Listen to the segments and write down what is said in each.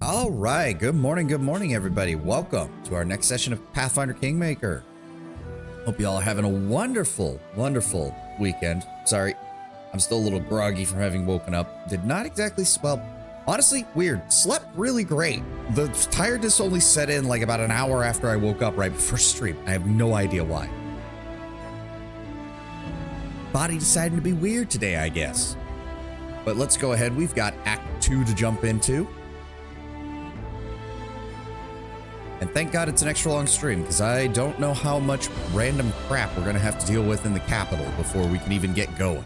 All right, good morning, everybody. Welcome to our next session of Pathfinder Kingmaker. Hope you all are having a wonderful weekend. Sorry, I'm still a little groggy from having woken up. Did not exactly, well, honestly, weird. Slept really great. The tiredness only set in like about an hour after I woke up right before stream. I have no idea why. Body decided to be weird today, I guess. But let's go ahead. We've got Act 2 to jump into. And thank God it's an extra long stream, because I don't know how much random crap we're going to have to deal with in the capital before we can even get going.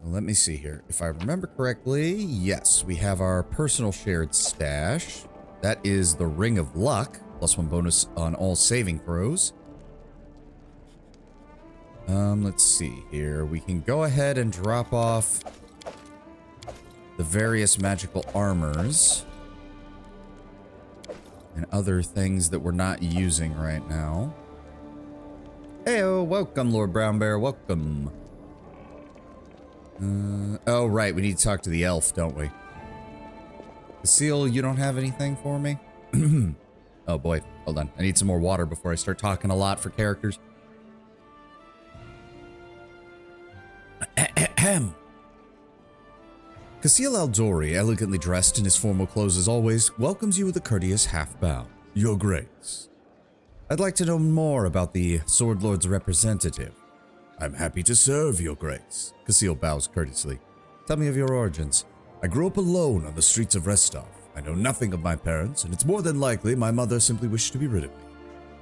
So let me see here. If I remember correctly, yes, we have our personal shared stash. That is the Ring of Luck, +1 bonus on all saving throws. Let's see here. We can go ahead and drop off the various magical armors and other things that we're not using right now. Heyo, welcome, Lord Brown Bear, welcome. Oh, right, we need to talk to the elf, don't we? Seal, you don't have anything for me? Oh boy, hold on. I need some more water before I start talking a lot for characters. Ahem. Casil Aldori, elegantly dressed in his formal clothes as always, welcomes you with a courteous half-bow. Your Grace. I'd like to know more about the Sword Lord's representative. I'm happy to serve, Your Grace. Casil bows courteously. Tell me of your origins. I grew up alone on the streets of Restov. I know nothing of my parents, and it's more than likely my mother simply wished to be rid of me.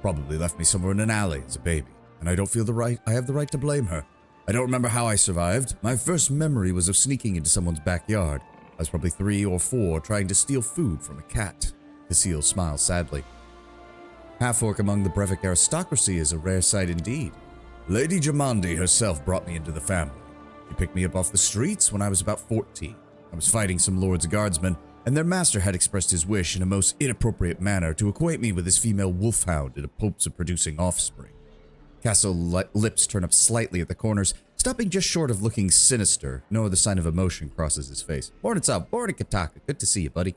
Probably left me somewhere in an alley as a baby, and I don't feel I have the right to blame her. I don't remember how I survived. My first memory was of sneaking into someone's backyard. I was probably 3 or 4 trying to steal food from a cat. Casil smiles sadly. Half-orc among the Brevik aristocracy is a rare sight indeed. Lady Jamandi herself brought me into the family. She picked me up off the streets when I was about 14. I was fighting some lord's guardsmen, and their master had expressed his wish in a most inappropriate manner to acquaint me with his female wolfhound in hopes of producing offspring. Castle lips turn up slightly at the corners, stopping just short of looking sinister. No other sign of emotion crosses his face. Morning, Sub. Morning, Kataka. Good to see you, buddy.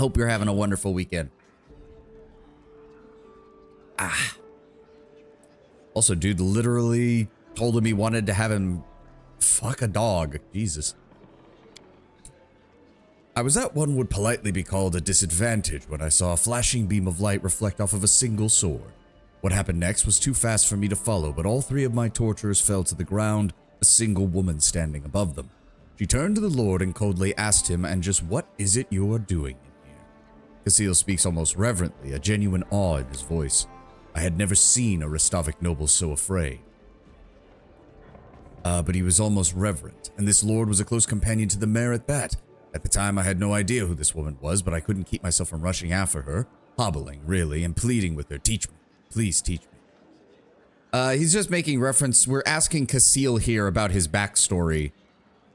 Hope you're having a wonderful weekend. Also, dude literally told him he wanted to have him fuck a dog. Jesus. I was at what would politely be called a disadvantage when I saw a flashing beam of light reflect off of a single sword. What happened next was too fast for me to follow, but all 3 of my torturers fell to the ground, a single woman standing above them. She turned to the Lord and coldly asked him, and just what is it you are doing in here? Casil speaks almost reverently, a genuine awe in his voice. I had never seen a Restovic noble so afraid. But he was almost reverent, and this Lord was a close companion to the mayor at that. At the time, I had no idea who this woman was, but I couldn't keep myself from rushing after her, hobbling, really, and pleading with her, teach me. Please teach me. He's just making reference. We're asking Casil here about his backstory.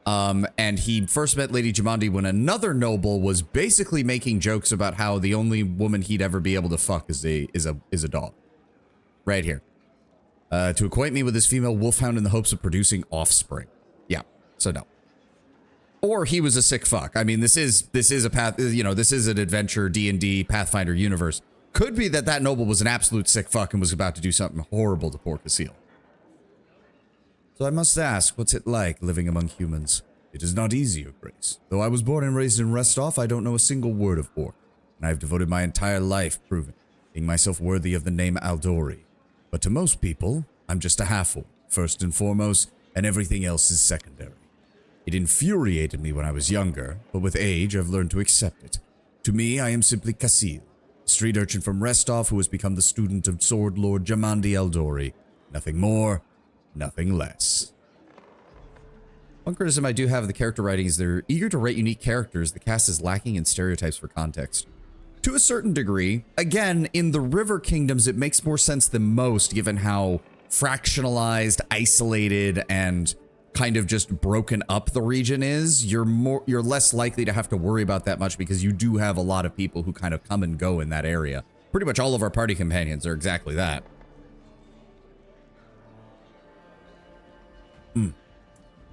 And he first met Lady Jamandi when another noble was basically making jokes about how the only woman he'd ever be able to fuck is a dog. Right here. To acquaint me with his female wolfhound in the hopes of producing offspring. Yeah, so no. Or he was a sick fuck. I mean, this is a path, you know, this is an adventure D&D Pathfinder universe. Could be that that noble was an absolute sick fuck and was about to do something horrible to poor Casil. So I must ask, what's it like living among humans? It is not easy, Your Grace. Though I was born and raised in Restov, I don't know a single word of orc, and I have devoted my entire life proving myself worthy of the name Aldori. But to most people, I'm just a half-orc, first and foremost, and everything else is secondary. It infuriated me when I was younger, but with age, I've learned to accept it. To me, I am simply Casil, street urchin from Restov who has become the student of Sword Lord Jamandi Aldori. Nothing more, nothing less. One criticism I do have of the character writing is they're eager to write unique characters. The cast is lacking in stereotypes for context. To a certain degree, again, in the River Kingdoms, it makes more sense than most given how fractionalized, isolated, and kind of just broken up the region is. You're less likely to have to worry about that much because you do have a lot of people who kind of come and go in that area. Pretty much all of our party companions are exactly that.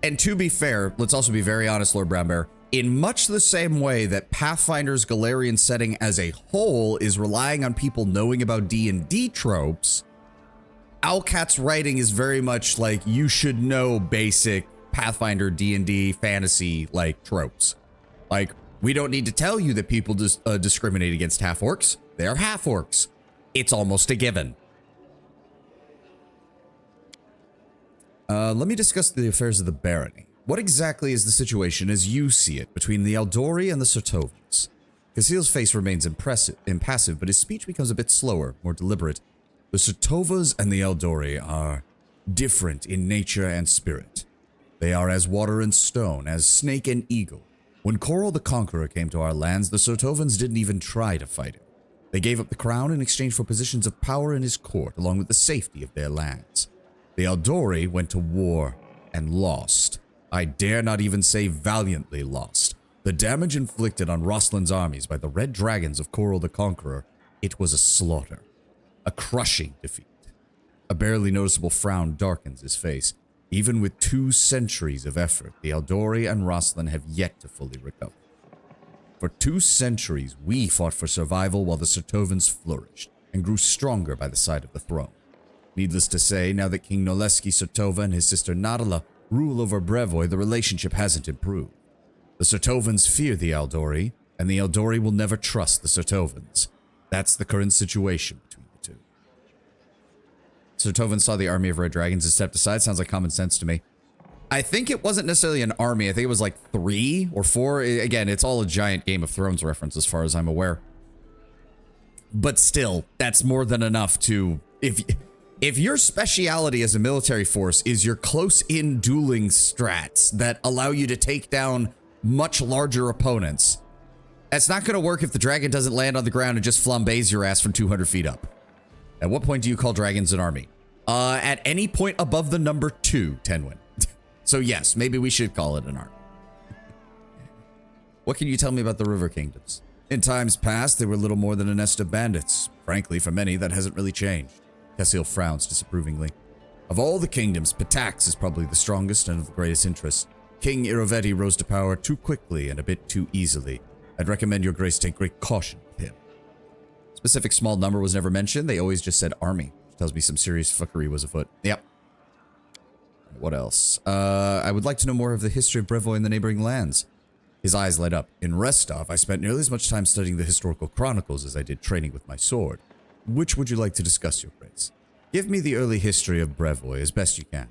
And to be fair, let's also be very honest, Lord Brown Bear. In much the same way that Pathfinder's Galarian setting as a whole is relying on people knowing about D&D tropes, Owlcat's writing is very much like you should know basic Pathfinder D&D fantasy like tropes. Like, we don't need to tell you that people discriminate against half-orcs. They're half-orcs. It's almost a given. Let me discuss the affairs of the barony. What exactly is the situation as you see it between the Eldori and the Sartovans? Cassiel's face remains impassive, but his speech becomes a bit slower, more deliberate. The Sartovas and the Eldori are different in nature and spirit. They are as water and stone, as snake and eagle. When Coral the Conqueror came to our lands, the Sartovans didn't even try to fight him. They gave up the crown in exchange for positions of power in his court, along with the safety of their lands. The Eldori went to war and lost. I dare not even say valiantly lost. The damage inflicted on Roslin's armies by the Red Dragons of Coral the Conqueror, it was a slaughter. A crushing defeat. A barely noticeable frown darkens his face. Even with 2 centuries of effort, the Eldori and Roslin have yet to fully recover. For 2 centuries, we fought for survival while the Sartovans flourished and grew stronger by the side of the throne. Needless to say, now that King Noleski Sartova and his sister Nadala rule over Brevoy, the relationship hasn't improved. The Sartovans fear the Eldori, and the Eldori will never trust the Sartovans. That's the current situation between the two. Sartovans saw the army of red dragons and stepped aside. Sounds like common sense to me. I think it wasn't necessarily an army. I think it was like 3 or 4. Again, it's all a giant Game of Thrones reference as far as I'm aware. But still, that's more than enough to... If your speciality as a military force is your close-in dueling strats that allow you to take down much larger opponents, that's not going to work if the dragon doesn't land on the ground and just flambés your ass from 200 feet up. At what point do you call dragons an army? At any point above the number 2, Tenwin. So yes, maybe we should call it an army. What can you tell me about the River Kingdoms? In times past, they were little more than a nest of bandits. Frankly, for many, that hasn't really changed. Cassiel frowns disapprovingly. Of all the kingdoms, Pitax is probably the strongest and of the greatest interest. King Irovetti rose to power too quickly and a bit too easily. I'd recommend your grace take great caution with him. Specific small number was never mentioned. They always just said army, which tells me some serious fuckery was afoot. Yep. What else? I would like to know more of the history of Brevoy and the neighboring lands. His eyes light up. In Restov, I spent nearly as much time studying the historical chronicles as I did training with my sword. Which would you like to discuss, your grace? Give me the early history of Brevoy as best you can.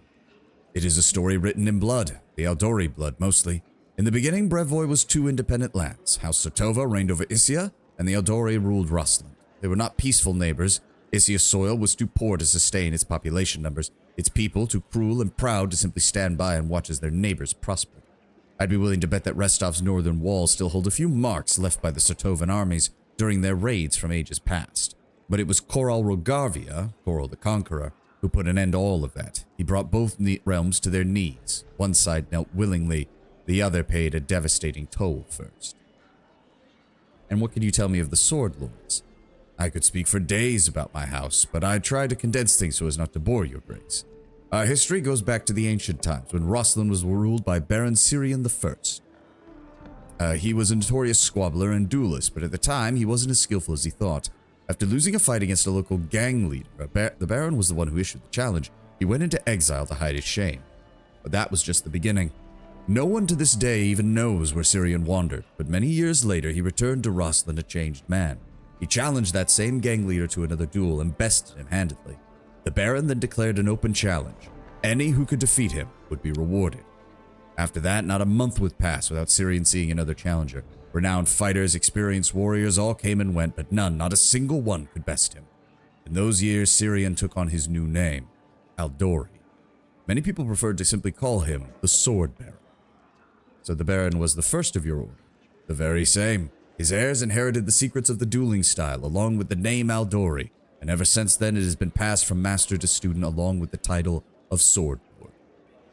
It is a story written in blood, the Eldori blood mostly. In the beginning, Brevoy was 2 independent lands. House Sartova reigned over Issia, and the Eldori ruled Rosland. They were not peaceful neighbors. Issia's soil was too poor to sustain its population numbers, its people too cruel and proud to simply stand by and watch as their neighbors prospered. I'd be willing to bet that Restov's northern walls still hold a few marks left by the Sartovan armies during their raids from ages past. But it was Coral Rogarvia, Coral the Conqueror, who put an end to all of that. He brought both realms to their knees. One side knelt willingly, the other paid a devastating toll first. And what can you tell me of the Sword Lords? I could speak for days about my house, but I try to condense things so as not to bore your grace. Our history goes back to the ancient times when Rosslyn was ruled by Baron Syrian I. He was a notorious squabbler and duelist, but at the time he wasn't as skillful as he thought. After losing a fight against a local gang leader, the Baron was the one who issued the challenge. He went into exile to hide his shame. But that was just the beginning. No one to this day even knows where Syrian wandered, but many years later he returned to Rosslyn a changed man. He challenged that same gang leader to another duel and bested him handedly. The Baron then declared an open challenge. Any who could defeat him would be rewarded. After that, not a month would pass without Syrian seeing another challenger. Renowned fighters, experienced warriors all came and went, but none, not a single one, could best him. In those years, Syrian took on his new name, Aldori. Many people preferred to simply call him the Sword Baron. So the Baron was the first of your order? The very same. His heirs inherited the secrets of the dueling style, along with the name Aldori, and ever since then it has been passed from master to student along with the title of Sword Lord.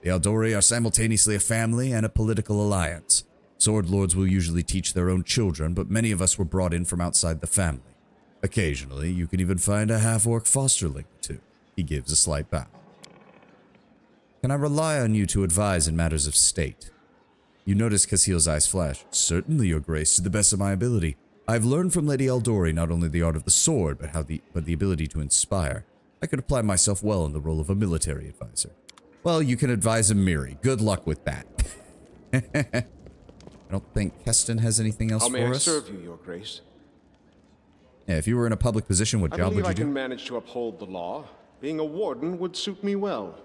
The Aldori are simultaneously a family and a political alliance. Sword Lords will usually teach their own children, but many of us were brought in from outside the family. Occasionally, you can even find a half-orc fosterling or two. He gives a slight bow. Can I rely on you to advise in matters of state? You notice Cassiel's eyes flash. Certainly, your grace, to the best of my ability. I've learned from Lady Eldori not only the art of the sword, but the ability to inspire. I could apply myself well in the role of a military advisor. Well, you can advise a Miri. Good luck with that. I don't think Keston has anything else for us. How may I serve you, your grace? Yeah, if you were in a public position, what job would you do? I can manage to uphold the law. Being a warden would suit me well.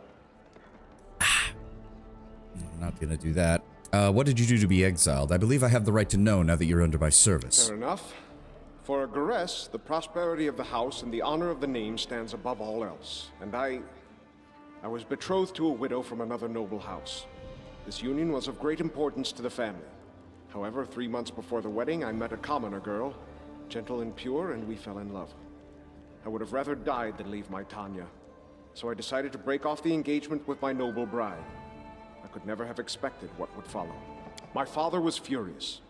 I'm not gonna do that. What did you do to be exiled? I believe I have the right to know now that you're under my service. Fair enough. For a Garess, the prosperity of the house and the honor of the name stands above all else. And I was betrothed to a widow from another noble house. This union was of great importance to the family. However, 3 months before the wedding, I met a commoner girl, gentle and pure, and we fell in love. I would have rather died than leave my Tanya. So I decided to break off the engagement with my noble bride. I could never have expected what would follow. My father was furious.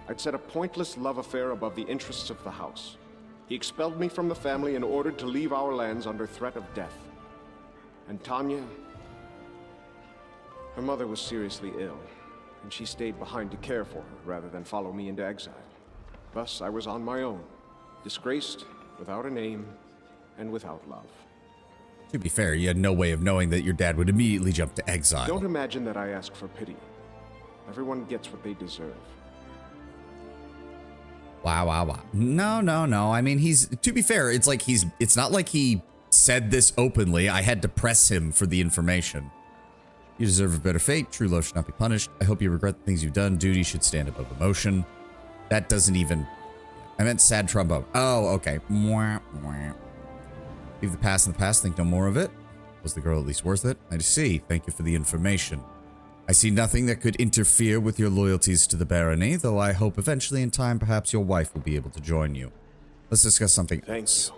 I'd set a pointless love affair above the interests of the house. He expelled me from the family and ordered to leave our lands under threat of death. And Tanya, her mother was seriously ill, and she stayed behind to care for her rather than follow me into exile. Thus, I was on my own, disgraced, without a name, and without love. To be fair, you had no way of knowing that your dad would immediately jump to exile. Don't imagine that I ask for pity. Everyone gets what they deserve. Wow. No. I mean, to be fair, it's not like he said this openly. I had to press him for the information. You deserve a better fate. True love should not be punished. I hope you regret the things you've done. Duty should stand above emotion. That doesn't even... I meant sad trombone. Oh, okay. Leave the past in the past, think no more of it. Was the girl at least worth it? I see. Thank you for the information. I see nothing that could interfere with your loyalties to the barony, though I hope eventually in time perhaps your wife will be able to join you. Let's discuss something else.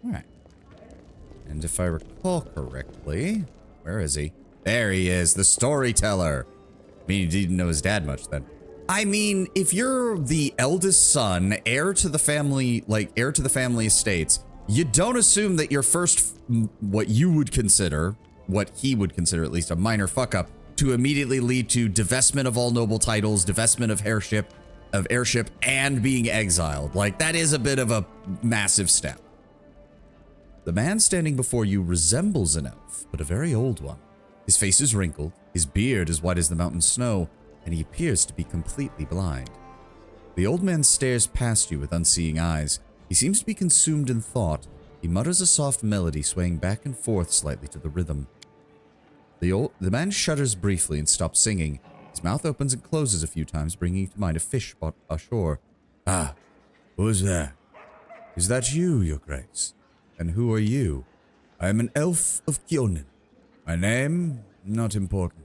Alright. And if I recall correctly... Where is he? There he is, the storyteller. I mean, he didn't know his dad much then. I mean, if you're the eldest son, heir to the family, heir to the family estates, you don't assume that your first, what he would consider at least, a minor fuck up, to immediately lead to divestment of all noble titles, divestment of heirship, and being exiled. Like, that is a bit of a massive step. The man standing before you resembles an elf, but a very old one. His face is wrinkled, his beard as white as the mountain snow, and he appears to be completely blind. The old man stares past you with unseeing eyes. He seems to be consumed in thought. He mutters a soft melody, swaying back and forth slightly to the rhythm. The man shudders briefly and stops singing. His mouth opens and closes a few times, bringing to mind a fish brought ashore. Ah, who's there? Is that you, your grace? And who are you? I am an elf of Kyonin. My name? Not important.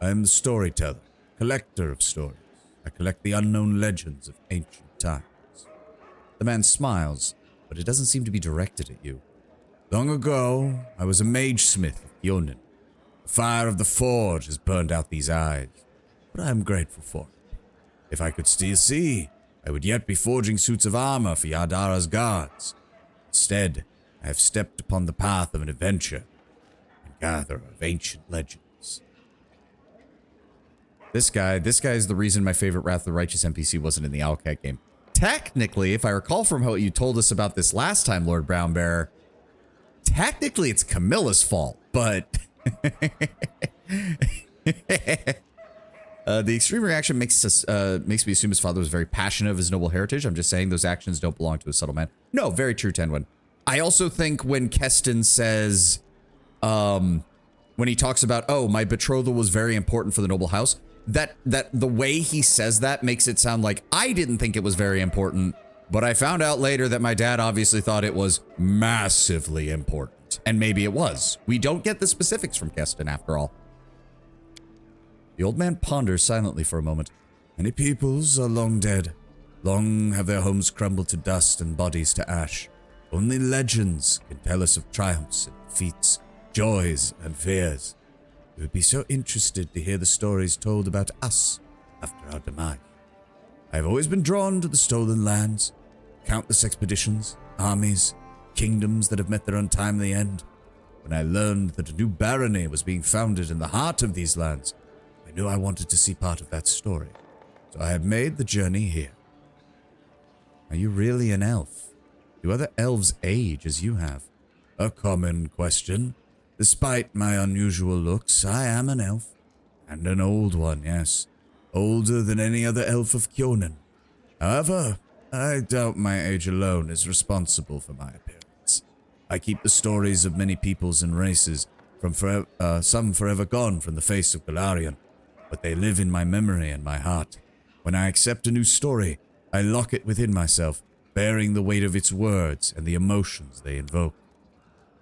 I am the storyteller. Collector of stories. I collect the unknown legends of ancient times. The man smiles, but it doesn't seem to be directed at you. Long ago, I was a mage smith of Yonin. The fire of the forge has burned out these eyes, but I am grateful for it. If I could still see, I would yet be forging suits of armor for Yadara's guards. Instead, I have stepped upon the path of an adventure and gatherer of ancient legends. This guy is the reason my favorite Wrath of the Righteous NPC wasn't in the Owlcat game. Technically, if I recall from how you told us about this last time, Lord Brownbear, technically it's Camilla's fault, but... the extreme reaction makes me assume his father was very passionate of his noble heritage. I'm just saying those actions don't belong to a subtle man. No, very true, Tenwin. I also think when Keston says, when he talks about, oh, my betrothal was very important for the noble house, that the way he says that makes it sound like I didn't think it was very important, but I found out later that my dad obviously thought it was massively important. And maybe it was. We don't get the specifics from Keston after all. The old man ponders silently for a moment. Many peoples are long dead. Long have their homes crumbled to dust and bodies to ash. Only legends can tell us of triumphs and defeats, joys and fears. We would be so interested to hear the stories told about us after our demise. I have always been drawn to the stolen lands, countless expeditions, armies, kingdoms that have met their untimely end. When I learned that a new barony was being founded in the heart of these lands, I knew I wanted to see part of that story, so I have made the journey here. Are you really an elf? Do other elves age as you have? A common question. Despite my unusual looks, I am an elf. And an old one, yes. Older than any other elf of Kjonen. However, I doubt my age alone is responsible for my appearance. I keep the stories of many peoples and races, some forever gone from the face of Golarion, but they live in my memory and my heart. When I accept a new story, I lock it within myself, bearing the weight of its words and the emotions they invoke.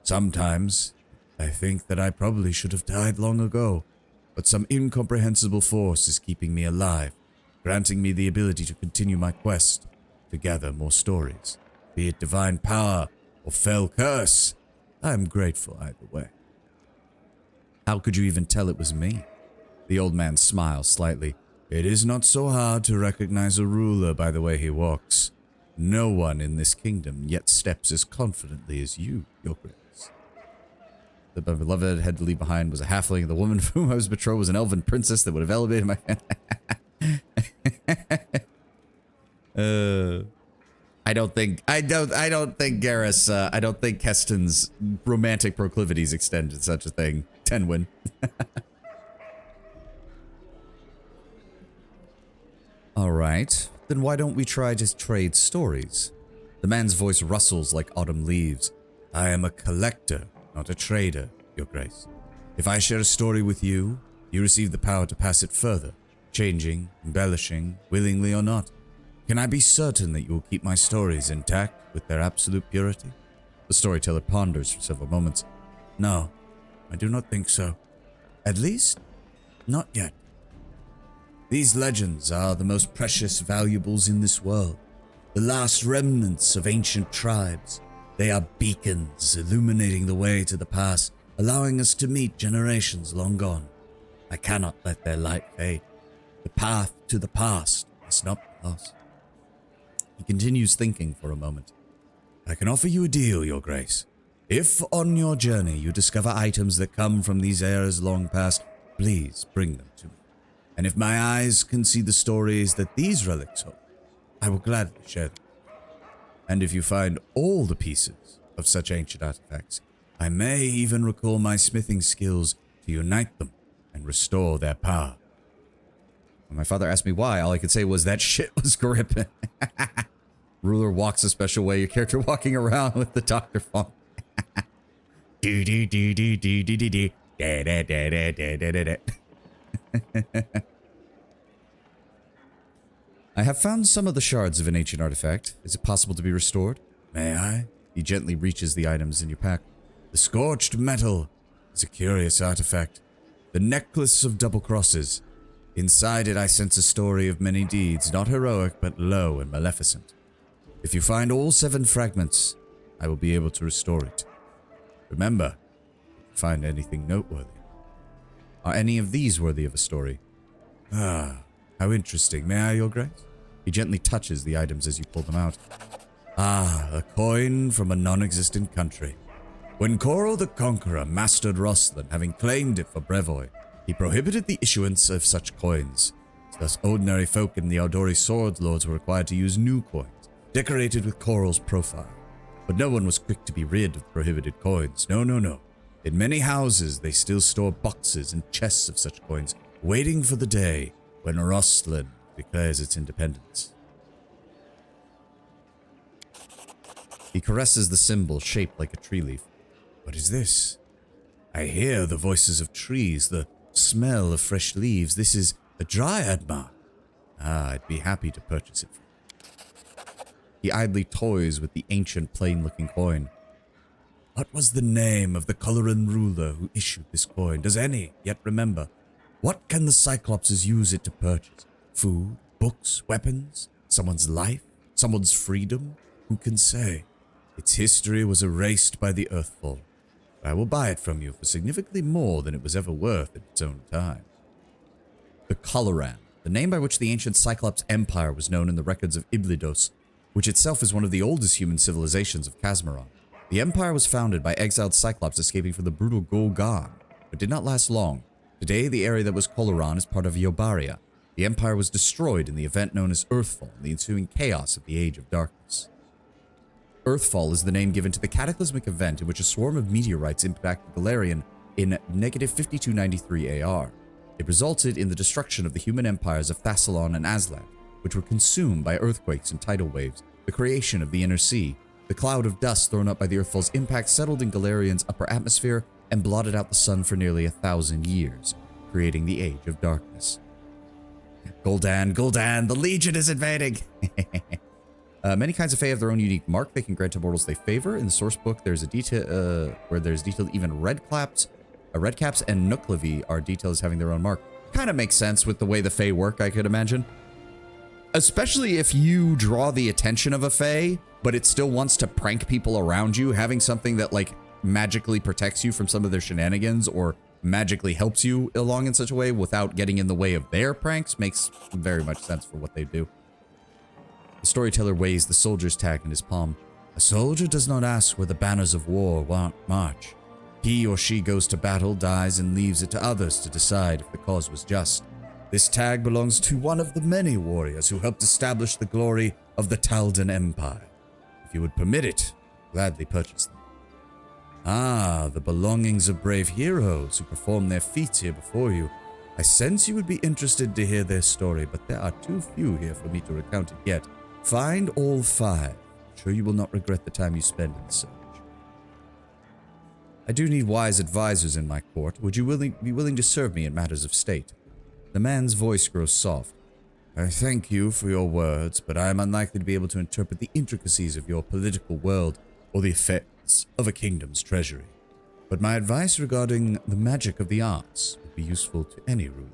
Sometimes, I think that I probably should have died long ago, but some incomprehensible force is keeping me alive, granting me the ability to continue my quest to gather more stories. Be it divine power or fell curse, I am grateful either way. How could you even tell it was me? The old man smiles slightly. It is not so hard to recognize a ruler by the way he walks. No one in this kingdom yet steps as confidently as you, Your Grace. The beloved had to leave behind was a halfling. The woman for whom I was betrothed was an elven princess that would have elevated my I don't think Garrus, I don't think Keston's romantic proclivities extend to such a thing. Tenwin. Alright, then why don't we try to trade stories? The man's voice rustles like autumn leaves. I am a collector, not a trader, Your Grace. If I share a story with you, you receive the power to pass it further, changing, embellishing, willingly or not. Can I be certain that you will keep my stories intact with their absolute purity? The storyteller ponders for several moments. No, I do not think so. At least, not yet. These legends are the most precious valuables in this world, the last remnants of ancient tribes. They are beacons illuminating the way to the past, allowing us to meet generations long gone. I cannot let their light fade. The path to the past must not be lost. He continues thinking for a moment. I can offer you a deal, Your Grace. If on your journey you discover items that come from these eras long past, please bring them to me. And if my eyes can see the stories that these relics hold, I will gladly share them. And if you find all the pieces of such ancient artifacts, I may even recall my smithing skills to unite them and restore their power. When my father asked me why, all I could say was that shit was gripping. Ruler walks a special way, your character walking around with the Dr. Funk. Do do do do do do do do da da da da da da da. I have found some of the shards of an ancient artifact. Is it possible to be restored? May I? He gently reaches the items in your pack. The scorched metal is a curious artifact. The necklace of double crosses. Inside it I sense a story of many deeds, not heroic, but low and maleficent. If you find all 7 fragments, I will be able to restore it. Remember, if you find anything noteworthy. Are any of these worthy of a story? Ah, how interesting. May I, Your Grace? He gently touches the items as you pull them out. Ah, a coin from a non-existent country. When Coro the Conqueror mastered Rosslyn, having claimed it for Brevoy, he prohibited the issuance of such coins. Thus, ordinary folk and the Aldori sword lords were required to use new coins, decorated with Coral's profile. But no one was quick to be rid of prohibited coins. No, no, no. In many houses, they still store boxes and chests of such coins, waiting for the day when Rosslyn declares its independence. He caresses the symbol shaped like a tree leaf. What is this? I hear the voices of trees, the smell of fresh leaves. This is a dryad mark. Ah, I'd be happy to purchase it. He idly toys with the ancient, plain-looking coin. What was the name of the Coloran ruler who issued this coin? Does any yet remember? What can the Cyclopses use it to purchase? Food, books, weapons, someone's life, someone's freedom? Who can say? Its history was erased by the Earthfall. I will buy it from you for significantly more than it was ever worth at its own time. The Coloran, the name by which the ancient Cyclops Empire was known in the records of Iblidos, which itself is one of the oldest human civilizations of Kazmaron. The empire was founded by exiled Cyclops escaping from the brutal Golgan, but did not last long. Today, the area that was Coloran is part of Yobaria. The Empire was destroyed in the event known as Earthfall and the ensuing chaos of the Age of Darkness. Earthfall is the name given to the cataclysmic event in which a swarm of meteorites impacted Galarian in -5293 AR. It resulted in the destruction of the human empires of Thassalon and Aslan, which were consumed by earthquakes and tidal waves, the creation of the Inner Sea. The cloud of dust thrown up by the Earthfall's impact settled in Galarian's upper atmosphere and blotted out the sun for nearly 1,000 years, creating the Age of Darkness. Gul'dan, Gul'dan, the Legion is invading! Many kinds of Fae have their own unique mark they can grant to mortals they favor. In the source book, there's a detail where there's detailed even redcaps and Nuclevi are detailed as having their own mark. Kind of makes sense with the way the Fae work, I could imagine. Especially if you draw the attention of a Fae, but it still wants to prank people around you, having something that, like, magically protects you from some of their shenanigans or magically helps you along in such a way without getting in the way of their pranks makes very much sense for what they do. The storyteller weighs the soldier's tag in his palm. A soldier does not ask where the banners of war march. He or she goes to battle, dies, and leaves it to others to decide if the cause was just. This tag belongs to one of the many warriors who helped establish the glory of the Taldan Empire. If you would permit it, gladly purchase them. Ah, the belongings of brave heroes who performed their feats here before you. I sense you would be interested to hear their story, but there are too few here for me to recount it yet. Find all 5. I'm sure you will not regret the time you spend in the search. I do need wise advisors in my court. Would you be willing to serve me in matters of state? The man's voice grows soft. I thank you for your words, but I am unlikely to be able to interpret the intricacies of your political world or the effects of a kingdom's treasury. But my advice regarding the magic of the arts would be useful to any ruler.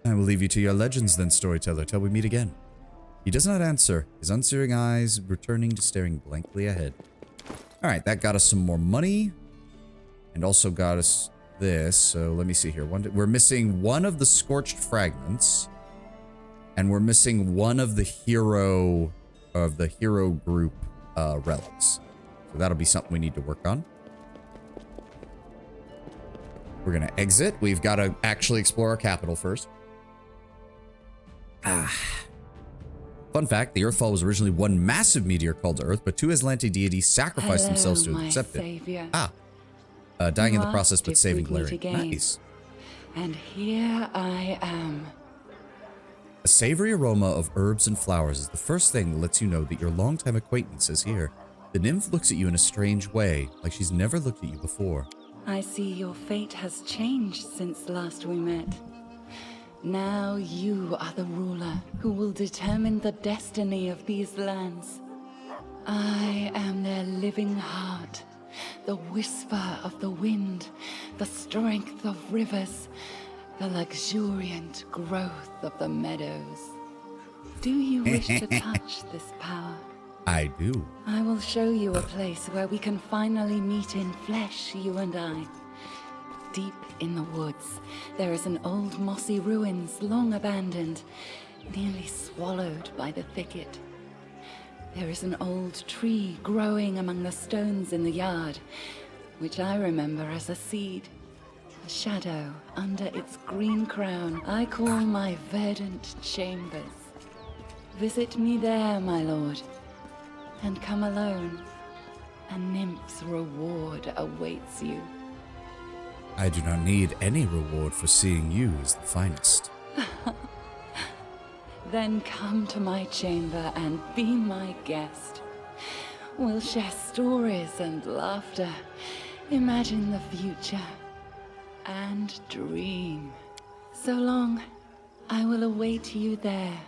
I will leave you to your legends then, storyteller, till we meet again. He does not answer, his unseeing eyes returning to staring blankly ahead. Alright, that got us some more money. And also got us this. So let me see here. We're missing one of the scorched fragments. And we're missing one of the hero group relics. So that'll be something we need to work on. We're gonna exit. We've got to actually explore our capital first. Fun fact, the Earthfall was originally one massive meteor called to Earth, but 2 Aslanti deities sacrificed themselves to accept it. Dying in the process but saving Galarian. Nice. And here I am. A savory aroma of herbs and flowers is the first thing that lets you know that your longtime acquaintance is here. The nymph looks at you in a strange way, like she's never looked at you before. I see your fate has changed since last we met. Now you are the ruler who will determine the destiny of these lands. I am their living heart, the whisper of the wind, the strength of rivers, the luxuriant growth of the meadows. Do you wish to touch this power? I do. I will show you a place where we can finally meet in flesh, you and I. Deep in the woods, there is an old mossy ruins long abandoned, nearly swallowed by the thicket. There is an old tree growing among the stones in the yard, which I remember as a seed. A shadow under its green crown I call my verdant chambers. Visit me there, my lord, and come alone. A nymph's reward awaits you. I do not need any reward for seeing you as the finest. Then come to my chamber and be my guest. We'll share stories and laughter, imagine the future, and dream. So long, I will await you there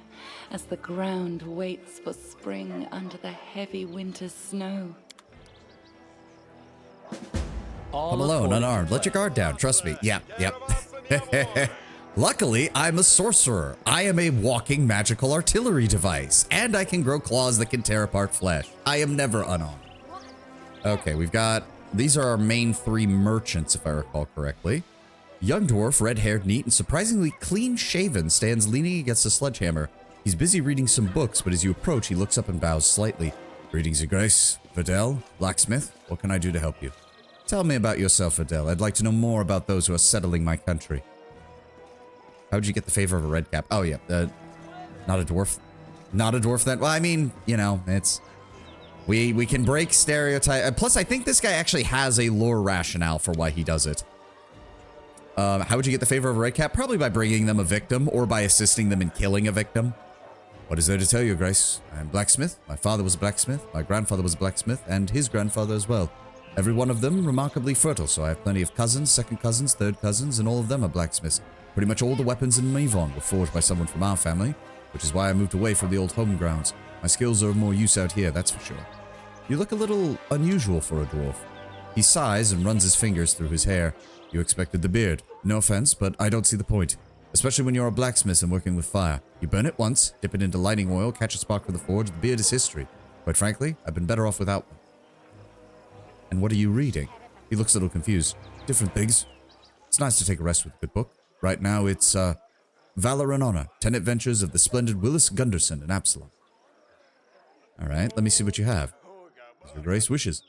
as the ground waits for spring under the heavy winter's snow. Come alone, unarmed. Let your guard down. Trust me. Yep. Luckily, I'm a sorcerer. I am a walking magical artillery device, and I can grow claws that can tear apart flesh. I am never unarmed. Okay, we've got... These are our main 3 merchants, if I recall correctly. Young dwarf, red-haired, neat, and surprisingly clean-shaven, stands leaning against a sledgehammer. He's busy reading some books, but as you approach, he looks up and bows slightly. Greetings, Your Grace. Videl, blacksmith, what can I do to help you? Tell me about yourself, Adele. I'd like to know more about those who are settling my country. How'd you get the favor of a red cap? Oh, yeah. Not a dwarf. Not a dwarf then. Well, I mean, you know, it's... We can break stereotype. Plus, I think this guy actually has a lore rationale for why he does it. How would you get the favor of a red cap? Probably by bringing them a victim or by assisting them in killing a victim. What is there to tell you, Grace? I am blacksmith. My father was a blacksmith. My grandfather was a blacksmith, and his grandfather as well. Every one of them remarkably fertile, so I have plenty of cousins, second cousins, third cousins, and all of them are blacksmiths. Pretty much all the weapons in Mavon were forged by someone from our family, which is why I moved away from the old home grounds. My skills are of more use out here, that's for sure. You look a little unusual for a dwarf. He sighs and runs his fingers through his hair. You expected the beard. No offense, but I don't see the point. Especially when you're a blacksmith and working with fire. You burn it once, dip it into lighting oil, catch a spark for the forge, the beard is history. Quite frankly, I've been better off without one. And what are you reading? He looks a little confused. Different things. It's nice to take a rest with a good book. Right now it's, Valor and Honor, 10 Adventures of the Splendid Willis Gunderson and Absalom. Alright, let me see what you have. As your Grace wishes.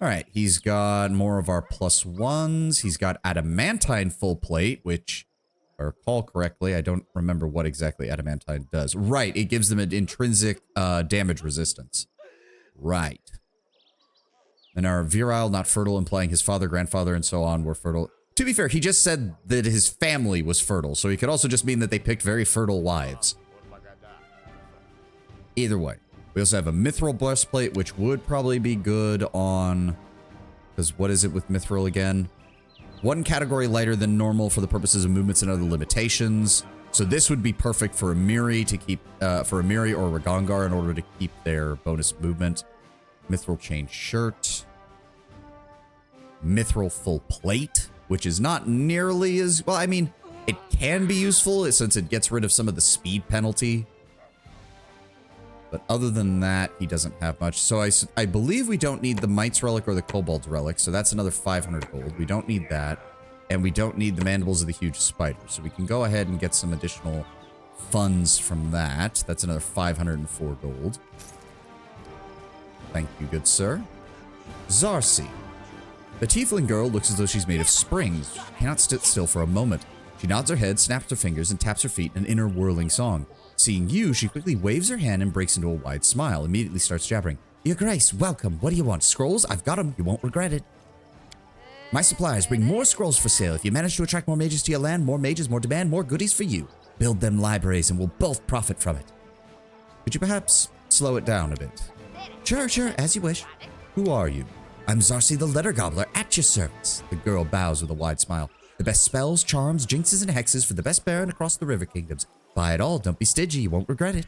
Alright, he's got more of our +1s. He's got Adamantine full plate, which, if I recall correctly, I don't remember what exactly Adamantine does. Right, it gives them an intrinsic damage resistance. Right. And our virile, not fertile, implying his father, grandfather, and so on were fertile. To be fair, he just said that his family was fertile, so he could also just mean that they picked very fertile wives. Either way. We also have a mithril breastplate, which would probably be good on... Because what is it with mithril again? One category lighter than normal for the purposes of movements and other limitations. So this would be perfect for a Miri to keep... for a Miri or a Ragongar in order to keep their bonus movement. Mithril chain shirt. Mithril full plate, which is not nearly as... Well, I mean, it can be useful since it gets rid of some of the speed penalty. But other than that, he doesn't have much. So I believe we don't need the Might's Relic or the Kobold's Relic. So that's another 500 gold. We don't need that. And we don't need the Mandibles of the Huge Spider. So we can go ahead and get some additional funds from that. That's another 504 gold. Thank you, good sir. Zarcy. The tiefling girl looks as though she's made of springs. She cannot sit still for a moment. She nods her head, snaps her fingers, and taps her feet in an inner whirling song. Seeing you, she quickly waves her hand and breaks into a wide smile, immediately starts jabbering. Your Grace, welcome. What do you want? Scrolls? I've got them. You won't regret it. My suppliers bring more scrolls for sale. If you manage to attract more mages to your land, more mages, more demand, more goodies for you. Build them libraries and we'll both profit from it. Could you perhaps slow it down a bit? Sure, as you wish. Who are you? I'm Zarcy the Letter Gobbler, at your service. The girl bows with a wide smile. The best spells, charms, jinxes, and hexes for the best baron across the River Kingdoms. Buy it all, don't be stingy, you won't regret it.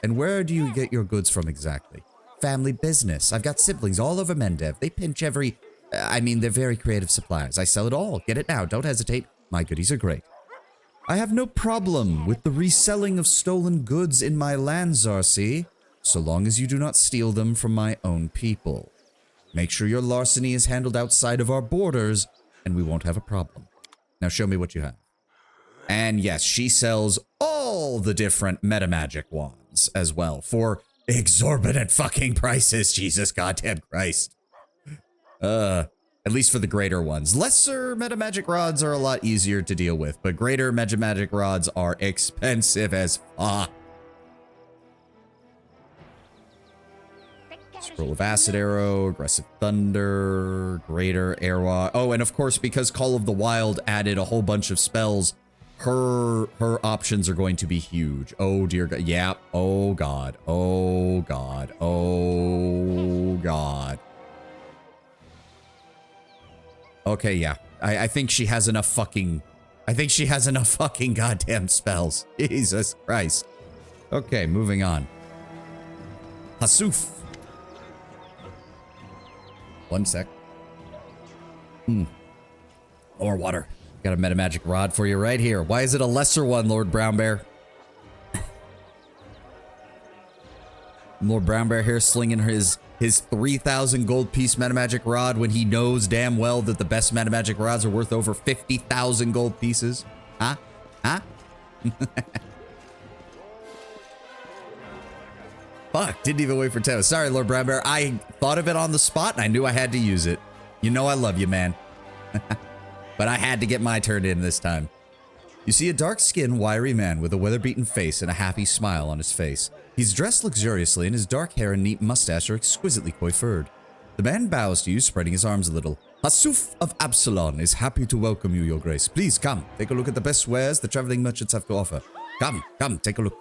And where do you get your goods from exactly? Family business. I've got siblings all over Mendev. They pinch every... they're very creative suppliers. I sell it all. Get it now, don't hesitate. My goodies are great. I have no problem with the reselling of stolen goods in my land, Zarcy, so long as you do not steal them from my own people. Make sure your larceny is handled outside of our borders, and we won't have a problem. Now show me what you have. And yes, she sells all the different metamagic wands as well for exorbitant fucking prices. Jesus goddamn Christ. At least for the greater ones. Lesser metamagic rods are a lot easier to deal with, but greater metamagic rods are expensive as fuck. Scroll of Acid Arrow, Aggressive Thunder, Greater Airwalk. Oh, and of course, because Call of the Wild added a whole bunch of spells, her options are going to be huge. Oh, dear God. Yeah. Oh, God. Oh, God. Oh, God. Okay, yeah. I think she has enough fucking... I think she has enough fucking goddamn spells. Jesus Christ. Okay, moving on. Hasuf. One sec. More water. Got a metamagic rod for you right here. Why is it a lesser one, Lord Brownbear? Lord Brownbear here slinging his 3,000 gold piece metamagic rod when he knows damn well that the best metamagic rods are worth over 50,000 gold pieces. Huh? Fuck, didn't even wait for 10. Sorry, Lord Brownbear. I thought of it on the spot and I knew I had to use it. You know I love you, man. But I had to get my turn in this time. You see a dark-skinned, wiry man with a weather-beaten face and a happy smile on his face. He's dressed luxuriously, and his dark hair and neat mustache are exquisitely coiffured. The man bows to you, spreading his arms a little. Hasuf of Absalon is happy to welcome you, your grace. Please come, take a look at the best wares the traveling merchants have to offer. Come, take a look.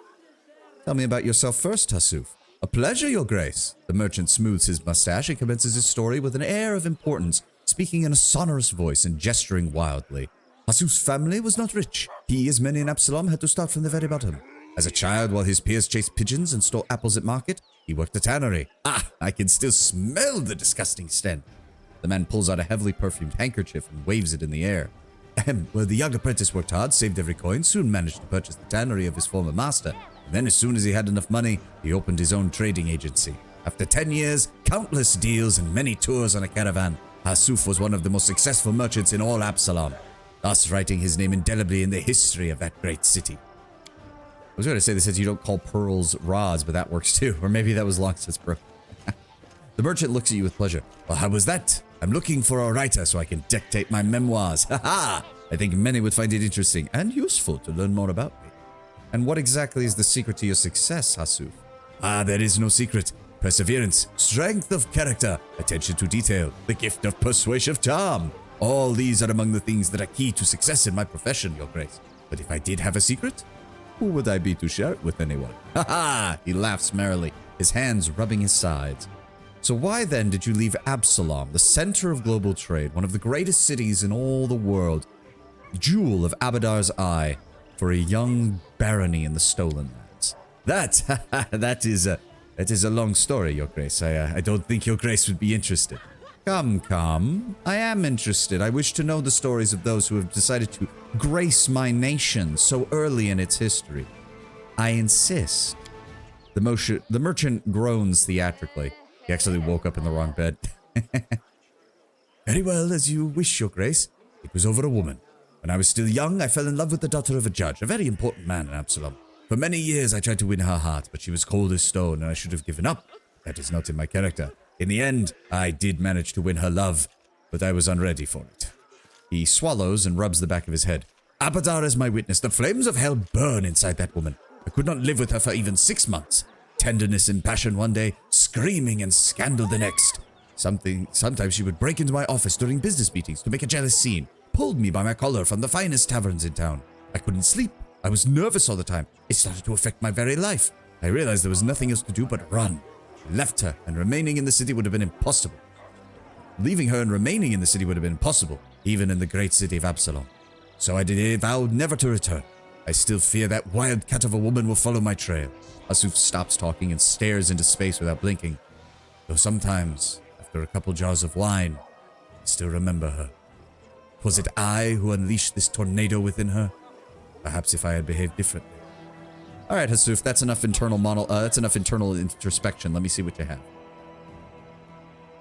Tell me about yourself first, Hasuf. A pleasure, your grace. The merchant smooths his mustache and commences his story with an air of importance, speaking in a sonorous voice and gesturing wildly. Hasuf's family was not rich. He, as many in Absalom, had to start from the very bottom. As a child, while his peers chased pigeons and stole apples at market, he worked a tannery. Ah, I can still smell the disgusting stench. The man pulls out a heavily perfumed handkerchief and waves it in the air. Well, the young apprentice worked hard, saved every coin, soon managed to purchase the tannery of his former master. And then as soon as he had enough money, he opened his own trading agency. After 10 years, countless deals, and many tours on a caravan, Hasuf was one of the most successful merchants in all Absalom, thus writing his name indelibly in the history of that great city. I was going to say this says you don't call pearls rods, but that works too. Or maybe that was long since broken. The merchant looks at you with pleasure. Well, how was that? I'm looking for a writer so I can dictate my memoirs. Ha! I think many would find it interesting and useful to learn more about me. And what exactly is the secret to your success, Hasuf? Ah, there is no secret. Perseverance, strength of character, attention to detail, the gift of persuasive charm. All these are among the things that are key to success in my profession, your grace. But if I did have a secret, who would I be to share it with anyone? Ha ha! He laughs merrily, his hands rubbing his sides. So why then did you leave Absalom, the center of global trade, one of the greatest cities in all the world, jewel of Abadar's eye, for a young barony in the stolen lands? That is a long story, your grace. I don't think your grace would be interested. Come. I am interested. I wish to know the stories of those who have decided to grace my nation so early in its history. I insist. The merchant groans theatrically. He actually woke up in the wrong bed. Very well, as you wish, your grace. It was over a woman. When I was still young, I fell in love with the daughter of a judge, a very important man in Absalom. For many years, I tried to win her heart, but she was cold as stone, and I should have given up. That is not in my character. In the end, I did manage to win her love, but I was unready for it. He swallows and rubs the back of his head. Abadar is my witness. The flames of hell burn inside that woman. I could not live with her for even 6 months. Tenderness and passion one day, screaming and scandal the next. Sometimes she would break into my office during business meetings to make a jealous scene, pulled me by my collar from the finest taverns in town. I couldn't sleep. I was nervous all the time. It started to affect my very life. I realized there was nothing else to do but run. I left her, and remaining in the city would have been impossible. Leaving her and remaining in the city would have been impossible, even in the great city of Absalom. So I vowed never to return. I still fear that wild cat of a woman will follow my trail. Hasuf stops talking and stares into space without blinking. Though sometimes, after a couple jars of wine, I still remember her. Was it I who unleashed this tornado within her? Perhaps if I had behaved differently. All right, Hasuf, that's enough internal introspection. Let me see what you have.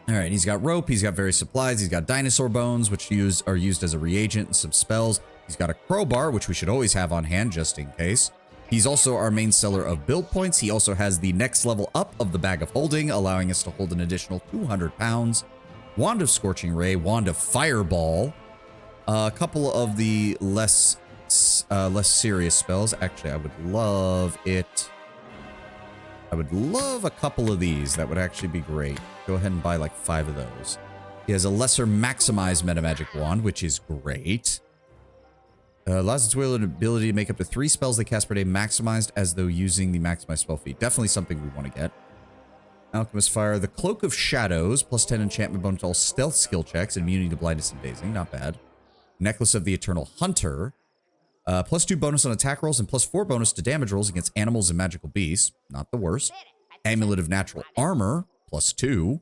All right, he's got rope, he's got various supplies, he's got dinosaur bones, which are used as a reagent and some spells. He's got a crowbar, which we should always have on hand just in case. He's also our main seller of build points. He also has the next level up of the Bag of Holding, allowing us to hold an additional 200 pounds. Wand of Scorching Ray, Wand of Fireball. A couple of the less serious spells. Actually, I would love it. I would love a couple of these. That would actually be great. Go ahead and buy like 5 of those. He has a lesser maximized metamagic wand, which is great. Allows its wielder ability to make up to 3 spells they cast per day maximized as though using the maximized spell feat. Definitely something we want to get. Alchemist Fire. The Cloak of Shadows. Plus 10 enchantment bonus to all stealth skill checks. Immunity to blindness and dazing. Not bad. Necklace of the Eternal Hunter. Plus 2 bonus on attack rolls and plus 4 bonus to damage rolls against animals and magical beasts. Not the worst. Amulet of Natural Armor. Plus 2.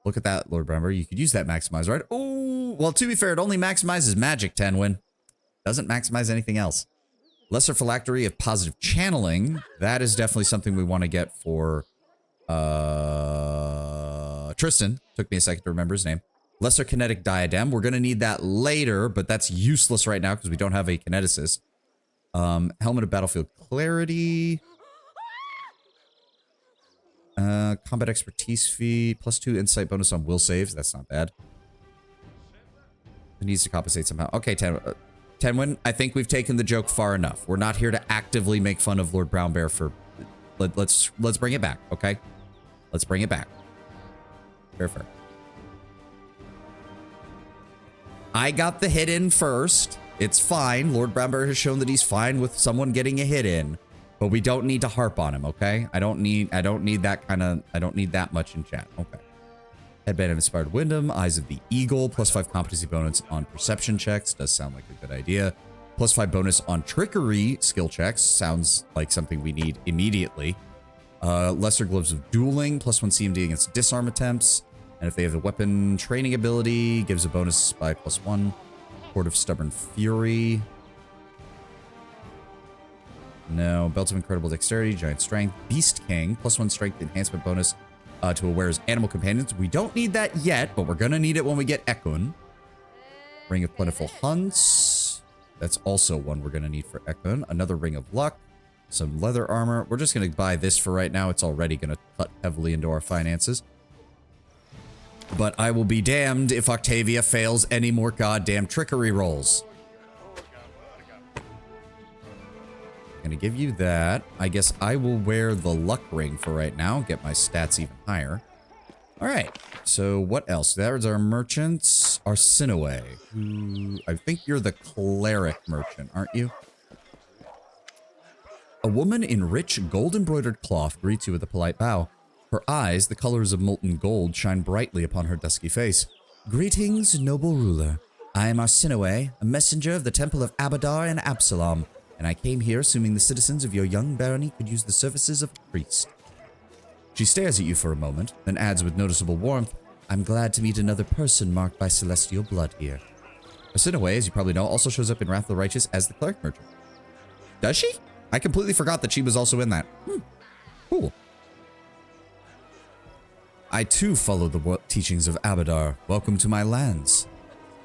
Look at that, Lord Brember. You could use that maximize, right? Oh, well, to be fair, it only maximizes magic, Tenwin. Doesn't maximize anything else. Lesser Phylactery of Positive Channeling. That is definitely something we want to get for Tristan. Took me a second to remember his name. Lesser Kinetic Diadem. We're going to need that later, but that's useless right now because we don't have a kineticist. Helmet of Battlefield Clarity. Combat Expertise feat. Plus 2 insight bonus on will saves. That's not bad. It needs to compensate somehow. Okay, Tenwin, I think we've taken the joke far enough. We're not here to actively make fun of Lord Brown Bear for... Let's bring it back, okay? Let's bring it back. Fair. I got the hit in first. It's fine. Lord Brown Bear has shown that he's fine with someone getting a hit in. But we don't need to harp on him, okay? I don't need that kind of... I don't need that much in chat. Okay. Headband of Inspired Wyndham, Eyes of the Eagle, +5 competency bonus on perception checks. Does sound like a good idea. +5 bonus on trickery skill checks. Sounds like something we need immediately. Lesser Gloves of Dueling, +1 CMD against disarm attempts. And if they have the weapon training ability, gives a bonus by +1. Horde of Stubborn Fury. No. Belt of Incredible Dexterity, Giant Strength. Beast King, +1 strength enhancement bonus to Aware's animal companions. We don't need that yet, but we're going to need it when we get Ekun. Ring of Plentiful Hunts. That's also one we're going to need for Ekun. Another Ring of Luck. Some leather armor. We're just going to buy this for right now. It's already going to cut heavily into our finances. But I will be damned if Octavia fails any more goddamn trickery rolls. Gonna give you that. I guess I will wear the luck ring for right now. Get my stats even higher. All right. So what else? There's our merchants. Arsinoe, who I think you're the cleric merchant, aren't you? A woman in rich gold-embroidered cloth greets you with a polite bow. Her eyes, the colors of molten gold, shine brightly upon her dusky face. Greetings, noble ruler. I am Arsinoe, a messenger of the Temple of Abadar and Absalom, and I came here assuming the citizens of your young barony could use the services of a priest. She stares at you for a moment, then adds with noticeable warmth, I'm glad to meet another person marked by celestial blood here. Arsinoe, as you probably know, also shows up in Wrath of the Righteous as the cleric merchant. Does she? I completely forgot that she was also in that. Cool. I too follow the teachings of Abadar. Welcome to my lands.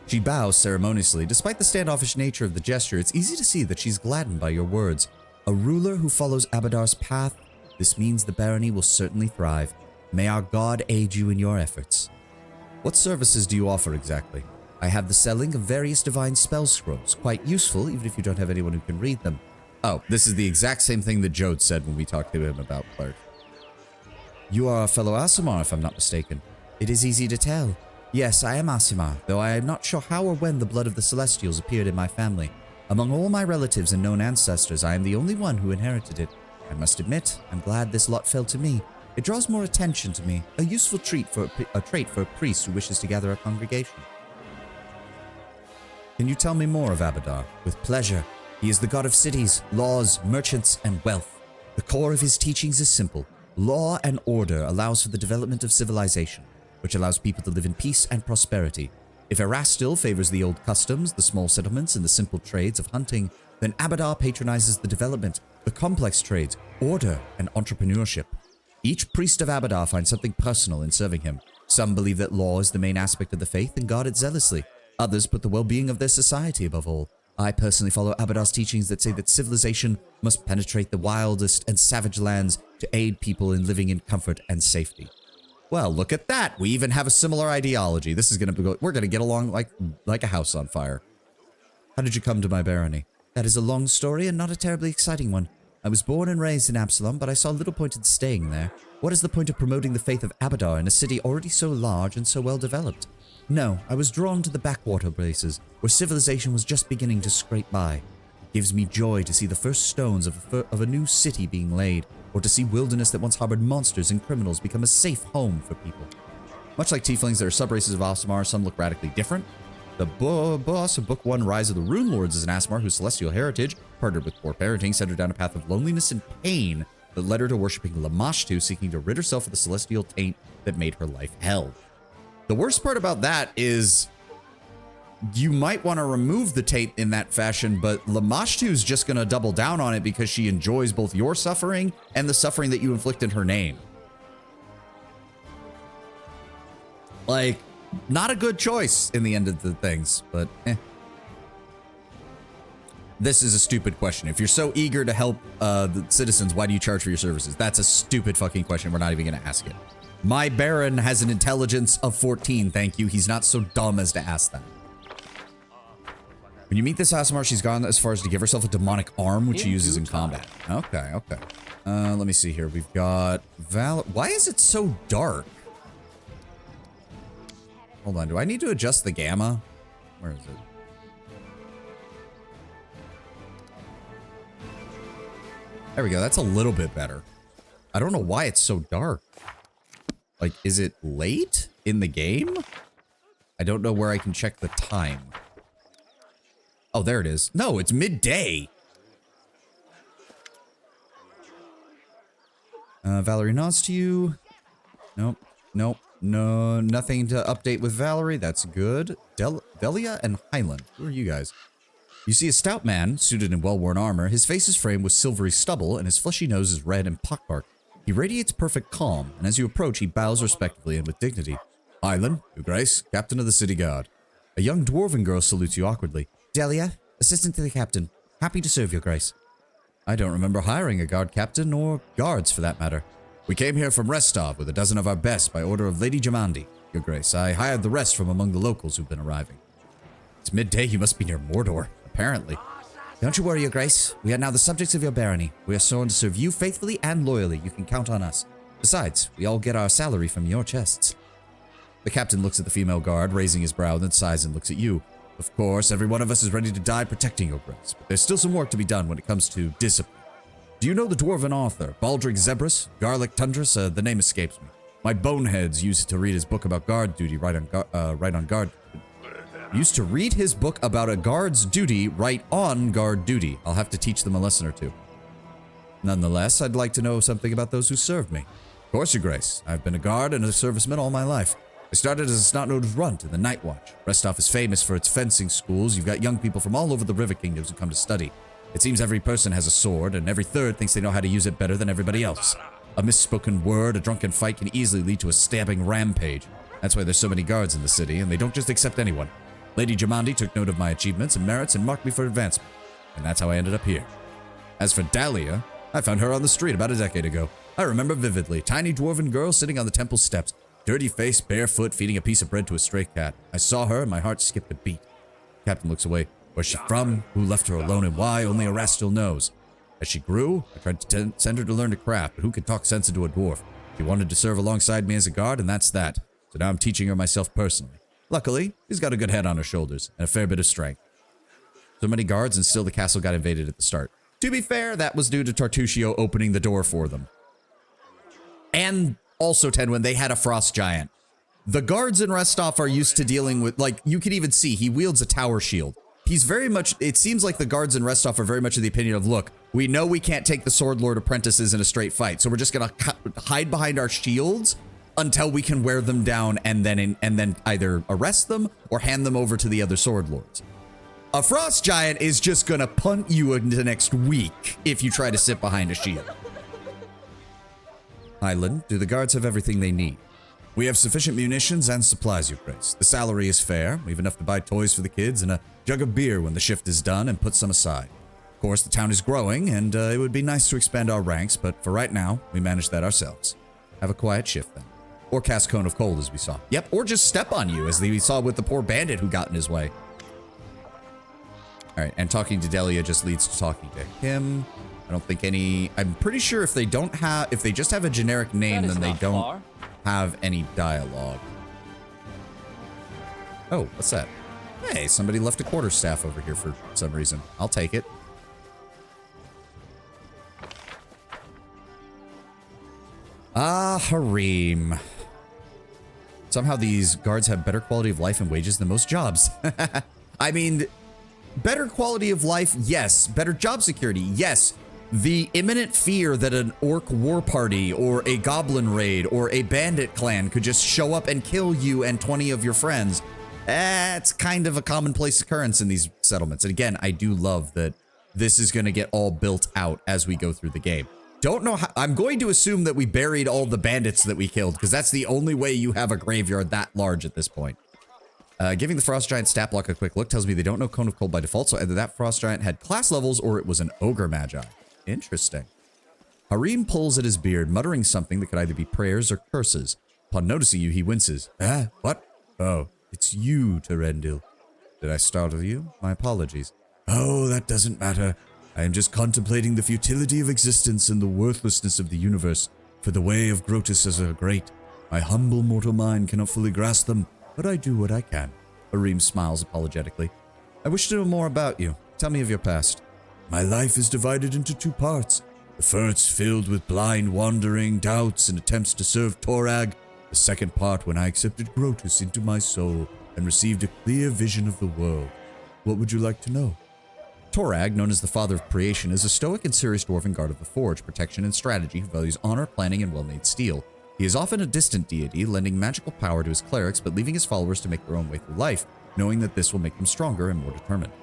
She bows ceremoniously. Despite the standoffish nature of the gesture, it's easy to see that she's gladdened by your words. A ruler who follows Abadar's path, this means the barony will certainly thrive. May our god aid you in your efforts. What services do you offer exactly? I have the selling of various divine spell scrolls, quite useful even if you don't have anyone who can read them. Oh, this is the exact same thing that Jode said when we talked to him about cleric. You are a fellow Aasimar, if I'm not mistaken. It is easy to tell. Yes, I am Aasimar, though I am not sure how or when the blood of the Celestials appeared in my family. Among all my relatives and known ancestors, I am the only one who inherited it. I must admit, I'm glad this lot fell to me. It draws more attention to me, a useful trait for a priest who wishes to gather a congregation. Can you tell me more of Abadar? With pleasure. He is the god of cities, laws, merchants, and wealth. The core of his teachings is simple. Law and order allows for the development of civilization, which allows people to live in peace and prosperity. If Erastil favors the old customs, the small settlements, and the simple trades of hunting, then Abadar patronizes the development, the complex trades, order, and entrepreneurship. Each priest of Abadar finds something personal in serving him. Some believe that law is the main aspect of the faith and guard it zealously. Others put the well-being of their society above all. I personally follow Abadar's teachings that say that civilization must penetrate the wildest and savage lands to aid people in living in comfort and safety. Well, look at that. We even have a similar ideology. This is going to go, we're going to get along like a house on fire. How did you come to my barony? That is a long story and not a terribly exciting one. I was born and raised in Absalom, but I saw little point in staying there. What is the point of promoting the faith of Abadar in a city already so large and so well developed? No, I was drawn to the backwater places, where civilization was just beginning to scrape by. It gives me joy to see the first stones of a new city being laid, or to see wilderness that once harbored monsters and criminals become a safe home for people. Much like tieflings, there are subraces of Aasimar, some look radically different. The boss of Book 1, Rise of the Rune Lords, is an Aasimar whose celestial heritage, partnered with poor parenting, sent her down a path of loneliness and pain that led her to worshipping Lamashtu, seeking to rid herself of the celestial taint that made her life hell. The worst part about that is you might want to remove the taint in that fashion, but Lamashtu is just going to double down on it because she enjoys both your suffering and the suffering that you inflict in her name. Like, not a good choice in the end of the things, but This is a stupid question. If you're so eager to help the citizens, why do you charge for your services? That's a stupid fucking question. We're not even going to ask it. My Baron has an intelligence of 14, thank you. He's not so dumb as to ask that. When you meet this Aasimar, she's gone as far as to give herself a demonic arm, which she uses in combat. Okay, okay. Let me see here. We've got Why is it so dark? Hold on. Do I need to adjust the gamma? Where is it? There we go. That's a little bit better. I don't know why it's so dark. Like, is it late in the game? I don't know where I can check the time. Oh, there it is. No, it's midday. Valerie nods to you. Nope. Nope. No, nothing to update with Valerie. That's good. Delia and Highland. Who are you guys? You see a stout man, suited in well-worn armor. His face is framed with silvery stubble, and his fleshy nose is red and pockmarked. He radiates perfect calm, and as you approach, he bows respectfully and with dignity. Highland, Your Grace, Captain of the City Guard. A young dwarven girl salutes you awkwardly. Delia, assistant to the captain. Happy to serve, Your Grace. I don't remember hiring a guard captain, or guards for that matter. We came here from Restov with a dozen of our best by order of Lady Jamandi, Your Grace. I hired the rest from among the locals who've been arriving. It's midday, you must be near Mordor, apparently. Don't you worry, Your Grace. We are now the subjects of your barony. We are sworn to serve you faithfully and loyally. You can count on us. Besides, we all get our salary from your chests. The captain looks at the female guard, raising his brow, then sighs and looks at you. Of course, every one of us is ready to die protecting Your Grace, but there's still some work to be done when it comes to discipline. Do you know the dwarven author, Baldric Zebras? Garlic Tundras? The name escapes me. My boneheads used to read his book about guard duty right on guard. Used to read his book about a guard's duty right on guard duty. I'll have to teach them a lesson or two. Nonetheless, I'd like to know something about those who served me. Of course, Your Grace. I've been a guard and a serviceman all my life. I started as a snot-nosed runt in the Night Watch. Restov is famous for its fencing schools. You've got young people from all over the River Kingdoms who come to study. It seems every person has a sword, and every third thinks they know how to use it better than everybody else. A misspoken word, a drunken fight can easily lead to a stabbing rampage. That's why there's so many guards in the city, and they don't just accept anyone. Lady Jamandi took note of my achievements and merits and marked me for advancement, and that's how I ended up here. As for Dahlia, I found her on the street about a decade ago. I remember vividly, tiny dwarven girl sitting on the temple steps, dirty face, barefoot, feeding a piece of bread to a stray cat. I saw her and my heart skipped a beat. Captain looks away. Where's she from? Who left her alone and why? Only a rat still knows. As she grew, I tried to send her to learn to craft, but who could talk sense into a dwarf? She wanted to serve alongside me as a guard, and that's that. So now I'm teaching her myself personally. Luckily, she's got a good head on her shoulders and a fair bit of strength. So many guards and still the castle got invaded at the start. To be fair, that was due to Tartusio opening the door for them. And also, Tenwin, they had a frost giant. The guards in Restov are used to dealing with, like, you can even see, he wields a tower shield. He's very much, it seems like the guards in Restov are very much of the opinion of, look, we know we can't take the Sword Lord apprentices in a straight fight, so we're just gonna hide behind our shields until we can wear them down and then either arrest them or hand them over to the other Sword Lords. A frost giant is just gonna punt you into next week if you try to sit behind a shield. Highland, do the guards have everything they need? We have sufficient munitions and supplies, Your Grace. The salary is fair. We have enough to buy toys for the kids and a jug of beer when the shift is done and put some aside. Of course, the town is growing, and it would be nice to expand our ranks, but for right now, we manage that ourselves. Have a quiet shift, then. Or cast Cone of Cold, as we saw. Yep, or just step on you, as we saw with the poor bandit who got in his way. Alright, and talking to Delia just leads to talking to him. I don't think any... I'm pretty sure if they don't have... If they just have a generic name, then they don't have any dialogue. Oh, what's that? Hey, somebody left a quarterstaff over here for some reason. I'll take it. Ah, harem. Somehow these guards have better quality of life and wages than most jobs. I mean, better quality of life, yes. Better job security, yes. The imminent fear that an orc war party or a goblin raid or a bandit clan could just show up and kill you and 20 of your friends, that's kind of a commonplace occurrence in these settlements. And again, I do love that this is going to get all built out as we go through the game. Don't know how, I'm going to assume that we buried all the bandits that we killed, because that's the only way you have a graveyard that large at this point. Giving the Frost Giant stat block a quick look tells me they don't know Cone of Cold by default, so either that Frost Giant had class levels or it was an Ogre Magi. Interesting. Harim pulls at his beard, muttering something that could either be prayers or curses. Upon noticing you, he winces. Ah, what? Oh, it's you, Terendil. Did I startle you? My apologies. Oh, that doesn't matter. I am just contemplating the futility of existence and the worthlessness of the universe, for the way of Grotus are great. My humble mortal mind cannot fully grasp them, but I do what I can. Arim smiles apologetically. I wish to know more about you. Tell me of your past. My life is divided into two parts. The first filled with blind wandering, doubts, and attempts to serve Torag. The second part when I accepted Grotus into my soul and received a clear vision of the world. What would you like to know? Torag, known as the Father of Creation, is a stoic and serious dwarven guard of the forge, protection, and strategy who values honor, planning, and well-made steel. He is often a distant deity, lending magical power to his clerics, but leaving his followers to make their own way through life, knowing that this will make them stronger and more determined.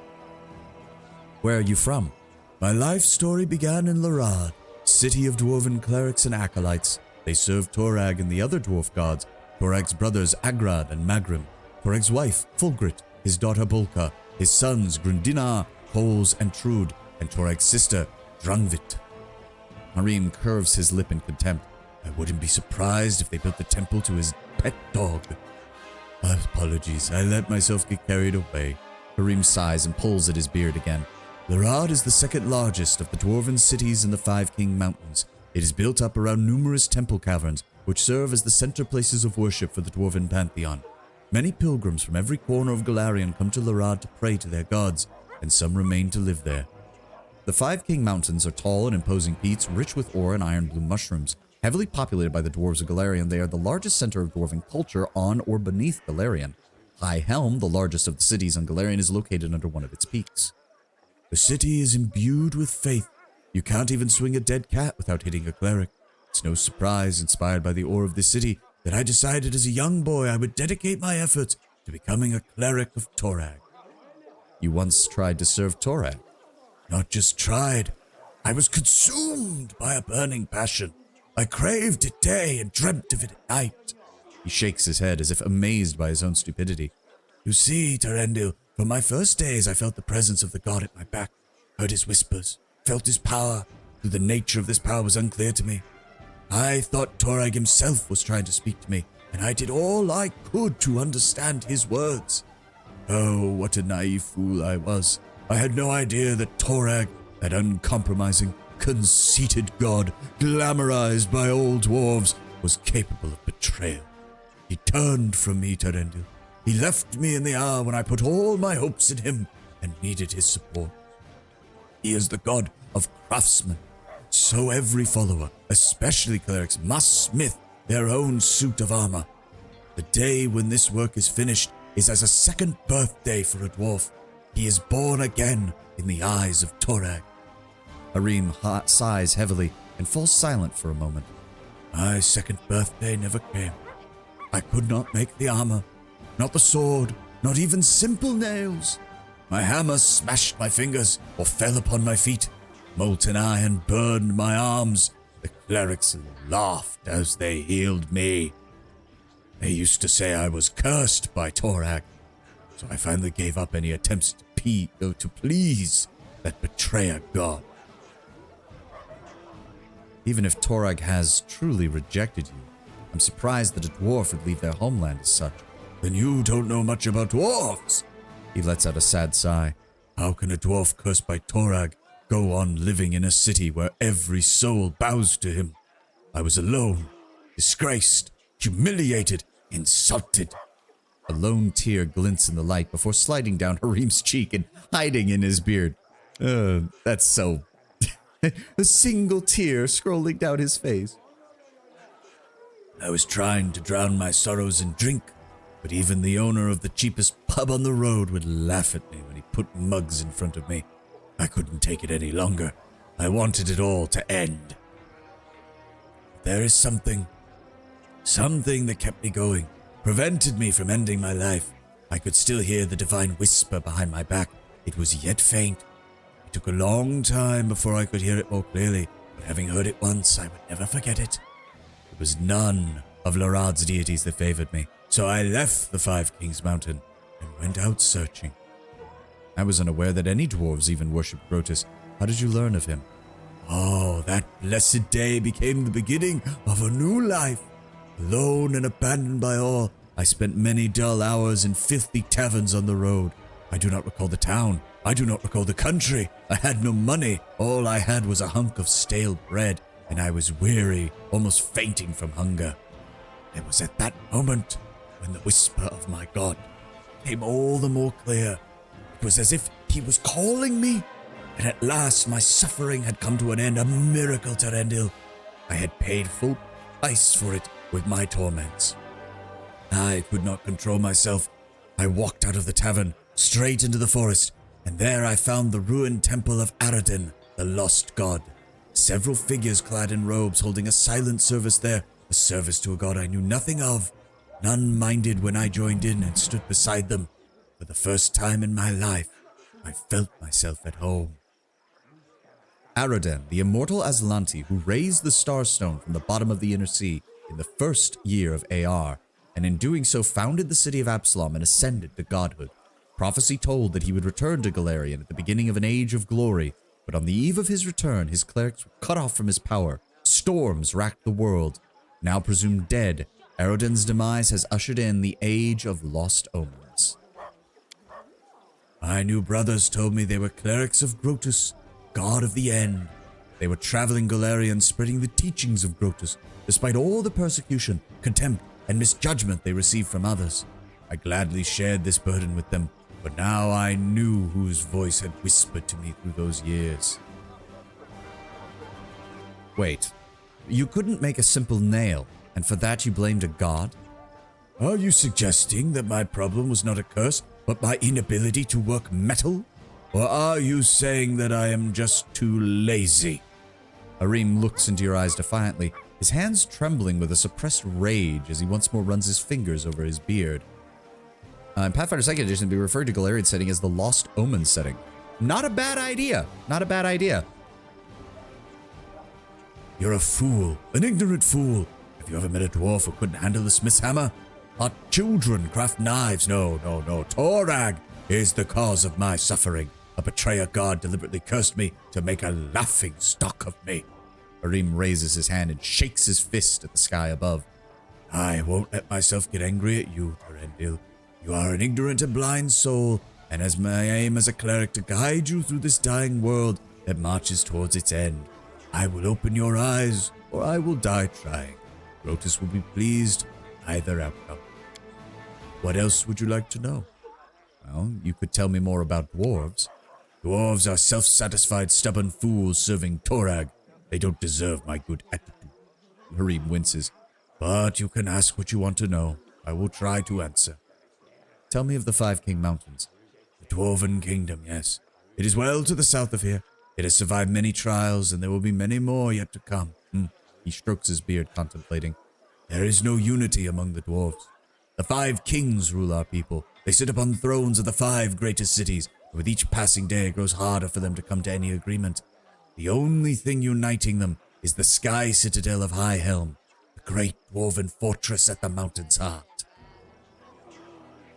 Where are you from? My life story began in Larad, city of dwarven clerics and acolytes. They served Torag and the other dwarf gods, Torag's brothers Agrad and Magrim, Torag's wife, Fulgrit, his daughter Bolka, his sons Grundina, Coles, and Trud, and Torag's sister, Drungvit. Harim curves his lip in contempt. I wouldn't be surprised if they built the temple to his pet dog. Apologies, I let myself get carried away. Harim sighs and pulls at his beard again. Larad is the second largest of the dwarven cities in the Five King Mountains. It is built up around numerous temple caverns, which serve as the center places of worship for the dwarven pantheon. Many pilgrims from every corner of Golarion come to Larad to pray to their gods, and some remain to live there. The Five King Mountains are tall and imposing peaks rich with ore and iron blue mushrooms. Heavily populated by the dwarves of Golarion, they are the largest center of dwarven culture on or beneath Golarion. High Helm, the largest of the cities on Golarion, is located under one of its peaks. The city is imbued with faith. You can't even swing a dead cat without hitting a cleric. It's no surprise, inspired by the ore of this city, that I decided as a young boy I would dedicate my efforts to becoming a cleric of Torag. You once tried to serve Torag? Not just tried. I was consumed by a burning passion. I craved it day and dreamt of it at night. He shakes his head as if amazed by his own stupidity. You see, Terendil, from my first days I felt the presence of the god at my back, heard his whispers, felt his power, though the nature of this power was unclear to me. I thought Torag himself was trying to speak to me, and I did all I could to understand his words. Oh, what a naive fool I was. I had no idea that Torag, that uncompromising, conceited god, glamorized by old dwarves, was capable of betrayal. He turned from me, Terendil. He left me in the hour when I put all my hopes in him and needed his support. He is the god of craftsmen. So every follower, especially clerics, must smith their own suit of armor. The day when this work is finished is as a second birthday for a dwarf. He is born again in the eyes of Torag. Harim sighs heavily and falls silent for a moment. My second birthday never came. I could not make the armor, not the sword, not even simple nails. My hammer smashed my fingers or fell upon my feet. Molten iron burned my arms. The clerics laughed as they healed me. They used to say I was cursed by Torag, so I finally gave up any attempts to please that betrayer god. Even if Torag has truly rejected you, I'm surprised that a dwarf would leave their homeland as such. Then you don't know much about dwarves. He lets out a sad sigh. How can a dwarf cursed by Torag go on living in a city where every soul bows to him? I was alone, disgraced, humiliated, insulted. A lone tear glints in the light before sliding down Harim's cheek and hiding in his beard. That's so... A single tear scrolling down his face. I was trying to drown my sorrows in drink, but even the owner of the cheapest pub on the road would laugh at me when he put mugs in front of me. I couldn't take it any longer. I wanted it all to end. There is something that kept me going, prevented me from ending my life. I could still hear the divine whisper behind my back. It was yet faint. It took a long time before I could hear it more clearly, but having heard it once, I would never forget it. It was none of Larad's deities that favored me, so I left the Five Kings Mountain and went out searching. I was unaware that any dwarves even worshipped Grotus. How did you learn of him? Oh, that blessed day became the beginning of a new life. Alone and abandoned by all, I spent many dull hours in filthy taverns on the road. I do not recall the town. I do not recall the country. I had no money. All I had was a hunk of stale bread, and I was weary, almost fainting from hunger. It was at that moment when the whisper of my God came all the more clear. It was as if he was calling me, and at last my suffering had come to an end, a miracle, Terendil. I had paid full price for it with my torments. I could not control myself. I walked out of the tavern, straight into the forest, and there I found the ruined temple of Aradin, the lost god. Several figures clad in robes holding a silent service there, a service to a god I knew nothing of. None minded when I joined in and stood beside them. For the first time in my life, I felt myself at home. Aradin, the immortal Aslanti who raised the Starstone from the bottom of the Inner Sea in the first year of AR, and in doing so founded the city of Absalom and ascended to godhood. Prophecy told that he would return to Galarian at the beginning of an age of glory, but on the eve of his return, his clerics were cut off from his power. Storms racked the world. Now presumed dead, Aradin's demise has ushered in the age of lost omens. My new brothers told me they were clerics of Grotus, god of the end. They were traveling Galarian spreading the teachings of Grotus, despite all the persecution, contempt, and misjudgment they received from others. I gladly shared this burden with them, but now I knew whose voice had whispered to me through those years. Wait, you couldn't make a simple nail, and for that you blamed a god? Are you suggesting that my problem was not a curse, but my inability to work metal? Or are you saying that I am just too lazy? Arim looks into your eyes defiantly, his hands trembling with a suppressed rage as he once more runs his fingers over his beard. In Pathfinder 2nd Edition, we referred to Galarian setting as the Lost Omen setting. Not a bad idea. Not a bad idea. You're a fool. An ignorant fool. Have you ever met a dwarf who couldn't handle the smith's hammer? Our children craft knives. No. Torag is the cause of my suffering. A betrayer god deliberately cursed me to make a laughing stock of me. Arim raises his hand and shakes his fist at the sky above. I won't let myself get angry at you, Terendil. You are an ignorant and blind soul, and as my aim as a cleric to guide you through this dying world that marches towards its end, I will open your eyes, or I will die trying. Grotus will be pleased, either outcome. What else would you like to know? Well, you could tell me more about dwarves. Dwarves are self-satisfied, stubborn fools serving Torag. They don't deserve my good attitude. Harim winces. But you can ask what you want to know. I will try to answer. Tell me of the Five King Mountains. The Dwarven Kingdom, yes. It is well to the south of here. It has survived many trials, and there will be many more yet to come. He strokes his beard, contemplating. There is no unity among the dwarves. The 5 kings rule our people. They sit upon the thrones of the 5 greatest cities, and with each passing day it grows harder for them to come to any agreement. The only thing uniting them is the sky citadel of High Helm, the great dwarven fortress at the mountain's heart.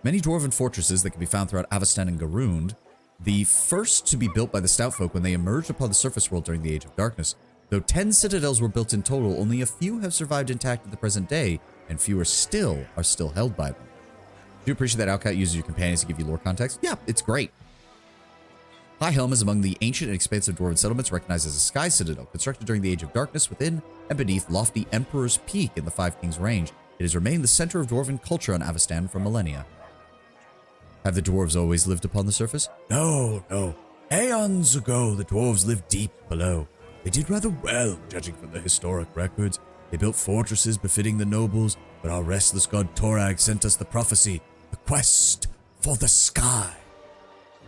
Many dwarven fortresses that can be found throughout Avestan and Garund, the first to be built by the Stoutfolk when they emerged upon the surface world during the Age of Darkness. Though 10 citadels were built in total, only a few have survived intact at the present day, and fewer still are held by them. Do you appreciate that Outcat uses your companions to give you lore context? Yeah, it's great. High Helm is among the ancient and expansive dwarven settlements recognized as a sky citadel, constructed during the Age of Darkness within and beneath lofty Emperor's Peak in the Five Kings Range. It has remained the center of dwarven culture on Avestan for millennia. Have the dwarves always lived upon the surface? No. Aeons ago, the dwarves lived deep below. They did rather well, judging from the historic records. They built fortresses befitting the nobles, but our restless god Torag sent us the prophecy, the quest for the sky.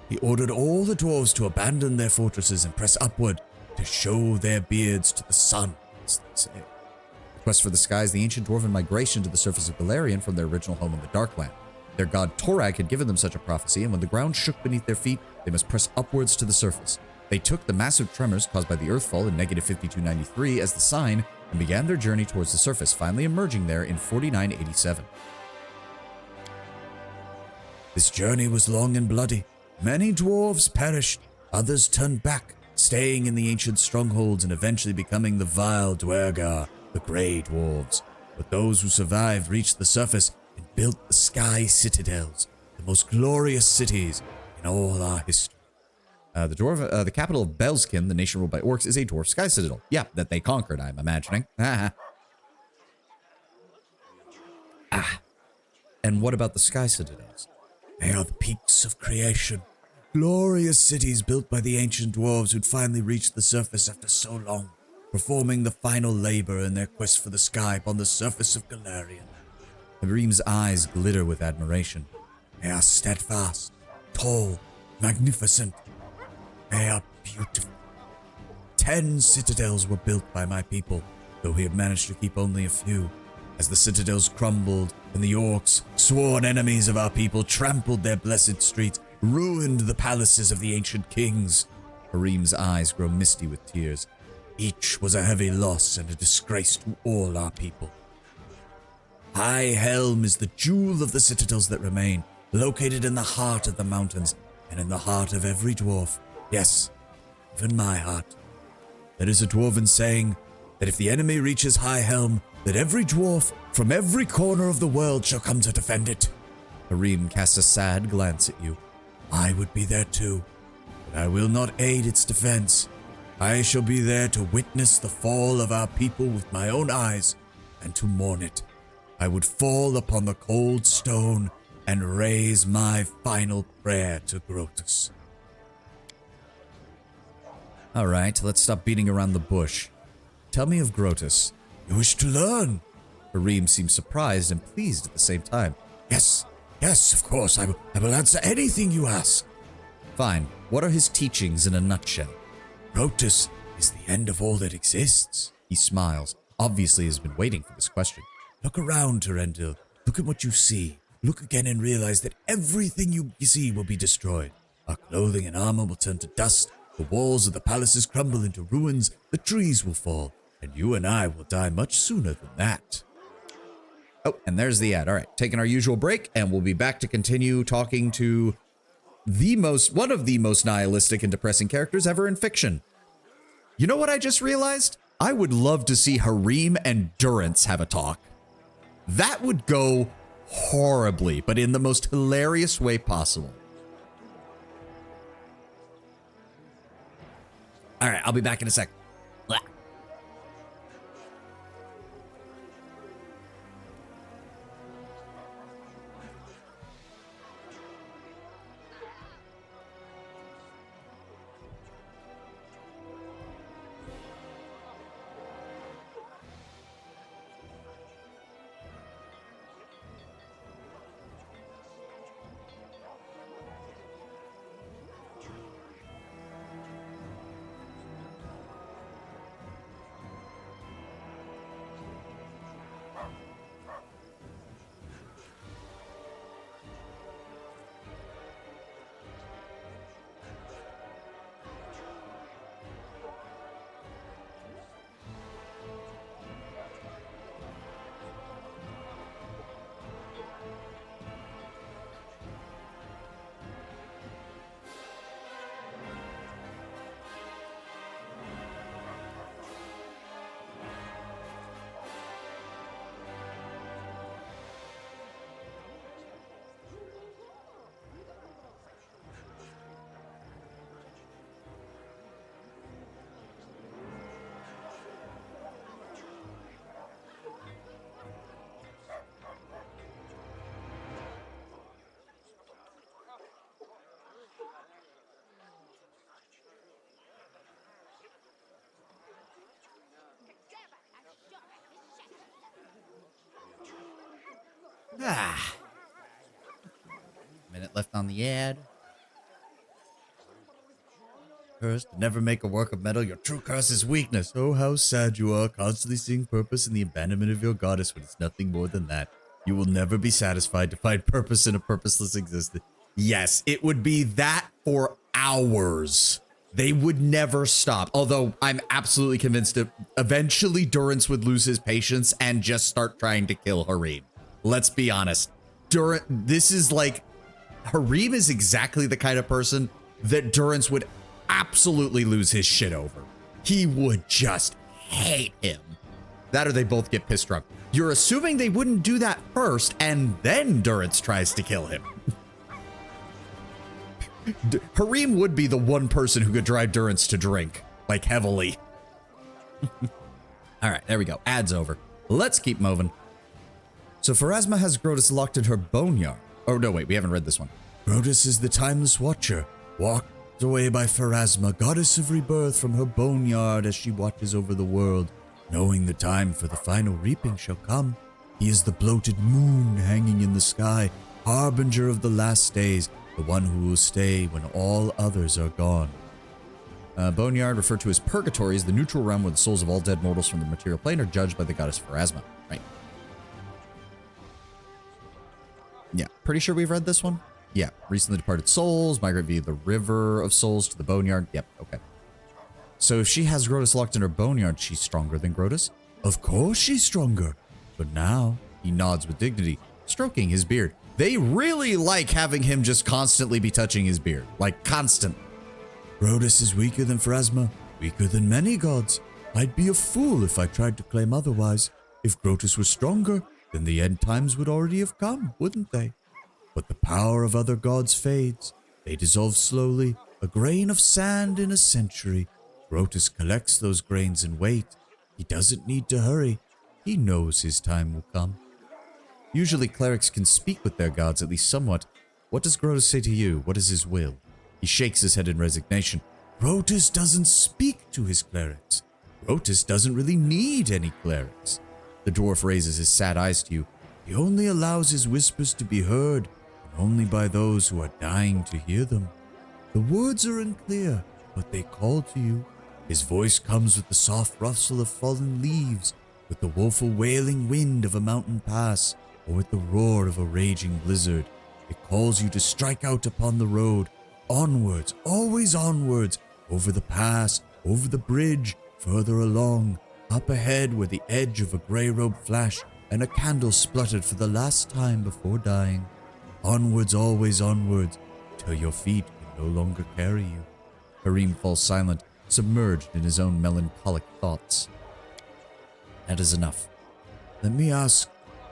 He ordered all the dwarves to abandon their fortresses and press upward to show their beards to the sun, as they say. The quest for the sky is the ancient dwarven migration to the surface of Galarian from their original home in the Darkland. Their god Torag had given them such a prophecy, and when the ground shook beneath their feet, they must press upwards to the surface. They took the massive tremors caused by the Earthfall in -5293 as the sign and began their journey towards the surface, finally emerging there in 4987. This journey was long and bloody. Many dwarves perished, others turned back, staying in the ancient strongholds and eventually becoming the vile Dwergar, the Grey Dwarves. But those who survived reached the surface and built the sky citadels, the most glorious cities. in all our history. The capital of Belskin, the nation ruled by orcs, is a dwarf sky citadel. Yeah, that they conquered, I'm imagining. And what about the sky citadels? They are the peaks of creation. Glorious cities built by the ancient dwarves who'd finally reached the surface after so long, performing the final labor in their quest for the sky upon the surface of Galarian. Harim's eyes glitter with admiration. They are steadfast, tall, magnificent. They are beautiful. 10 citadels were built by my people, though we have managed to keep only a few. As the citadels crumbled and the orcs, sworn enemies of our people, trampled their blessed streets, ruined the palaces of the ancient kings. Harim's eyes grow misty with tears. Each was a heavy loss and a disgrace to all our people. High Helm is the jewel of the citadels that remain, located in the heart of the mountains and in the heart of every dwarf. Yes, even my heart. There is a dwarven saying that if the enemy reaches High Helm, that every dwarf from every corner of the world shall come to defend it. Harim casts a sad glance at you. I would be there too, but I will not aid its defense. I shall be there to witness the fall of our people with my own eyes and to mourn it. I would fall upon the cold stone and raise my final prayer to Grotus. All right, let's stop beating around the bush. Tell me of Grotus. You wish to learn? Harim seems surprised and pleased at the same time. Yes, of course, I will answer anything you ask. Fine, what are his teachings in a nutshell? Grotus is the end of all that exists. He smiles, obviously has been waiting for this question. Look around, Terendil. Look at what you see. Look again and realize that everything you see will be destroyed. Our clothing and armor will turn to dust. The walls of the palaces crumble into ruins. The trees will fall. And you and I will die much sooner than that. Oh, and there's the ad. All right, taking our usual break, and we'll be back to continue talking to one of the most nihilistic and depressing characters ever in fiction. You know what I just realized? I would love to see Harim and Durance have a talk. That would go horribly, but in the most hilarious way possible. All right, I'll be back in a sec. Blah. Minute left on the ad. Cursed, never make a work of metal. Your true curse is weakness. Oh, how sad you are, constantly seeing purpose in the abandonment of your goddess when it's nothing more than that. You will never be satisfied to find purpose in a purposeless existence. Yes, it would be that for hours. They would never stop. Although I'm absolutely convinced that eventually Durance would lose his patience and just start trying to kill Harim. Let's be honest. This is like, Harim is exactly the kind of person that Durance would absolutely lose his shit over. He would just hate him. That or they both get pissed drunk. You're assuming they wouldn't do that first, and then Durance tries to kill him. Harim would be the one person who could drive Durance to drink, like heavily. All right, there we go. Ad's over. Let's keep moving. So Pharasma has Grotus locked in her boneyard. Oh, no, wait, we haven't read this one. Grotus is the timeless watcher, walked away by Pharasma, goddess of rebirth, from her boneyard as she watches over the world, knowing the time for the final reaping shall come. He is the bloated moon hanging in the sky, harbinger of the last days, the one who will stay when all others are gone. Boneyard, referred to as Purgatory, is the neutral realm where the souls of all dead mortals from the material plane are judged by the goddess Pharasma. Right. Yeah, pretty sure we've read this one. Yeah, recently departed souls migrate via the river of souls to the boneyard. Yep, okay. So if she has Grotus locked in her boneyard, she's stronger than Grotus? Of course she's stronger. But now, he nods with dignity, stroking his beard. They really like having him just constantly be touching his beard. Like, constant. Grotus is weaker than Pharasma, weaker than many gods. I'd be a fool if I tried to claim otherwise. If Grotus were stronger, then the end times would already have come, wouldn't they? But the power of other gods fades. They dissolve slowly, a grain of sand in a century. Grotus collects those grains and wait. He doesn't need to hurry. He knows his time will come. Usually clerics can speak with their gods, at least somewhat. What does Grotus say to you? What is his will? He shakes his head in resignation. Grotus doesn't speak to his clerics. Grotus doesn't really need any clerics. The dwarf raises his sad eyes to you. He only allows his whispers to be heard, and only by those who are dying to hear them. The words are unclear, but they call to you. His voice comes with the soft rustle of fallen leaves, with the woeful wailing wind of a mountain pass, or with the roar of a raging blizzard. It calls you to strike out upon the road, onwards, always onwards, over the pass, over the bridge, further along, up ahead where the edge of a grey robe flashed and a candle spluttered for the last time before dying. Onwards, always onwards, till your feet can no longer carry you. Harim falls silent, submerged in his own melancholic thoughts. That is enough. Let me ask,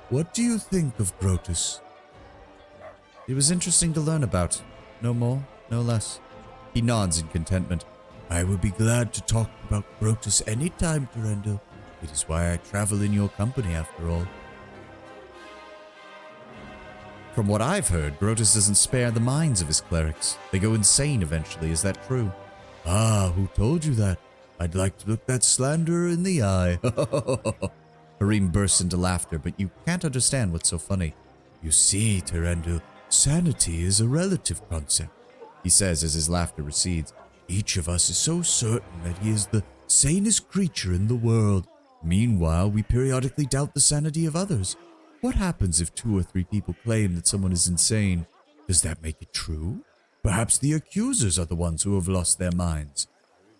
what do you think of Grotus? It was interesting to learn about. No more, no less. He nods in contentment. I will be glad to talk about Grotus any time, Terendil. It is why I travel in your company, after all. From what I've heard, Grotus doesn't spare the minds of his clerics. They go insane eventually, is that true? Ah, who told you that? I'd like to look that slanderer in the eye. Harim bursts into laughter, but you can't understand what's so funny. You see, Terendil, sanity is a relative concept, he says as his laughter recedes. Each of us is so certain that he is the sanest creature in the world. Meanwhile, we periodically doubt the sanity of others. What happens if 2 or 3 people claim that someone is insane? Does that make it true? Perhaps the accusers are the ones who have lost their minds.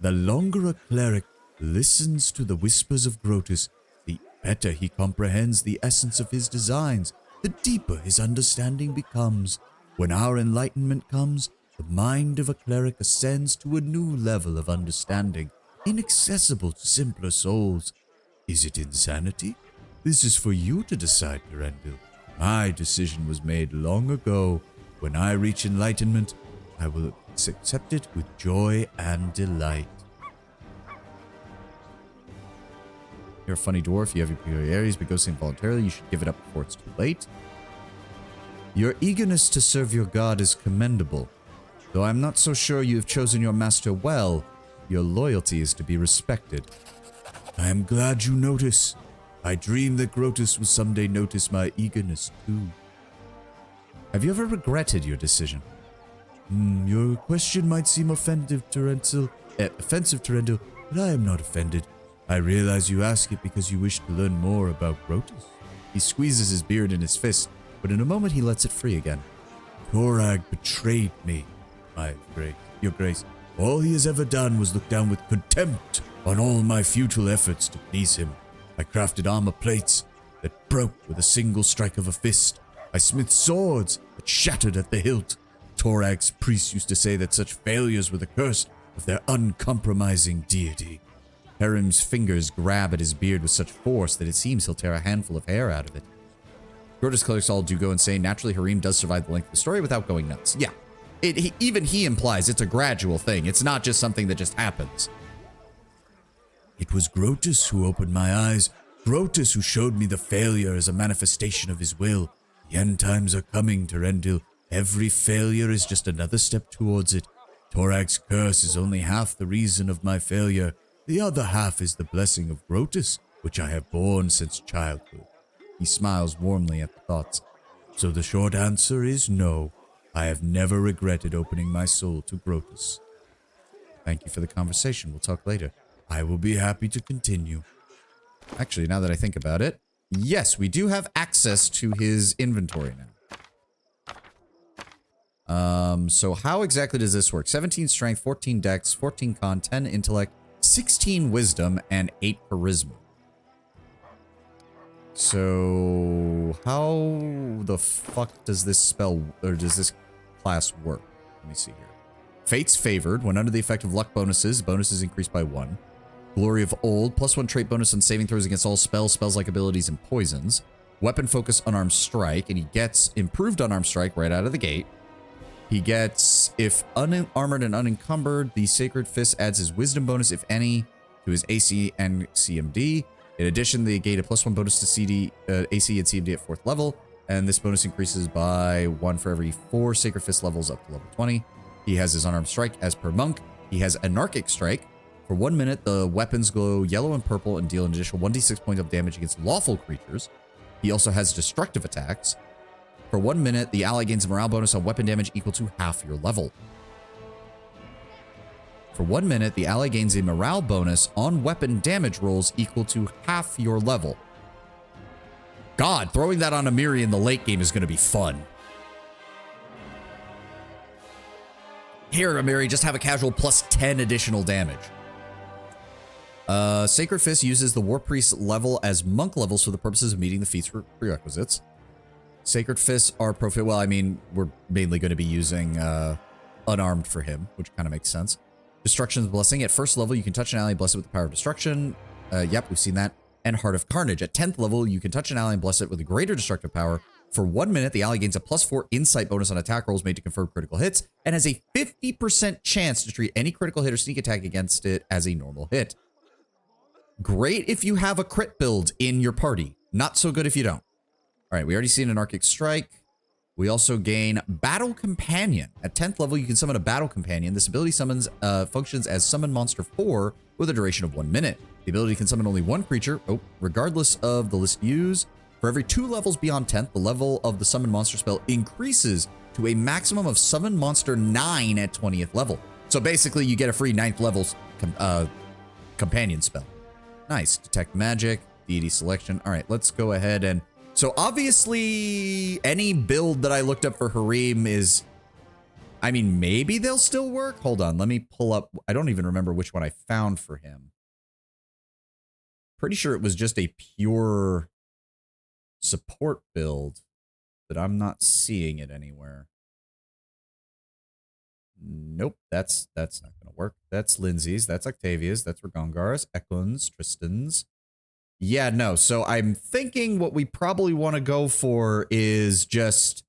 The longer a cleric listens to the whispers of Grotus, the better he comprehends the essence of his designs, the deeper his understanding becomes. When our enlightenment comes, the mind of a cleric ascends to a new level of understanding, inaccessible to simpler souls. Is it insanity? This is for you to decide, Terendil. My decision was made long ago. When I reach enlightenment, I will accept it with joy and delight. You're a funny dwarf. You have your peculiarities, but ghosting voluntarily, you should give it up before it's too late. Your eagerness to serve your god is commendable. Though I'm not so sure you have chosen your master well, your loyalty is to be respected. I am glad you notice. I dreamed that Grotus would someday notice my eagerness too. Have you ever regretted your decision? Your question might seem offensive, Terendil, but I am not offended. I realize you ask it because you wish to learn more about Grotus. He squeezes his beard in his fist, but in a moment he lets it free again. Torag betrayed me, your grace. All he has ever done was look down with contempt on all my futile efforts to please him. I crafted armor plates that broke with a single strike of a fist. I smithed swords that shattered at the hilt. Torag's priests used to say that such failures were the curse of their uncompromising deity. Harim's fingers grab at his beard with such force that it seems he'll tear a handful of hair out of it. Grotus clerics all do go insane. Naturally, Harim does survive the length of the story without going nuts. Yeah. Even he implies it's a gradual thing. It's not just something that just happens. It was Grotus who opened my eyes. Grotus who showed me the failure as a manifestation of his will. The end times are coming, Terendil. Every failure is just another step towards it. Torag's curse is only half the reason of my failure. The other half is the blessing of Grotus, which I have borne since childhood. He smiles warmly at the thoughts. So the short answer is no. I have never regretted opening my soul to Grotus. Thank you for the conversation. We'll talk later. I will be happy to continue. Actually, now that I think about it, yes, we do have access to his inventory now. So how exactly does this work? 17 strength, 14 dex, 14 con, 10 intellect, 16 wisdom, and 8 charisma. So how the fuck does this spell, or does this class work? Let me see here. Fate's favored. When under the effect of luck bonuses, bonuses increased by 1. Glory of Old, +1 trait bonus on saving throws against all spells, spells-like abilities, and poisons. Weapon focus, unarmed strike, and he gets improved unarmed strike right out of the gate. He gets, if unarmored and unencumbered, the Sacred Fist adds his wisdom bonus, if any, to his AC and CMD. In addition, they gain a +1 bonus to AC and CMD at 4th level, and this bonus increases by 1 for every 4 Sacred Fist levels up to level 20. He has his unarmed strike as per monk. He has anarchic strike. For 1 minute, the weapons glow yellow and purple and deal an additional 1d6 points of damage against lawful creatures. He also has destructive attacks. For 1 minute, the ally gains a morale bonus on weapon damage equal to half your level. For 1 minute, the ally gains a morale bonus on weapon damage rolls equal to half your level. God, throwing that on Amiri in the late game is going to be fun. Here, Amiri, just have a casual +10 additional damage. Sacred Fist uses the War Priest level as monk levels for the purposes of meeting the feat's prerequisites. Sacred Fists are well, I mean, we're mainly going to be using unarmed for him, which kind of makes sense. Destruction's Blessing. At 1st level, you can touch an ally and bless it with the power of destruction. Yep, we've seen that. And Heart of Carnage. At 10th level, you can touch an ally and bless it with a greater destructive power. For 1 minute, the ally gains a +4 insight bonus on attack rolls made to confirm critical hits, and has a 50% chance to treat any critical hit or sneak attack against it as a normal hit. Great if you have a crit build in your party. Not so good if you don't. All right, we already seen an Anarchic Strike. We also gain Battle Companion. At 10th level, you can summon a Battle Companion. This ability functions as Summon Monster 4 with a duration of 1 minute. The ability can summon only one creature, regardless of the list used. For every 2 levels beyond 10th, the level of the Summon Monster spell increases to a maximum of Summon Monster 9 at 20th level. So basically, you get a free 9th level companion spell. Nice. Detect Magic, Deity Selection. All right, let's go ahead and... So obviously, any build that I looked up for Harim is... I mean, maybe they'll still work? Hold on, let me pull up... I don't even remember which one I found for him. Pretty sure it was just a pure support build, but I'm not seeing it anywhere. Nope, that's not going to work. That's Lindsay's, that's Octavia's, that's Ragongar's, Eklund's, Tristan's. Yeah, no, so I'm thinking what we probably want to go for is just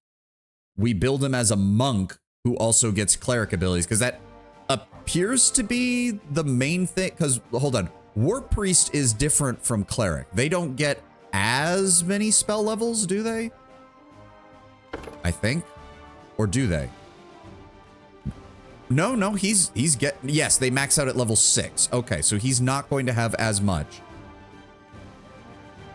we build him as a monk who also gets cleric abilities, because that appears to be the main thing. Because, hold on, War Priest is different from cleric. They don't get as many spell levels, do they? I think. Or do they? No, he's getting... Yes, they max out at level 6. Okay, so he's not going to have as much.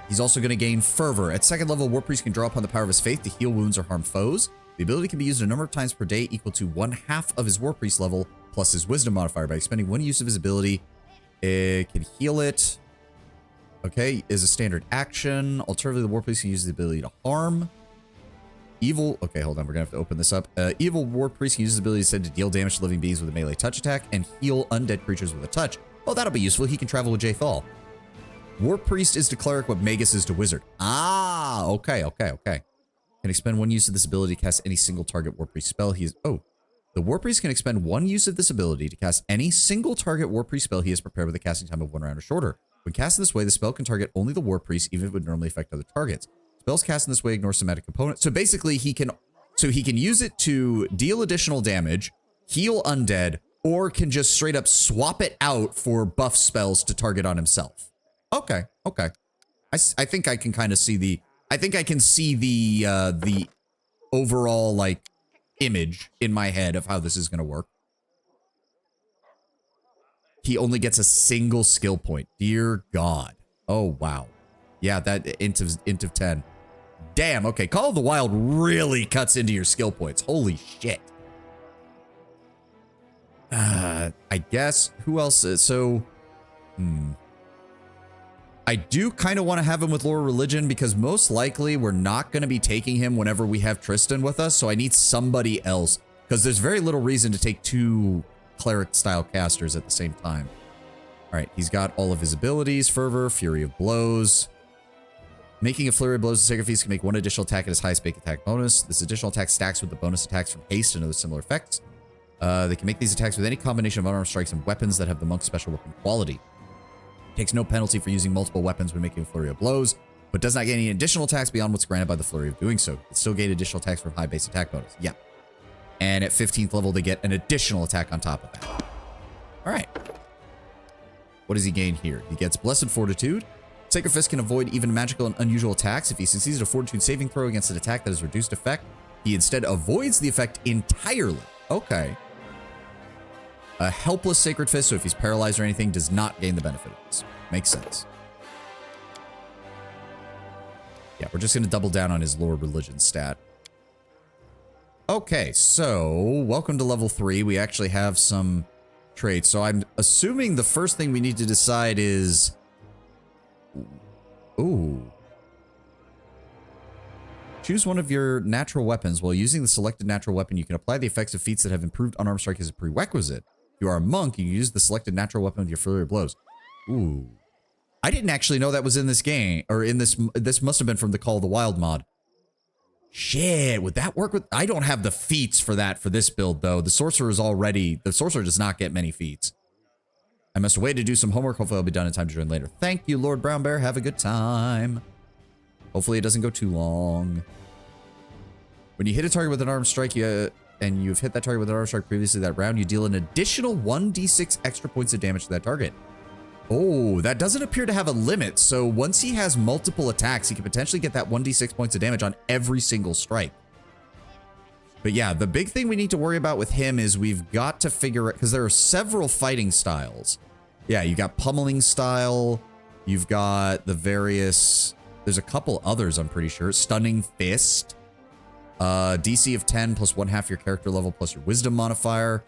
He's also going to gain Fervor. At 2nd level, War Priest can draw upon the power of his faith to heal wounds or harm foes. The ability can be used a number of times per day equal to 1/2 of his War Priest level plus his Wisdom modifier. By expending one use of his ability, it can heal it. Okay, is a standard action. Alternatively, the War Priest can use the ability to harm. Evil... Okay, hold on. We're going to have to open this up. Evil War Priest can use his ability to deal damage to living beings with a melee touch attack and heal undead creatures with a touch. Oh, that'll be useful. He can travel with Jaethal. War Priest is to cleric what Magus is to wizard. Ah, okay. Can expend one use of this ability to cast any single target War Priest spell. The War Priest can expend one use of this ability to cast any single target War Priest spell he has prepared with a casting time of 1 round or shorter. When cast this way, the spell can target only the War Priest, even if it would normally affect other targets. Spells cast in this way ignore somatic components. So basically, he can So he can use it to deal additional damage, heal undead, or can just straight up swap it out for buff spells to target on himself. Okay, okay. I think I can kind of see the... I think I can see the overall, like, image in my head of how this is going to work. He only gets a single skill point. Dear God. Oh, wow. Yeah, that int of 10. Damn, okay. Call of the Wild really cuts into your skill points. Holy shit. I guess, who else is, so, I do kind of want to have him with Lore of Religion because most likely we're not going to be taking him whenever we have Tristan with us, so I need somebody else because there's very little reason to take two cleric-style casters at the same time. All right, he's got all of his abilities, Fervor, Fury of Blows. Making a Flurry of Blows to Sacrifice can make one additional attack at his highest base attack bonus. This additional attack stacks with the bonus attacks from Haste and other similar effects. They can make these attacks with any combination of unarmed strikes and weapons that have the monk's special weapon quality. Takes no penalty for using multiple weapons when making a Flurry of Blows, but does not get any additional attacks beyond what's granted by the Flurry of doing so. It still gain additional attacks from high base attack bonus. Yeah. And at 15th level, they get an additional attack on top of that. All right. What does he gain here? He gets Blessed Fortitude. Sacred Fist can avoid even magical and unusual attacks. If he succeeds a Fortitude saving throw against an attack that has reduced effect, he instead avoids the effect entirely. Okay. A helpless Sacred Fist, so if he's paralyzed or anything, does not gain the benefit of this. Makes sense. Yeah, we're just going to double down on his Lore of Religion stat. Okay, so welcome to level 3. We actually have some traits. So I'm assuming the first thing we need to decide is... Ooh. Choose one of your natural weapons. While using the selected natural weapon, you can apply the effects of feats that have improved unarmed strike as a prerequisite. If you are a monk, you can use the selected natural weapon with your Flurry of Blows. Ooh. I didn't actually know that was in this game, or in this must have been from the Call of the Wild mod. Shit, would that work with... I don't have the feats for that for this build, though. The Sorcerer does not get many feats. I must wait to do some homework. Hopefully I'll be done in time to join later. Thank you, Lord Brown Bear. Have a good time. Hopefully it doesn't go too long. When you hit a target with an armed strike, and you've hit that target with an armed strike previously that round, you deal an additional 1d6 extra points of damage to that target. Oh, that doesn't appear to have a limit. So once he has multiple attacks, he can potentially get that 1d6 points of damage on every single strike. But yeah, the big thing we need to worry about with him is we've got to figure it, because there are several fighting styles. Yeah, you got pummeling style. You've got the various, there's a couple others I'm pretty sure. Stunning Fist. DC of 10 plus 1/2 your character level plus your wisdom modifier.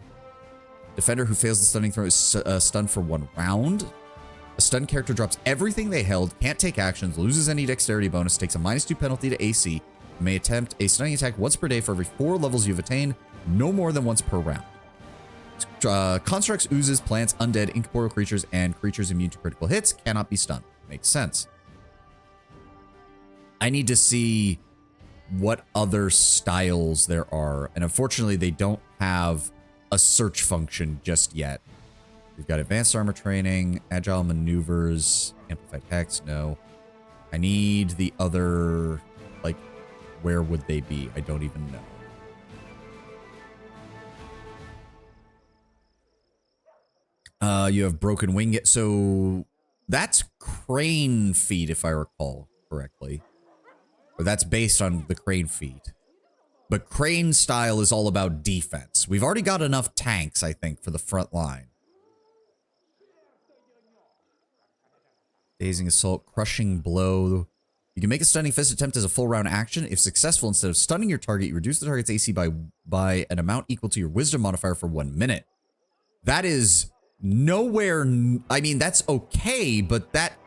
Defender who fails the stunning throw is stunned for 1 round. A stunned character drops everything they held, can't take actions, loses any dexterity bonus, takes a -2 penalty to AC, may attempt a stunning attack once per day for every 4 levels you've attained, no more than once per round. Constructs, oozes, plants, undead, incorporeal creatures, and creatures immune to critical hits cannot be stunned. Makes sense. I need to see what other styles there are, and unfortunately they don't have a search function just yet. We've got advanced armor training, agile maneuvers, amplified hex, no. I need the other, like, where would they be? I don't even know. You have broken wing, so that's crane feet, if I recall correctly. Or that's based on the crane feet. But crane style is all about defense. We've already got enough tanks, I think, for the front line. Dazing Assault, Crushing Blow. You can make a Stunning Fist attempt as a full round action. If successful, instead of stunning your target, you reduce the target's AC by an amount equal to your Wisdom modifier for 1 minute. That is nowhere... I mean, that's okay, but that...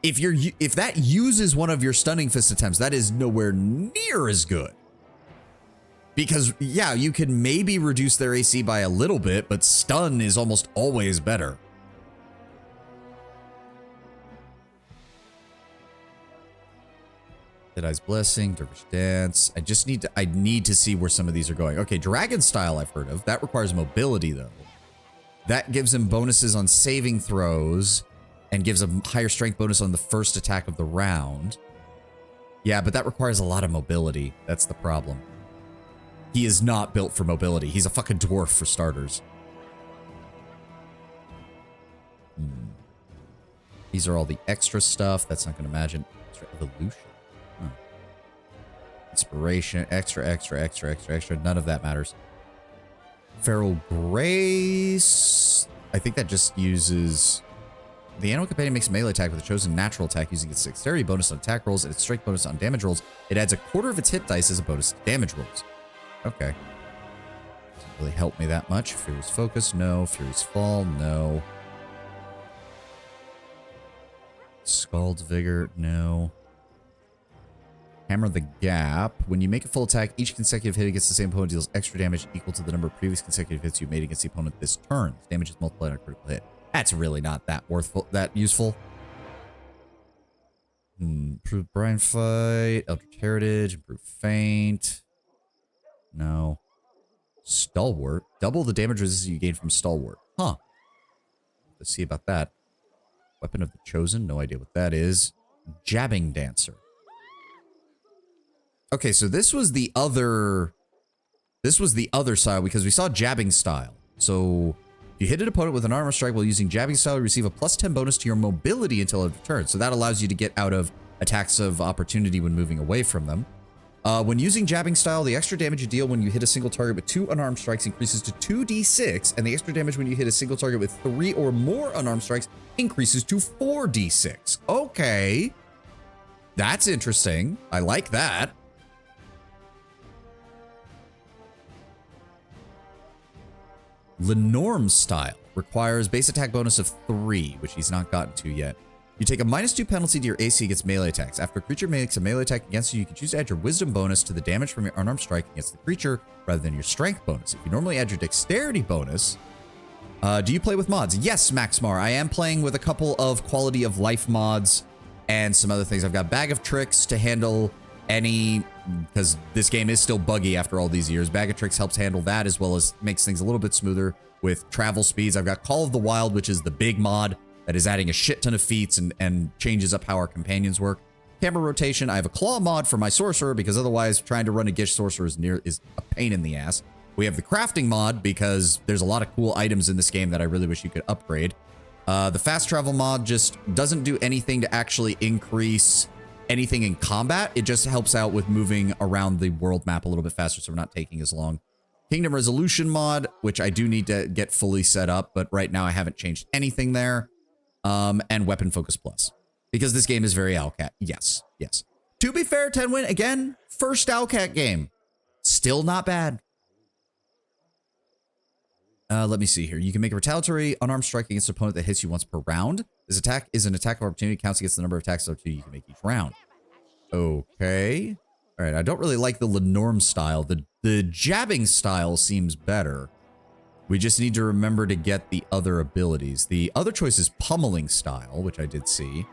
If that uses one of your Stunning Fist attempts, that is nowhere near as good. Because, yeah, you can maybe reduce their AC by a little bit, but stun is almost always better. Deadeye's Blessing, Dervish Dance. I need to see where some of these are going. Okay, Dragon Style I've heard of. That requires mobility, though. That gives him bonuses on saving throws and gives a higher strength bonus on the first attack of the round. Yeah, but that requires a lot of mobility. That's the problem. He is not built for mobility. He's a fucking dwarf for starters. These are all the extra stuff. That's not going to imagine. Extra evolution. Huh. Inspiration. Extra. None of that matters. Feral Grace. I think that just uses... The animal companion makes a melee attack with a chosen natural attack using its dexterity bonus on attack rolls and its strength bonus on damage rolls. It adds a quarter of its hit dice as a bonus to damage rolls. Okay. Doesn't really help me that much. Fury's Focus, no. Fury's Fall, no. Scald's Vigor, no. Hammer the Gap. When you make a full attack, each consecutive hit against the same opponent deals extra damage equal to the number of previous consecutive hits you made against the opponent this turn. Damage is multiplied on a critical hit. That's really not that useful. Improved Brine Fight, Eldritch Heritage, Improved Feint. No. Stalwart. Double the damage resistance you gain from Stalwart. Huh. Let's see about that. Weapon of the Chosen. No idea what that is. Jabbing Dancer. Okay, so this was the other style because we saw Jabbing Style. So... If you hit an opponent with an armor strike while using Jabbing Style, you receive a +10 bonus to your mobility until end of turn. So that allows you to get out of attacks of opportunity when moving away from them. When using Jabbing Style, the extra damage you deal when you hit a single target with 2 unarmed strikes increases to 2d6, and the extra damage when you hit a single target with 3 or more unarmed strikes increases to 4d6. Okay. That's interesting. I like that. Lenormand Style requires base attack bonus of 3, which he's not gotten to yet. You take a -2 penalty to your AC against melee attacks. After a creature makes a melee attack against you, you can choose to add your wisdom bonus to the damage from your unarmed strike against the creature rather than your strength bonus. If you normally add your dexterity bonus, do you play with mods? Yes, Maxmar. I am playing with a couple of quality of life mods and some other things. I've got Bag of Tricks to handle any... because this game is still buggy after all these years. Bag of Tricks helps handle that as well as makes things a little bit smoother with travel speeds. I've got Call of the Wild, which is the big mod that is adding a shit ton of feats and changes up how our companions work. Camera rotation. I have a Claw mod for my Sorcerer because otherwise trying to run a Gish Sorcerer is a pain in the ass. We have the Crafting mod because there's a lot of cool items in this game that I really wish you could upgrade. The Fast Travel mod just doesn't do anything to actually increase anything in combat. It just helps out with moving around the world map a little bit faster so we're not taking as long. Kingdom Resolution mod, which I do need to get fully set up, but right now I haven't changed anything there. And Weapon Focus Plus. Because this game is very Owlcat. Yes. To be fair, Tenwin, again, first Owlcat game. Still not bad. Let me see here. You can make a retaliatory unarmed strike against an opponent that hits you once per round. This attack is an attack of opportunity. It counts against the number of attacks of opportunity you can make each round. Okay. All right. I don't really like the Lenormand style. The jabbing style seems better. We just need to remember to get the other abilities. The other choice is pummeling style, which I did see.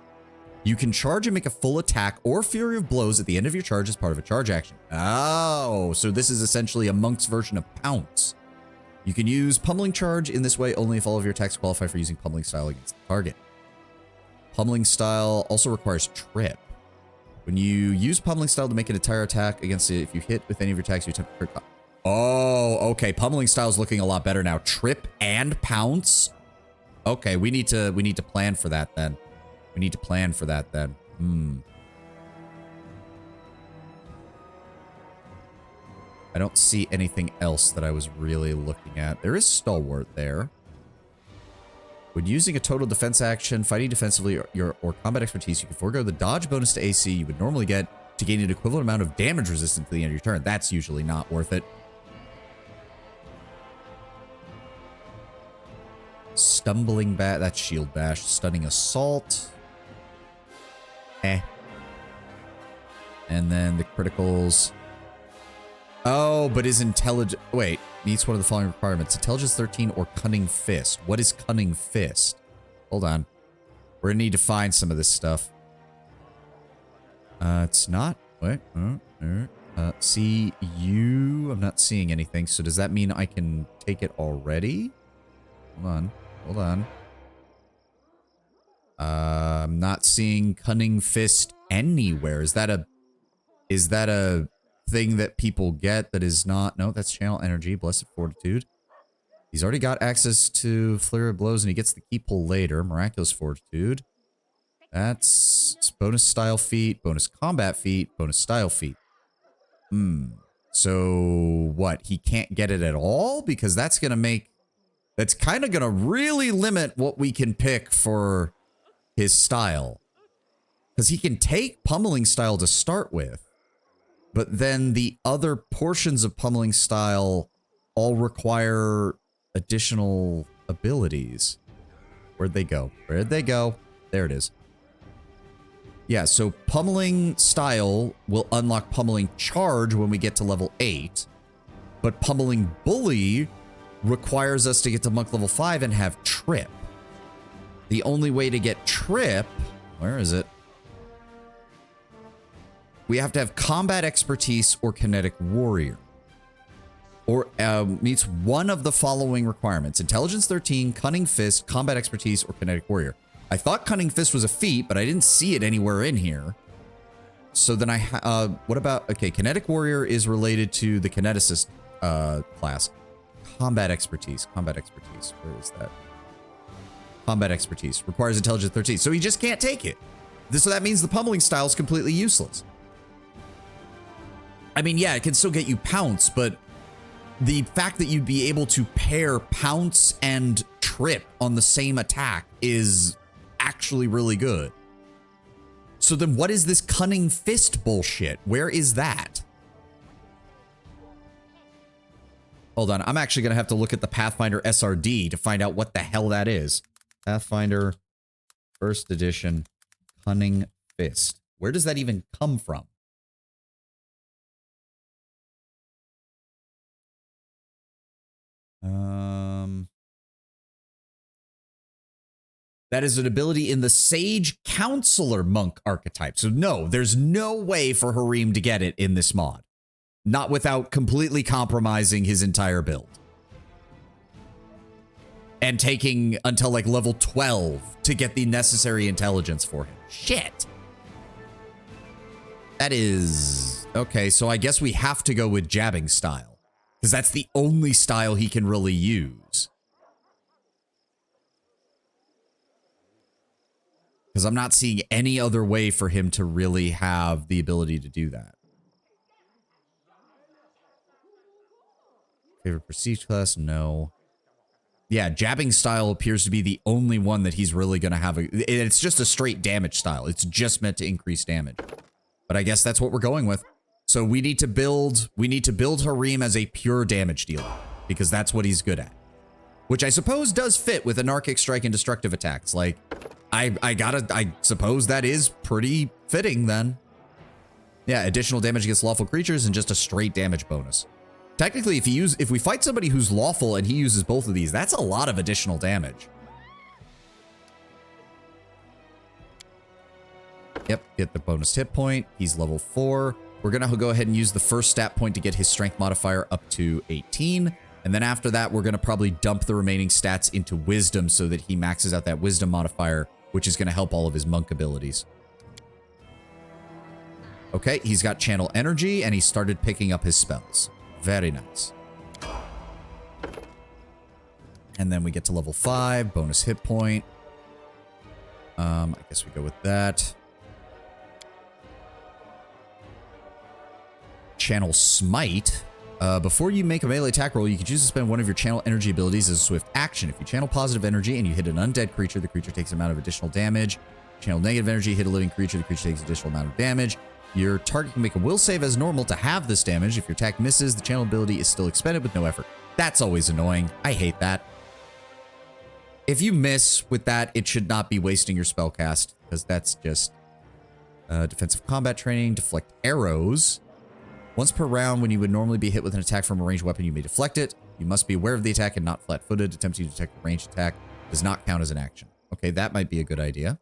You can charge and make a full attack or fury of blows at the end of your charge as part of a charge action. Oh, so this is essentially a monk's version of pounce. You can use pummeling charge in this way only if all of your attacks qualify for using pummeling style against the target. Pummeling style also requires trip. When you use pummeling style to make an entire attack against it, if you hit with any of your attacks, you attempt to crit. Oh, okay. Pummeling style is looking a lot better now. Trip and pounce. Okay, we need to plan for that then. I don't see anything else that I was really looking at. There is Stalwart there. When using a total defense action, fighting defensively, or combat expertise, you can forego the dodge bonus to AC you would normally get to gain an equivalent amount of damage resistance to the end of your turn. That's usually not worth it. Stumbling Bat, that's Shield Bash. Stunning Assault. And then the criticals. Oh, but is intelligent... Wait, meets one of the following requirements. Intelligence 13 or Cunning Fist. What is Cunning Fist? Hold on. We're gonna need to find some of this stuff. It's not... Wait. See you... I'm not seeing anything. So does that mean I can take it already? Hold on. I'm not seeing Cunning Fist anywhere. Is that a Is that a thing that people get that is not? No, that's channel energy, blessed fortitude. He's already got access to flurry of blows and he gets the key pull later. Miraculous fortitude. That's bonus style feat, bonus combat feat, bonus style feat. So what? He can't get it at all? Because that's going to make... That's kind of going to really limit what we can pick for his style. Because he can take pummeling style to start with. But then the other portions of pummeling style all require additional abilities. Where'd they go? Where'd they go? There it is. Yeah, so pummeling style will unlock pummeling charge when we get to level 8. But pummeling bully requires us to get to monk level 5 and have trip. The only way to get trip... Where is it? We have to have combat expertise or kinetic warrior. Or meets one of the following requirements. Intelligence 13, cunning fist, combat expertise, or kinetic warrior. I thought cunning fist was a feat, but I didn't see it anywhere in here. So then what about... Okay, kinetic warrior is related to the kineticist class. Combat expertise. Combat expertise. Where is that? Combat expertise. Requires intelligence 13. So he just can't take it. So that means the pummeling style is completely useless. I mean, yeah, it can still get you pounce, but the fact that you'd be able to pair pounce and trip on the same attack is actually really good. So then what is this cunning fist bullshit? Where is that? Hold on, I'm actually going to have to look at the Pathfinder SRD to find out what the hell that is. Pathfinder First Edition Cunning Fist. Where does that even come from? That is an ability in the Sage Counselor Monk archetype. So no, there's no way for Harim to get it in this mod. Not without completely compromising his entire build. And taking until like level 12 to get the necessary intelligence for him. Shit. That is... Okay, so I guess we have to go with jabbing style. Because that's the only style he can really use. Because I'm not seeing any other way for him to really have the ability to do that. Favorite prestige class? No. Yeah, jabbing style appears to be the only one that he's really going to have. It's just a straight damage style. It's just meant to increase damage. But I guess that's what we're going with. So we need to build Harim as a pure damage dealer. Because that's what he's good at. Which I suppose does fit with anarchic strike and destructive attacks. Like... I suppose that is pretty fitting then. Yeah, additional damage against lawful creatures and just a straight damage bonus. Technically, if we fight somebody who's lawful and he uses both of these, that's a lot of additional damage. Yep, get the bonus hit point. He's level 4. We're gonna go ahead and use the first stat point to get his strength modifier up to 18. And then after that, we're gonna probably dump the remaining stats into wisdom so that he maxes out that wisdom modifier, which is going to help all of his monk abilities. Okay, he's got channel energy, and he started picking up his spells. Very nice. And then we get to level 5, bonus hit point. I guess we go with that. Channel Smite. Before you make a melee attack roll, you can choose to spend one of your channel energy abilities as a swift action. If you channel positive energy and you hit an undead creature, the creature takes an amount of additional damage. Channel negative energy, hit a living creature, the creature takes additional amount of damage. Your target can make a will save as normal to have this damage. If your attack misses, the channel ability is still expended with no effort. That's always annoying. I hate that. If you miss with that, it should not be wasting your spell cast, because that's just defensive combat training, deflect arrows. Once per round, when you would normally be hit with an attack from a ranged weapon, you may deflect it. You must be aware of the attack and not flat-footed. Attempting to detect a ranged attack does not count as an action. Okay, that might be a good idea.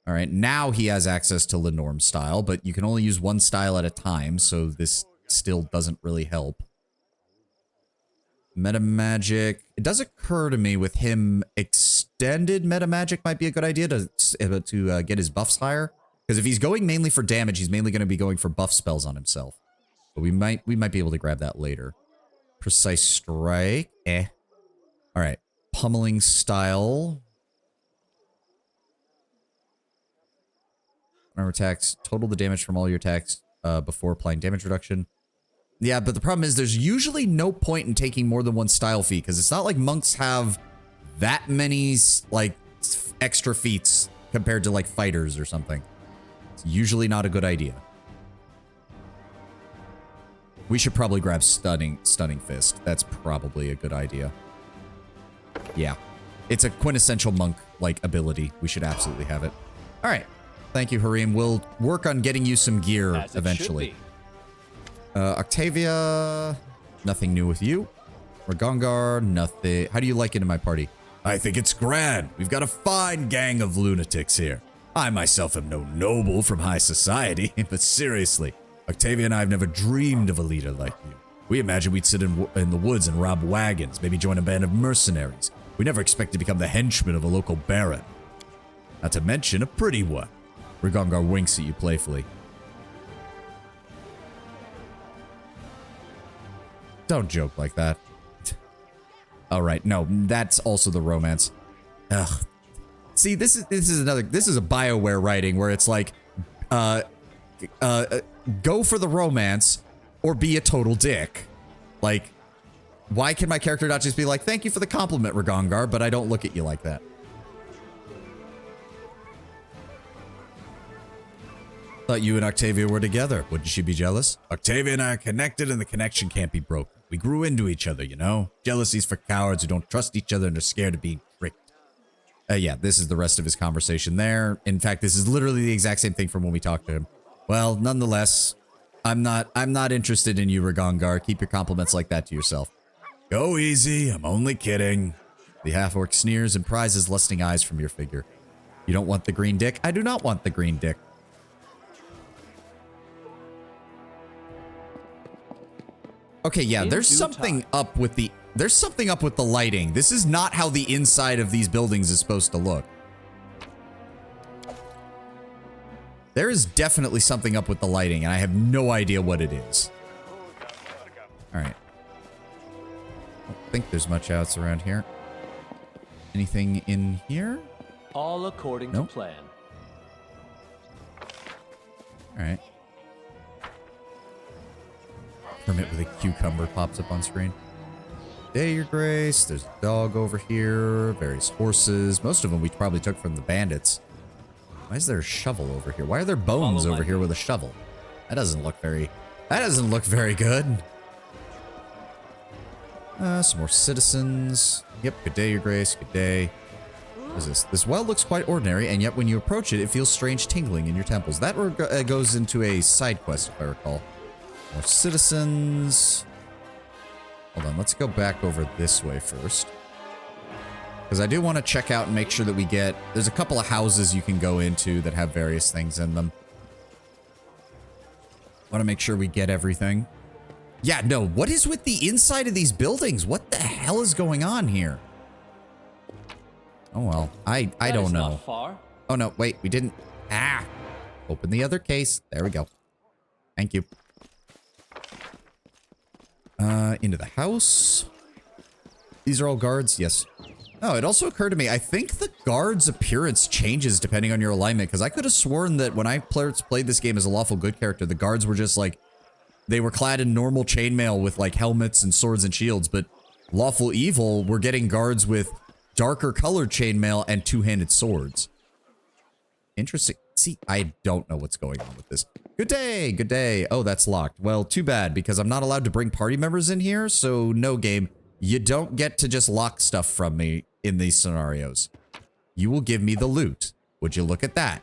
All right, now he has access to Lenormand style, but you can only use one style at a time, so this still doesn't really help. Meta magic. It does occur to me with him extended meta magic might be a good idea to get his buffs higher. Because if he's going mainly for damage, he's mainly going to be going for buff spells on himself. But we might be able to grab that later. Precise strike. Eh. Alright. Pummeling style. Armor attacks. Total the damage from all your attacks before applying damage reduction. Yeah, but the problem is there's usually no point in taking more than one style feat. Because it's not like monks have that many, like, extra feats compared to, like, fighters or something. It's usually not a good idea. We should probably grab Stunning Fist. That's probably a good idea. Yeah. It's a quintessential monk, like, ability. We should absolutely have it. Alright. Thank you, Harim. We'll work on getting you some gear eventually. Octavia, nothing new with you. Ragongar, nothing. How do you like it in my party? I think it's grand. We've got a fine gang of lunatics here. I myself am no noble from high society, but seriously, Octavia and I have never dreamed of a leader like you. We imagined we'd sit in the woods and rob wagons, maybe join a band of mercenaries. We never expected to become the henchman of a local baron. Not to mention a pretty one. Ragongar winks at you playfully. Don't joke like that. Alright, no, that's also the romance. Ugh. See, this is a BioWare writing where it's like, go for the romance or be a total dick. Like, why can my character not just be like, thank you for the compliment, Ragongar, but I don't look at you like that? Thought you and Octavia were together. Wouldn't she be jealous? Octavia and I are connected and the connection can't be broken. We grew into each other, you know? Jealousy's for cowards who don't trust each other and are scared of being tricked. Yeah, this is the rest of his conversation there. In fact, this is literally the exact same thing from when we talked to him. Well, nonetheless, I'm not interested in you, Ragongar. Keep your compliments like that to yourself. Go easy, I'm only kidding. The half-orc sneers and pries his lusting eyes from your figure. You don't want the green dick? I do not want the green dick. Okay, yeah, there's something up with the lighting. This is not how the inside of these buildings is supposed to look. There is definitely something up with the lighting, and I have no idea what it is. Alright. I don't think there's much else around here. Anything in here? All according to plan. Alright. Hermit with a cucumber pops up on screen. Day, your grace. There's a dog over here. Various horses. Most of them we probably took from the bandits. Why is there a shovel over here? Why are there bones over here with a shovel? That doesn't look very good. Some more citizens. Yep, good day, your grace. Good day. What is this? This well looks quite ordinary, and yet when you approach it, it feels strange tingling in your temples. That goes into a side quest, if I recall. More citizens. Hold on, let's go back over this way first. Because I do want to check out and make sure that we get... There's a couple of houses you can go into that have various things in them. Want to make sure we get everything. Yeah, no, what is with the inside of these buildings? What the hell is going on here? Oh, well, I don't know. Not far. Oh, no, wait, we didn't... Ah! Open the other case. There we go. Thank you. Into the house. These are all guards? Yes. Oh, it also occurred to me, I think the guard's appearance changes depending on your alignment, because I could have sworn that when I played this game as a lawful good character, the guards were just like, they were clad in normal chainmail with like helmets and swords and shields, but lawful evil, we're getting guards with darker colored chainmail and two-handed swords. Interesting. See, I don't know what's going on with this. Good day, good day. Oh, that's locked. Well, too bad, because I'm not allowed to bring party members in here, so no game. You don't get to just lock stuff from me in these scenarios. You will give me the loot. Would you look at that?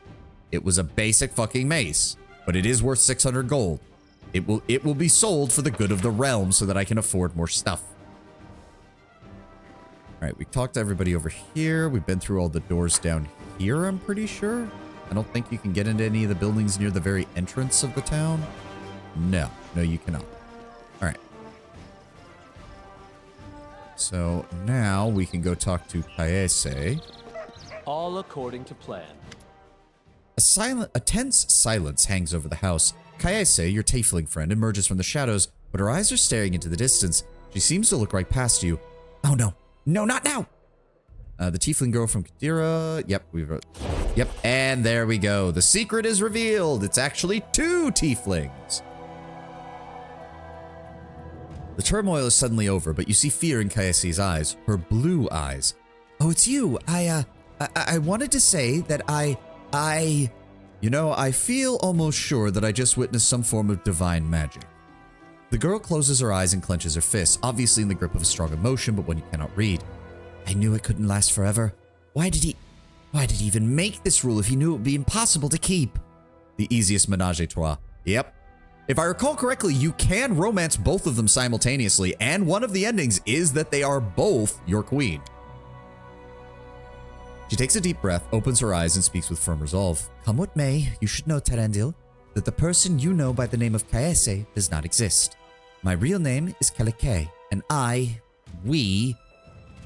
It was a basic fucking mace, but it is worth 600 gold. It will be sold for the good of the realm so that I can afford more stuff. All right, we talked to everybody over here. We've been through all the doors down here, I'm pretty sure. I don't think you can get into any of the buildings near the very entrance of the town. No, you cannot. All right. So now we can go talk to Kaese. All according to plan. A tense silence hangs over the house. Kaese, your tiefling friend, emerges from the shadows, but her eyes are staring into the distance. She seems to look right past you. Oh no. No, not now! The tiefling girl from Kadira. Yep, and there we go. The secret is revealed. It's actually 2 tieflings. The turmoil is suddenly over, but you see fear in Kaese's eyes, her blue eyes. Oh, it's you. I wanted to say that You know, I feel almost sure that I just witnessed some form of divine magic. The girl closes her eyes and clenches her fists, obviously in the grip of a strong emotion, but one you cannot read. I knew it couldn't last forever. Why did he even make this rule if he knew it would be impossible to keep? The easiest menage a trois. Yep. If I recall correctly, you can romance both of them simultaneously, and one of the endings is that they are both your queen. She takes a deep breath, opens her eyes, and speaks with firm resolve. Come what may, you should know, Terendil, that the person you know by the name of Kaese does not exist. My real name is Kalike, and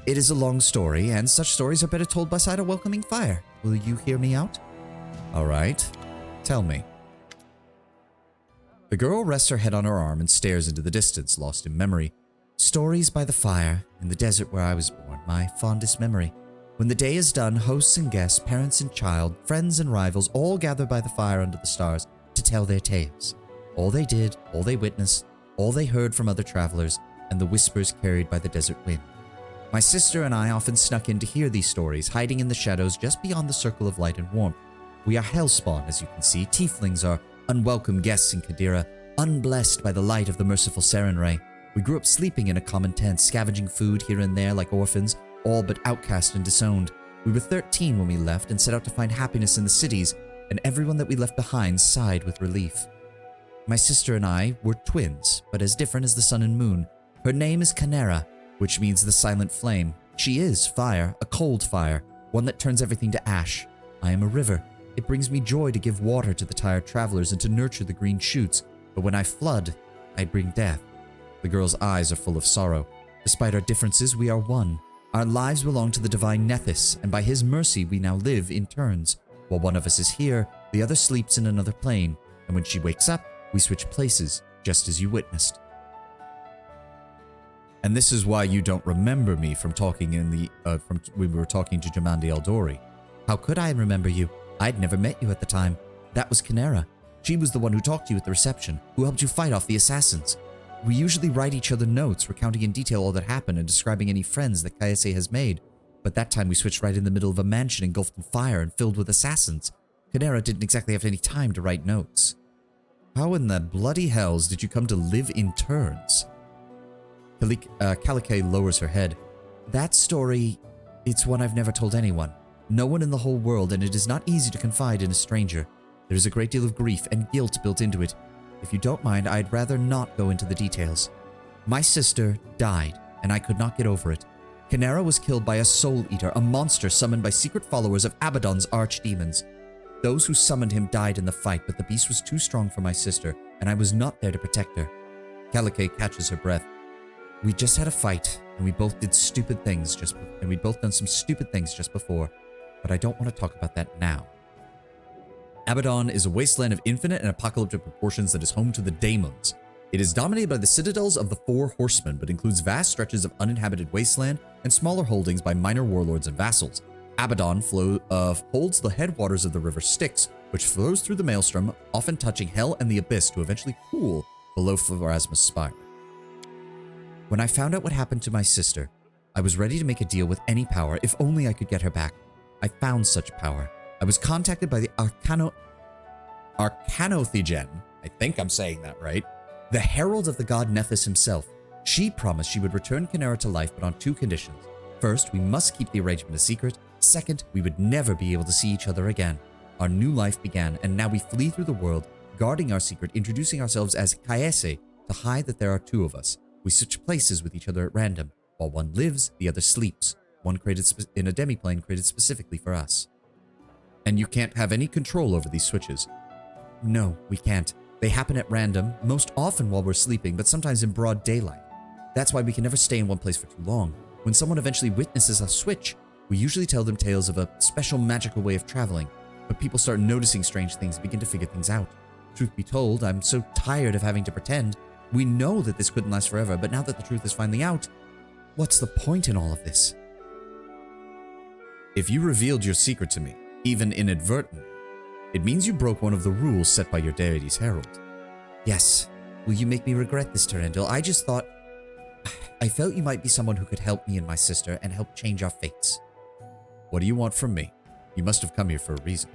it is a long story, and such stories are better told beside a welcoming fire. Will you hear me out? All right. Tell me. The girl rests her head on her arm and stares into the distance, lost in memory. Stories by the fire, in the desert where I was born, my fondest memory. When the day is done, hosts and guests, parents and child, friends and rivals all gather by the fire under the stars to tell their tales. All they did, all they witnessed, all they heard from other travelers, and the whispers carried by the desert wind. My sister and I often snuck in to hear these stories, hiding in the shadows just beyond the circle of light and warmth. We are hellspawn, as you can see. Tieflings are unwelcome guests in Kadira, unblessed by the light of the merciful Sarenrae. We grew up sleeping in a common tent, scavenging food here and there like orphans, all but outcast and disowned. We were 13 when we left and set out to find happiness in the cities, and everyone that we left behind sighed with relief. My sister and I were twins, but as different as the sun and moon. Her name is Canera, which means the silent flame. She is fire, a cold fire, one that turns everything to ash. I am a river. It brings me joy to give water to the tired travelers and to nurture the green shoots, but when I flood, I bring death. The girl's eyes are full of sorrow. Despite our differences, we are one. Our lives belong to the divine Nethys, and by his mercy we now live in turns. While one of us is here, the other sleeps in another plane, and when she wakes up, we switch places, just as you witnessed. And this is why you don't remember me from talking when we were talking to Jamandi Eldori. How could I remember you? I'd never met you at the time. That was Canera. She was the one who talked to you at the reception, who helped you fight off the assassins. We usually write each other notes, recounting in detail all that happened and describing any friends that Kaese has made. But that time we switched right in the middle of a mansion engulfed in fire and filled with assassins. Canera didn't exactly have any time to write notes. How in the bloody hells did you come to live in turns? Kalike lowers her head. That story, it's one I've never told anyone. No one in the whole world, and it is not easy to confide in a stranger. There is a great deal of grief and guilt built into it. If you don't mind, I'd rather not go into the details. My sister died, and I could not get over it. Canera was killed by a soul eater, a monster summoned by secret followers of Abaddon's archdemons. Those who summoned him died in the fight, but the beast was too strong for my sister, and I was not there to protect her. Kalike catches her breath. We just had a fight, and we both did stupid things we'd both done some stupid things just before, but I don't want to talk about that now. Abaddon is a wasteland of infinite and apocalyptic proportions that is home to the daemons. It is dominated by the citadels of the Four Horsemen, but includes vast stretches of uninhabited wasteland and smaller holdings by minor warlords and vassals. Abaddon holds the headwaters of the river Styx, which flows through the maelstrom, often touching hell and the abyss to eventually pool below Pharasma's spire. When I found out what happened to my sister, I was ready to make a deal with any power if only I could get her back. I found such power. I was contacted by the Arcanothegen, I think I'm saying that right, the herald of the god Nethys himself. She promised she would return Canera to life, but on 2 conditions. First, we must keep the arrangement a secret. Second, we would never be able to see each other again. Our new life began, and now we flee through the world, guarding our secret, introducing ourselves as Kaese to hide that there are 2 of us. We switch places with each other at random. While one lives, the other sleeps. One created in a demiplane created specifically for us. And you can't have any control over these switches. No, we can't. They happen at random, most often while we're sleeping, but sometimes in broad daylight. That's why we can never stay in one place for too long. When someone eventually witnesses a switch, we usually tell them tales of a special magical way of traveling, but people start noticing strange things and begin to figure things out. Truth be told, I'm so tired of having to pretend. We know that this couldn't last forever, but now that the truth is finally out, what's the point in all of this? If you revealed your secret to me, even inadvertently, it means you broke one of the rules set by your deity's herald. Yes. Will you make me regret this, Terendil? I felt you might be someone who could help me and my sister and help change our fates. What do you want from me? You must have come here for a reason.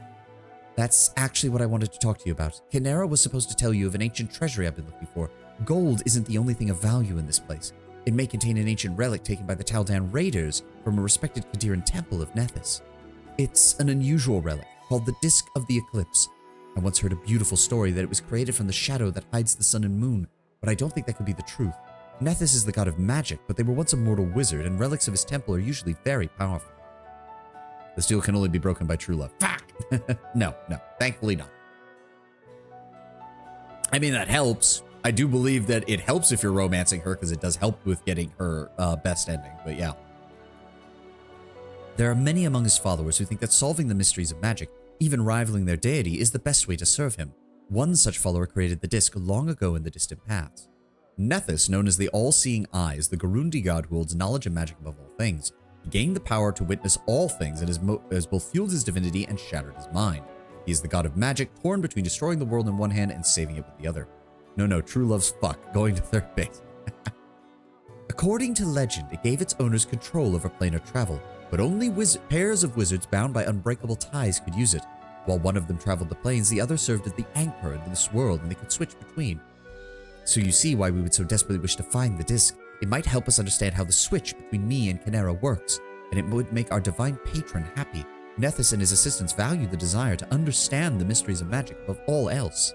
That's actually what I wanted to talk to you about. Kinera was supposed to tell you of an ancient treasury I've been looking for. Gold isn't the only thing of value in this place. It may contain an ancient relic taken by the Taldan raiders from a respected Kadiran temple of Nethys. It's an unusual relic called the Disc of the Eclipse. I once heard a beautiful story that it was created from the shadow that hides the sun and moon, but I don't think that could be the truth. Nethys is the god of magic, but they were once a mortal wizard, and relics of his temple are usually very powerful. The steel can only be broken by true love. Fuck! No, thankfully not. I mean, that helps. I do believe that it helps if you're romancing her, because it does help with getting her best ending, but yeah. There are many among his followers who think that solving the mysteries of magic, even rivaling their deity, is the best way to serve him. One such follower created the disc long ago in the distant past. Nethys, known as the All-Seeing Eye, is the Garundi god who holds knowledge and magic above all things. He gained the power to witness all things and has both fueled his divinity and shattered his mind. He is the god of magic, torn between destroying the world in one hand and saving it with the other. No, true love's fuck, going to third base. According to legend, it gave its owners control over planar travel, but only pairs of wizards bound by unbreakable ties could use it. While one of them traveled the planes, the other served as the anchor in this world, and they could switch between. So you see why we would so desperately wish to find the disc. It might help us understand how the switch between me and Kinera works, and it would make our divine patron happy. Nethys and his assistants value the desire to understand the mysteries of magic above all else.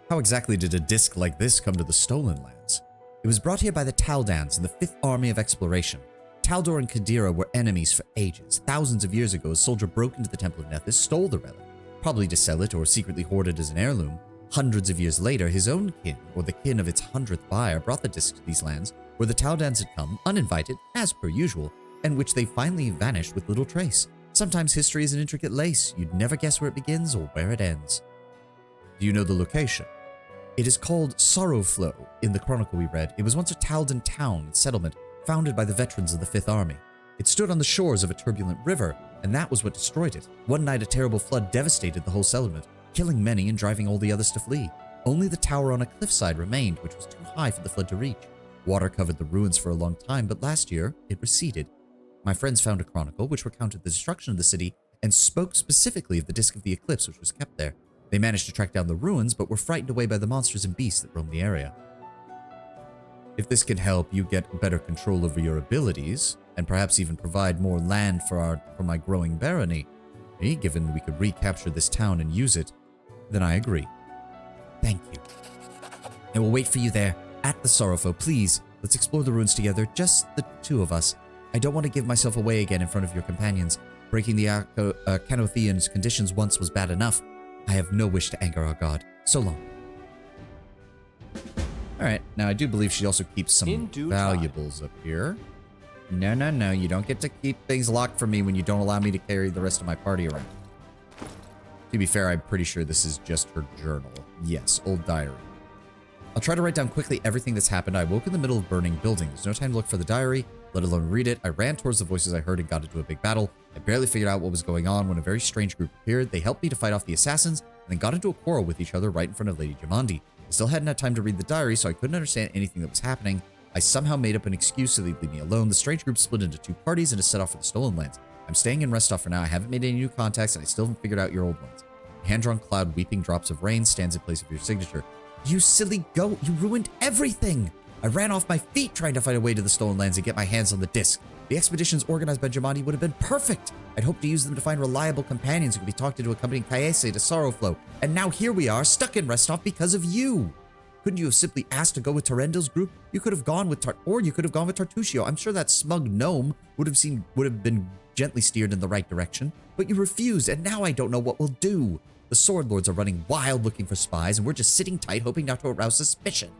How exactly did a disc like this come to the Stolen Lands? It was brought here by the Taldans in the 5th Army of Exploration. Taldor and Kadira were enemies for ages. Thousands of years ago, a soldier broke into the Temple of Nethys, stole the relic, probably to sell it or secretly hoard it as an heirloom. Hundreds of years later, his own kin, or the kin of its 100th buyer, brought the disc to these lands, where the Taldans had come, uninvited, as per usual, and which they finally vanished with little trace. Sometimes history is an intricate lace. You'd never guess where it begins or where it ends. Do you know the location? It is called Sorrowflow in the chronicle we read. It was once a Taldan town and settlement founded by the veterans of the 5th Army. It stood on the shores of a turbulent river, and that was what destroyed it. One night, a terrible flood devastated the whole settlement, killing many and driving all the others to flee. Only the tower on a cliffside remained, which was too high for the flood to reach. Water covered the ruins for a long time, but last year, it receded. My friends found a chronicle which recounted the destruction of the city and spoke specifically of the Disc of the Eclipse which was kept there. They managed to track down the ruins, but were frightened away by the monsters and beasts that roamed the area. If this can help you get better control over your abilities, and perhaps even provide more land for my growing barony, given we could recapture this town and use it, then I agree. Thank you. I will wait for you there, at the Sorrowful. Please, let's explore the ruins together, just the two of us. I don't want to give myself away again in front of your companions. Breaking the Canotheans' conditions once was bad enough. I have no wish to anger our god. So long. Alright, now I do believe she also keeps some valuables up here. No, you don't get to keep things locked from me when you don't allow me to carry the rest of my party around. To be fair, I'm pretty sure this is just her journal. Yes, old diary. I'll try to write down quickly everything that's happened. I woke in the middle of burning building. There's no time to look for the diary, let alone read it. I ran towards the voices I heard and got into a big battle. I barely figured out what was going on when a very strange group appeared. They helped me to fight off the assassins, and then got into a quarrel with each other right in front of Lady Jamandi. I still hadn't had time to read the diary, so I couldn't understand anything that was happening. I somehow made up an excuse so they'd leave me alone. The strange group split into two parties and is set off for the Stolen Lands. I'm staying in Restov for now. I haven't made any new contacts, and I still haven't figured out your old ones. A hand-drawn cloud weeping drops of rain stands in place of your signature. You silly goat, you ruined everything! I ran off my feet trying to find a way to the Stolen Lands and get my hands on the disc. The expeditions organized by Jamadi would have been perfect. I'd hoped to use them to find reliable companions who could be talked into accompanying Kaese to Sorrowflow. And now here we are, stuck in Restov because of you. Couldn't you have simply asked to go with Terendil's group? You could have gone with Tartushio. I'm sure that smug gnome would have been gently steered in the right direction. But you refused, and now I don't know what we'll do. The Sword Lords are running wild looking for spies, and we're just sitting tight hoping not to arouse suspicion.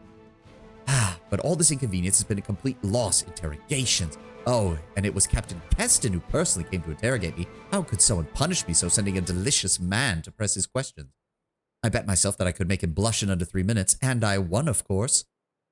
But all this inconvenience has been a complete loss. Interrogations, Oh, and it was Captain Keston who personally came to interrogate me. How could someone punish me so, sending a delicious man to press his questions? I bet myself that I could make him blush in under 3 minutes, and I won, of course.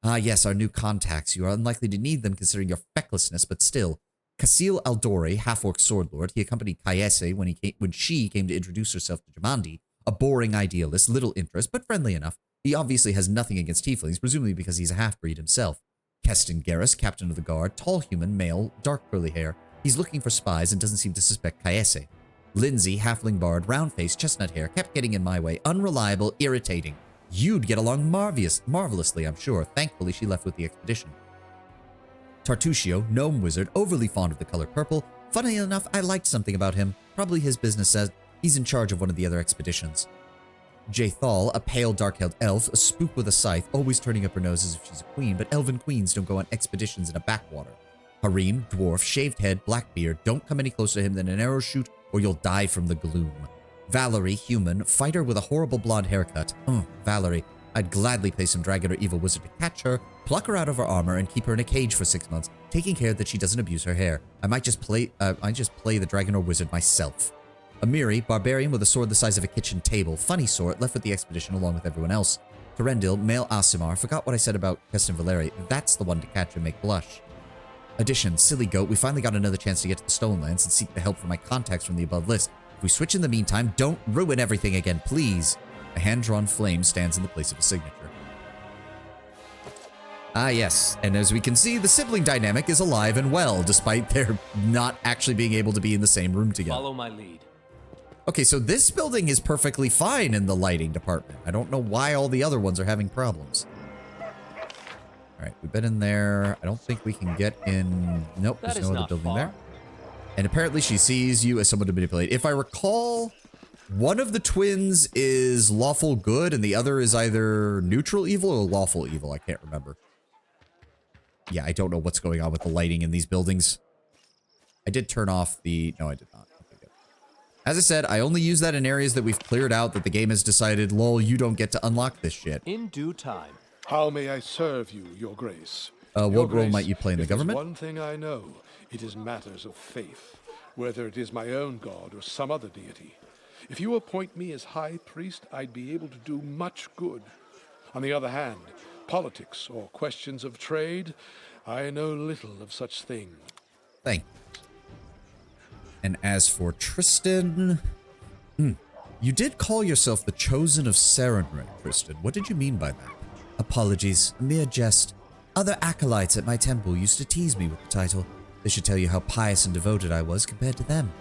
Ah, yes, our new contacts. You are unlikely to need them considering your fecklessness, but still. Casil Aldori, half-orc sword lord, he accompanied Kayese when she came to introduce herself to Jamandi, a boring idealist, little interest, but friendly enough. He obviously has nothing against tieflings, presumably because he's a half-breed himself. Keston Garrus, captain of the guard, tall human, male, dark curly hair. He's looking for spies and doesn't seem to suspect Kayese. Lindsay, halfling bard, round-faced, chestnut hair, kept getting in my way, unreliable, irritating. You'd get along marvelously, I'm sure. Thankfully, she left with the expedition. Tartusio, gnome wizard, overly fond of the color purple. Funny enough, I liked something about him. Probably his business says he's in charge of one of the other expeditions. Jathal, a pale, dark-haired elf, a spook with a scythe, always turning up her nose as if she's a queen, but elven queens don't go on expeditions in a backwater. Harim, dwarf, shaved head, black beard, don't come any closer to him than an arrow shoot or you'll die from the gloom. Valerie, human, fighter with a horrible blonde haircut. Valerie. I'd gladly pay some dragon or evil wizard to catch her, pluck her out of her armor, and keep her in a cage for 6 months, taking care that she doesn't abuse her hair. I might just play the dragon or wizard myself. Amiri, barbarian with a sword the size of a kitchen table, funny sort, left with the expedition along with everyone else. Terendil, male Aasimar, forgot what I said about Keston Valeri, that's the one to catch and make blush. Addition, silly goat, we finally got another chance to get to the Stolen Lands and seek the help from my contacts from the above list. If we switch in the meantime, don't ruin everything again, please. A hand-drawn flame stands in the place of a signature. Ah, yes, and as we can see, the sibling dynamic is alive and well, despite their not actually being able to be in the same room together. Follow my lead. Okay, so this building is perfectly fine in the lighting department. I don't know why all the other ones are having problems. Alright, we've been in there. I don't think we can get in... Nope, there's no other building there. And apparently she sees you as someone to manipulate. If I recall, one of the twins is lawful good and the other is either neutral evil or lawful evil. I can't remember. Yeah, I don't know what's going on with the lighting in these buildings. I did turn off the... No, I did not. Okay, good. As I said, I only use that in areas that we've cleared out that the game has decided, lol, you don't get to unlock this shit. In due time. How may I serve you, Your Grace? What role might you play in the government? One thing I know, it is matters of faith, whether it is my own god or some other deity. If you appoint me as High Priest, I'd be able to do much good. On the other hand, politics or questions of trade, I know little of such things. Thank you. And as for Tristan... You did call yourself the Chosen of Serenray, Tristan. What did you mean by that? Apologies, a mere jest. Other acolytes at my temple used to tease me with the title. This should tell you how pious and devoted I was compared to them.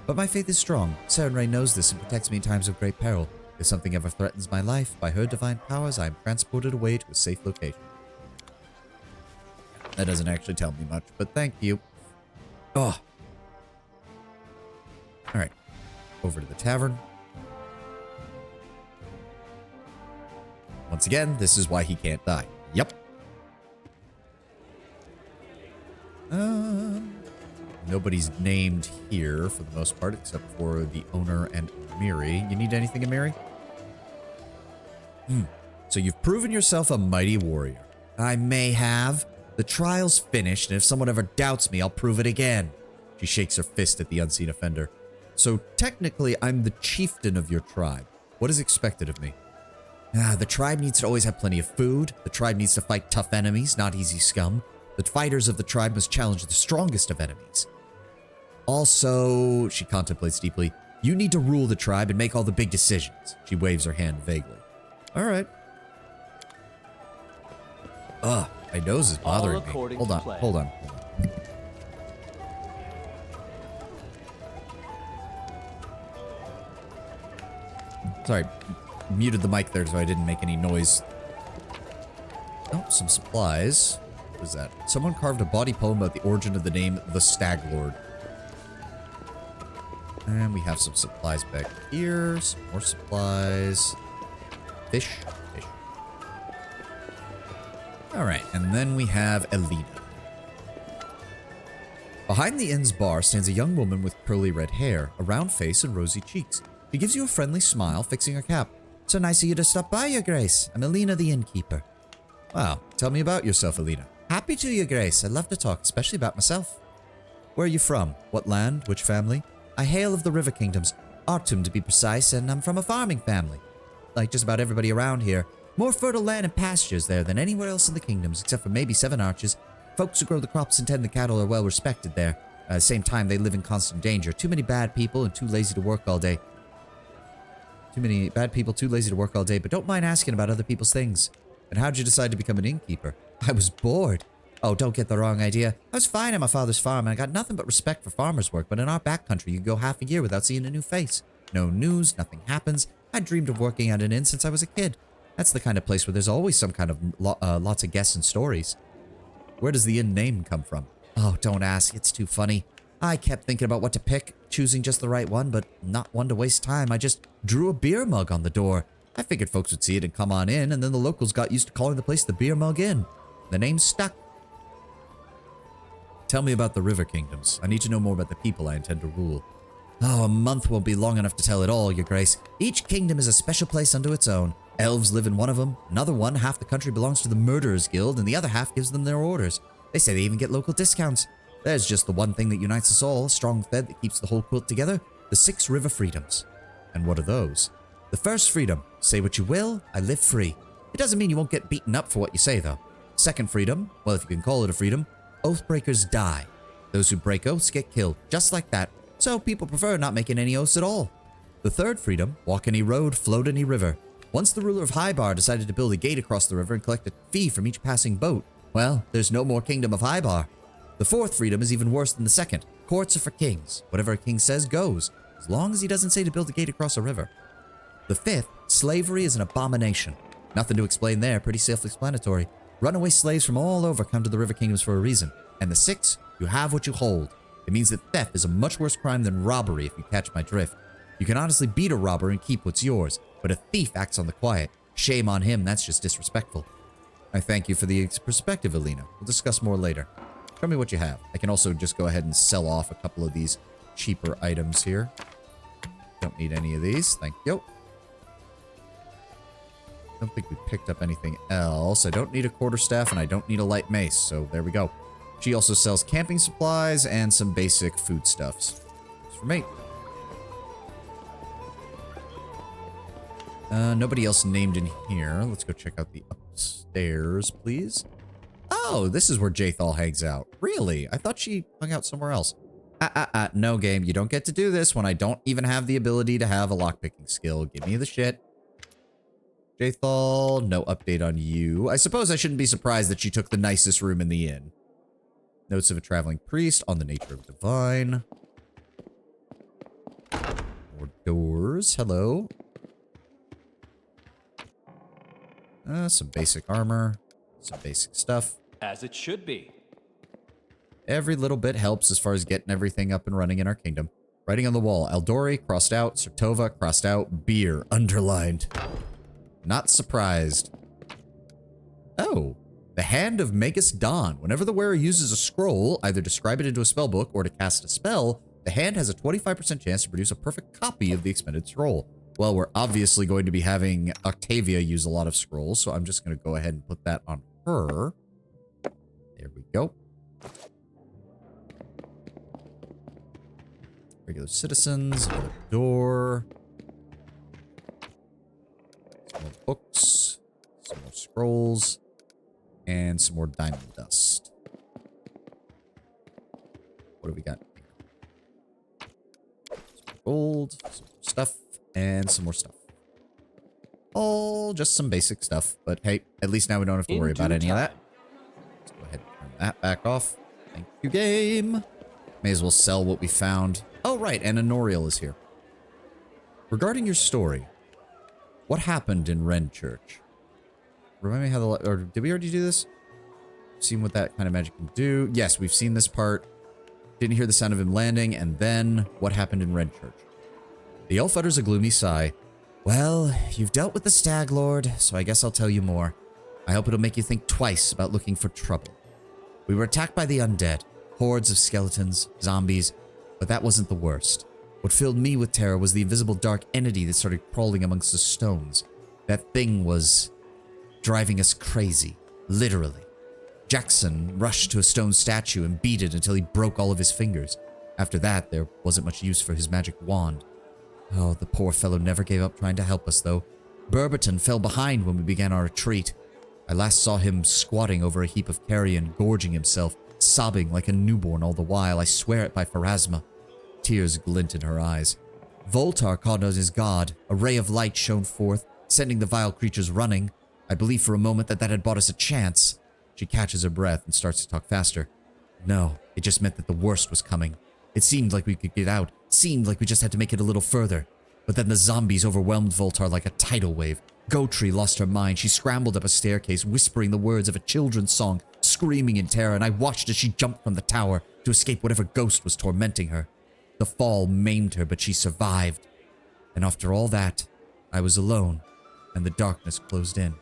But my faith is strong. Serenray knows this and protects me in times of great peril. If something ever threatens my life, by her divine powers, I am transported away to a safe location. That doesn't actually tell me much, but thank you. Oh. Alright. Over to the tavern. Once again, this is why he can't die. Yep. Nobody's named here for the most part, except for the owner and Amiri. You need anything, Amiri? So you've proven yourself a mighty warrior. I may have. The trial's finished, and if someone ever doubts me, I'll prove it again. She shakes her fist at the unseen offender. So technically, I'm the chieftain of your tribe. What is expected of me? The tribe needs to always have plenty of food. The tribe needs to fight tough enemies, not easy scum. The fighters of the tribe must challenge the strongest of enemies. Also, she contemplates deeply, you need to rule the tribe and make all the big decisions. She waves her hand vaguely. All right. My nose is bothering me. Hold on. Sorry, muted the mic there so I didn't make any noise. Oh, some supplies. What is that? Someone carved a body poem about the origin of the name the Stag Lord. And we have some supplies back here. Some more supplies. Fish. Alright, and then we have Elena. Behind the inn's bar stands a young woman with curly red hair, a round face, and rosy cheeks. She gives you a friendly smile, fixing her cap. So nice of you to stop by, Your Grace. I'm Elena the innkeeper. Wow, tell me about yourself, Elena. Happy to, Your Grace. I'd love to talk, especially about myself. Where are you from? What land? Which family? I hail of the River Kingdoms, Artum to be precise, and I'm from a farming family. Like just about everybody around here. More fertile land and pastures there than anywhere else in the kingdoms, except for maybe Seven Arches. Folks who grow the crops and tend the cattle are well respected there. At the same time, they live in constant danger. Too many bad people and too lazy to work all day. Too many bad people, too lazy to work all day, but don't mind asking about other people's things. And how'd you decide to become an innkeeper? I was bored. Oh, don't get the wrong idea. I was fine at my father's farm, and I got nothing but respect for farmers' work, but in our backcountry, you go half a year without seeing a new face. No news, nothing happens. I dreamed of working at an inn since I was a kid. That's the kind of place where there's always some kind of lots of guests and stories. Where does the inn name come from? Oh, don't ask. It's too funny. I kept thinking about what to pick, choosing just the right one, but not one to waste time. I just drew a beer mug on the door. I figured folks would see it and come on in, and then the locals got used to calling the place the Beer Mug Inn. The name stuck. Tell me about the River Kingdoms. I need to know more about the people I intend to rule. Oh, a month won't be long enough to tell it all, Your Grace. Each kingdom is a special place unto its own. Elves live in one of them. Another one, half the country belongs to the Murderers Guild, and the other half gives them their orders. They say they even get local discounts. There's just the one thing that unites us all, a strong thread that keeps the whole quilt together, the 6 river freedoms. And what are those? The first freedom, say what you will, I live free. It doesn't mean you won't get beaten up for what you say, though. Second freedom, well, if you can call it a freedom, oath breakers die. Those who break oaths get killed, just like that. So people prefer not making any oaths at all. The third freedom, walk any road, float any river. Once the ruler of Hybar decided to build a gate across the river and collect a fee from each passing boat, well, there's no more kingdom of Hybar. The fourth freedom is even worse than the second. Courts are for kings. Whatever a king says goes, as long as he doesn't say to build a gate across a river. The fifth, slavery is an abomination. Nothing to explain there, pretty self-explanatory. Runaway slaves from all over come to the River Kingdoms for a reason. And the sixth, you have what you hold. It means that theft is a much worse crime than robbery, if you catch my drift. You can honestly beat a robber and keep what's yours, but a thief acts on the quiet. Shame on him, that's just disrespectful. I thank you for the perspective, Alina. We'll discuss more later. Show me what you have. I can also just go ahead and sell off a couple of these cheaper items here. Don't need any of these. Thank you. Don't think we picked up anything else. I don't need a quarterstaff and I don't need a light mace, so there we go. She also sells camping supplies and some basic foodstuffs. That's for me. Nobody else named in here. Let's go check out the upstairs, please. Oh, this is where Jathal hangs out. Really? I thought she hung out somewhere else. No game. You don't get to do this when I don't even have the ability to have a lockpicking skill. Give me the shit. Jathal, no update on you. I suppose I shouldn't be surprised that she took the nicest room in the inn. Notes of a traveling priest on the nature of divine. More doors. Hello. Some basic armor. Some basic stuff. As it should be. Every little bit helps as far as getting everything up and running in our kingdom. Writing on the wall. Eldori, crossed out. Sertova, crossed out. Beer, underlined. Not surprised. Oh. The Hand of Magus Dawn. Whenever the wearer uses a scroll, either to scribe it into a spellbook or to cast a spell, the hand has a 25% chance to produce a perfect copy of the expended scroll. Well, we're obviously going to be having Octavia use a lot of scrolls, so I'm just going to go ahead and put that on her. There we go. Regular citizens, another door. Some more books, some more scrolls, and some more diamond dust. What do we got here? Some more gold, some more stuff, and some more stuff. All just some basic stuff, but hey, at least now we don't have to worry about any of that. Let's go ahead and turn that back off. Thank you, game. May as well sell what we found. Oh, right, and Honoriel is here. Regarding your story, what happened in Ren Church? Remind me how or did we already do this? Seen what that kind of magic can do? Yes, we've seen this part. Didn't hear the sound of him landing, and then what happened in Ren Church? The elf utters a gloomy sigh. Well, you've dealt with the Stag Lord, so I guess I'll tell you more. I hope it'll make you think twice about looking for trouble. We were attacked by the undead, hordes of skeletons, zombies, but that wasn't the worst. What filled me with terror was the invisible dark entity that started crawling amongst the stones. That thing was driving us crazy, literally. Jackson rushed to a stone statue and beat it until he broke all of his fingers. After that, there wasn't much use for his magic wand. Oh, the poor fellow never gave up trying to help us, though. Burberton fell behind when we began our retreat. I last saw him squatting over a heap of carrion, gorging himself, sobbing like a newborn all the while. I swear it by Pharasma. Tears glint in her eyes. Voltar called on his god. A ray of light shone forth, sending the vile creatures running. I believed for a moment that had bought us a chance. She catches her breath and starts to talk faster. No, it just meant that the worst was coming. It seemed like we could get out. Seemed like we just had to make it a little further. But then the zombies overwhelmed Voltar like a tidal wave. Gotri lost her mind. She scrambled up a staircase, whispering the words of a children's song, screaming in terror, and I watched as she jumped from the tower to escape whatever ghost was tormenting her. The fall maimed her, but she survived. And after all that, I was alone, and the darkness closed in.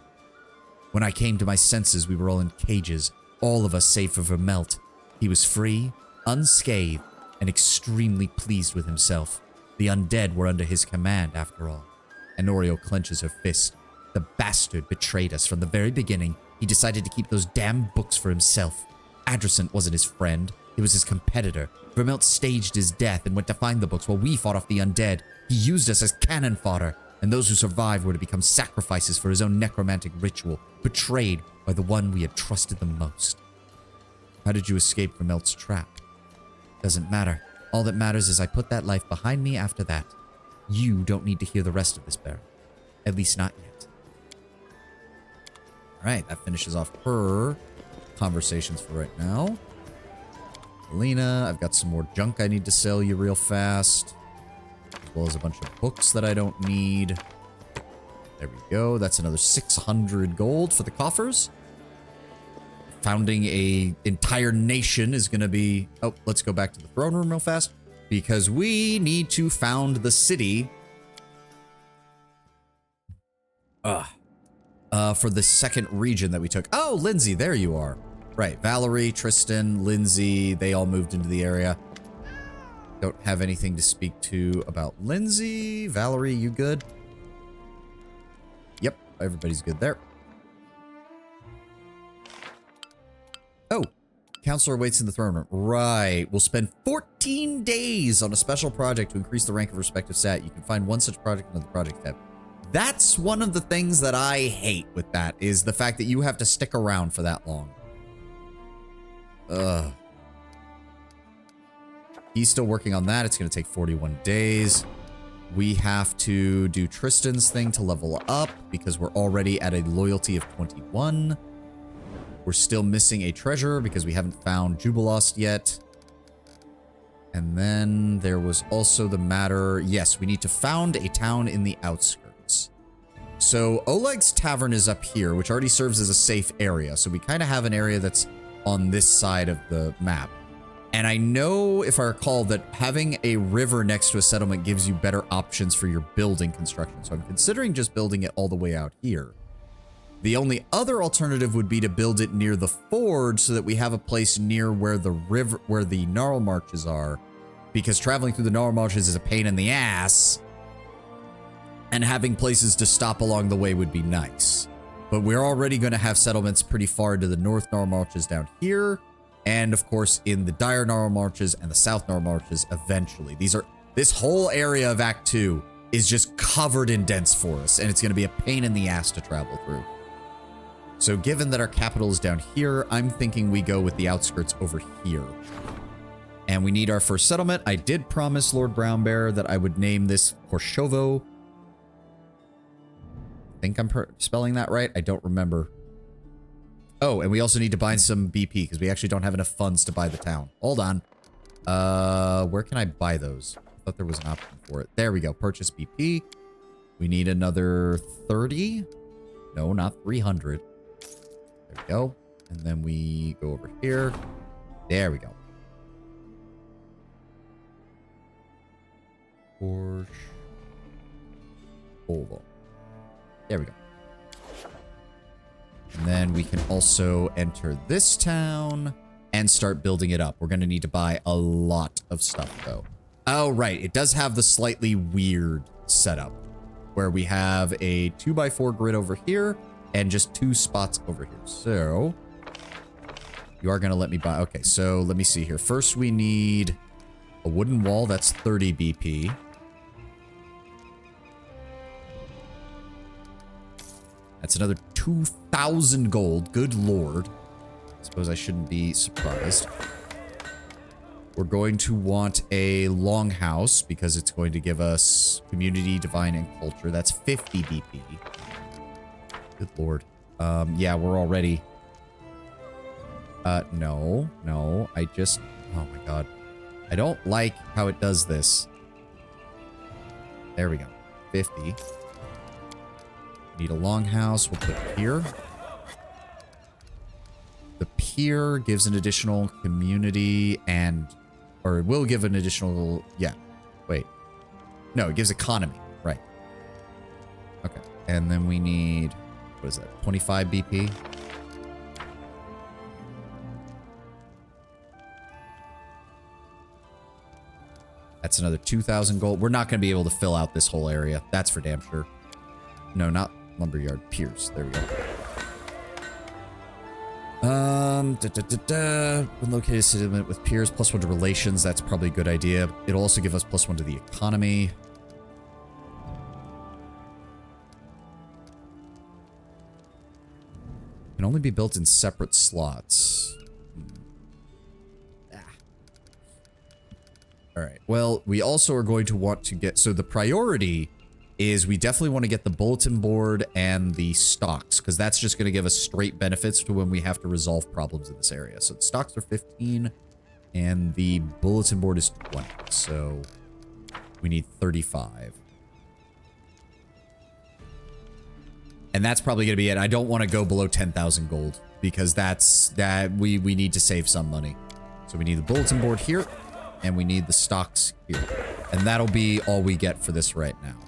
When I came to my senses, we were all in cages, all of us save for Vermelt. He was free, unscathed, and extremely pleased with himself. The undead were under his command, after all. Honorio clenches her fist. The bastard betrayed us from the very beginning. He decided to keep those damn books for himself. Adricent wasn't his friend. He was his competitor. Vermelt staged his death and went to find the books while we fought off the undead. He used us as cannon fodder, and those who survived were to become sacrifices for his own necromantic ritual, betrayed by the one we had trusted the most. How did you escape Vermelt's trap? Doesn't matter. All that matters is I put that life behind me after that. You don't need to hear the rest of this, Baron. At least not yet. Alright, that finishes off her conversations for right now. Alina, I've got some more junk I need to sell you real fast. As well as a bunch of books that I don't need. There we go. That's another 600 gold for the coffers. Founding a entire nation is going to be... Oh, let's go back to the throne room real fast. Because we need to found the city. For the second region that we took. Oh, Lindsay, there you are. Right, Valerie, Tristan, Lindsay, they all moved into the area. Don't have anything to speak to about Lindsay. Valerie, you good? Yep, everybody's good there. Oh, Counselor waits in the throne room. Right, we'll spend 14 days on a special project to increase the rank of respective stat. You can find one such project under the project tab. That's one of the things that I hate with that, is the fact that you have to stick around for that long. Ugh. He's still working on that. It's going to take 41 days. We have to do Tristan's thing to level up because we're already at a loyalty of 21. We're still missing a treasure because we haven't found Jubilost yet. And then there was also the matter... Yes, we need to found a town in the outskirts. So Oleg's Tavern is up here, which already serves as a safe area. So we kind of have an area that's on this side of the map. And I know, if I recall, that having a river next to a settlement gives you better options for your building construction. So I'm considering just building it all the way out here. The only other alternative would be to build it near the forge so that we have a place near where the river, where the Gnarl Marches are. Because traveling through the Gnarl Marches is a pain in the ass. And having places to stop along the way would be nice. But we're already going to have settlements pretty far to the North Gnarl Marches down here. And, of course, in the Dire Gnarl Marches and the South Gnarl Marches eventually. This whole area of Act 2 is just covered in dense forest. And it's going to be a pain in the ass to travel through. So given that our capital is down here, I'm thinking we go with the outskirts over here. And we need our first settlement. I did promise Lord Brownbear that I would name this Horshovo. I think I'm spelling that right. I don't remember. Oh, and we also need to buy some BP because we actually don't have enough funds to buy the town. Hold on. Where can I buy those? I thought there was an option for it. There we go. Purchase BP. We need another 30. No, not 300. There we go. And then we go over here. There we go. Porsche. Volvo. There we go. And then we can also enter this town and start building it up. We're going to need to buy a lot of stuff, though. Oh, right. It does have the slightly weird setup where we have a 2x4 grid over here and just 2 spots over here. So You are going to let me buy. Okay, so let me see here. First, we need a wooden wall. That's 30 BP. That's another 2,000 gold. Good lord. Suppose I shouldn't be surprised. We're going to want a longhouse because it's going to give us community, divine, and culture. That's 50 BP. Good lord. Yeah, we're already... No. I just... Oh my god. I don't like how it does this. There we go. 50. Need a longhouse. We'll put pier. The pier gives an additional community and... Or it will give an additional... Yeah. Wait. No, it gives economy. Right. Okay. And then we need... What is that? 25 BP? That's another 2,000 gold. We're not going to be able to fill out this whole area. That's for damn sure. No, not lumberyard. Piers. There we go. When located settlement with piers, +1 to relations. That's probably a good idea. It'll also give us +1 to the economy. Can only be built in separate slots. All right. Well, we also are going to want to get... So the priority is we definitely want to get the bulletin board and the stocks, because that's just going to give us straight benefits to when we have to resolve problems in this area. So the stocks are 15, and the bulletin board is 20. So we need 35. And that's probably going to be it. I don't want to go below 10,000 gold, because we need to save some money. So we need the bulletin board here. And we need the stocks here. And that'll be all we get for this right now.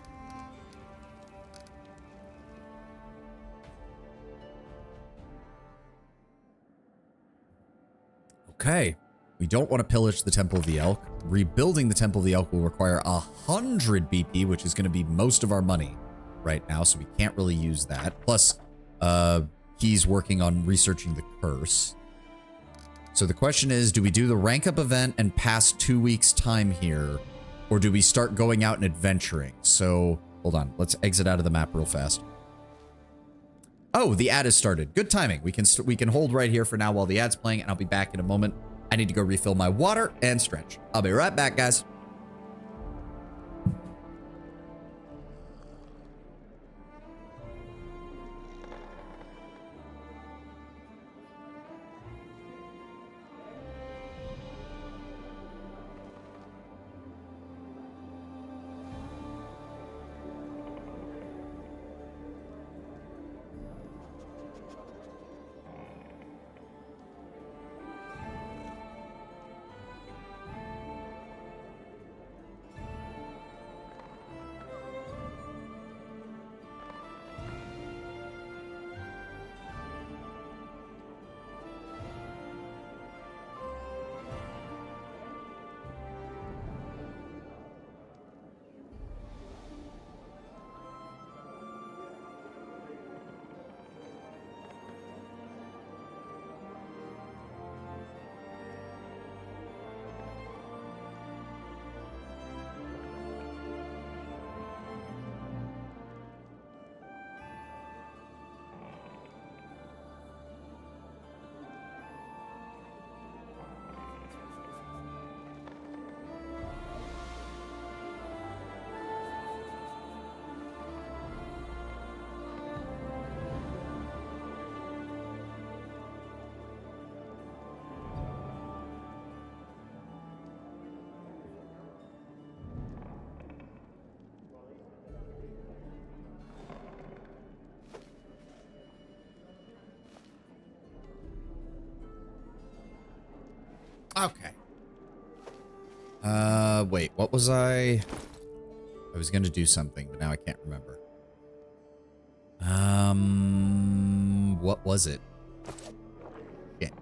Okay. We don't want to pillage the Temple of the Elk. Rebuilding the Temple of the Elk will require 100 BP, which is going to be most of our money right now. So we can't really use that. Plus, he's working on researching the curse. So the question is, do we do the rank up event and pass 2 weeks time here? Or do we start going out and adventuring? So, hold on. Let's exit out of the map real fast. Oh, the ad has started. Good timing. We can hold right here for now while the ad's playing, and I'll be back in a moment. I need to go refill my water and stretch. I'll be right back, guys. Okay. Wait, what was I was gonna do something, but now I can't remember. What was it? Shit.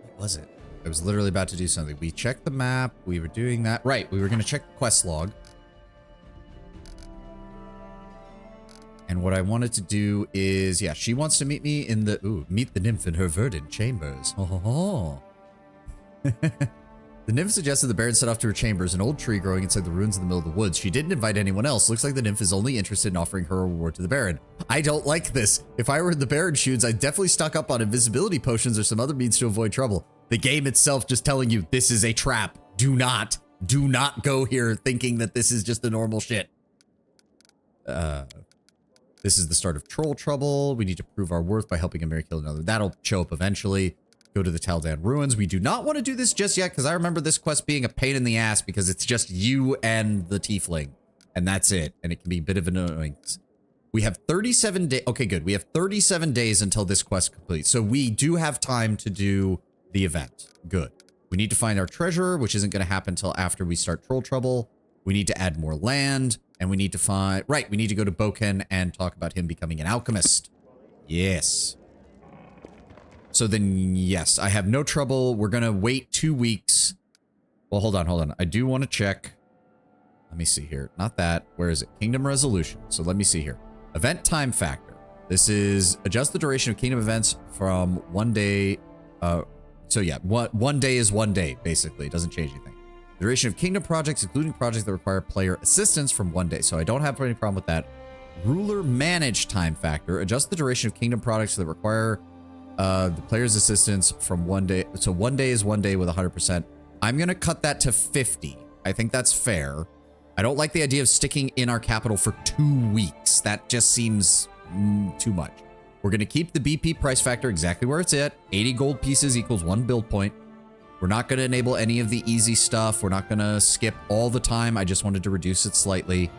What was it? I was literally about to do something. We checked the map. We were doing that. Right, we were gonna check the quest log. And And what I wanted to do is, yeah, she wants to meet me in the, meet the nymph in her verdant chambers. Oh. The nymph suggested the Baron set off to her chambers, an old tree growing inside the ruins in the middle of the woods. She didn't invite anyone else. Looks like the nymph is only interested in offering her a reward to the Baron. I don't like this. If I were in the Baron's shoes, I'd definitely stock up on invisibility potions or some other means to avoid trouble. The game itself just telling you this is a trap. Do not go here thinking that this is just the normal shit. This is the start of troll trouble. We need to prove our worth by helping a Mary kill another. That'll show up eventually. Go to the Taldan ruins. We do not want to do this just yet because I remember this quest being a pain in the ass because it's just you and the tiefling. And that's it. And it can be a bit of an annoyance. We have 37 days. Okay, good. We have 37 days until this quest completes. So we do have time to do the event. Good. We need to find our treasure, which isn't going to happen until after we start troll trouble. We need to add more land. And we need to find... Right, we need to go to Boken and talk about him becoming an alchemist. Yes. So then, yes, I have no trouble. We're going to wait 2 weeks. Well, hold on. I do want to check. Let me see here. Not that. Where is it? Kingdom resolution. So let me see here. Event time factor. This is adjust the duration of kingdom events from 1 day. So yeah, one day is 1 day, basically. It doesn't change anything. Duration of kingdom projects, including projects that require player assistance, from 1 day. So I don't have any problem with that. Ruler manage time factor. Adjust the duration of kingdom projects that require the player's assistance from 1 day. So 1 day is 1 day with 100%. I'm going to cut that to 50. I think that's fair. I don't like the idea of sticking in our capital for 2 weeks. That just seems too much. We're going to keep the BP price factor exactly where it's at. 80 gold pieces equals 1 build point. We're not going to enable any of the easy stuff. We're not going to skip all the time. I just wanted to reduce it slightly.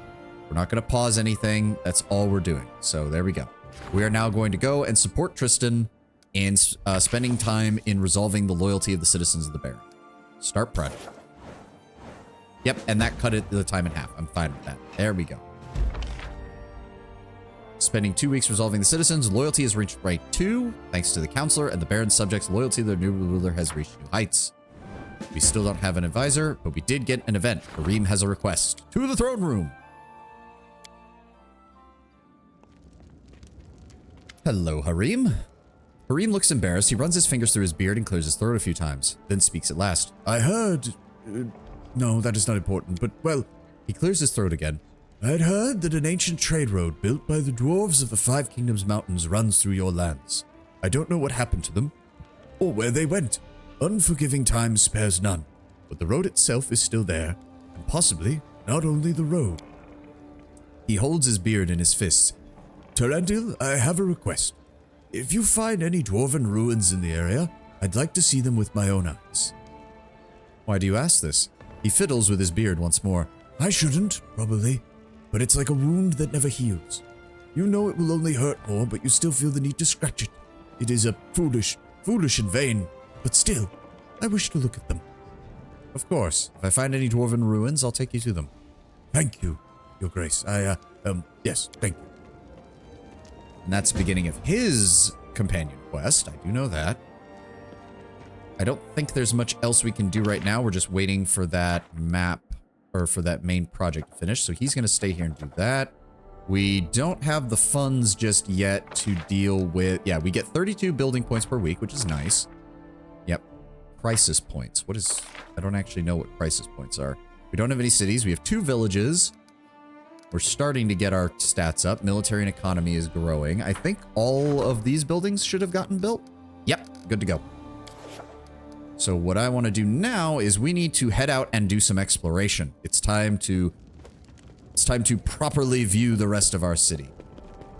We're not going to pause anything. That's all we're doing. So there we go. We are now going to go and support Tristan in spending time in resolving the loyalty of the citizens of the Baron. Start project. Yep, and that cut the time in half. I'm fine with that. There we go. Spending 2 weeks resolving the citizens. Loyalty has reached rank 2, thanks to the counselor, and the Baron's subjects' loyalty to their new ruler has reached new heights. We still don't have an advisor, but we did get an event. Harim has a request. To the throne room! Hello, Harim. Harim looks embarrassed. He runs his fingers through his beard and clears his throat a few times, then speaks at last. I heard... no, that is not important, but, well... He clears his throat again. I'd heard that an ancient trade road built by the dwarves of the Five Kingdoms Mountains runs through your lands. I don't know what happened to them, or where they went. Unforgiving time spares none, but the road itself is still there, and possibly not only the road. He holds his beard in his fists. Terendil, I have a request. If you find any dwarven ruins in the area, I'd like to see them with my own eyes. Why do you ask this? He fiddles with his beard once more. I shouldn't, probably, but it's like a wound that never heals. You know it will only hurt more, but you still feel the need to scratch it. It is a foolish and vain, but still, I wish to look at them. Of course. If I find any dwarven ruins, I'll take you to them. Thank you, Your Grace. Yes, thank you. And that's the beginning of his companion quest. I do know that. I don't think there's much else we can do right now. We're just waiting for that map, or for that main project to finish. So he's going to stay here and do that. We don't have the funds just yet to deal with... Yeah, we get 32 building points per week, which is nice. Yep. Crisis points. What is... I don't actually know what crisis points are. We don't have any cities. We have 2 villages. We're starting to get our stats up. Military and economy is growing. I think all of these buildings should have gotten built. Yep, good to go. So what I want to do now is we need to head out and do some exploration. It's time to properly view the rest of our city.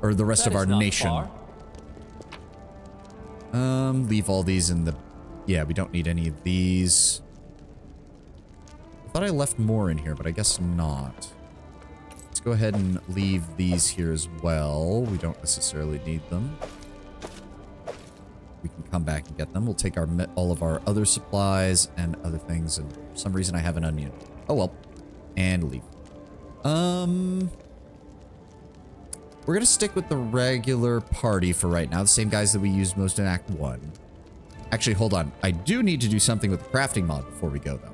Or the rest of our nation. Leave all these in the... Yeah, we don't need any of these. I thought I left more in here, but I guess not. Let's go ahead and leave these here as well. We don't necessarily need them. We can come back and get them. We'll take all of our other supplies and other things. And for some reason I have an onion. Oh well. And leave. We're gonna stick with the regular party for right now. The same guys that we used most in Act 1. Actually, hold on. I do need to do something with the crafting mod before we go, though.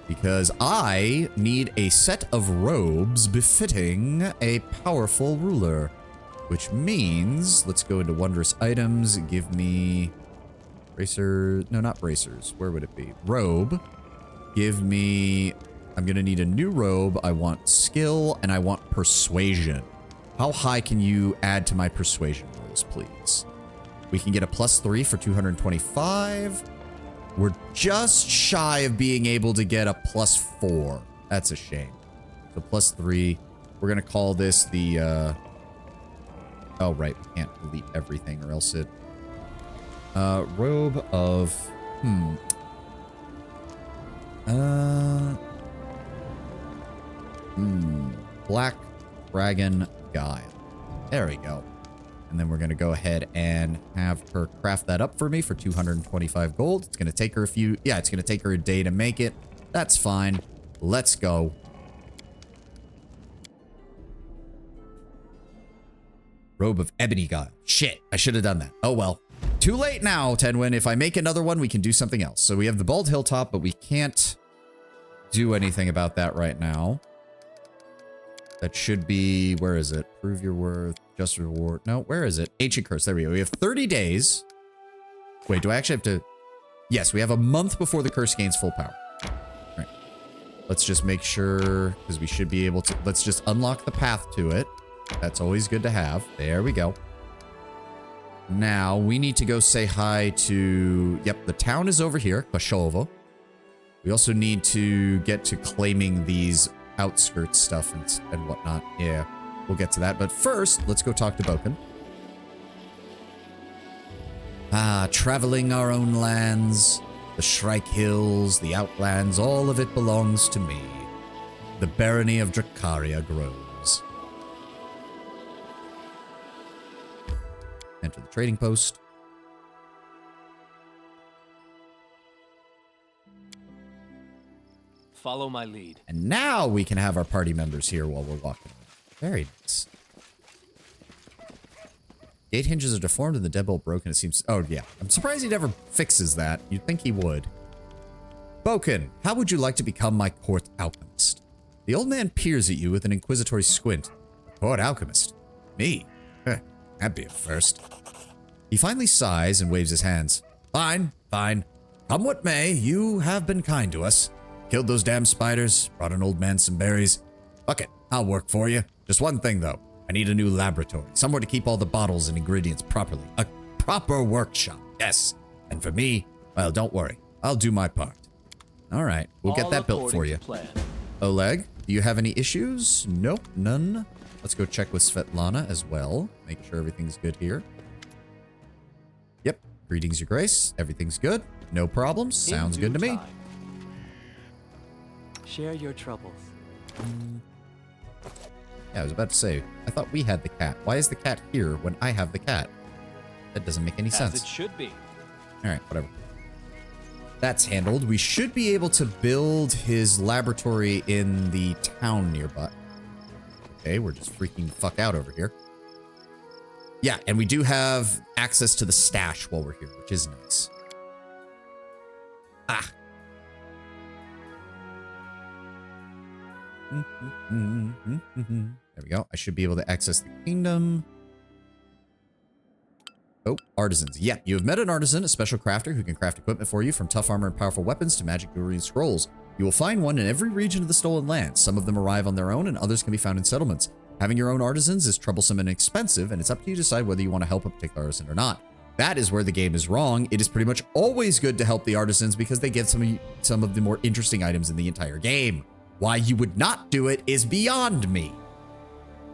Because I need a set of robes befitting a powerful ruler. Which means, let's go into wondrous items. Give me bracers. No, not bracers. Where would it be? Robe. Give me, I'm going to need a new robe. I want skill and I want persuasion. How high can you add to my persuasion rolls, please? We can get a +3 for 225. We're just shy of being able to get a +4. That's a shame. So +3. We're going to call this the, oh, right. We can't delete everything or else it... robe of... Black Dragon Guile. There we go. And then we're going to go ahead and have her craft that up for me for 225 gold. It's going to take her a few... Yeah, it's going to take her a day to make it. That's fine. Let's go. Robe of Ebony Guile. Shit, I should have done that. Oh well. Too late now, Tenwin. If I make another one, we can do something else. So we have the Bald Hilltop, but we can't do anything about that right now. That should be... Where is it? Prove your worth. Just reward. No, where is it? Ancient Curse. There we go. We have 30 days. Wait, do I actually have to... Yes, we have a month before the curse gains full power. All right. Let's just make sure, because we should be able to... Let's just unlock the path to it. That's always good to have. There we go. Now, we need to go say hi to... Yep, the town is over here, Koshovo. We also need to get to claiming these outskirts stuff and whatnot. Yeah, we'll get to that. But first, let's go talk to Boken. Ah, traveling our own lands, the Shrike Hills, the Outlands, all of it belongs to me. The barony of Dracaria grows. Enter the trading post. Follow my lead. And now we can have our party members here while we're walking around. Very nice. Gate hinges are deformed and the deadbolt broken, it seems. Oh, yeah. I'm surprised he never fixes that. You'd think he would. Boken, how would you like to become my court alchemist? The old man peers at you with an inquisitory squint. Court alchemist? Me? That'd be a first. He finally sighs and waves his hands. Fine, fine. Come what may, you have been kind to us. Killed those damn spiders, brought an old man some berries. Fuck it, I'll work for you. Just one thing, though. I need a new laboratory. Somewhere to keep all the bottles and ingredients properly. A proper workshop, yes. And for me, well, don't worry. I'll do my part. All right, we'll get that built for you. Oleg, do you have any issues? Nope, none. Let's go check with Svetlana as well. Make sure everything's good here. Yep, greetings, your grace. Everything's good. No problems. Sounds good to me. Share your troubles. Yeah, I was about to say, I thought we had the cat. Why is the cat here when I have the cat? That doesn't make any sense. As it should be. All right, whatever. That's handled. We should be able to build his laboratory in the town nearby. Okay, we're just freaking the fuck out over here. Yeah, and we do have access to the stash while we're here, which is nice. Ah. There we go. I should be able to access the kingdom. Oh, artisans. Yeah, you have met an artisan, a special crafter who can craft equipment for you, from tough armor and powerful weapons to magic jewelry and scrolls. You will find one in every region of the Stolen Lands. Some of them arrive on their own, and others can be found in settlements. Having your own artisans is troublesome and expensive, and it's up to you to decide whether you want to help a particular artisan or not. That is where the game is wrong. It is pretty much always good to help the artisans because they give some of the more interesting items in the entire game. Why you would not do it is beyond me.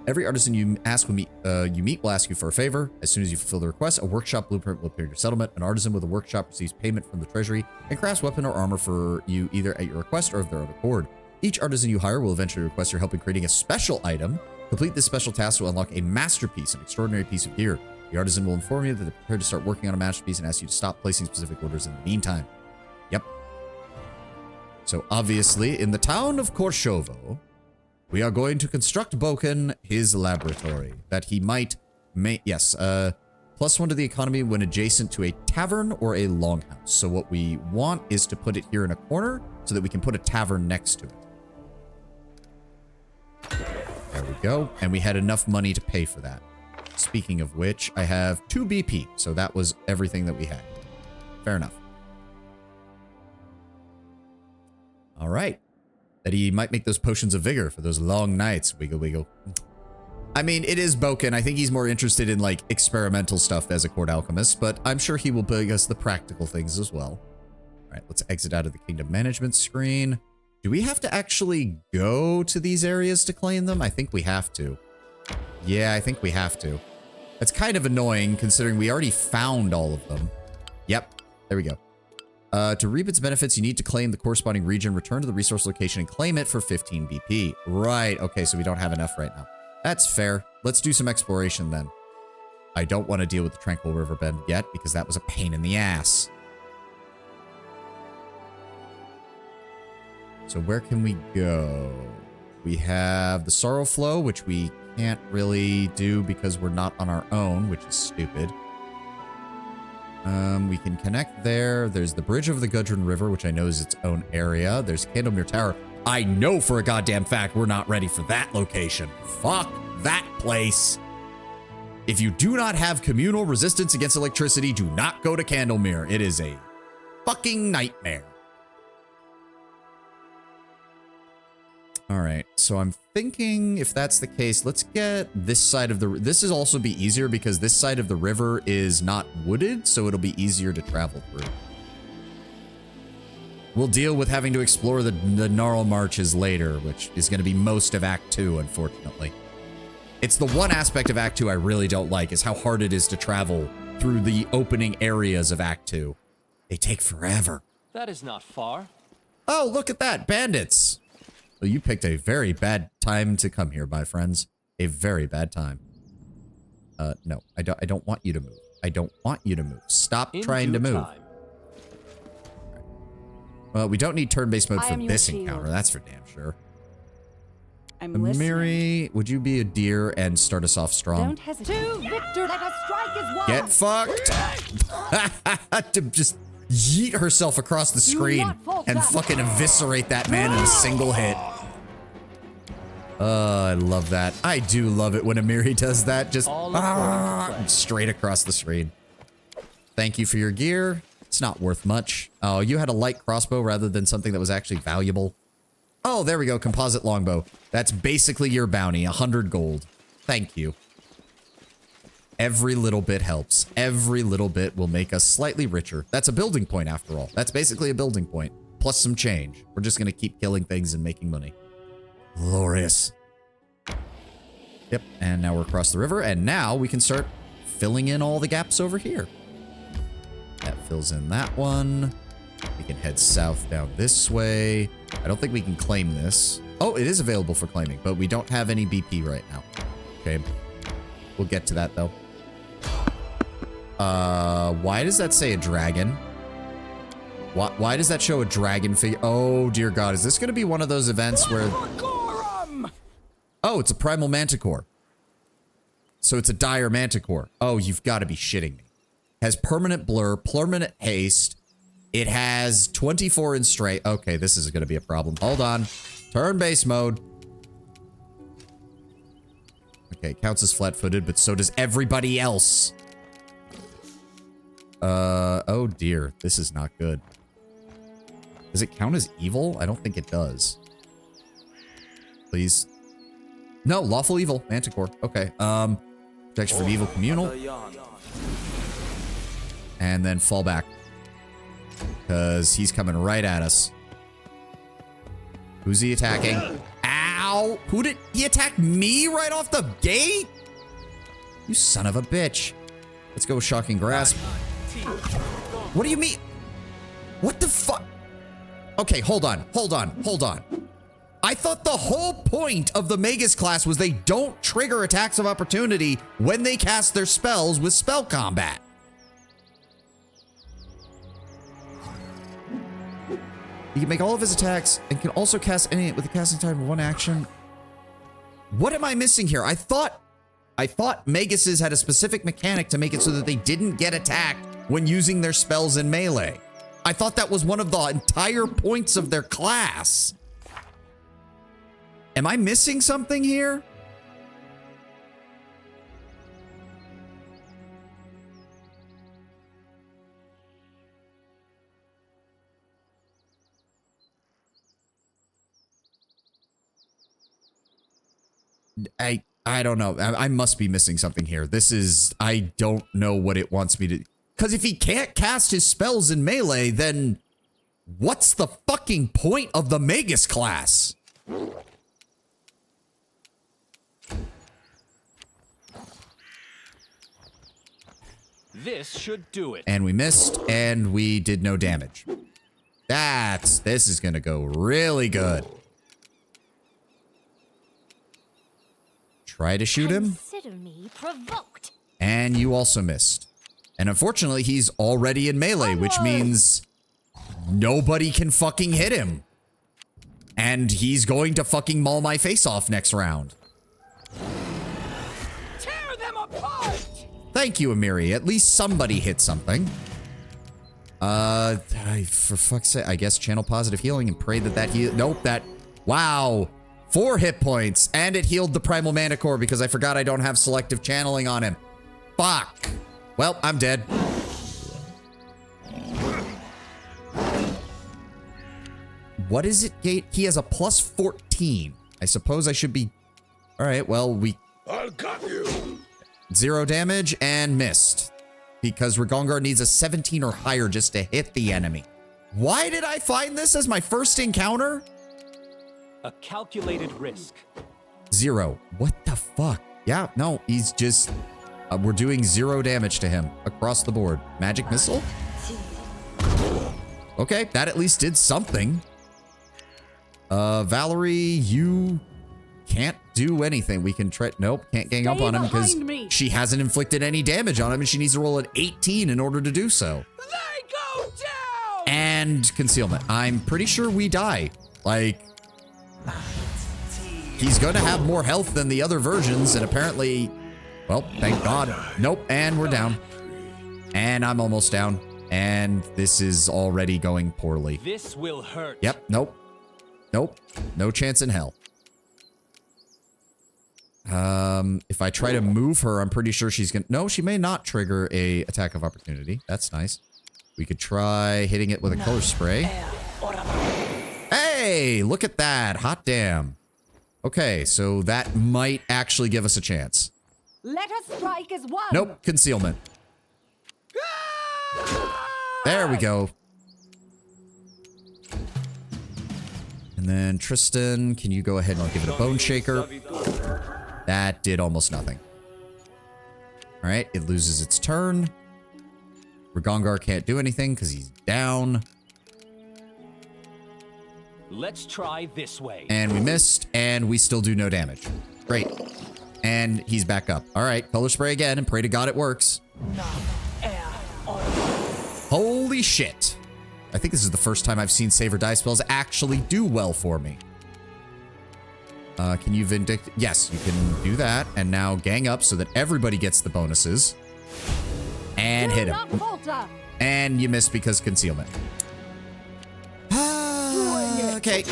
Every artisan you meet will ask you for a favor. As soon as you fulfill the request, a workshop blueprint will appear in your settlement. An artisan with a workshop receives payment from the treasury and crafts weapon or armor for you either at your request or of their own accord. Each artisan you hire will eventually request your help in creating a special item. Complete this special task to unlock a masterpiece, an extraordinary piece of gear. The artisan will inform you that they're prepared to start working on a masterpiece and ask you to stop placing specific orders in the meantime. Yep. So obviously, in the town of Korshovo, we are going to construct Boken his laboratory that he might make. Yes, +1 to the economy when adjacent to a tavern or a longhouse. So what we want is to put it here in a corner so that we can put a tavern next to it. There we go. And we had enough money to pay for that. Speaking of which, I have 2 BP. So that was everything that we had. Fair enough. All right. That he might make those potions of vigor for those long nights. Wiggle, wiggle. I mean, it is Boken. I think he's more interested in, like, experimental stuff as a court alchemist, but I'm sure he will bring us the practical things as well. All right, let's exit out of the kingdom management screen. Do we have to actually go to these areas to claim them? I think we have to. Yeah, I think we have to. That's kind of annoying considering we already found all of them. Yep, there we go. To reap its benefits, you need to claim the corresponding region, return to the resource location, and claim it for 15 BP. Right, okay, so we don't have enough right now. That's fair. Let's do some exploration then. I don't want to deal with the Tranquil River Bend yet because that was a pain in the ass. So where can we go? We have the Sorrow Flow, which we can't really do because we're not on our own, which is stupid. We can connect there. There's the Bridge over the Gudrun River, which I know is its own area. There's Candlemere Tower. I know for a goddamn fact we're not ready for that location. Fuck that place. If you do not have communal resistance against electricity, do not go to Candlemere. It is a fucking nightmare. All right, so I'm thinking if that's the case, let's get this side of the... This is also be easier because this side of the river is not wooded, so it'll be easier to travel through. We'll deal with having to explore the Gnarl Marches later, which is going to be most of Act 2, unfortunately. It's the one aspect of Act 2 I really don't like, is how hard it is to travel through the opening areas of Act 2. They take forever. That is not far. Oh, look at that! Bandits! Well, you picked a very bad time to come here, my friends. A very bad time. No, I don't want you to move. I don't want you to move. Stop trying to move. Time. Well, we don't need turn-based mode for this encounter. That's for damn sure. I'm listening. Miri, would you be a deer and start us off strong? Don't hesitate. To Victor, let us strike as one. Get fucked. To just yeet herself across the screen and fucking eviscerate that man in a single hit. I love that. I do love it when Amiri does that. Just straight across the screen. Thank you for your gear. It's not worth much. Oh, you had a light crossbow rather than something that was actually valuable. Oh, there we go. Composite longbow. That's basically your bounty. 100 gold. Thank you. Every little bit helps. Every little bit will make us slightly richer. That's a building point after all. That's basically a building point. Plus some change. We're just going to keep killing things and making money. Glorious. Yep. And now we're across the river. And now we can start filling in all the gaps over here. That fills in that one. We can head south down this way. I don't think we can claim this. Oh, it is available for claiming, but we don't have any BP right now. Okay. We'll get to that, though. Why does that say a dragon? Why does that show a dragon figure? Oh, dear God. Is this going to be one of those events where... Oh, it's a primal manticore. So it's a dire manticore. Oh, you've got to be shitting me. Has permanent blur, permanent haste. It has 24 in straight. Okay, this is going to be a problem. Hold on. Turn-based mode. Okay, counts as flat-footed, but so does everybody else. Oh dear. This is not good. Does it count as evil? I don't think it does. Please. No, lawful evil. Manticore. Okay. Protection from evil communal. And then fall back. Because he's coming right at us. Who's he attacking? Ow! Who did he attack? Me right off the gate? You son of a bitch. Let's go Shocking Grasp. What do you mean? What the fuck? Okay, hold on. I thought the whole point of the Magus class was they don't trigger attacks of opportunity when they cast their spells with spell combat. He can make all of his attacks and can also cast any with a casting time of one action. What am I missing here? I thought I thought Maguses had a specific mechanic to make it so that they didn't get attacked when using their spells in melee. I thought that was one of the entire points of their class. Am I missing something here? I don't know. I must be missing something here. This is, I don't know what it wants me to, because if he can't cast his spells in melee, then what's the fucking point of the Magus class? This should do it. And we missed, and we did no damage. This is gonna go really good. Try to shoot him. Consider me provoked. And you also missed. And unfortunately, he's already in melee, which means nobody can fucking hit him. And he's going to fucking maul my face off next round. Tear them apart! Thank you, Amiri. At least somebody hit something. For fuck's sake, I guess channel positive healing and pray that heal. Nope, wow. 4 hit points, and it healed the Primal Manticore because I forgot I don't have selective channeling on him. Fuck. Well, I'm dead. What is it, Gate? He has a plus 14. I suppose I should be... Alright, well, I'll cut you. 0 damage and missed. Because Ragongar needs a 17 or higher just to hit the enemy. Why did I find this as my first encounter? A calculated risk. 0. What the fuck? Yeah, no, he's just... we're doing 0 damage to him across the board. Magic missile? Okay, that at least did something. Valerie, you can't do anything. We can try... Nope, can't gang up on him because she hasn't inflicted any damage on him and she needs to roll an 18 in order to do so. They go down! And concealment. I'm pretty sure we die. Like... He's going to have more health than the other versions, and apparently... Well, thank God. Nope, and we're down. And I'm almost down. And this is already going poorly. This will hurt. Yep, nope. Nope. No chance in hell. If I try to move her, I'm pretty sure she's gonna... No, she may not trigger a attack of opportunity. That's nice. We could try hitting it with a color spray. Hey, look at that. Hot damn. Okay, so that might actually give us a chance. Let us strike as one. Nope, concealment. There we go. And then Tristan, can you go ahead and give it a bone shaker? That did almost nothing. All right, it loses its turn. Ragongar can't do anything because he's down. Let's try this way. And we missed, and we still do no damage. Great. And he's back up. All right, color spray again, and pray to God it works. Holy shit. I think this is the first time I've seen Save or Die spells actually do well for me. Can you Vindict? Yes, you can do that. And now gang up so that everybody gets the bonuses. And hit him. And you missed because concealment. Okay.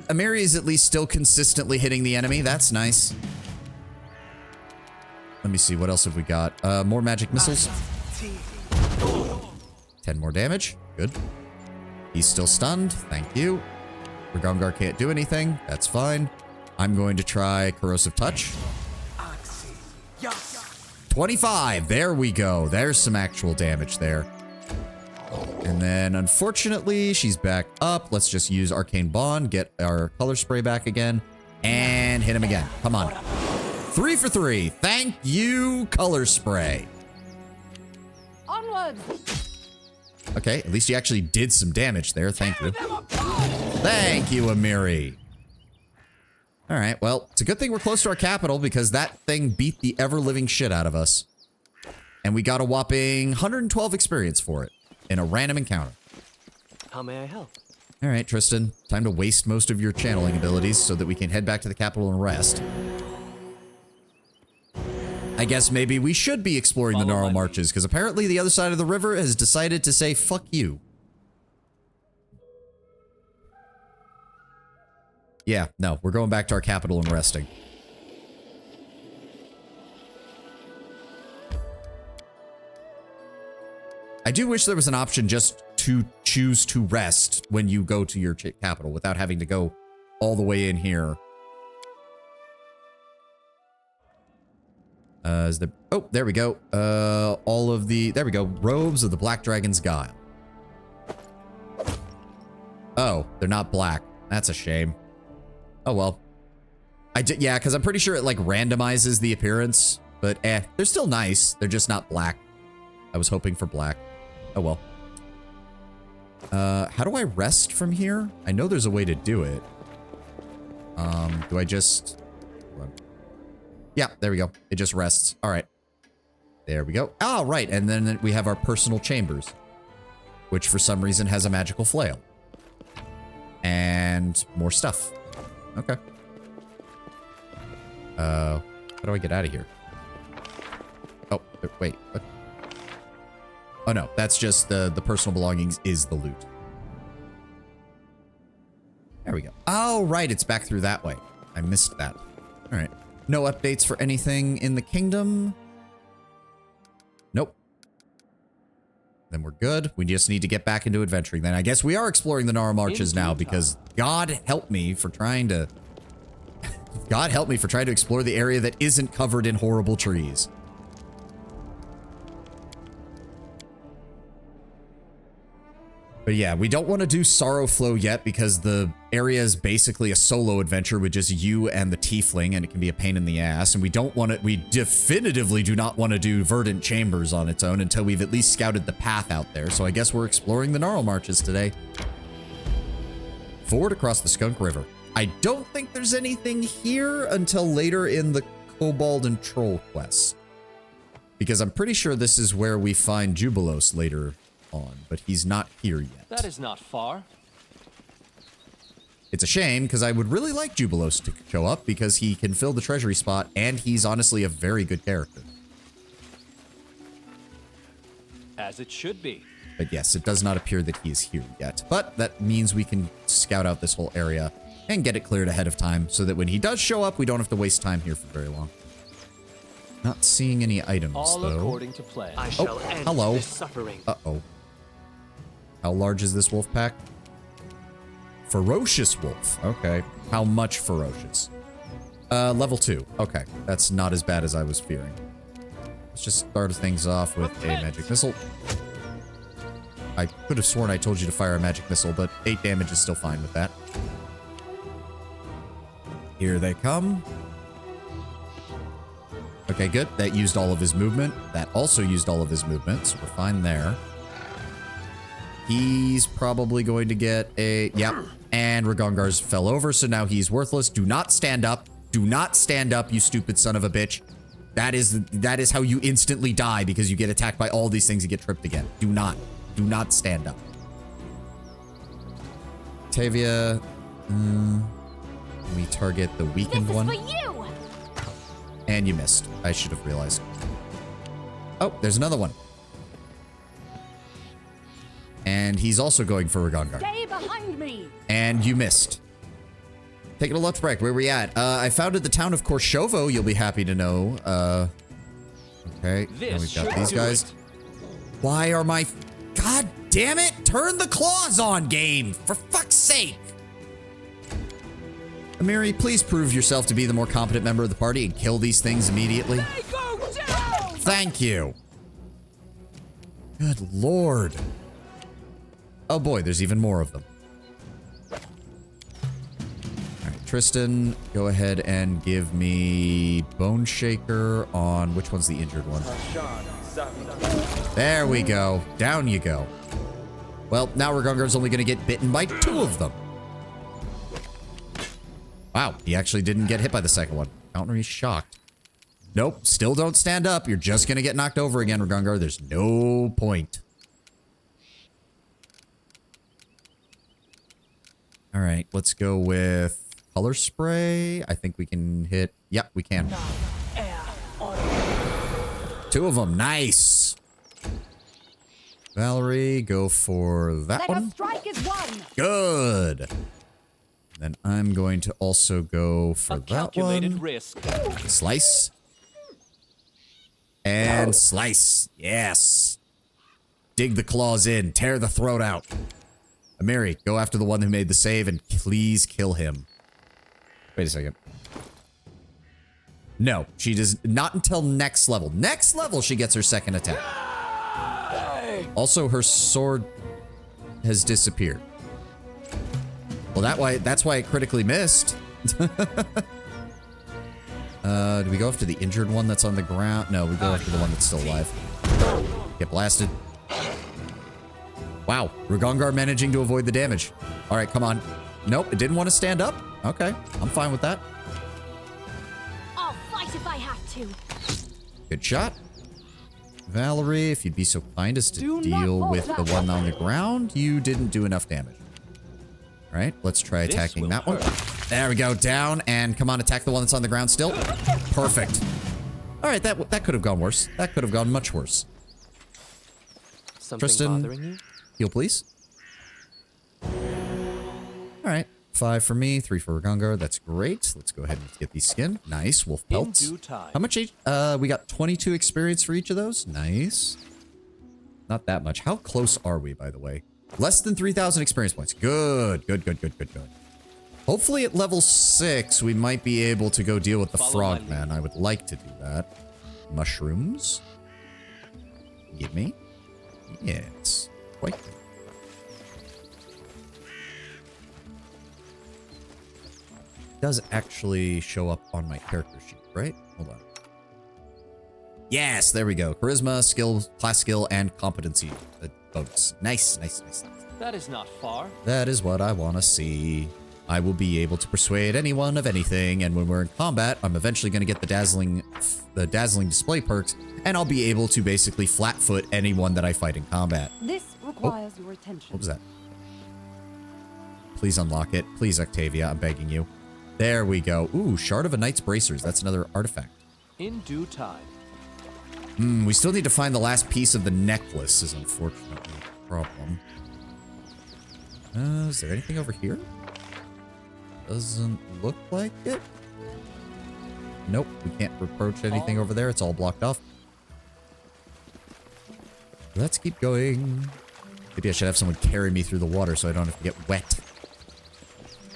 Amiri is at least still consistently hitting the enemy. That's nice. Let me see. What else have we got? More magic missiles. 10 more damage. Good. He's still stunned. Thank you. Ragongar can't do anything. That's fine. I'm going to try Corrosive Touch. 25. There we go. There's some actual damage there. And then, unfortunately, she's back up. Let's just use Arcane Bond, get our color spray back again, and hit him again. Come on. 3 for 3. Thank you, color spray. Onwards. Okay, at least you actually did some damage there. Thank you. Thank you, Amiri. All right, well, it's a good thing we're close to our capital because that thing beat the ever-living shit out of us. And we got a whopping 112 experience for it in a random encounter. How may I help? All right, Tristan, time to waste most of your channeling abilities so that we can head back to the capital and rest. I guess maybe we should be exploring the Gnarl Marches, because apparently the other side of the river has decided to say, fuck you. Yeah, no, we're going back to our capital and resting. I do wish there was an option just to choose to rest when you go to your capital without having to go all the way in here. Is there... Oh, there we go. All of the... There we go. Robes of the Black Dragon's Guile. Oh, they're not black. That's a shame. Oh, well. Yeah, because I'm pretty sure it, like, randomizes the appearance. But, they're still nice. They're just not black. I was hoping for black. Oh, well. How do I rest from here? I know there's a way to do it. Do I just... Yeah, there we go. It just rests. All right. There we go. Oh, right. And then we have our personal chambers, which for some reason has a magical flail. And more stuff. Okay. How do I get out of here? Oh, wait. What? Oh, no. That's just the personal belongings is the loot. There we go. Oh, right. It's back through that way. I missed that. All right. No updates for anything in the kingdom. Nope. Then we're good. We just need to get back into adventuring. Then I guess we are exploring the Gnarl Marches now because God help me for trying to... God help me for trying to explore the area that isn't covered in horrible trees. But yeah, we don't want to do Sorrowflow yet because the area is basically a solo adventure with just you and the tiefling, and it can be a pain in the ass. And we don't want to, we definitively do not want to do Verdant Chambers on its own until we've at least scouted the path out there. So I guess we're exploring the Gnarl Marches today. Forward across the Skunk River. I don't think there's anything here until later in the Kobold and Troll quests. Because I'm pretty sure this is where we find Jubilos later on, but he's not here yet. That is not far. It's a shame, because I would really like Jubilos to show up, because he can fill the treasury spot, and he's honestly a very good character. As it should be. But yes, it does not appear that he is here yet. But that means we can scout out this whole area and get it cleared ahead of time, so that when he does show up, we don't have to waste time here for very long. Not seeing any items, All though. according to plan. I shall end hello. this suffering. Uh-oh. How large is this wolf pack? Ferocious wolf. Okay. How much ferocious? Level 2. Okay. That's not as bad as I was fearing. Let's just start things off with a magic missile. I could have sworn I told you to fire a magic missile, but 8 damage is still fine with that. Here they come. Okay, good. That used all of his movement. That also used all of his movement, so we're fine there. He's probably going to get a... Yep. And Ragongar's fell over, so now he's worthless. Do not stand up. Do not stand up, you stupid son of a bitch. That is how you instantly die, because you get attacked by all these things and get tripped again. Do not. Do not stand up. Tavia... we target the weakened one. This is for you! And you missed. I should have realized. Oh, there's another one. And he's also going for Ragongar. Stay behind me! And you missed. Taking a left break. Where we at? I founded the town of Korshovo, you'll be happy to know. Okay. And we've got these guys. Why are my... God damn it! Turn the claws on, game! For fuck's sake! Amiri, please prove yourself to be the more competent member of the party and kill these things immediately. They go down! Thank you. Good lord. Oh boy, there's even more of them. Alright, Tristan, go ahead and give me Bone Shaker on... Which one's the injured one? There we go. Down you go. Well, now Ragongar's only going to get bitten by 2 of them. Wow, he actually didn't get hit by the second one. Fountainry's shocked. Nope, still don't stand up. You're just going to get knocked over again, Ragongar. There's no point. All right, let's go with color spray. I think we can hit... Yep, we can. 2 of them. Nice. Valerie, go for that Let us one. strike as one. Good. Then I'm going to also go for A that calculated one. risk. Slice. And slice. Yes. Dig the claws in. Tear the throat out. Amiri, go after the one who made the save and please kill him. Wait a second. No, she does not until next level. Next level, she gets her second attack. Also, her sword has disappeared. Well, that's why it critically missed. Do we go after the injured one that's on the ground? No, we go after the one that's still alive. Get blasted. Wow, Rugongar managing to avoid the damage. All right, come on. Nope, it didn't want to stand up. Okay, I'm fine with that. I'll fight if I have to. Good shot. Valerie, if you'd be so kind as to Do not deal fall with the one on the ground, you didn't do enough damage. All right, let's try This attacking will that one. hurt. There we go, down, and come on, attack the one that's on the ground still. Perfect. All right, that could have gone worse. That could have gone much worse. Something Tristan, bothering you? heal, please. All right, 5 for me, 3 for Rugongar. That's great. Let's go ahead and get these skin. Nice, wolf In pelts. due time. How much each? We got 22 experience for each of those. Nice. Not that much. How close are we, by the way? Less than 3,000 experience points. Good, good, good, good, good, good. Hopefully at level 6, we might be able to go deal with the Follow my frogman. I would like to do that. Mushrooms. Give me. Yes. Quite good. Does actually show up on my character sheet, right? Hold on. Yes, there we go. Charisma, skill, class skill, and competency bonus. Nice, nice, nice, nice. That is not far. That is what I want to see. I will be able to persuade anyone of anything, and when we're in combat, I'm eventually going to get the dazzling display perks, and I'll be able to basically flat-foot anyone that I fight in combat. This requires your attention. What was that? Please unlock it. Please, Octavia, I'm begging you. There we go. Ooh, Shard of a Knight's Bracers. That's another artifact. In due time. We still need to find the last piece of the necklace is unfortunately a problem. Is there anything over here? Doesn't look like it. Nope, we can't approach anything over there. It's all blocked off. Let's keep going. Maybe I should have someone carry me through the water so I don't have to get wet.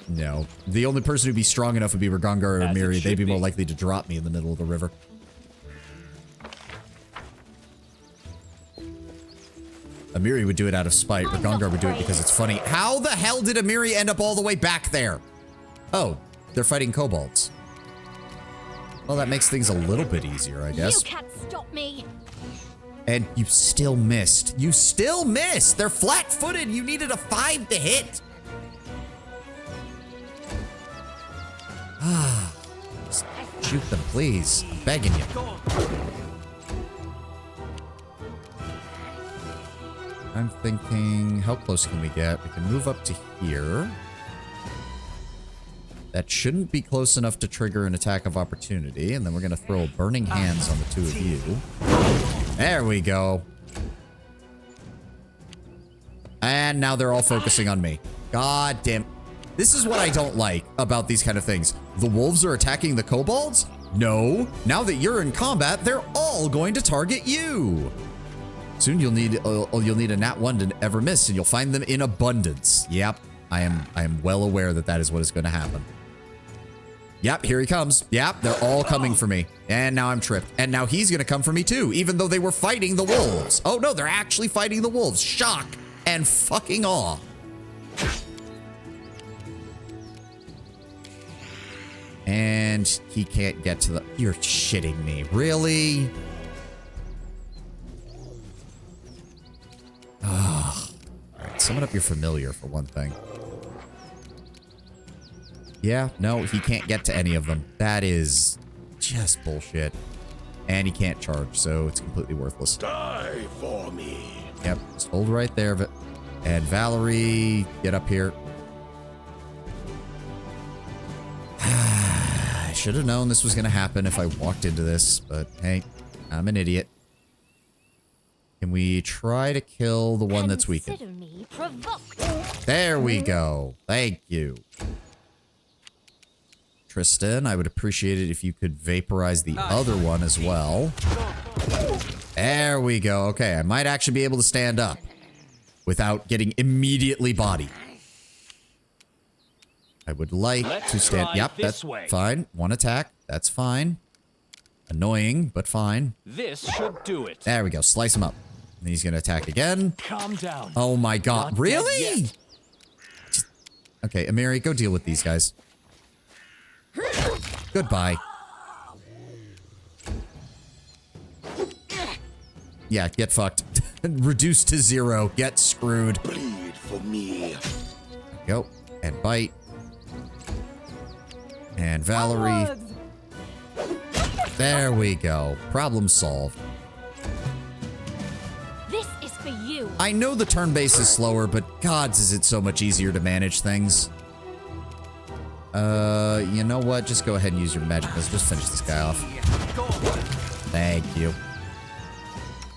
No. The only person who'd be strong enough would be Rugongar or As it Amiri. They'd should be more be. likely to drop me in the middle of the river. Amiri would do it out of spite. I'm Rugongar not would do it afraid. because it's funny. How the hell did Amiri end up all the way back there? Oh, they're fighting kobolds. Well, that makes things a little bit easier, I guess. You can't stop me. And you still missed. You still missed. They're flat-footed. You needed a 5 to hit. Just shoot them, please. I'm begging you. I'm thinking, how close can we get? We can move up to here. That shouldn't be close enough to trigger an attack of opportunity. And then we're going to throw burning hands on the 2 of you. There we go. And now they're all focusing on me. God damn. This is what I don't like about these kind of things. The wolves are attacking the kobolds? No. Now that you're in combat, they're all going to target you. Soon you'll need a nat 1 to ever miss, and you'll find them in abundance. Yep, I am well aware that that is what is going to happen. Yep, here he comes. Yep, they're all coming for me. And now I'm tripped. And now he's going to come for me too, even though they were fighting the wolves. Oh no, they're actually fighting the wolves. Shock and fucking awe. And he can't get to the... You're shitting me. Really? Ugh. Alright, summon up your familiar for one thing. Yeah, no, he can't get to any of them. That is just bullshit. And he can't charge, so it's completely worthless. Die for me. Yep, just hold right there. And Valerie, get up here. I should have known this was going to happen if I walked into this, but hey, I'm an idiot. Can we try to kill the one that's weakened? Consider me provoked. There we go. Thank you. Tristan, I would appreciate it if you could vaporize the other one as well. There we go. Okay, I might actually be able to stand up without getting immediately bodied. I would like to stand. Yep, that's fine. One attack. That's fine. Annoying, but fine. This should do it. There we go. Slice him up. And he's going to attack again. Calm down. Oh my god. Not Really? dead Okay, Amiri, go deal with these guys. Goodbye. Yeah, get fucked. Reduced to 0. Get screwed. Bleed for me. Go. And bite. And Valerie. There we go. Problem solved. This is for you. I know the turn base is slower, but gods is it so much easier to manage things. You know what? Just go ahead and use your magic missile. Just finish this guy off. Thank you.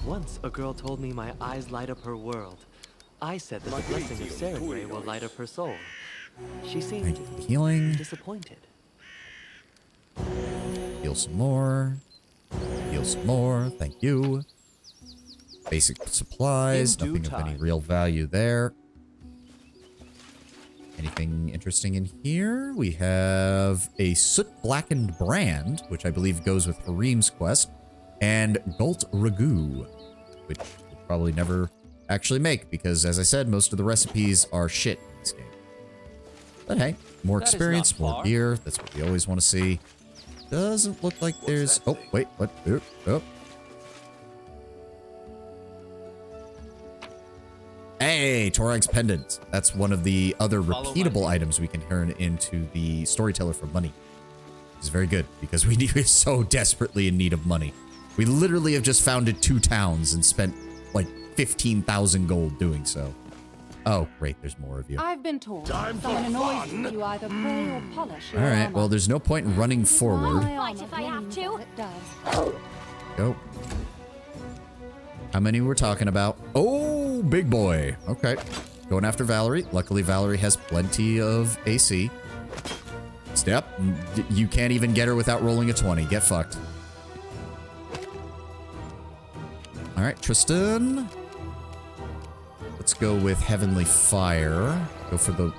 Once a girl told me my eyes light up her world. I said that the blessing of Cerebrae will light up her soul. She seemed Thank you for the healing. disappointed. Heal some more. Heal some more. Thank you. Basic supplies. In due Nothing of any time. real value there. Anything interesting in here? We have a soot-blackened brand, which I believe goes with Harim's quest, and Gult Ragu, which we'll probably never actually make because, as I said, most of the recipes are shit in this game. But hey, more That is experience, not more far. gear. That's what we always want to see. Doesn't look like there's... Oh, wait, what? Oh. Hey, Torag's Pendant. That's one of the other Follow my repeatable lead. items we can turn into the Storyteller for money. It's very good because we are so desperately in need of money. We literally have just founded 2 towns and spent like 15,000 gold doing so. Oh, great, there's more of you. I've been told someone annoys you, you either pray or polish your All right, armor. well, there's no point in running forward. My Fight armor if I have gleams to. as it does. Go. How many we're talking about? Oh, big boy. Okay. Going after Valerie. Luckily, Valerie has plenty of AC. Step. You can't even get her without rolling a 20. Get fucked. All right, Tristan. Let's go with Heavenly Fire. Go for the...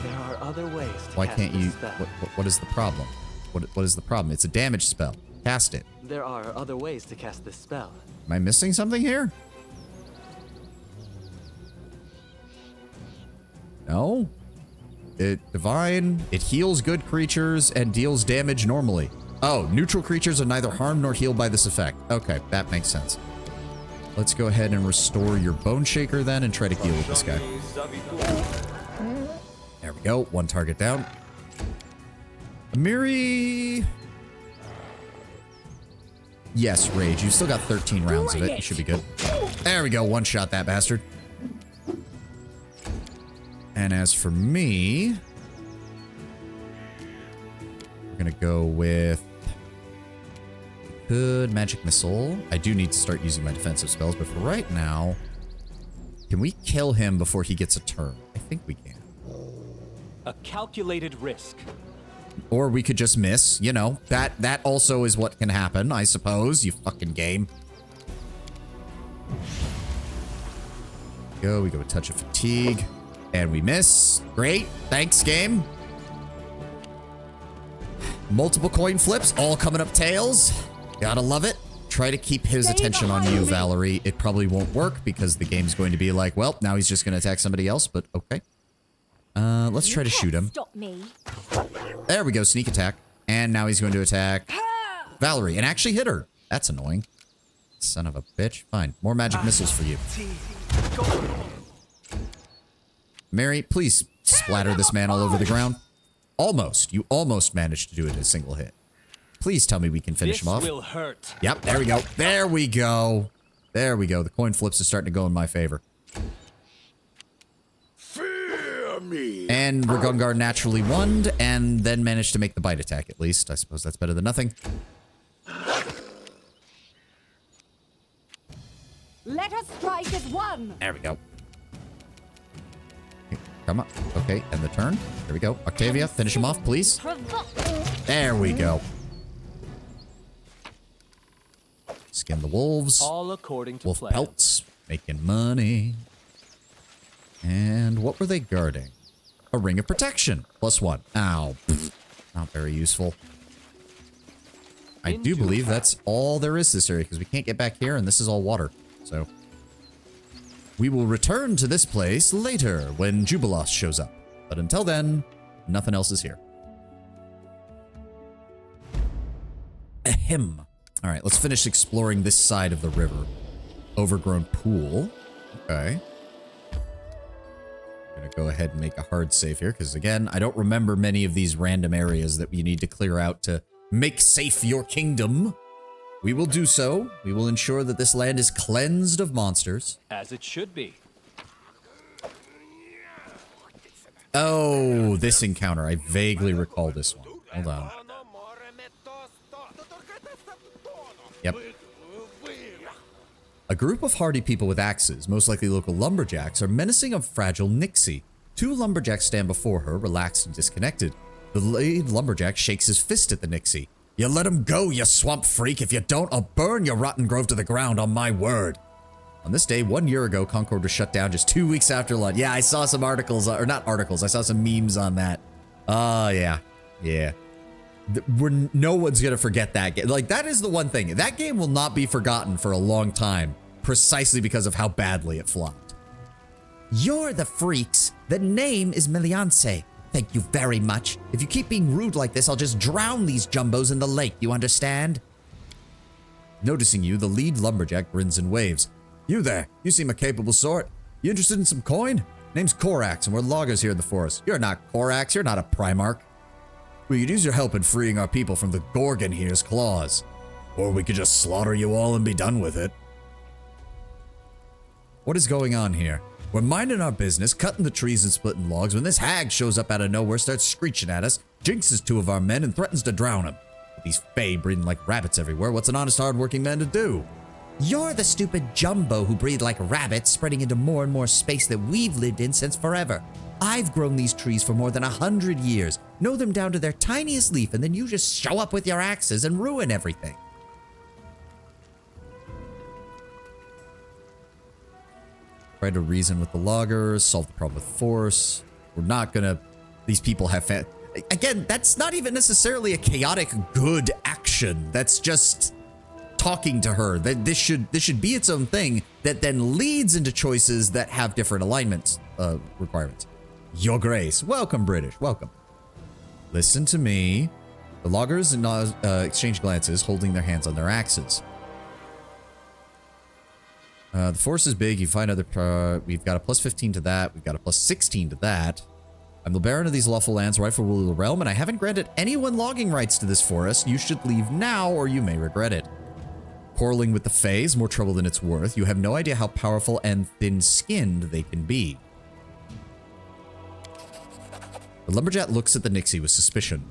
There are other ways to Why cast can't this you... spell. What is the problem? What is the problem? It's a damage spell. Cast it. There are other ways to cast this spell. Am I missing something here? No? Divine. It heals good creatures and deals damage normally. Oh, neutral creatures are neither harmed nor healed by this effect. Okay, that makes sense. Let's go ahead and restore your Bone Shaker then and try to heal with this guy. There we go. 1 target down. Amiri... Yes, Rage. You've still got 13 rounds of it. You should be good. There we go. 1-shot that bastard. And as for me... We're going to go with... Good Magic Missile. I do need to start using my defensive spells, but for right now... Can we kill him before he gets a turn? I think we can. A calculated risk. Or we could just miss, you know. That also is what can happen, I suppose, you fucking game. Go, we go a touch of fatigue. And we miss. Great. Thanks, game. Multiple coin flips, all coming up tails. Gotta love it. Try to keep his attention on you, Valerie. It probably won't work because the game's going to be like, well, now he's just going to attack somebody else, but okay. Let's try to shoot him. Stop me. There we go, sneak attack. And now he's going to attack Valerie and actually hit her. That's annoying. Son of a bitch. Fine, more magic missiles for you. Mary, please splatter this man all over the ground. Almost. You almost managed to do it in a single hit. Please tell me we can finish This him off. will hurt. Yep, there we go. There we go. There we go. The coin flips are starting to go in my favor. Fear me. And Ragungar naturally won and then managed to make the bite attack at least. I suppose that's better than nothing. Let There we go. Okay, come on. Okay, and the turn. There we go. Octavia, finish him off, please. There we go. Skin the wolves. All according to Wolf plan. pelts. Making money. And what were they guarding? A ring of protection. +1. Ow. Not very useful. I do believe that's all there is this area because we can't get back here and this is all water. So we will return to this place later when Jubilos shows up. But until then, nothing else is here. Ahem. All right, let's finish exploring this side of the river. Overgrown pool. Okay. Gonna go ahead and make a hard save here because again, I don't remember many of these random areas that we need to clear out to make safe your kingdom. We will do so. We will ensure that this land is cleansed of monsters. As it should be. Oh, this encounter. I vaguely recall this one. Hold on. Yep. A group of hardy people with axes, most likely local lumberjacks, are menacing a fragile Nixie. 2 lumberjacks stand before her, relaxed and disconnected. The lead lumberjack shakes his fist at the Nixie. You let him go, you swamp freak. If you don't, I'll burn your rotten grove to the ground on my word. On this day, 1 year ago, Concord was shut down just 2 weeks after launch. Yeah, I saw some articles, or not articles, I saw some memes on that. Yeah. Yeah. No one's gonna forget that game. Like, that is the one thing. That game will not be forgotten for a long time, precisely because of how badly it flopped. You're the freaks. The name is Miliance. Thank you very much. If you keep being rude like this, I'll just drown these jumbos in the lake, you understand? Noticing you, the lead lumberjack grins and waves. You there, you seem a capable sort. You interested in some coin? Name's Korax, and we're loggers here in the forest. You're not Korax, you're not a Primarch. We could use your help in freeing our people from the Gorgon here's claws. Or we could just slaughter you all and be done with it. What is going on here? We're minding our business, cutting the trees and splitting logs, when this hag shows up out of nowhere, starts screeching at us, jinxes 2 of our men, and threatens to drown them. With these fae breeding like rabbits everywhere, what's an honest, hard-working man to do? You're the stupid jumbo who breed like rabbits, spreading into more and more space that we've lived in since forever. I've grown these trees for more than 100 years, know them down to their tiniest leaf, and then you just show up with your axes and ruin everything. Try to reason with the loggers, solve the problem with force. We're not gonna... These people have... Again, that's not even necessarily a chaotic good action. That's just talking to her. This should be its own thing that then leads into choices that have different alignment requirements. Your Grace. Welcome, British. Welcome. Listen to me. The loggers exchange glances, holding their hands on their axes. The force is big. You find other... we've got a +15 to that. We've got a +16 to that. I'm the Baron of these lawful lands, rightful ruler of the realm, and I haven't granted anyone logging rights to this forest. You should leave now, or you may regret it. Quarreling with the Fae is more trouble than it's worth. You have no idea how powerful and thin-skinned they can be. The lumberjack looks at the Nixie with suspicion.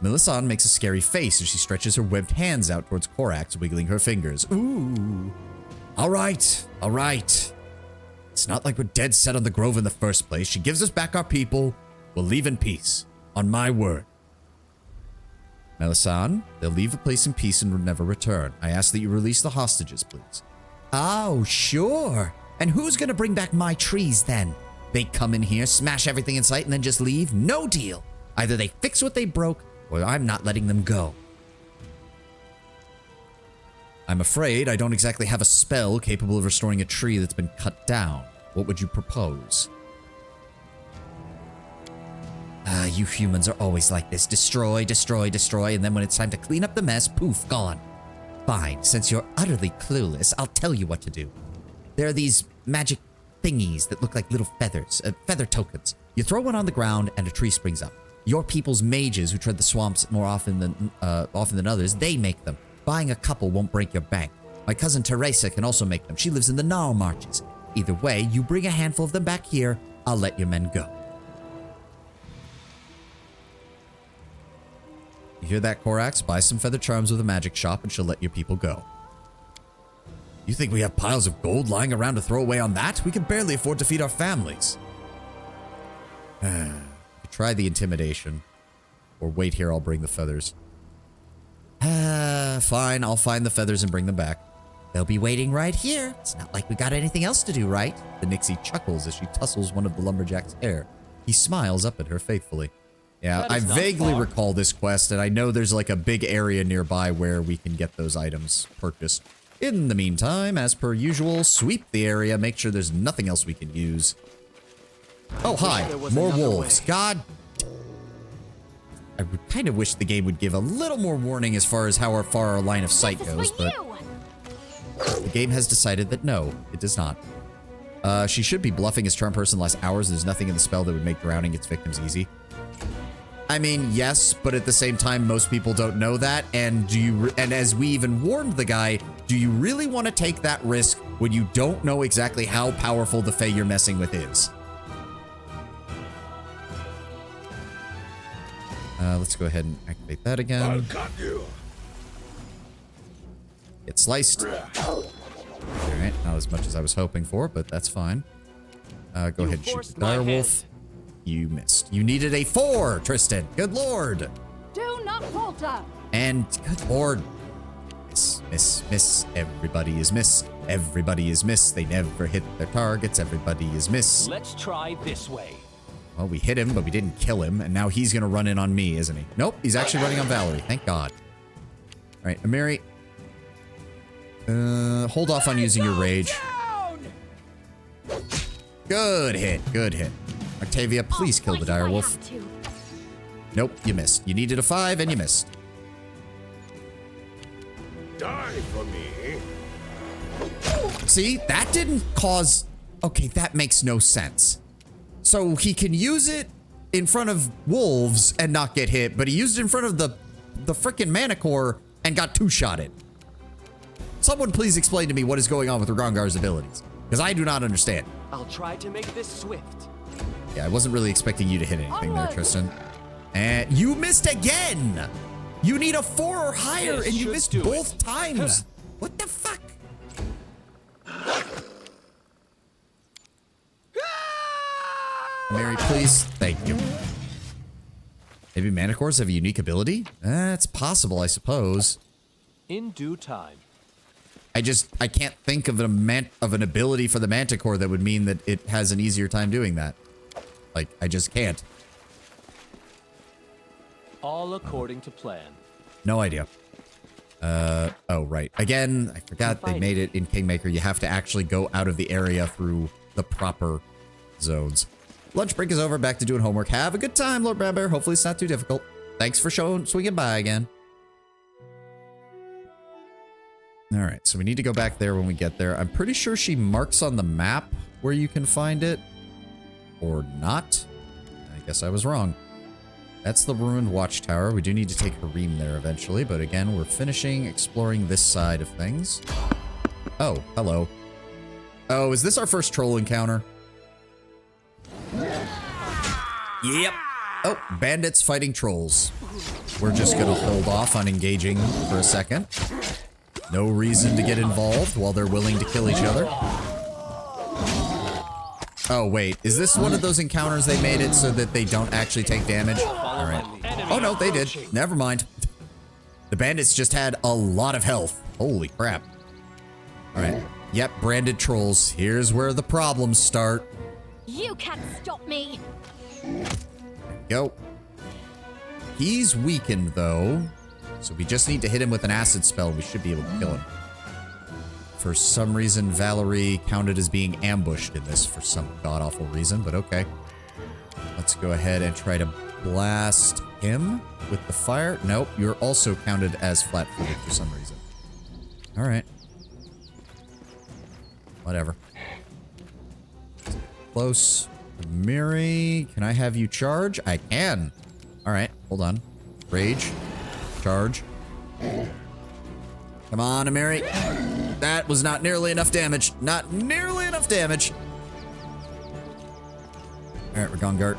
Melisande makes a scary face as she stretches her webbed hands out towards Korax, wiggling her fingers. Ooh. All right. It's not like we're dead set on the grove in the first place. She gives us back our people. We'll leave in peace. On my word. Melisande, they'll leave the place in peace and will never return. I ask that you release the hostages, please. Oh, sure. And who's gonna bring back my trees then? They come in here, smash everything in sight, and then just leave? No deal. Either they fix what they broke, or I'm not letting them go. I'm afraid I don't exactly have a spell capable of restoring a tree that's been cut down. What would you propose? You humans are always like this. Destroy, destroy, destroy, and then when it's time to clean up the mess, poof, gone. Fine, since you're utterly clueless, I'll tell you what to do. There are these magic thingies that look like little feathers, feather tokens. You throw one on the ground and a tree springs up. Your people's mages who tread the swamps more often than others, they make them. Buying a couple won't break your bank. My cousin Teresa can also make them. She lives in the Gnarl Marches. Either way, you bring a handful of them back here, I'll let your men go. You hear that, Korax? Buy some feather charms with a magic shop and she'll let your people go. You think we have piles of gold lying around to throw away on that? We can barely afford to feed our families. Try the intimidation. Or wait here, I'll bring the feathers. Fine, I'll find the feathers and bring them back. They'll be waiting right here. It's not like we got anything else to do, right? The Nixie chuckles as she tussles one of the lumberjack's hair. He smiles up at her faithfully. Yeah, I vaguely recall this quest, and I know there's like a big area nearby where we can get those items purchased. In the meantime, as per usual, sweep the area, make sure there's nothing else we can use. Oh, hi. More wolves. God. I kind of wish the game would give a little more warning as far as how far our line of sight goes, but the game has decided that no, it does not. She should be bluffing as charm person last hours. There's nothing in the spell that would make drowning its victims easy. I mean, yes, but at the same time, most people don't know that. And and as we even warned the guy, do you really want to take that risk when you don't know exactly how powerful the Fae you're messing with is? Let's go ahead and activate that again. I'll cut you. Get sliced. Alright, not as much as I was hoping for, but that's fine. Go ahead and shoot the direwolf. You missed. You needed a 4, Tristan. Good lord. Do not falter. And good lord. Miss, miss, miss. Everybody is miss. Everybody is miss. They never hit their targets. Everybody is miss. Let's try this way. Well, we hit him, but we didn't kill him, and now he's gonna run in on me, isn't he? Nope, he's actually running on Valerie. Thank God. All right, Amiri. Hold off on using your rage. Good hit, good hit. Octavia, please kill the direwolf. Nope, you missed. You needed a 5, and you missed. Die for me. See, that didn't cause... Okay, that makes no sense. So he can use it in front of wolves and not get hit, but he used it in front of the frickin' Manicore and got 2-shotted. Someone please explain to me what is going on with Ragongar's abilities, because I do not understand. I'll try to make this swift. Yeah, I wasn't really expecting you to hit anything there, Tristan. And you missed again! You need a 4 or higher, and you missed both times! What the fuck? Mary, please. Thank you. Maybe Manicores have a unique ability? It's possible, I suppose. In due time. I can't think of an ability for the Manticore that would mean that it has an easier time doing that. Like, I just can't. All according to plan. No idea. Oh, right. Again, I forgot they made it in Kingmaker. You have to actually go out of the area through the proper zones. Lunch break is over. Back to doing homework. Have a good time, Lord Bear. Hopefully it's not too difficult. Thanks for swinging by again. All right, so we need to go back there when we get there. I'm pretty sure she marks on the map where you can find it. Or not. I guess I was wrong. That's the ruined watchtower. We do need to take Harim there eventually, but again, we're finishing exploring this side of things. Oh, hello. Oh, is this our first troll encounter? Yep. Oh, bandits fighting trolls. We're just gonna hold off on engaging for a second. No reason to get involved while they're willing to kill each other. Oh, wait. Is this one of those encounters they made it so that they don't actually take damage? All right. Oh, no, they did. Never mind. The bandits just had a lot of health. Holy crap. All right. Yep, branded trolls. Here's where the problems start. You can't stop me. Go. He's weakened, though. So we just need to hit him with an acid spell. We should be able to kill him. For some reason, Valerie counted as being ambushed in this for some god-awful reason, but okay. Let's go ahead and try to blast him with the fire. Nope, you're also counted as flat-footed for some reason. All right. Whatever. Close. Miri, can I have you charge? I can. All right, hold on. Rage. Charge. Come on, Amiri. That was not nearly enough damage. Not nearly enough damage. All right, Ragongart.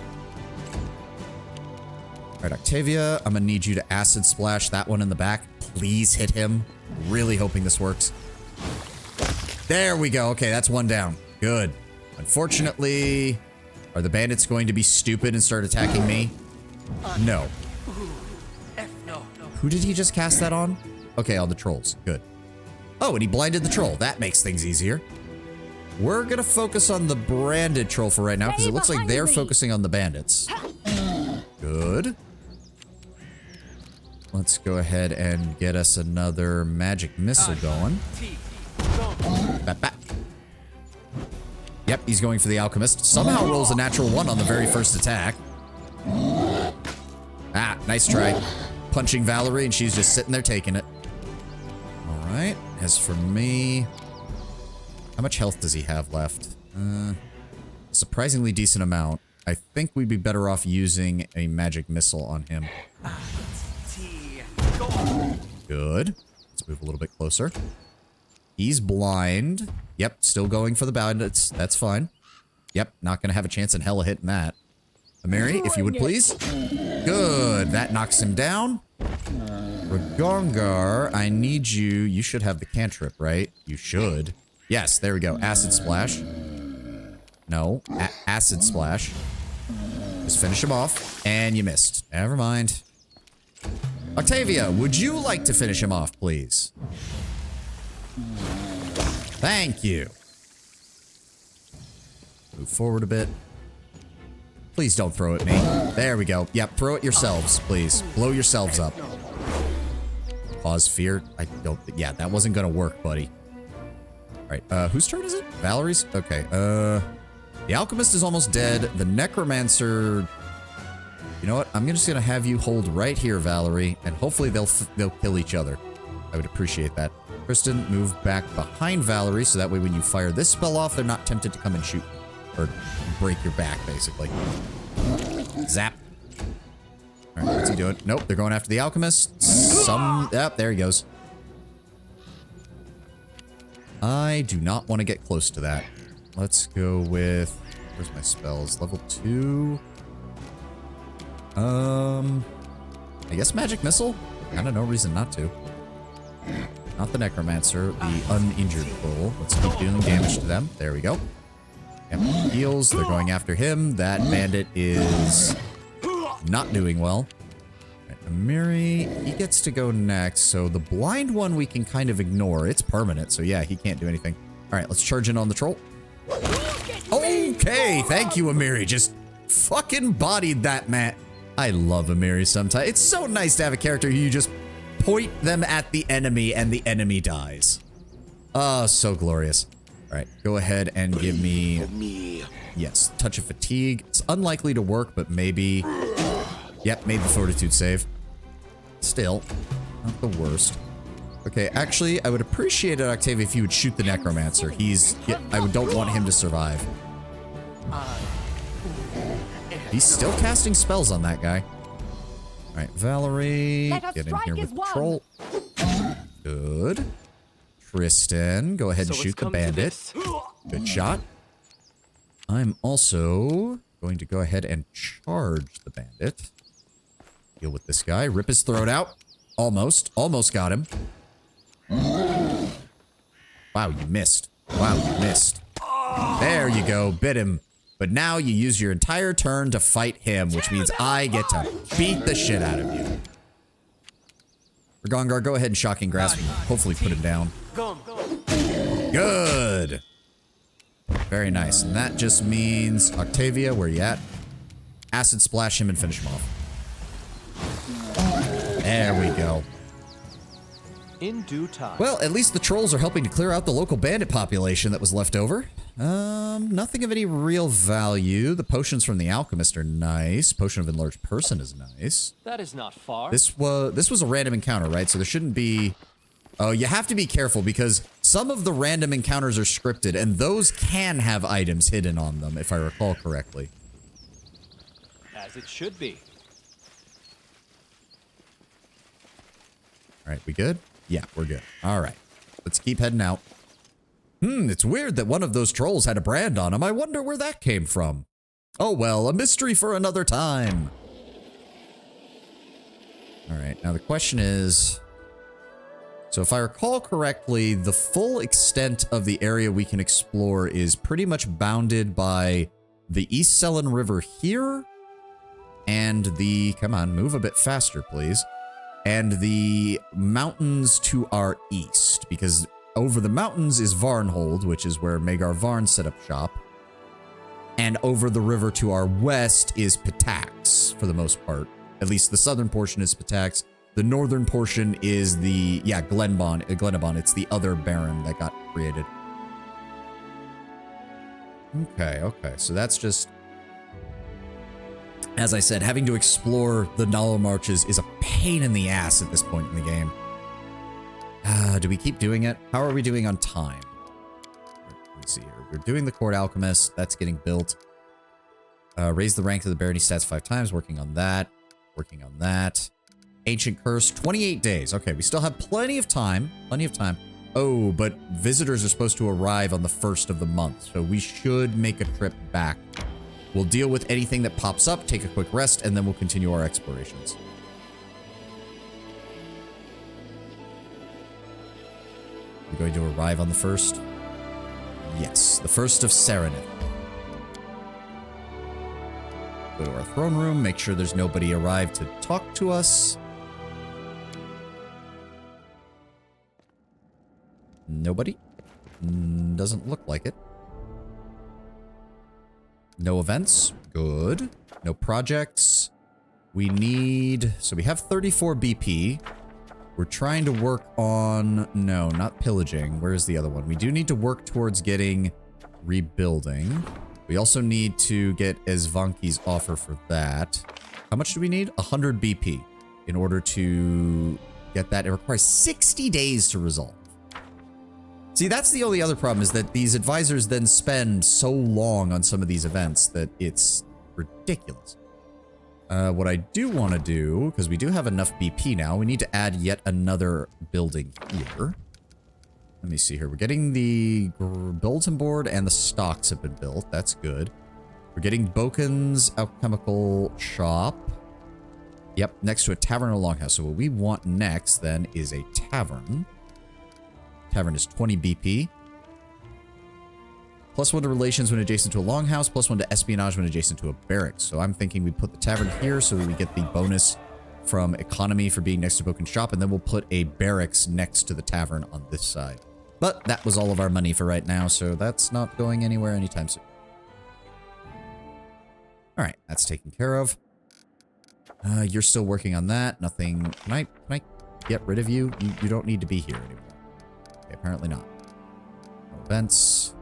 All right, Octavia, I'm gonna need you to acid splash that one in the back. Please hit him. Really hoping this works. There we go. Okay, that's one down. Good. Unfortunately, are the bandits going to be stupid and start attacking me? No. Who did he just cast that on? Okay, on the trolls. Good. Oh, and he blinded the troll. That makes things easier. We're gonna focus on the branded troll for right now because it looks like they're focusing on the bandits. Good. Let's go ahead and get us another magic missile going. Bap, bap. Yep, he's going for the alchemist. Somehow rolls a natural 1 on the very first attack. Ah, nice try. Punching Valerie, and she's just sitting there taking it. All right. As for me, how much health does he have left? Surprisingly decent amount. I think we'd be better off using a magic missile on him. Good. Let's move a little bit closer. He's blind. Yep, still going for the bandits. That's fine. Yep, not gonna have a chance in hell of hitting that. Mary, if you would please. Good. That knocks him down. Ragongar, I need you. You should have the cantrip, right? You should. Yes, there we go. Acid splash. No, acid splash. Just finish him off. And you missed. Never mind. Octavia, would you like to finish him off, please? Thank you. Move forward a bit. Please don't throw at me. There we go. Yep, throw it yourselves, please. Blow yourselves up. Cause fear. I don't... Yeah, that wasn't gonna work, buddy. Alright, whose turn is it? Valerie's? Okay, the alchemist is almost dead. The necromancer... You know what? I'm just gonna have you hold right here, Valerie, and hopefully they'll kill each other. I would appreciate that. Kristen, move back behind Valerie, so that way when you fire this spell off, they're not tempted to come and shoot. Or break your back, basically. Zap. Alright, what's he doing? Nope, they're going after the alchemist. Yep, there he goes. I do not want to get close to that. Let's go with... Where's my spells? Level 2. I guess magic missile? Kind of no reason not to. Not the necromancer, the uninjured bull. Let's keep doing damage to them. There we go. Yep, heals. They're going after him. That bandit is not doing well. Right, Amiri, he gets to go next. So the blind one we can kind of ignore. It's permanent, so yeah, he can't do anything. All right, let's charge in on the troll. Okay, thank you, Amiri. Just fucking bodied that man. I love Amiri sometimes. It's so nice to have a character who you just point them at the enemy and the enemy dies. Oh, so glorious. All right, go ahead and give me... Yes, touch of fatigue. It's unlikely to work, but maybe... Yep, made the fortitude save. Still, not the worst. Okay, actually, I would appreciate it, Octavia, if you would shoot the necromancer. I don't want him to survive. He's still casting spells on that guy. All right, Valerie, get in here with the troll. Good. Tristan, go ahead and shoot the bandit. Good shot. I'm also going to go ahead and charge the bandit. Deal with this guy. Rip his throat out. Almost. Almost got him. Wow, you missed. Wow, you missed. There you go. Bit him. But now you use your entire turn to fight him, which means I get to beat the shit out of you. Ragongar, go ahead and Shocking Grasp and hopefully put him down. Good. Very nice. And that just means, Octavia, where you at? Acid Splash him and finish him off. There we go. In due time. Well, at least the trolls are helping to clear out the local bandit population that was left over. Nothing of any real value. The potions from the alchemist are nice. Potion of enlarged person is nice. That is not far. This was a random encounter, right? So there shouldn't be... Oh, you have to be careful because some of the random encounters are scripted and those can have items hidden on them, if I recall correctly. As it should be. All right, we good? Yeah, we're good. All right. Let's keep heading out. It's weird that one of those trolls had a brand on him. I wonder where that came from. Oh, well, a mystery for another time. All right, now the question is... So if I recall correctly, the full extent of the area we can explore is pretty much bounded by the East Selen River here and the, come on, move a bit faster, please, and the mountains to our east, because over the mountains is Varnhold, which is where Magar Varn set up shop, and over the river to our west is Pitax, for the most part. At least the southern portion is Pitax. The northern portion is the, yeah, Glenabon. It's the other baron that got created. Okay, so that's just... As I said, having to explore the Nala Marches is a pain in the ass at this point in the game. Do we keep doing it? How are we doing on time? Let's see here. We're doing the Court Alchemist. That's getting built. Raise the rank of the barony stats 5 times. Working on that. Working on that. Ancient Curse, 28 days. Okay, we still have plenty of time. Plenty of time. Oh, but visitors are supposed to arrive on the 1st of the month, so we should make a trip back. We'll deal with anything that pops up, take a quick rest, and then we'll continue our explorations. We're going to arrive on the 1st? Yes, the 1st of Serenith. Go to our throne room, make sure there's nobody arrived to talk to us. Nobody? Doesn't look like it. No events. Good. No projects. We need... So we have 34 BP. We're trying to work on... No, not pillaging. Where's the other one? We do need to work towards getting rebuilding. We also need to get Esvanki's offer for that. How much do we need? 100 BP in order to get that. It requires 60 days to resolve. See, that's the only other problem, is that these advisors then spend so long on some of these events that it's ridiculous. What I do want to do, because we do have enough BP now, we need to add yet another building here. Let me see here. We're getting the bulletin board and the stocks have been built. That's good. We're getting Boken's alchemical shop. Yep, next to a tavern or longhouse. So what we want next, then, is a tavern. Tavern is 20 BP. +1 to relations when adjacent to a longhouse. +1 to espionage when adjacent to a barracks. So I'm thinking we put the tavern here so that we get the bonus from economy for being next to Boken's shop. And then we'll put a barracks next to the tavern on this side. But that was all of our money for right now, so that's not going anywhere anytime soon. All right, that's taken care of. You're still working on that. Nothing. Can I get rid of you? You don't need to be here anymore. Okay, apparently not. No events.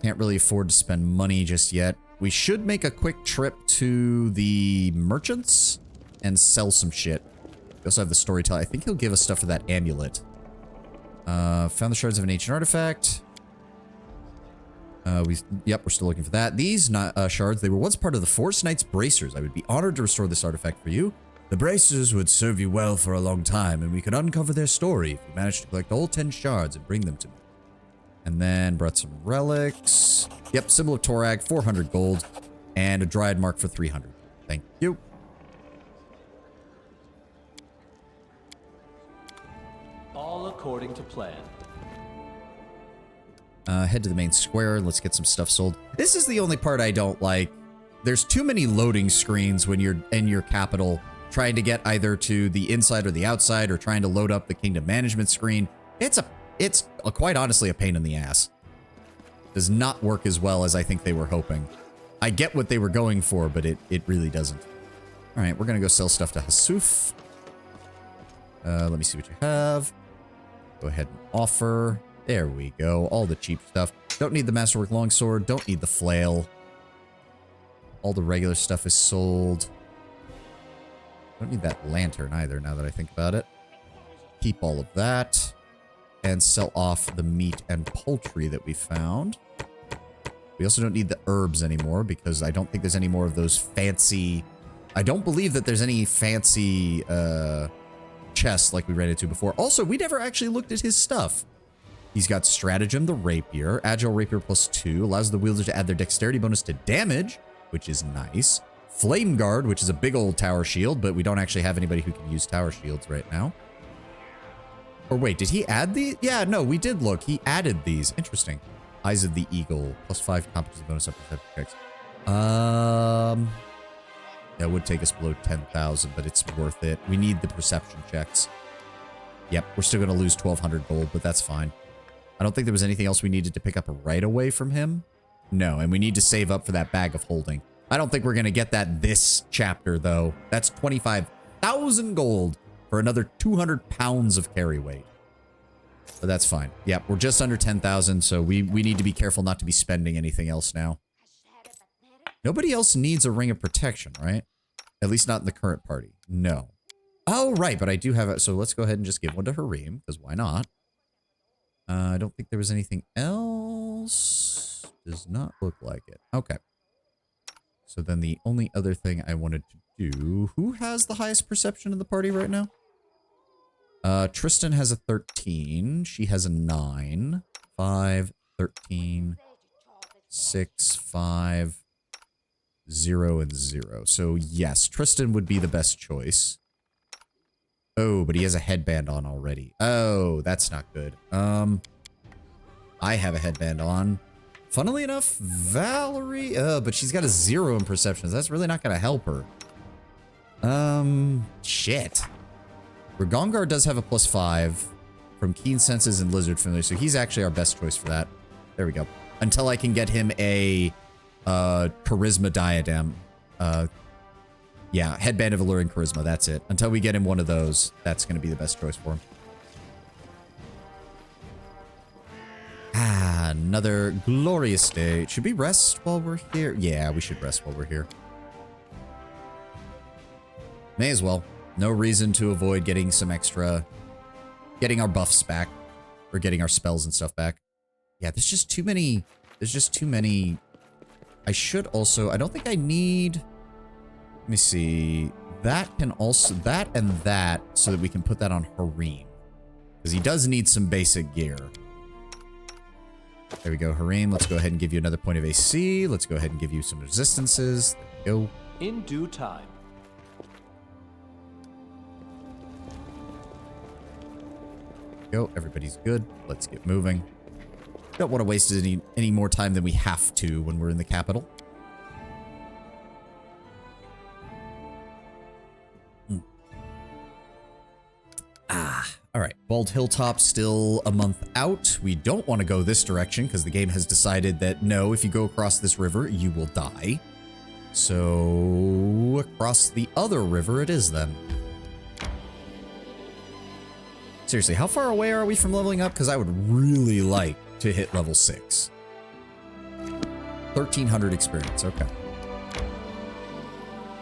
Can't really afford to spend money just yet. We should make a quick trip to the merchants and sell some shit. We also have the storyteller. I think he'll give us stuff for that amulet. Found the shards of an ancient artifact. Yep, we're still looking for that. These shards, they were once part of the Forest Knight's bracers. I would be honored to restore this artifact for you. The bracers would serve you well for a long time, and we could uncover their story if you managed to collect all 10 shards and bring them to me. And then brought some relics. Yep, symbol of Torag, 400 gold, and a dryad mark for 300. Thank you. All according to plan. Head to the main square. Let's get some stuff sold. This is the only part I don't like. There's too many loading screens when you're in your capital trying to get either to the inside or the outside or trying to load up the kingdom management screen. It's quite honestly a pain in the ass. Does not work as well as I think they were hoping. I get what they were going for, but it really doesn't. All right, we're going to go sell stuff to Hasuf. Let me see what you have. Go ahead and offer. There we go. All the cheap stuff. Don't need the Masterwork Longsword. Don't need the Flail. All the regular stuff is sold. Don't need that lantern either, now that I think about it. Keep all of that. And sell off the meat and poultry that we found. We also don't need the herbs anymore, because I don't think there's any more of those fancy... I don't believe that there's any fancy chests like we ran into before. Also, we never actually looked at his stuff. He's got Stratagem, the Rapier. Agile Rapier +2. Allows the wielder to add their dexterity bonus to damage, which is nice. Flame Guard, which is a big old tower shield, but we don't actually have anybody who can use tower shields right now. Or wait, did he add these? Yeah, no, we did look. He added these. Interesting. Eyes of the Eagle. +5 competency bonus up to 7 checks. That would take us below 10,000, but it's worth it. We need the perception checks. Yep, we're still going to lose 1,200 gold, but that's fine. I don't think there was anything else we needed to pick up right away from him. No, and we need to save up for that bag of holding. I don't think we're going to get that this chapter, though. That's 25,000 gold for another 200 pounds of carry weight. But that's fine. Yep, we're just under 10,000, so we need to be careful not to be spending anything else now. Nobody else needs a ring of protection, right? At least not in the current party. No. Oh, right, but I do have it. So let's go ahead and just give one to Harim, because why not? I don't think there was anything else. Does not look like it. Okay. So then the only other thing I wanted to do... Who has the highest perception in the party right now? Tristan has a 13. She has a 9. 5, 13, 6, 5, 0, and 0. So yes, Tristan would be the best choice. Oh, but he has a headband on already. Oh, that's not good. I have a headband on. Funnily enough, Valerie... but she's got a 0 in perceptions. That's really not going to help her. Shit. Ragongar does have a +5 from Keen Senses and Lizard Familiar, so he's actually our best choice for that. There we go. Until I can get him a Charisma Diadem. Yeah, Headband of Alluring Charisma, that's it. Until we get him one of those, that's going to be the best choice for him. Ah, another glorious day. Should we rest while we're here? Yeah, we should rest while we're here. May as well. No reason to avoid getting some extra... Getting our buffs back. Or getting our spells and stuff back. Yeah, there's just too many... There's just too many... I should also... I don't think I need... Let me see. That can also... That and that, so that we can put that on Harim. Because he does need some basic gear. There we go, Harim. Let's go ahead and give you another point of AC. Let's go ahead and give you some resistances. There we go. In due time. Go. Everybody's good. Let's get moving. Don't want to waste any more time than we have to when we're in the capital. All right. Bald Hilltop still a month out. We don't want to go this direction because the game has decided that no, if you go across this river, you will die. So across the other river it is then. Seriously, how far away are we from leveling up? Because I would really like to hit level 6. 1,300 experience. Okay.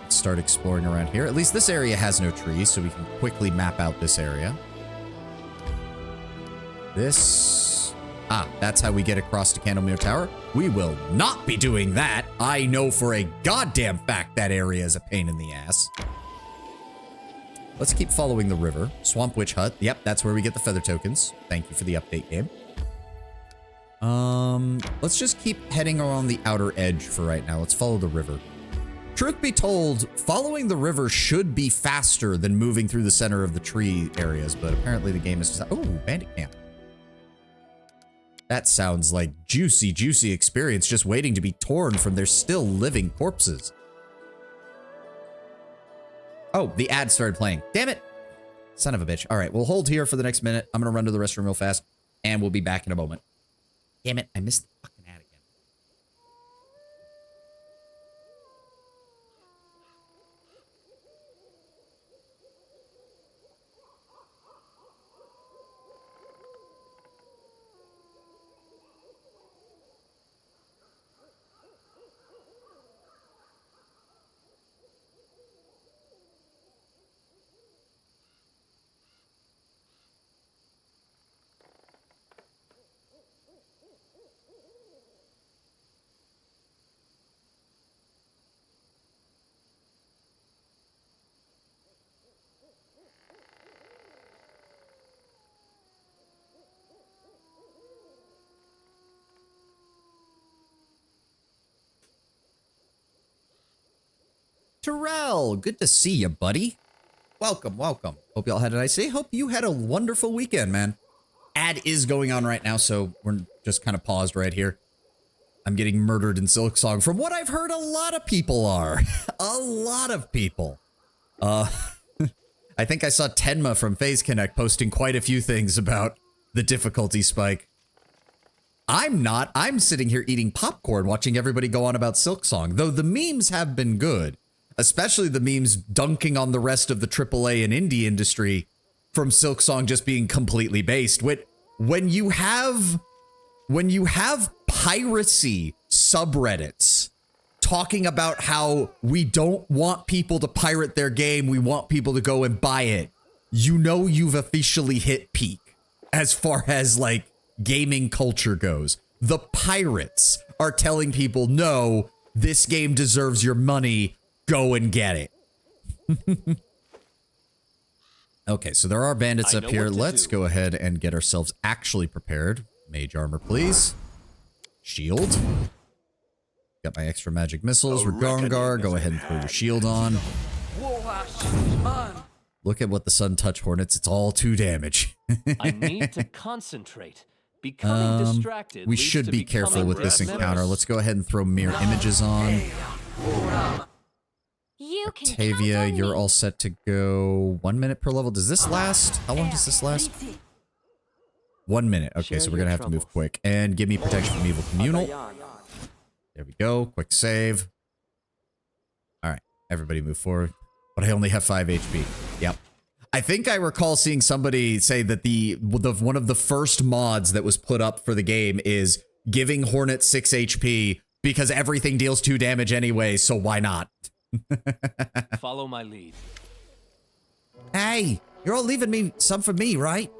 Let's start exploring around here. At least this area has no trees, so we can quickly map out this area. This... Ah, that's how we get across to Candlemere Tower. We will not be doing that. I know for a goddamn fact that area is a pain in the ass. Let's keep following the river. Swamp Witch Hut. Yep, that's where we get the feather tokens. Thank you for the update, game. Let's just keep heading around the outer edge for right now. Let's follow the river. Truth be told, following the river should be faster than moving through the center of the tree areas, but apparently the game is just... Oh, bandit camp. That sounds like juicy, juicy experience just waiting to be torn from their still living corpses. Oh, the ad started playing. Damn it. Son of a bitch. All right, we'll hold here for the next minute. I'm going to run to the restroom real fast, and we'll be back in a moment. Damn it, I missed the fucking ad again. Terrell, good to see you, buddy. Welcome, welcome. Hope y'all had a nice day. Hope you had a wonderful weekend, man. Ad is going on right now, so we're just kind of paused right here. I'm getting murdered in Silksong. From what I've heard, a lot of people are. A lot of people. I think I saw Tenma from FaZe Connect posting quite a few things about the difficulty spike. I'm not. I'm sitting here eating popcorn watching everybody go on about Silksong, though the memes have been good. Especially the memes dunking on the rest of the AAA and indie industry from Silksong just being completely based. When you have piracy subreddits talking about how we don't want people to pirate their game, we want people to go and buy it, you know you've officially hit peak as far as like gaming culture goes. The pirates are telling people, no, this game deserves your money. Go and get it. Okay, so there are bandits up here. Let's go ahead and get ourselves actually prepared. Mage armor, please. Shield. Got my extra magic missiles. Regongar, go ahead and throw your shield on. Look at what the Sun Touch Hornets. It's all 2 damage. I need to concentrate. Becoming distracted. We should be careful with this encounter. Let's go ahead and throw mirror images on. You can Octavia, you're all set to go 1 minute per level. Does this last? How long does this last? 1 minute. Okay, so we're gonna have to move quick. And give me protection from evil communal. There we go. Quick save. All right, everybody move forward. But I only have 5 HP. Yep. I think I recall seeing somebody say that one of the first mods that was put up for the game is giving Hornet 6 HP because everything deals 2 damage anyway, so why not? Follow my lead. Hey, you're all leaving me some for me, right?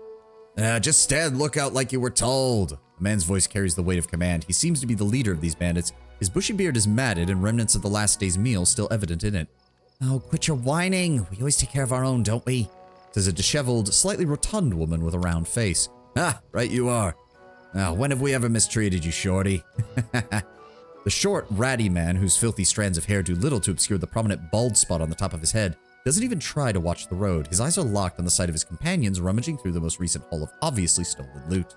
Just stand lookout like you were told. The man's voice carries the weight of command. He seems to be the leader of these bandits. His bushy beard is matted and remnants of the last day's meal still evident in it. Oh, quit your whining. We always take care of our own, don't we? Says a disheveled, slightly rotund woman with a round face. Ah, right you are. Now, when have we ever mistreated you, shorty? The short, ratty man, whose filthy strands of hair do little to obscure the prominent bald spot on the top of his head, doesn't even try to watch the road. His eyes are locked on the sight of his companions rummaging through the most recent haul of obviously stolen loot.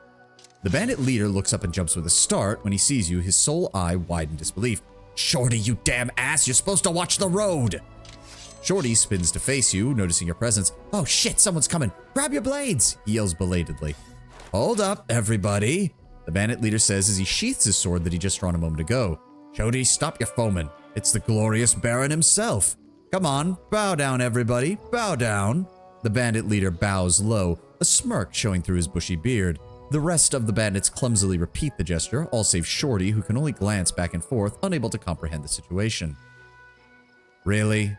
The bandit leader looks up and jumps with a start. When he sees you, his sole eye wide in disbelief. Shorty, you damn ass, you're supposed to watch the road! Shorty spins to face you, noticing your presence. Oh shit, someone's coming! Grab your blades! He yells belatedly. Hold up, everybody! The bandit leader says as he sheaths his sword that he just drawn a moment ago. Shorty, stop your foaming. It's the glorious Baron himself. Come on, bow down, everybody. Bow down. The bandit leader bows low, a smirk showing through his bushy beard. The rest of the bandits clumsily repeat the gesture, all save Shorty, who can only glance back and forth, unable to comprehend the situation. Really?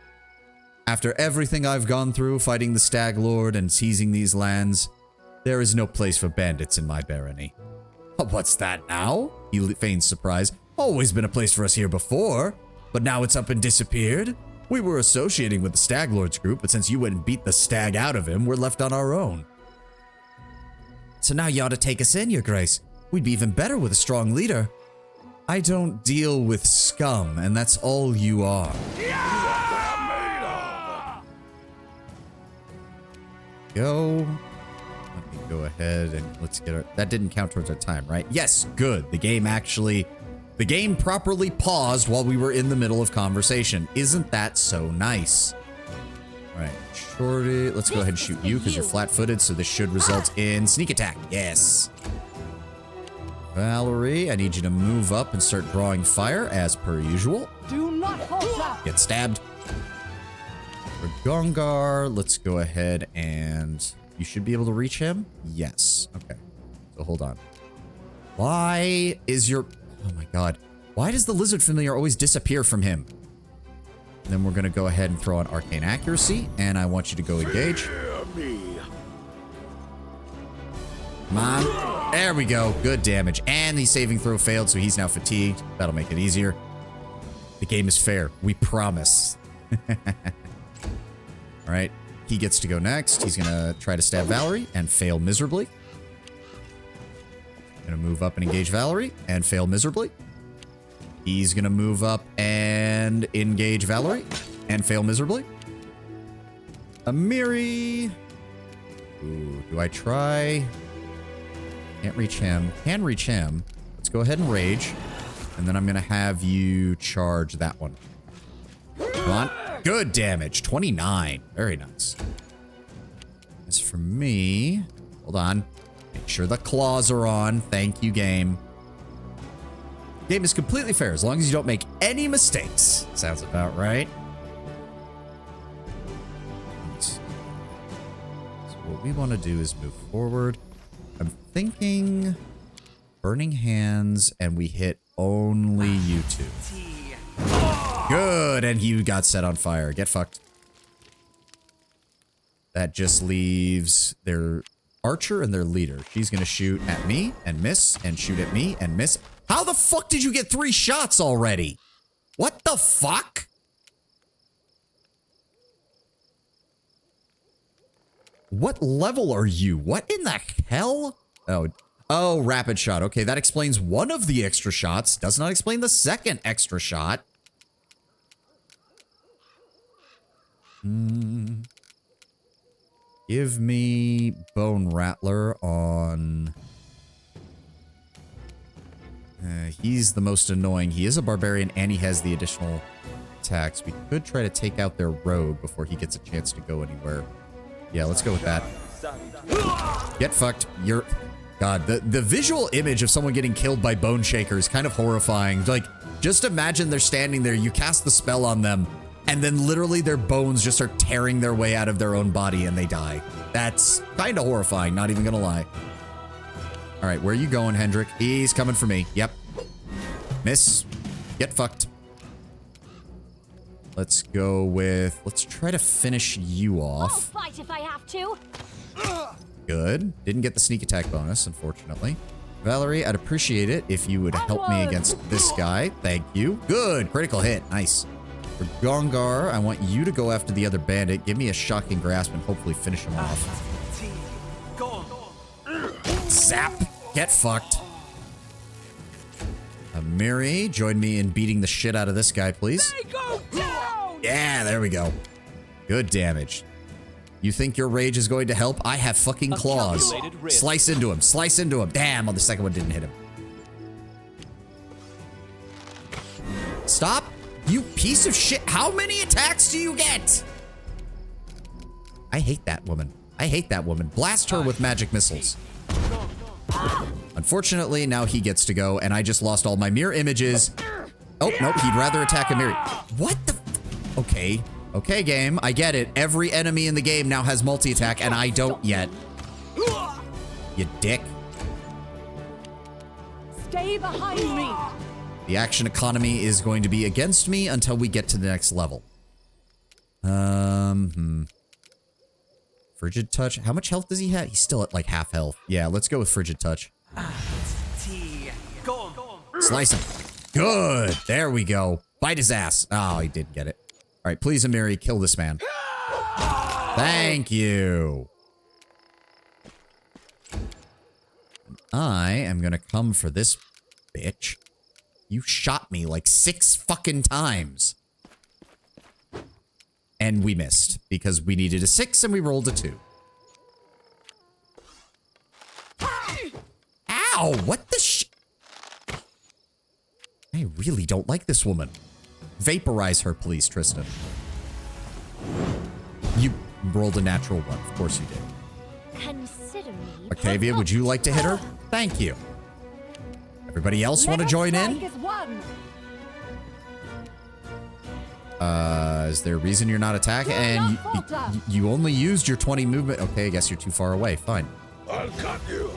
After everything I've gone through fighting the Stag Lord and seizing these lands, there is no place for bandits in my barony. What's that now? He feigns surprise. Always been a place for us here before, but now it's up and disappeared. We were associating with the Stag Lord's group, but since you went and beat the stag out of him, we're left on our own. So now you ought to take us in, Your Grace. We'd be even better with a strong leader. I don't deal with scum, and that's all you are. Go. Let me go ahead and let's get our... That didn't count towards our time, right? Yes, good. The game properly paused while we were in the middle of conversation. Isn't that so nice? All right, Shorty, let's go ahead and shoot you because you're flat-footed, so this should result in sneak attack. Yes. Valerie, I need you to move up and start drawing fire as per usual. Do not falter. Get stabbed. For Gongar, let's go ahead and... You should be able to reach him? Yes. Okay. So hold on. Why is your... Oh my god. Why does the lizard familiar always disappear from him? Then we're going to go ahead and throw on arcane accuracy, and I want you to go engage. Come on. There we go. Good damage. And the saving throw failed, so he's now fatigued. That'll make it easier. The game is fair. We promise. All right. He gets to go next. He's going to try to stab Valerie and fail miserably. Going to move up and engage Valerie and fail miserably. He's going to move up and engage Valerie and fail miserably. Amiri. Ooh, do I try? Can't reach him. Can reach him. Let's go ahead and rage. And then I'm going to have you charge that one. Come on. Good damage. 29. Very nice. As for me, hold on. Make sure the claws are on. Thank you, game. Game is completely fair as long as you don't make any mistakes. Sounds about right. So what we want to do is move forward. I'm thinking Burning Hands and we hit only you two. Good, and you got set on fire. Get fucked. That just leaves their archer and their leader. She's gonna shoot at me and miss, and shoot at me and miss. How the fuck did you get 3 shots already? What the fuck? What level are you? What in the hell? Oh, rapid shot. Okay, that explains one of the extra shots. Does not explain the second extra shot. Give me Bone Rattler on... he's the most annoying. He is a barbarian and he has the additional attacks. We could try to take out their rogue before he gets a chance to go anywhere. Yeah, let's go with that. Get fucked. You're... God, the visual image of someone getting killed by Bone Shaker is kind of horrifying. Like, just imagine they're standing there, you cast the spell on them, and then literally their bones just start tearing their way out of their own body and they die. That's kind of horrifying, not even gonna lie. All right, where are you going, Hendrik? He's coming for me. Yep. Miss. Get fucked. Let's go with... Let's try to finish you off. I'll fight if I have to. Good. Didn't get the sneak attack bonus, unfortunately. Valerie, I'd appreciate it if you would help me against this guy. Thank you. Good. Critical hit. Nice. For Gongar, I want you to go after the other bandit. Give me a shocking grasp and hopefully finish him off. Zap. Get fucked. Amiri, join me in beating the shit out of this guy, please. Yeah, there we go. Good damage. You think your rage is going to help? I have fucking claws. Slice into him. Slice into him. Damn, well, the second one didn't hit him. Stop. You piece of shit. How many attacks do you get? I hate that woman. I hate that woman. Blast her with magic missiles. Unfortunately, now he gets to go, and I just lost all my mirror images. Oh, nope. He'd rather attack a mirror. What the... Okay. Okay, game. I get it. Every enemy in the game now has multi-attack, and I don't yet. You dick. Stay behind me. The action economy is going to be against me until we get to the next level. Frigid Touch. How much health does he have? He's still at like half health. Yeah, let's go with Frigid Touch. Slice him. Good. There we go. Bite his ass. Oh, he did get it. All right, please, Amiri, kill this man. Thank you. I am gonna come for this bitch. You shot me like 6 fucking times. And we missed because we needed a 6 and we rolled a 2. Ow, what the sh... I really don't like this woman. Vaporize her, please, Tristan. You rolled a natural 1. Of course you did. Consider me. Octavia, would you like to hit her? Thank you. Everybody else want to join in? Is there a reason you're not attacking? And you only used your 20 movement. Okay, I guess you're too far away. Fine. I'll cut you.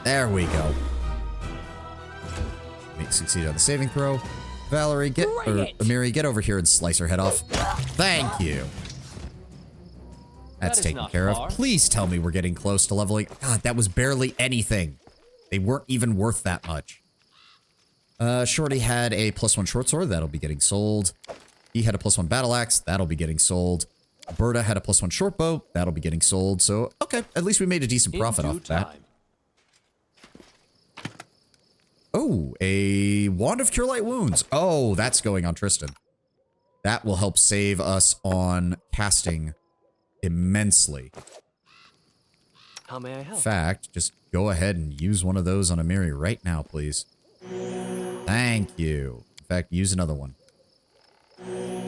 There we go. Succeed on the saving throw. Valerie, Amiri, get over here and slice her head off. Thank you. That's taken care of. Please tell me we're getting close to leveling. God, that was barely anything. They weren't even worth that much. Shorty had a +1 short sword. That'll be getting sold. He had a +1 battle axe. That'll be getting sold. Berta had a +1 short bow. That'll be getting sold. So, okay. At least we made a decent profit off of that. Oh, a Wand of Cure Light Wounds. Oh, that's going on Tristan. That will help save us on casting immensely. How may I In help? fact, just go ahead and use one of those on Amiri right now, please. Thank you. In fact, use another one.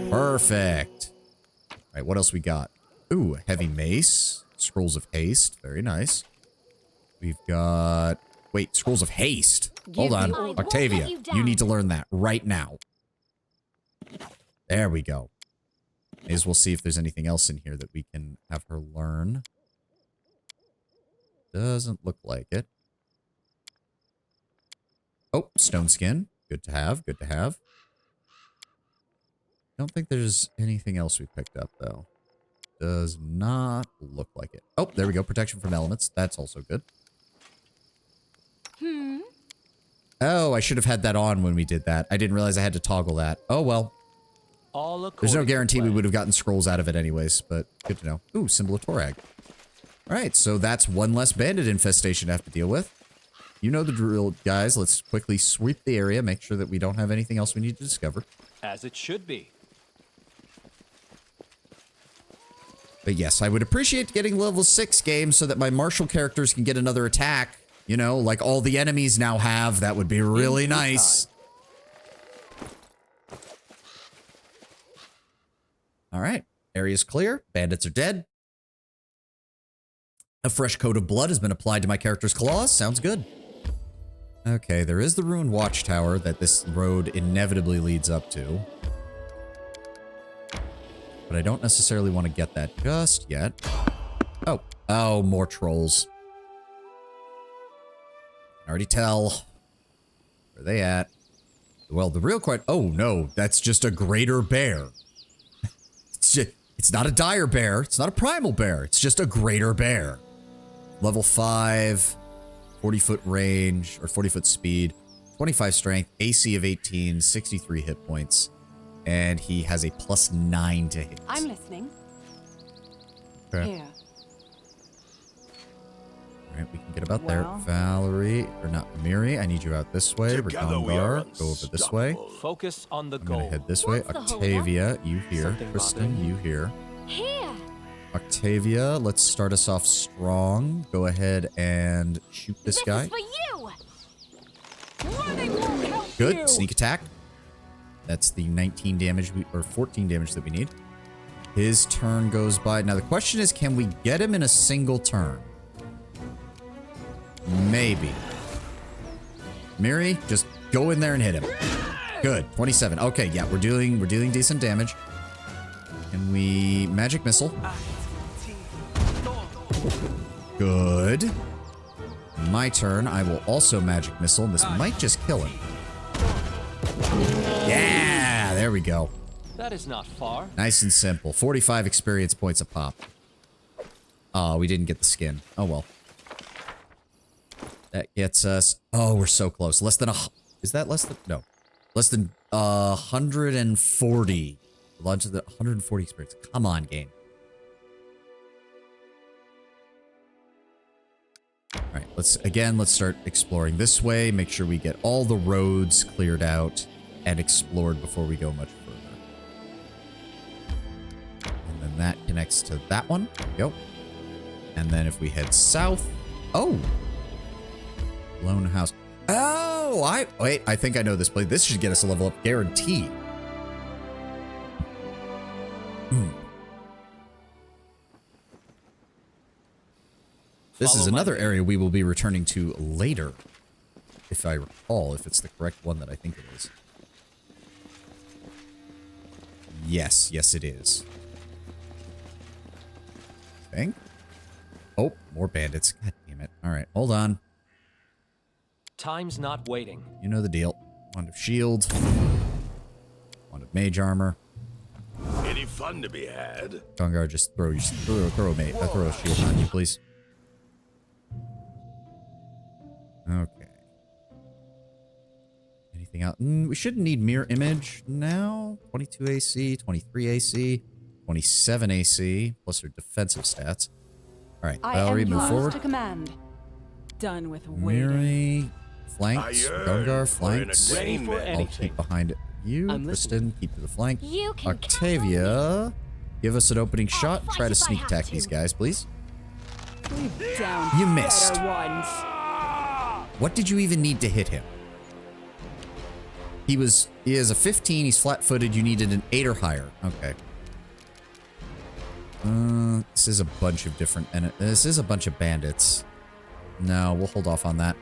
Perfect. All right, what else we got? Ooh, heavy mace. Scrolls of haste. Very nice. We've got... Wait, scrolls of haste. Hold on. I won't Octavia, let you you need to down. learn that right now. There we go. May as well see if there's anything else in here that we can have her learn. Doesn't look like it. Oh, stone skin. Good to have. Good to have. Don't think there's anything else we picked up, though. Does not look like it. Oh, there we go. Protection from elements. That's also good. Oh, I should have had that on when we did that. I didn't realize I had to toggle that. Oh, well. All There's no according to guarantee we plan. would have gotten scrolls out of it anyways, but good to know. Ooh, symbol of Torag. All right, so that's one less bandit infestation to have to deal with. You know the drill, guys. Let's quickly sweep the area, make sure that we don't have anything else we need to discover. As it should be. But yes, I would appreciate getting level 6 games so that my martial characters can get another attack. You know, like all the enemies now have. That would be really nice. All right. Area's clear. Bandits are dead. A fresh coat of blood has been applied to my character's claws. Sounds good. Okay, there is the ruined watchtower that this road inevitably leads up to. But I don't necessarily want to get that just yet. Oh. Oh, more trolls. I can already tell. Where are they at? Well, the real question... Oh, no. That's just a greater bear. It's not a dire bear. It's not a primal bear. It's just a greater bear. Level 5, 40-foot range, or 40-foot speed, 25 strength, AC of 18, 63 hit points, and he has a +9 to hit. I'm listening. Okay. Here. All right, we can get about Well. there. Valerie, or not Miri, I need you out this way. Together we are Ragongar, go over this way. unstoppable. Focus on the I'm goal. gonna head this way. What's the hold Octavia, you here. Something Kristen, bothering you here. Here. Octavia, let's start us off strong. Go ahead and shoot this guy. Is for you. Running won't help Good. you. Sneak attack. That's the 19 damage, or 14 damage that we need. His turn goes by. Now the question is, can we get him in a single turn? Maybe. Miri, just go in there and hit him. Good. 27. Okay, yeah, we're dealing decent damage. Can we magic missile? Good. My turn. I will also magic missile, and this might just kill him. Yeah, there we go. That is not far. Nice and simple. 45 experience points a pop. Oh, we didn't get the skin. Oh, well. That gets us... Oh, we're so close. Less than a... Is that less than... No. Less than 140. Launch of the 140 experience. Come on, game. Alright, let's start exploring this way. Make sure we get all the roads cleared out and explored before we go much further. And then that connects to that one. There we go. And then if we head south... Oh! Lone house. Oh! I think I know this place. This should get us a level up guaranteed. This is Follow my another lead. area we will be returning to later. If I recall, if it's the correct one that I think it is. Yes, it is. I think. Oh, more bandits. God damn it. Alright, hold on. Time's not waiting. You know the deal. Wand of shield. Wand of mage armor. Any fun to be had? Gungar, just throw a shield on you, please. Okay. Anything else? We shouldn't need mirror image now. 22 AC, 23 AC, 27 AC, plus her defensive stats. All right, I Valerie, am move yours forward. to command. Done with waiting. Miri, flanks. I yearn Gungar, for an flanks. Ready for attainment. I'll anything. keep behind You, I'm Tristan, keep to the flank. You can Octavia, give us an opening shot. fight Try to if I sneak have attack to. these guys, please. We've downed You missed. better ones. What did you even need to hit him? He is a 15. He's flat-footed. You needed an 8 or higher. Okay. This is a bunch of different. And this is a bunch of bandits. No, we'll hold off on that.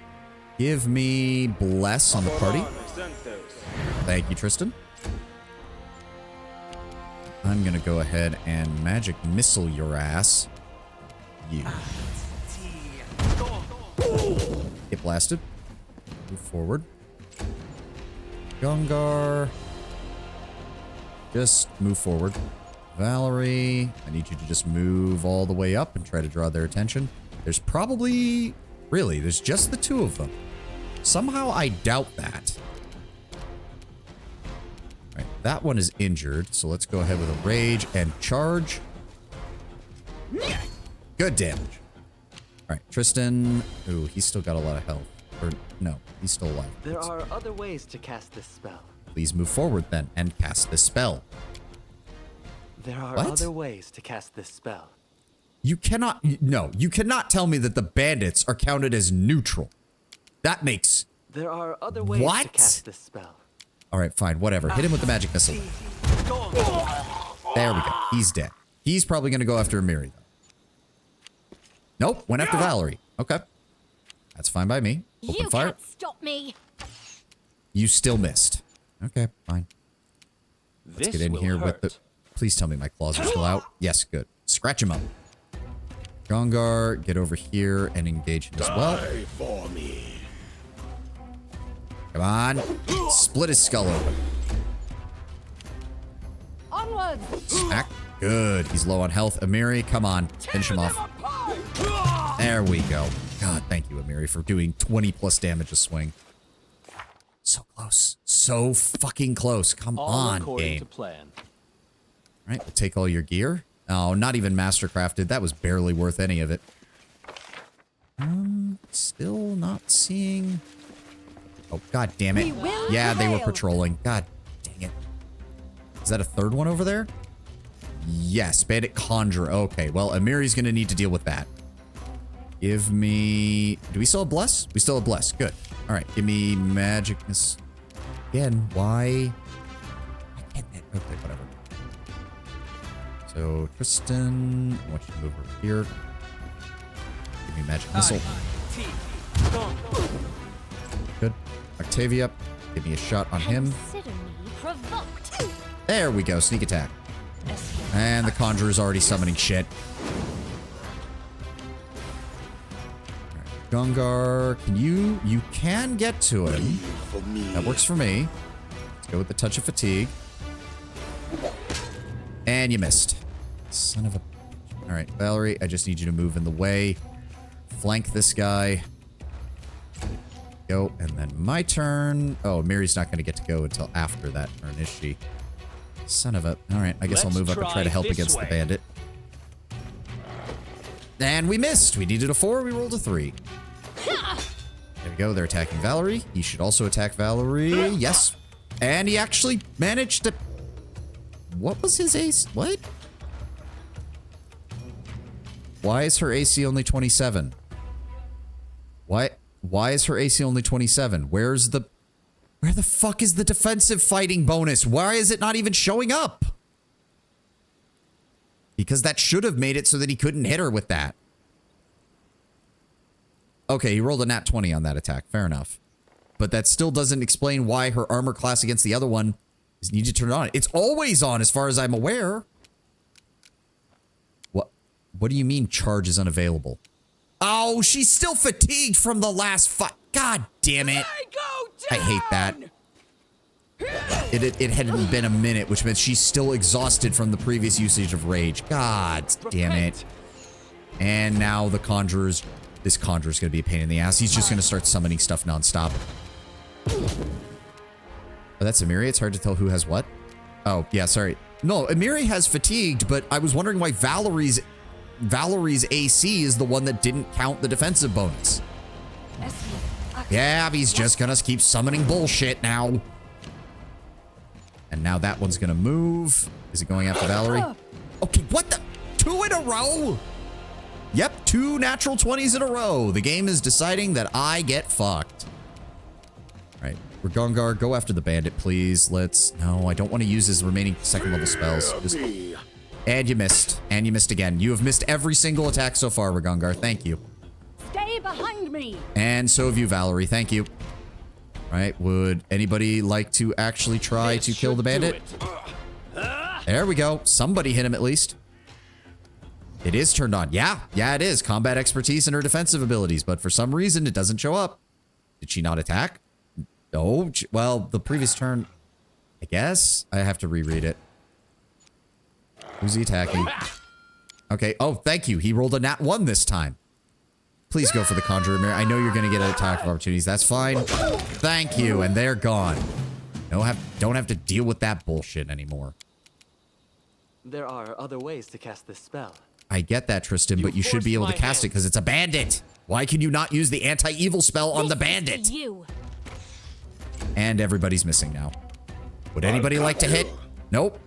Give me bless on the party. Thank you, Tristan. I'm gonna go ahead and magic missile your ass. You. Get blasted. Move forward. Gungar. Just move forward. Valerie, I need you to just move all the way up and try to draw their attention. There's probably... Really, there's just the two of them. Somehow I doubt that. Alright, that one is injured, so let's go ahead with a rage and charge. Good damage. Alright, Tristan... Ooh, he's still got a lot of health. Or, no, he's still alive. There are other ways to cast this spell. Please move forward then and cast this spell. There are What? other ways to cast this spell. You cannot... No, you cannot tell me that the bandits are counted as neutral. That makes... There are other ways What? to cast this spell. Alright, fine, whatever. Hit him with the magic missile. There we go. He's dead. He's probably going to go after Amiri, though. Nope, went after Valerie. Okay. That's fine by me. Open You fire. can't stop me. You still missed. Okay, fine. Let's This get in will here hurt. with the... Please tell me my claws are still out. Yes, good. Scratch him up. Gongar, get over here and engage him as well. Die for me. Come on. Split his skull open. Onwards! Smack. Good. He's low on health. Amiri, come on. Finish him off. There we go. God, thank you, Amiri, for doing 20 plus damage a swing. So close. So fucking close. Come All on, according game. to plan. All right, we'll take all your gear. Oh, not even mastercrafted. That was barely worth any of it. Still not seeing... Oh, god damn it. We will Yeah, they were prevail. patrolling. God dang it. Is that a third one over there? Yes, Bandit Conjure. Okay, well, Amiri's going to need to deal with that. Give me... Do we still have Bless? We still have Bless. Good. All right, give me Magicness. Again, why... Okay, whatever. So, Tristan, I want you to move over here. Give me Magic Missile. Good. Octavia, give me a shot on him. Consider me provoked. There we go, sneak attack. And the Conjurer's already summoning shit. Alright, Gungar, can you... You can get to him. For me. That works for me. Let's go with the Touch of Fatigue. And you missed. Son of a... Alright, Valerie, I just need you to move in the way. Flank this guy. Go, and then my turn. Oh, Miri's not going to get to go until after that turn, is she? Son of a... Alright, I guess I'll Let's move up and try try to help this against the way. bandit. And we missed. We needed a 4, we rolled a 3. There we go, they're attacking Valerie. He should also attack Valerie. Yes. And he actually managed to... What was his ace? What? Why is her AC only 27? Why is her AC only 27? Where the fuck is the defensive fighting bonus? Why is it not even showing up? Because that should have made it so that he couldn't hit her with that. Okay, he rolled a nat 20 on that attack. Fair enough. But that still doesn't explain why her armor class against the other one is need to turn it on. It's always on as far as I'm aware. What do you mean charge is unavailable? Oh, she's still fatigued from the last fight. God damn it. I hate that. It hadn't been a minute, which meant she's still exhausted from the previous usage of rage. God damn it. And now the Conjurer's... This Conjurer's going to be a pain in the ass. He's just going to start summoning stuff nonstop. Oh, that's Amiri. It's hard to tell who has what. Oh, yeah, sorry. No, Amiri has fatigued, but I was wondering why Valerie's AC is the one that didn't count the defensive bonus. Yeah, he's just gonna keep summoning bullshit now. And now that one's gonna move. Is it going after Valerie? Okay, what the? 2 in a row? Yep, 2 natural 20s in a row. The game is deciding that I get fucked. All right, Ragongar, go after the bandit, please. No, I don't want to use his remaining second level spells. And you missed. And you missed again. You have missed every single attack so far, Ragongar. Thank you. Stay behind me. And so have you, Valerie. Thank you. All right, would anybody like to actually try to kill the bandit? There we go. Somebody hit him at least. It is turned on. Yeah, it is. Combat expertise and her defensive abilities, but for some reason it doesn't show up. Did she not attack? No. Well, the previous turn, I guess. I have to reread it. Who's he attacking? Okay. Oh, thank you. He rolled a nat 1 this time. Please go for the Conjurer Mirror. I know you're going to get an attack of opportunities. That's fine. Thank you. And they're gone. Don't have to deal with that bullshit anymore. There are other ways to cast this spell. I get that, Tristan, but you should be able to cast it because it's a bandit. Why can you not use the anti-evil spell on the bandit? You. And everybody's missing now. Would anybody like to hit? Nope.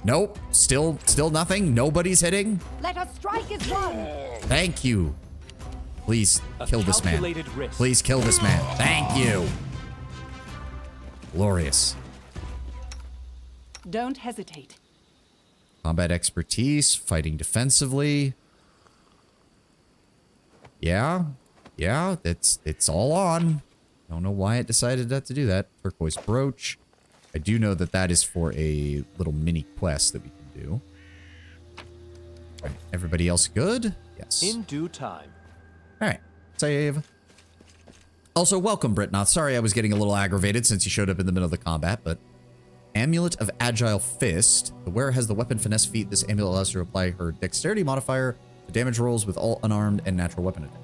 Nope. Still nothing. Nobody's hitting. Let us strike as one. Thank you. Please kill this man. Please kill this man. Thank you. Glorious. Don't hesitate. Combat expertise, fighting defensively. Yeah, it's all on. Don't know why it decided not to do that. Turquoise brooch. I do know that that is for a little mini quest that we can do. All right, everybody else good? Yes. In due time. All right, save. Also, welcome, Britnoth. Sorry I was getting a little aggravated since you showed up in the middle of the combat, but... Amulet of Agile Fist. The wearer has the weapon finesse feat. This amulet allows her to apply her dexterity modifier to damage rolls with all unarmed and natural weapon attack.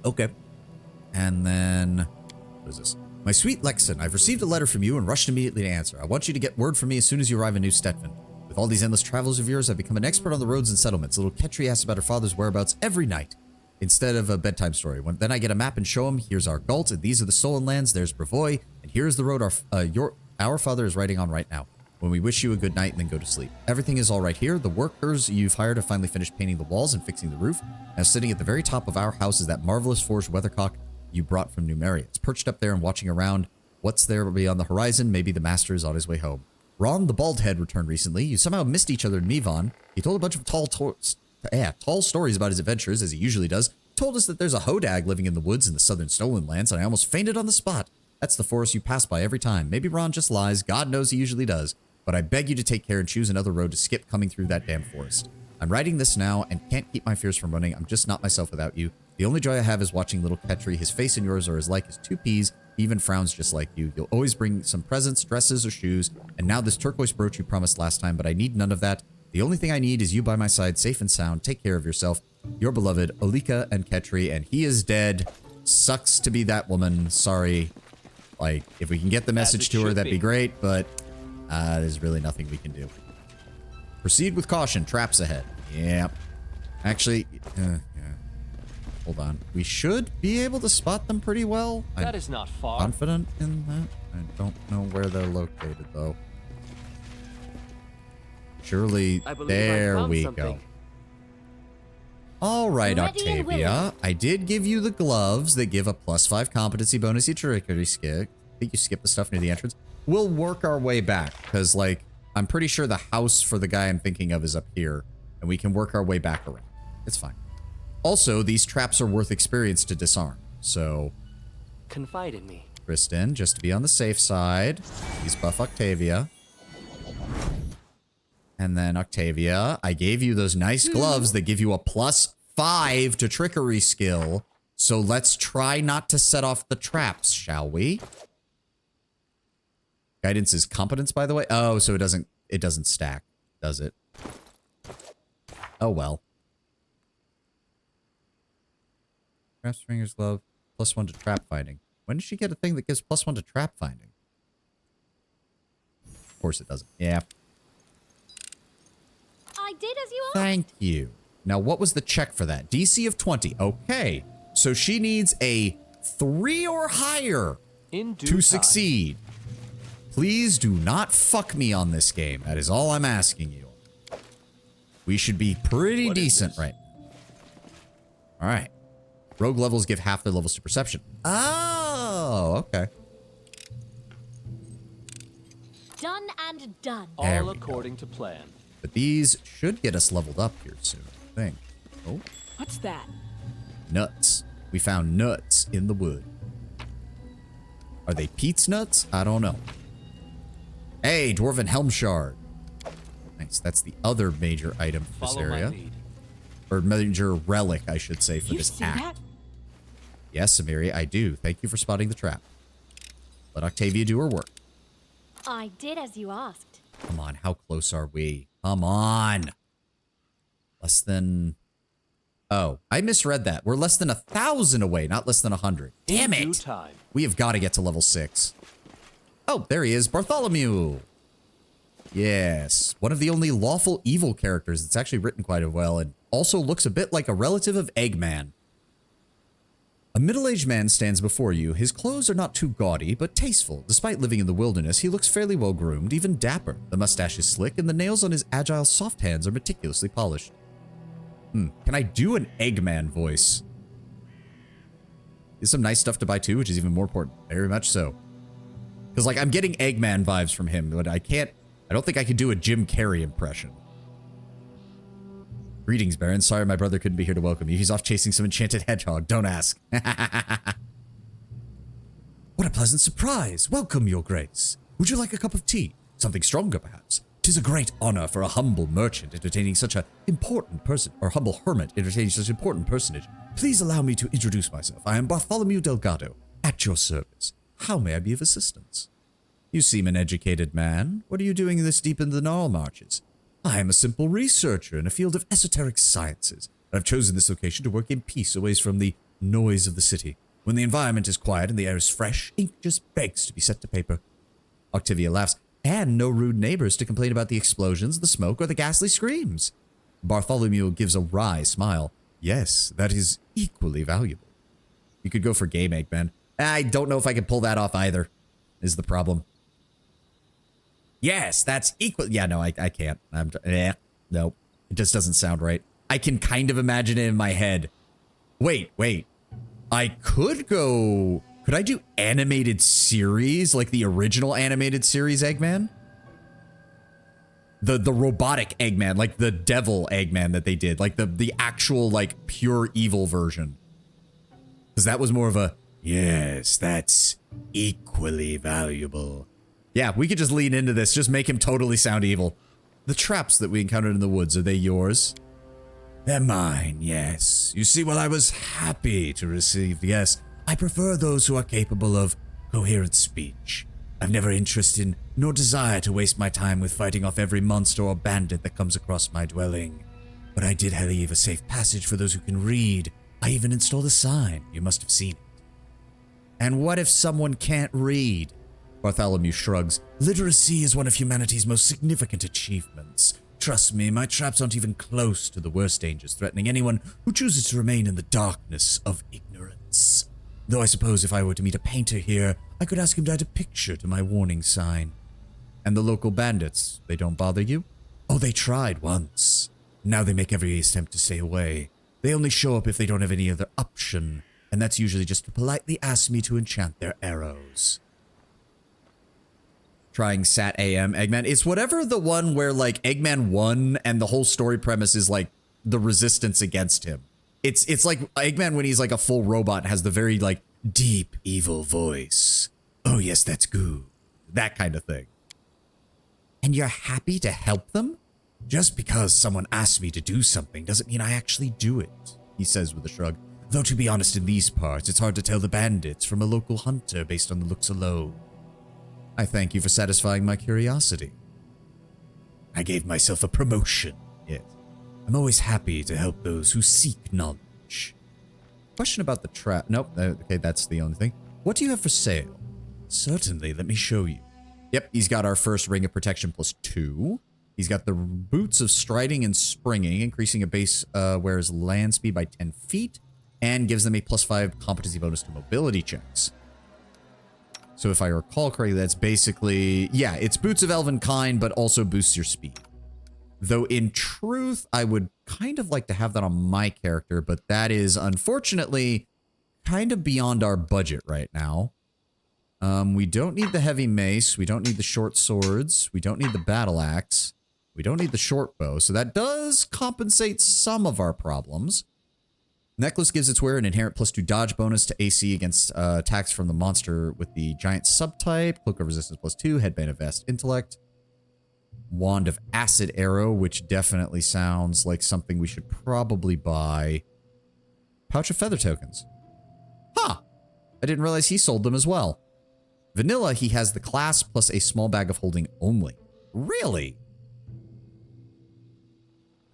Okay. And then... What is this? My sweet Lexon, I've received a letter from you and rushed immediately to answer. I want you to get word from me as soon as you arrive in New Stettin. With all these endless travels of yours, I've become an expert on the roads and settlements. Little Ketri asks about her father's whereabouts every night, instead of a bedtime story. Then I get a map and show him, here's our Galt, and these are the stolen lands, there's Brevoy, and here's the road our father is riding on right now. When we wish you a good night and then go to sleep. Everything is all right here. The workers you've hired have finally finished painting the walls and fixing the roof. Now sitting at the very top of our house is that marvelous forged weathercock you brought from Numeria. It's perched up there and watching around. What's there beyond the horizon? Maybe the master is on his way home. Ron the Baldhead returned recently. You somehow missed each other in Mivon. He told a bunch of tall stories about his adventures, as he usually does. Told us that there's a hodag living in the woods in the southern stolen lands, and I almost fainted on the spot. That's the forest you pass by every time. Maybe Ron just lies. God knows he usually does. But I beg you to take care and choose another road to skip coming through that damn forest. I'm writing this now and can't keep my fears from running. I'm just not myself without you. The only joy I have is watching little Ketri. His face and yours are as like as 2 peas. He even frowns just like you. You'll always bring some presents, dresses, or shoes. And now this turquoise brooch you promised last time, but I need none of that. The only thing I need is you by my side, safe and sound. Take care of yourself. Your beloved, Olika and Ketri. And he is dead. Sucks to be that woman. Sorry. Like, if we can get the message to her, that'd be great. But there's really nothing we can do. Proceed with caution. Traps ahead. Yep. Actually, yeah. Hold on. We should be able to spot them pretty well. That is not far. Confident in that? I don't know where they're located, though. Surely, there we go. All right, Octavia. I did give you the gloves that give a +5 competency bonus to trickery skill. I think you skipped the stuff near the entrance. We'll work our way back, because, like, I'm pretty sure the house for the guy I'm thinking of is up here, and we can work our way back around. It's fine. Also, these traps are worth experience to disarm, so... Confide in me. Kristen, just to be on the safe side, please buff Octavia. And then Octavia, I gave you those nice gloves that give you a +5 to trickery skill, so let's try not to set off the traps, shall we? Guidance is competence, by the way. Oh, so it doesn't stack, does it? Oh, well. Trap Stringer's Glove, +1 to trap finding. When did she get a thing that gives +1 to trap finding? Of course it doesn't. Yeah. I did as you asked. Thank you. Now, what was the check for that? DC of 20. Okay. So she needs a 3 or higher to succeed. Please do not fuck me on this game. That is all I'm asking you. We should be pretty decent right now. All right. Rogue levels give half their levels to perception. Oh, okay. Done and done. All according to plan. But these should get us leveled up here soon, I think. Oh. What's that? Nuts. We found nuts in the wood. Are they Pete's nuts? I don't know. Hey, Dwarven Helm Shard. Nice. That's the other major item for this Follow my area. lead. Or major relic, I should say, for You this see act. that? Yes, Samiri, I do. Thank you for spotting the trap. Let Octavia do her work. I did as you asked. Come on, how close are we? Come on. Less than... Oh, I misread that. We're less than 1,000 away, not less than 100. Damn In due it! time. We have got to get to level 6. Oh, there he is, Bartholomew. Yes, one of the only lawful evil characters that's actually written quite well and also looks a bit like a relative of Eggman. A middle-aged man stands before you. His clothes are not too gaudy, but tasteful. Despite living in the wilderness, he looks fairly well-groomed, even dapper. The mustache is slick, and the nails on his agile, soft hands are meticulously polished. Can I do an Eggman voice? There's some nice stuff to buy too, which is even more important. Very much so. Because, like, I'm getting Eggman vibes from him, but I don't think I can do a Jim Carrey impression. Greetings, Baron. Sorry my brother couldn't be here to welcome you. He's off chasing some enchanted hedgehog. Don't ask. What a pleasant surprise. Welcome, your grace. Would you like a cup of tea? Something stronger, perhaps? 'Tis a great honor for a humble merchant entertaining such an important person, or humble hermit entertaining such an important personage. Please allow me to introduce myself. I am Bartholomew Delgado, at your service. How may I be of assistance? You seem an educated man. What are you doing this deep in the Gnarl Marches? I am a simple researcher in a field of esoteric sciences. I've chosen this location to work in peace away from the noise of the city. When the environment is quiet and the air is fresh, ink just begs to be set to paper. Octavia laughs. And no rude neighbors to complain about the explosions, the smoke, or the ghastly screams. Bartholomew gives a wry smile. Yes, that is equally valuable. You could go for game, Eggman. I don't know if I can pull that off either, is the problem. Yes, that's equal. Yeah, no, I can't. No, it just doesn't sound right. I can kind of imagine it in my head. Wait. I could go... Could I do animated series, like the original animated series Eggman? The robotic Eggman, like the devil Eggman that they did, like the actual, like, pure evil version. Because that was more of a, yes, that's equally valuable. Yeah, we could just lean into this, just make him totally sound evil. The traps that we encountered in the woods, are they yours? They're mine, yes. You see, while I was happy to receive, yes, I prefer those who are capable of coherent speech. I've never interest in nor desire to waste my time with fighting off every monster or bandit that comes across my dwelling. But I did leave a safe passage for those who can read. I even installed a sign. You must have seen it. And what if someone can't read? Bartholomew shrugs. Literacy is one of humanity's most significant achievements. Trust me, my traps aren't even close to the worst dangers threatening anyone who chooses to remain in the darkness of ignorance. Though I suppose if I were to meet a painter here, I could ask him to add a picture to my warning sign. And the local bandits, they don't bother you? Oh, they tried once. Now they make every attempt to stay away. They only show up if they don't have any other option, and that's usually just to politely ask me to enchant their arrows. Trying Sat AM Eggman. It's whatever the one where, like, Eggman won and the whole story premise is, like, the resistance against him. It's like Eggman when he's like a full robot has the very like deep evil voice. Oh yes, that's good. That kind of thing. And you're happy to help them? Just because someone asks me to do something doesn't mean I actually do it, he says with a shrug. Though to be honest, in these parts, it's hard to tell the bandits from a local hunter based on the looks alone. I thank you for satisfying my curiosity. I gave myself a promotion. Yes. I'm always happy to help those who seek knowledge. Question about the trap. Nope. Okay, that's the only thing. What do you have for sale? Certainly, let me show you. Yep, he's got our first ring of protection +2. He's got the boots of striding and springing, increasing a base wearer's land speed by 10 feet, and gives them a +5 competency bonus to mobility checks. So if I recall correctly, that's basically, yeah, it's Boots of Elven Kind, but also boosts your speed. Though in truth, I would kind of like to have that on my character, but that is unfortunately kind of beyond our budget right now. We don't need the heavy mace. We don't need the short swords. We don't need the battle axe. We don't need the short bow. So that does compensate some of our problems. Necklace gives its wearer an inherent +2 dodge bonus to AC against attacks from the monster with the giant subtype. Cloak of resistance +2. Headband of vast intellect. Wand of acid arrow, which definitely sounds like something we should probably buy. Pouch of feather tokens. Huh. I didn't realize he sold them as well. Vanilla, he has the class plus a small bag of holding only. Really?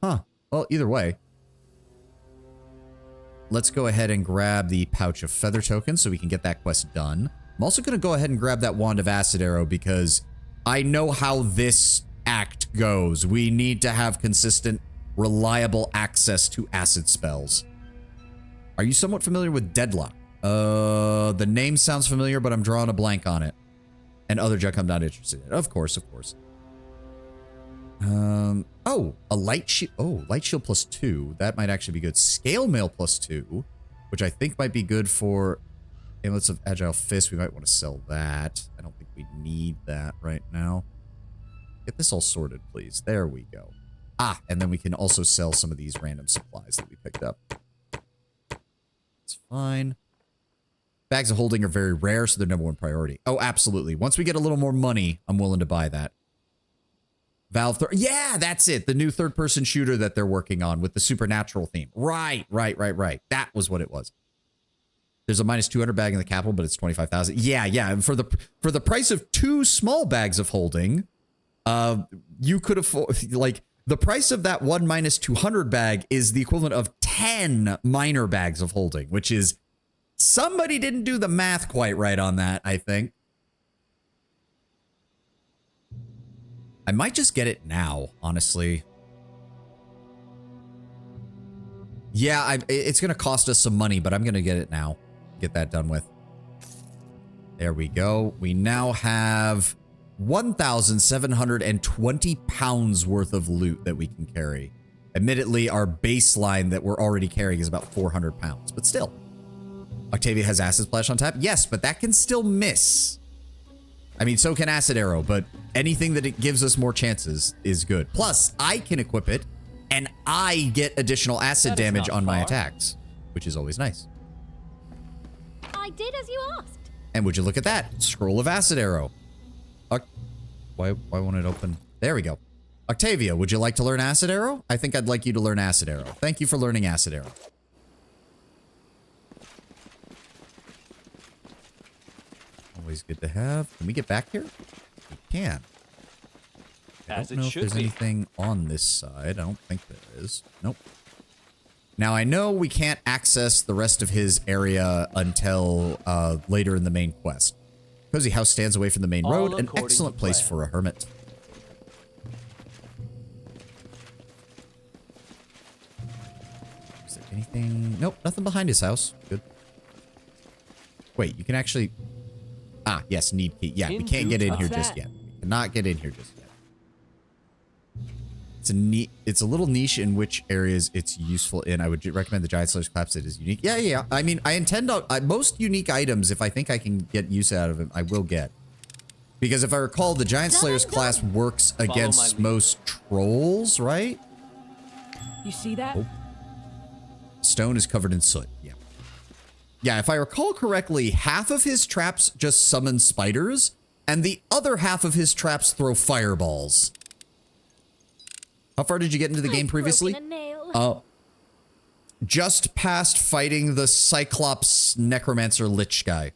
Huh. Well, either way. Let's go ahead and grab the pouch of feather tokens so we can get that quest done. I'm also going to go ahead and grab that wand of acid arrow because I know how this act goes. We need to have consistent, reliable access to acid spells. Are you somewhat familiar with Deadlock? The name sounds familiar, but I'm drawing a blank on it. And other junk I'm not interested in. Of course, of course. Oh, a light shield. Oh, light shield +2. That might actually be good. Scale mail +2, which I think might be good for amulets of agile fist. We might want to sell that. I don't think we need that right now. Get this all sorted, please. There we go. Ah, and then we can also sell some of these random supplies that we picked up. It's fine. Bags of holding are very rare, so they're #1 priority. Oh, absolutely. Once we get a little more money, I'm willing to buy that. Valve, yeah, that's it. The new third-person shooter that they're working on with the supernatural theme. Right. That was what it was. There's a -200 bag in the capital, but it's 25,000. Yeah. And for the price of 2 small bags of holding, you could afford, like, the price of that one -200 bag is the equivalent of 10 minor bags of holding, which is, somebody didn't do the math quite right on that, I think. I might just get it now, honestly. Yeah, it's going to cost us some money, but I'm going to get it now. Get that done with. There we go. We now have 1,720 pounds worth of loot that we can carry. Admittedly, our baseline that we're already carrying is about 400 pounds, but still. Octavia has Acid Splash on tap. Yes, but that can still miss. I mean, so can Acid Arrow, but anything that it gives us more chances is good. Plus, I can equip it, and I get additional acid damage on my attacks, which is always nice. I did as you asked. And would you look at that? Scroll of Acid Arrow. Why won't it open? There we go. Octavia, would you like to learn Acid Arrow? I think I'd like you to learn Acid Arrow. Thank you for learning Acid Arrow. Always good to have. Can we get back here? We can. I don't know if there's anything on this side. I don't think there is. Nope. Now, I know we can't access the rest of his area until later in the main quest. Cozy House stands away from the main road, an excellent place for a hermit. Is there anything? Nope, nothing behind his house. Good. Wait, you can actually... Ah, yes, need key. Yeah, we can't get in here just yet. We cannot get in here just yet. It's a little niche in which areas it's useful in. I would recommend the Giant Slayer's Collapse. It is unique. Yeah. I mean, I intend on most unique items, if I think I can get use out of them, I will get. Because if I recall, the Giant Slayer's class works against most trolls, right? You see that? Oh. Stone is covered in soot. Yeah. Yeah, if I recall correctly, half of his traps just summon spiders, and the other half of his traps throw fireballs. How far did you get into the game previously? Just past fighting the Cyclops Necromancer Lich guy.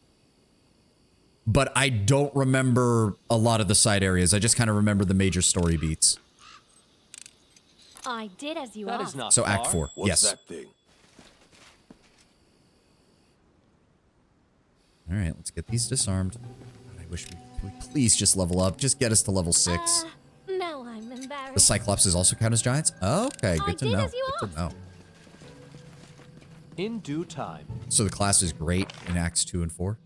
But I don't remember a lot of the side areas. I just kind of remember the major story beats. I did as you asked. So Act 4, What's yes. that thing? All right, let's get these disarmed. I wish we please just level up. Just get us to level 6. Now I'm embarrassed. The Cyclopses also count as giants? Okay, good to know. Good to know. In due time. So the class is great in Acts 2 and 4.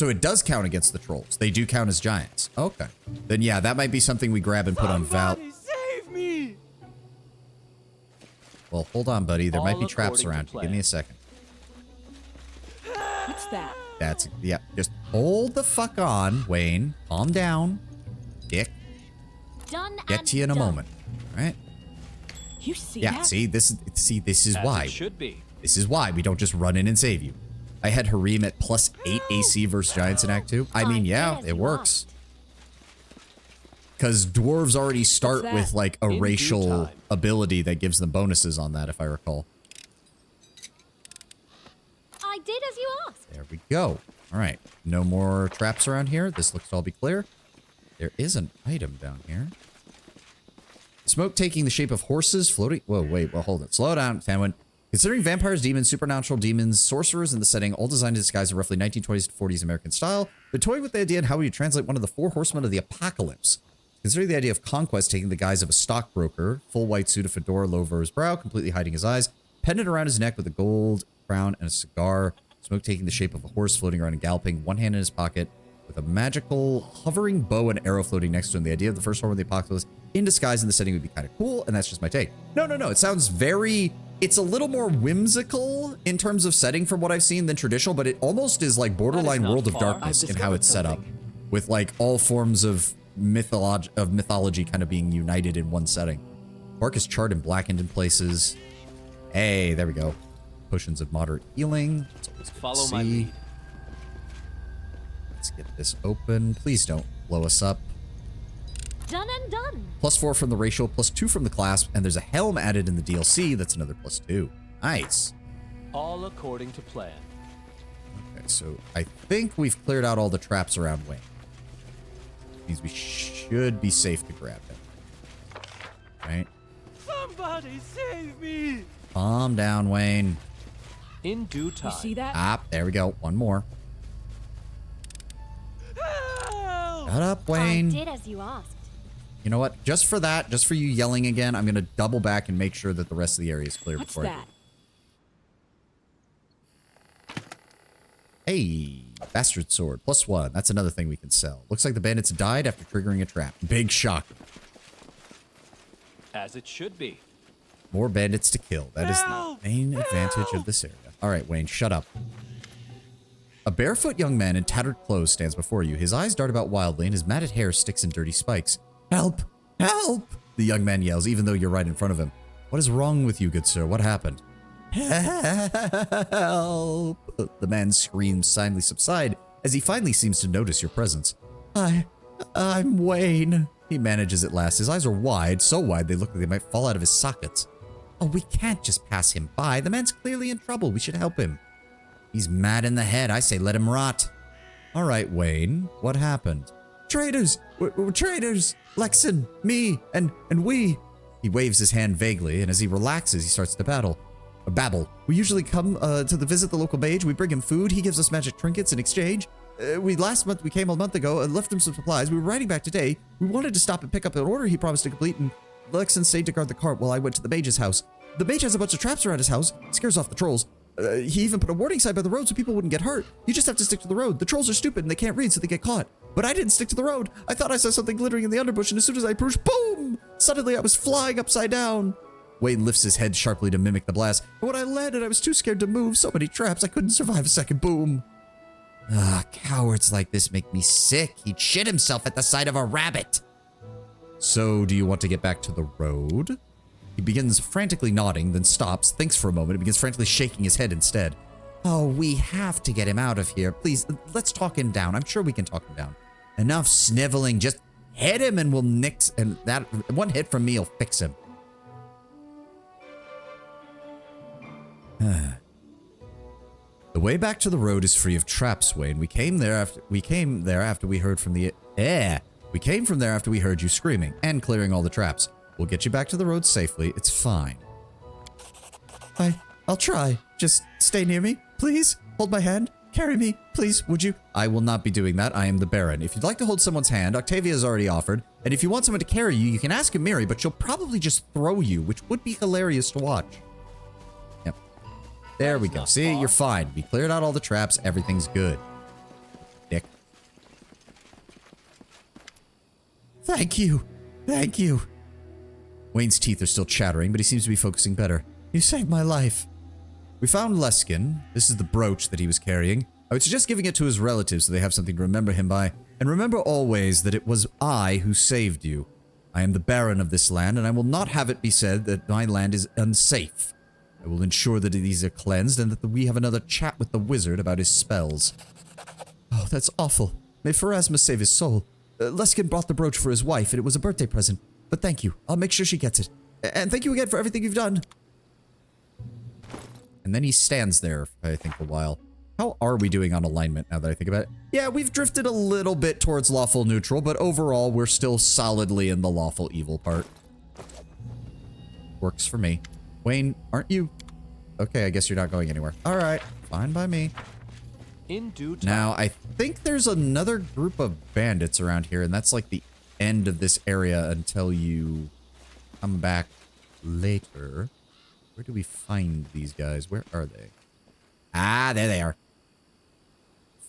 So it does count against the trolls. They do count as giants. Okay. Then yeah, that might be something we grab and put on Val. Save me! Well, hold on, buddy. There might be All traps according to around you. plan. Give me a second. What's that? That's, yeah, just hold the fuck on, Wayne. Calm down. Dick. Done Get and to you in a done. moment. All right? You see Yeah, that? see, this is As why. it should be. This is why we don't just run in and save you. I had Harim at +8 AC versus giants in Act 2. I mean, yeah, as it you works. Because dwarves already start that? with like a In due racial time. ability that gives them bonuses on that, if I recall. I did as you asked. There we go. All right. No more traps around here. This looks to all be clear. There is an item down here. Smoke taking the shape of horses floating. Whoa, wait. Well, hold it. Slow down, Tanwin. Considering vampires, demons, supernatural demons, sorcerers in the setting, all designed to disguise in roughly 1920s to 40s American style, they're toying with the idea on how would you translate one of the 4 horsemen of the apocalypse. Considering the idea of conquest taking the guise of a stockbroker, full white suit, a fedora low over his brow, completely hiding his eyes, pendant around his neck with a gold crown and a cigar, smoke taking the shape of a horse floating around and galloping, one hand in his pocket, with a magical hovering bow and arrow floating next to him. The idea of the first horseman of the apocalypse in disguise in the setting would be kind of cool, and that's just my take. No. It sounds very... It's a little more whimsical in terms of setting from what I've seen than traditional, but it almost is like borderline not World of far. Darkness I've in how discovered it's set up. something. With like all forms of mythology kind of being united in one setting. Bark is charred and blackened in places. Hey, there we go. Potions of moderate healing. That's always good to Follow my see. lead. Let's get this open. Please don't blow us up. Done and done. +4 from the racial, +2 from the class, and there's a helm added in the DLC. That's another +2. Nice. All according to plan. Okay, so I think we've cleared out all the traps around Wayne. Means we should be safe to grab them. Right? Somebody save me! Calm down, Wayne. In due You time. see that? Ah, there we go. One more. Help! Shut up, I Wayne. did as you asked. You know what? Just for that, just for you yelling again, I'm going to double back and make sure that the rest of the area is clear What's before that? Hey, bastard sword, +1. That's another thing we can sell. Looks like the bandits died after triggering a trap. Big shock. As it should be. More bandits to kill. That is the Help! main advantage of this area. All right, Wayne, shut up. A barefoot young man in tattered clothes stands before you. His eyes dart about wildly, and his matted hair sticks in dirty spikes. Help! Help! The young man yells, even though you're right in front of him. What is wrong with you, good sir? What happened? Help! The man's screams silently subside as he finally seems to notice your presence. I'm Wayne. He manages at last. His eyes are wide, so wide they look like they might fall out of his sockets. Oh, we can't just pass him by. The man's clearly in trouble. We should help him. He's mad in the head. I say let him rot. All right, Wayne. What happened? Traitors! We're traitors! Lexon, me, and we. He waves his hand vaguely, and as he relaxes, he starts to babble. We usually come to visit the local mage. We bring him food. He gives us magic trinkets in exchange. Last month, we came a month ago and left him some supplies. We were riding back today. We wanted to stop and pick up an order he promised to complete, and Lexon stayed to guard the cart while I went to the mage's house. The mage has a bunch of traps around his house. Scares off the trolls. He even put a warning sign by the road so people wouldn't get hurt. You just have to stick to the road. The trolls are stupid and they can't read, so they get caught. But I didn't stick to the road. I thought I saw something glittering in the underbush, and as soon as I approached, boom! Suddenly, I was flying upside down. Wayne lifts his head sharply to mimic the blast. But when I landed, I was too scared to move. So many traps, I couldn't survive a second boom. Cowards like this make me sick. He'd shit himself at the sight of a rabbit. So, do you want to get back to the road? He begins frantically nodding, then stops, thinks for a moment, and begins frantically shaking his head instead. Oh, we have to get him out of here. Please, let's talk him down. I'm sure we can talk him down. Enough sniveling. Just hit him and we'll nix. And that one hit from me will fix him. The way back to the road is free of traps, Wayne. We came there after we heard from the We came from there after we heard you screaming and clearing all the traps. We'll get you back to the road safely. It's fine. I'll try. Just stay near me, please. Hold my hand. Carry me, please, would you? I will not be doing that. I am the Baron. If you'd like to hold someone's hand, Octavia has already offered. And if you want someone to carry you, you can ask Amiri, but she'll probably just throw you, which would be hilarious to watch. Yep. There we go. See, you're fine. We cleared out all the traps. Everything's good. Dick. Thank you. Thank you. Wayne's teeth are still chattering, but he seems to be focusing better. You saved my life. We found Leskin. This is the brooch that he was carrying. I would suggest giving it to his relatives so they have something to remember him by. And remember always that it was I who saved you. I am the Baron of this land, and I will not have it be said that my land is unsafe. I will ensure that these are cleansed and that we have another chat with the wizard about his spells. Oh, that's awful. May Pharasma save his soul. Leskin brought the brooch for his wife, and it was a birthday present. But thank you. I'll make sure she gets it. And thank you again for everything you've done. And then he stands there, I think, a while. How are we doing on alignment now that I think about it? Yeah, we've drifted a little bit towards lawful neutral, but overall, we're still solidly in the lawful evil part. Works for me. Wayne, aren't you? Okay, I guess you're not going anywhere. All right, fine by me. In due time. Now, I think there's another group of bandits around here, and that's like the end of this area until you come back later. Where do we find these guys? Where are they? Ah, there they are.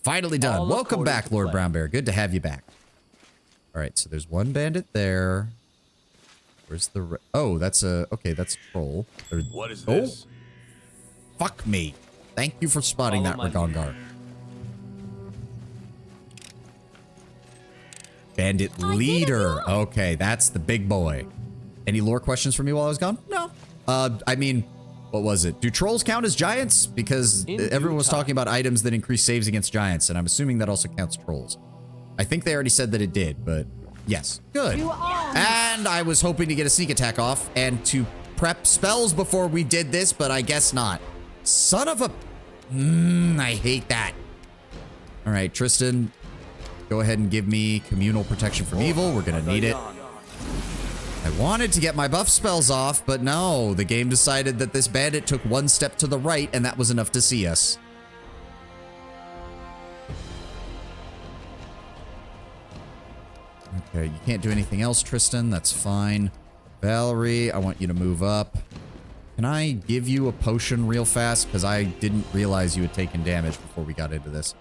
Finally done. All Welcome according back, to Lord plan. Brownbear. Good to have you back. All right, so there's one bandit there. Where's the... Oh, that's a... Okay, that's a troll. What is this? Fuck me. Thank you for spotting Follow that, my Ragongar. Bandit leader. Okay, that's the big boy. Any lore questions for me while I was gone? No. I mean, what was it? Do trolls count as giants? Because everyone was talking about items that increase saves against giants, and I'm assuming that also counts trolls. I think they already said that it did, but yes. Good. And I was hoping to get a sneak attack off and to prep spells before we did this, but I guess not. Son of a... I hate that. All right, Tristan, go ahead and give me communal protection from evil. We're going to need it. I wanted to get my buff spells off, but no. The game decided that this bandit took one step to the right, and that was enough to see us. Okay, you can't do anything else, Tristan. That's fine. Valerie, I want you to move up. Can I give you a potion real fast? Because I didn't realize you had taken damage before we got into this.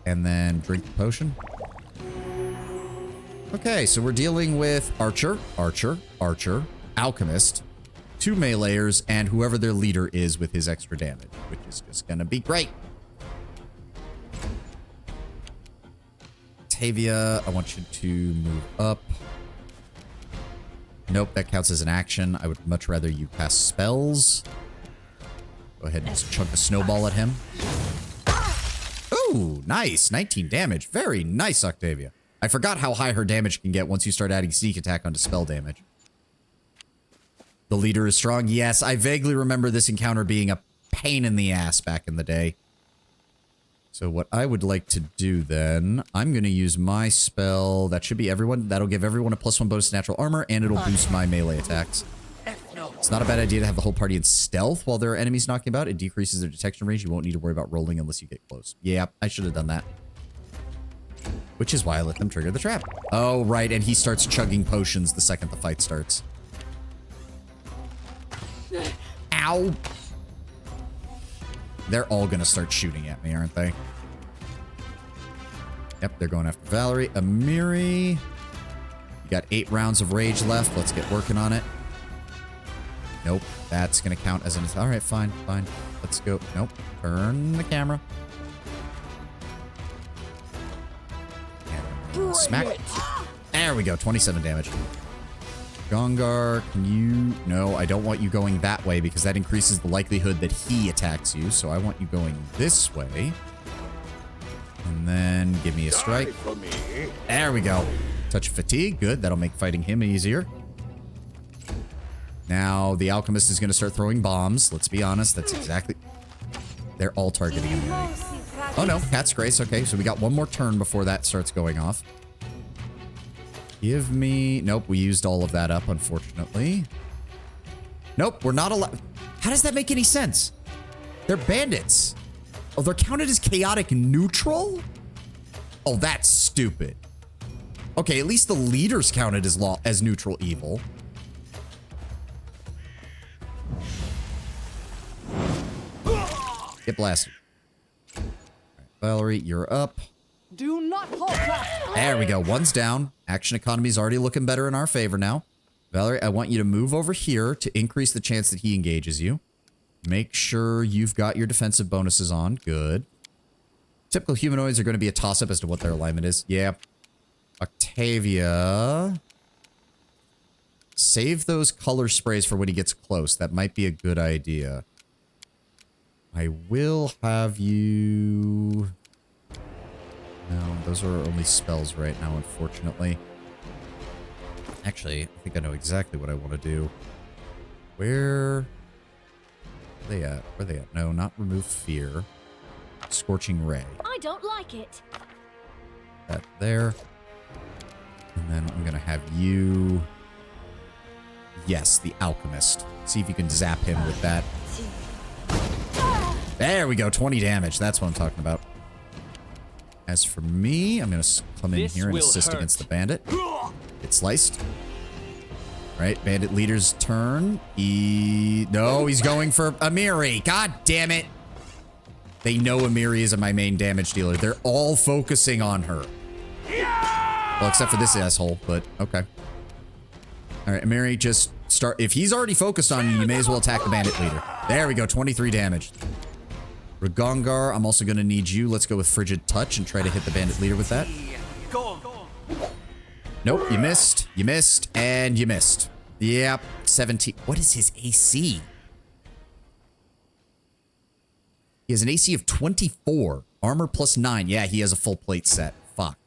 And then drink the potion. Okay, so we're dealing with Archer, Alchemist, 2 meleeers, and whoever their leader is with his extra damage, which is just gonna be great. Tavia, I want you to move up. Nope, that counts as an action. I would much rather you cast spells. Go ahead and just chunk a snowball at him. Ooh, nice. 19 damage. Very nice, Octavia. I forgot how high her damage can get once you start adding sneak attack onto spell damage. The leader is strong. Yes, I vaguely remember this encounter being a pain in the ass back in the day. So what I would like to do then, I'm going to use my spell. That should be everyone. That'll give everyone a +1 bonus to natural armor, and it'll boost my melee attacks. It's not a bad idea to have the whole party in stealth while there are enemies knocking about. It decreases their detection range. You won't need to worry about rolling unless you get close. Yeah, I should have done that. Which is why I let them trigger the trap. Oh, right, and he starts chugging potions the second the fight starts. Ow! They're all gonna start shooting at me, aren't they? Yep, they're going after Valerie. Amiri. You got 8 rounds of rage left. Let's get working on it. Nope, that's gonna count as an... Alright, fine, fine. Let's go. Nope, turn the camera. And smack. There we go, 27 damage. Gongar, can you... No, I don't want you going that way because that increases the likelihood that he attacks you. So I want you going this way. And then give me a strike. There we go. Touch of fatigue. Good. That'll make fighting him easier. Now, the alchemist is going to start throwing bombs. Let's be honest. That's exactly... They're all targeting him. Oh, no. Cat's Grace. Okay, so we got one more turn before that starts going off. Give me... Nope, we used all of that up, unfortunately. Nope, we're not allowed... How does that make any sense? They're bandits. Oh, they're counted as chaotic neutral? Oh, that's stupid. Okay, at least the leader's counted as neutral evil. Get blasted. All right, Valerie, you're up. Do not falter. There we go. One's down. Action economy is already looking better in our favor now. Valerie, I want you to move over here to increase the chance that he engages you. Make sure you've got your defensive bonuses on. Good. Typical humanoids are going to be a toss-up as to what their alignment is. Yeah. Octavia. Save those color sprays for when he gets close. That might be a good idea. I will have you... No, those are only spells right now, unfortunately. Actually, I think I know exactly what I want to do. Where are they at? Where are they at? No, not remove fear. Scorching ray. I don't like it. That there. And then I'm going to have you... Yes, the alchemist. See if you can zap him with that. There we go, 20 damage. That's what I'm talking about. As for me, I'm going to come in here and assist against the bandit. Get sliced. Right, bandit leader's turn. No, he's going for Amiri. God damn it. They know Amiri is my main damage dealer. They're all focusing on her. Well, except for this asshole, but okay. All right, Amiri, just start. If he's already focused on you, you may as well attack the bandit leader. There we go, 23 damage. Ragongar, I'm also going to need you. Let's go with Frigid Touch and try to hit the bandit leader with that. Nope, you missed, and you missed. Yep, 17. What is his AC? He has an AC of 24. Armor plus 9. Yeah, he has a full plate set. Fuck.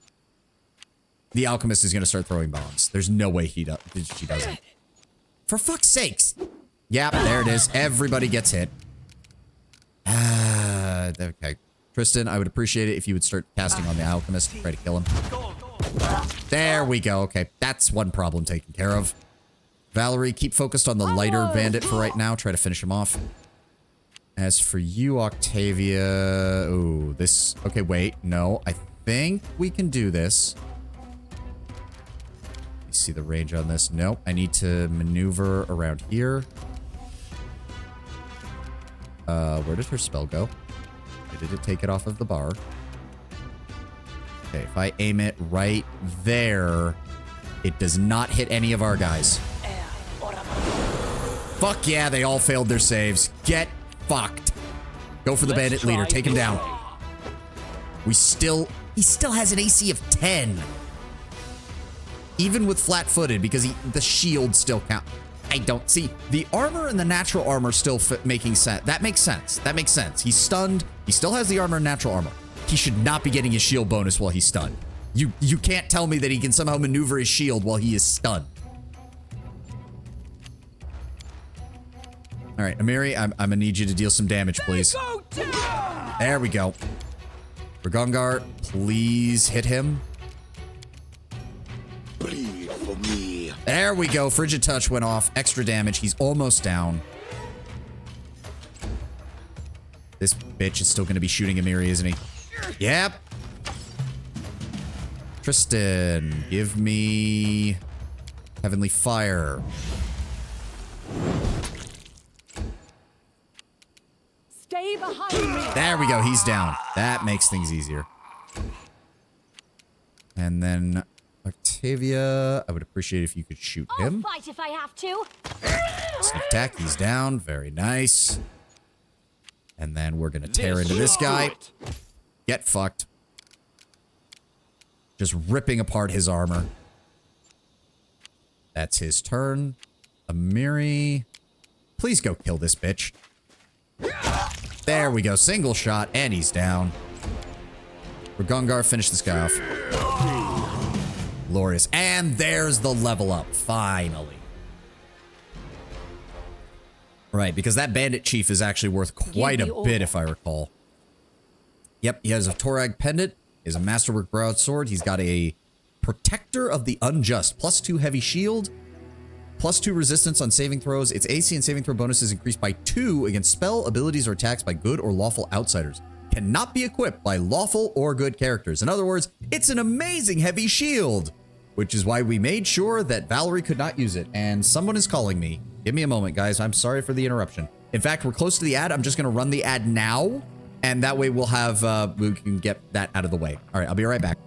The alchemist is going to start throwing bombs. There's no way she doesn't. For fuck's sakes. Yep, there it is. Everybody gets hit. Okay. Tristan, I would appreciate it if you would start casting on the alchemist to try to kill him. There we go. Okay, that's one problem taken care of. Valerie, keep focused on the lighter bandit for right now. Try to finish him off. As for you, Octavia... Ooh, this... Okay, wait. No, I think we can do this. You see the range on this? Nope. I need to maneuver around here. Where did her spell go? Or did it take it off of the bar? Okay, if I aim it right there, it does not hit any of our guys. Fuck yeah, they all failed their saves. Get fucked. Go for the bandit leader. Take him down. He still has an AC of 10. Even with flat-footed, because the shield still count. I don't see the armor and the natural armor still making sense. That makes sense. That makes sense. He's stunned. He still has the armor and natural armor. He should not be getting his shield bonus while he's stunned. You can't tell me that he can somehow maneuver his shield while he is stunned. All right, Amiri, I'm gonna need you to deal some damage, please. There we go. Ragongar, please hit him. Bleed for me. There we go. Frigid Touch went off. Extra damage. He's almost down. This bitch is still going to be shooting Amiri, isn't he? Yep. Tristan, give me Heavenly Fire. Stay behind me. There we go. He's down. That makes things easier. And then Octavia, I would appreciate if you could shoot him. I'll fight if I have to. Sneak attack. He's down. Very nice. And then we're going to tear into this guy. Get fucked. Just ripping apart his armor. That's his turn. Amiri, please go kill this bitch. There we go. Single shot, and he's down. Ragongar, finish this guy off. Glorious. And there's the level up. Finally. Right, because that bandit chief is actually worth quite a bit, if I recall. Yep, he has a Torag pendant. He has a masterwork broadsword. He's got a protector of the unjust. +2 heavy shield. +2 resistance on saving throws. Its AC and saving throw bonuses increased by 2 against spell, abilities, or attacks by good or lawful outsiders. Cannot be equipped by lawful or good characters. In other words, it's an amazing heavy shield. Which is why we made sure that Valerie could not use it. And someone is calling me. Give me a moment, guys. I'm sorry for the interruption. In fact, we're close to the ad. I'm just going to run the ad now. And that way we'll have, we can get that out of the way. All right, I'll be right back.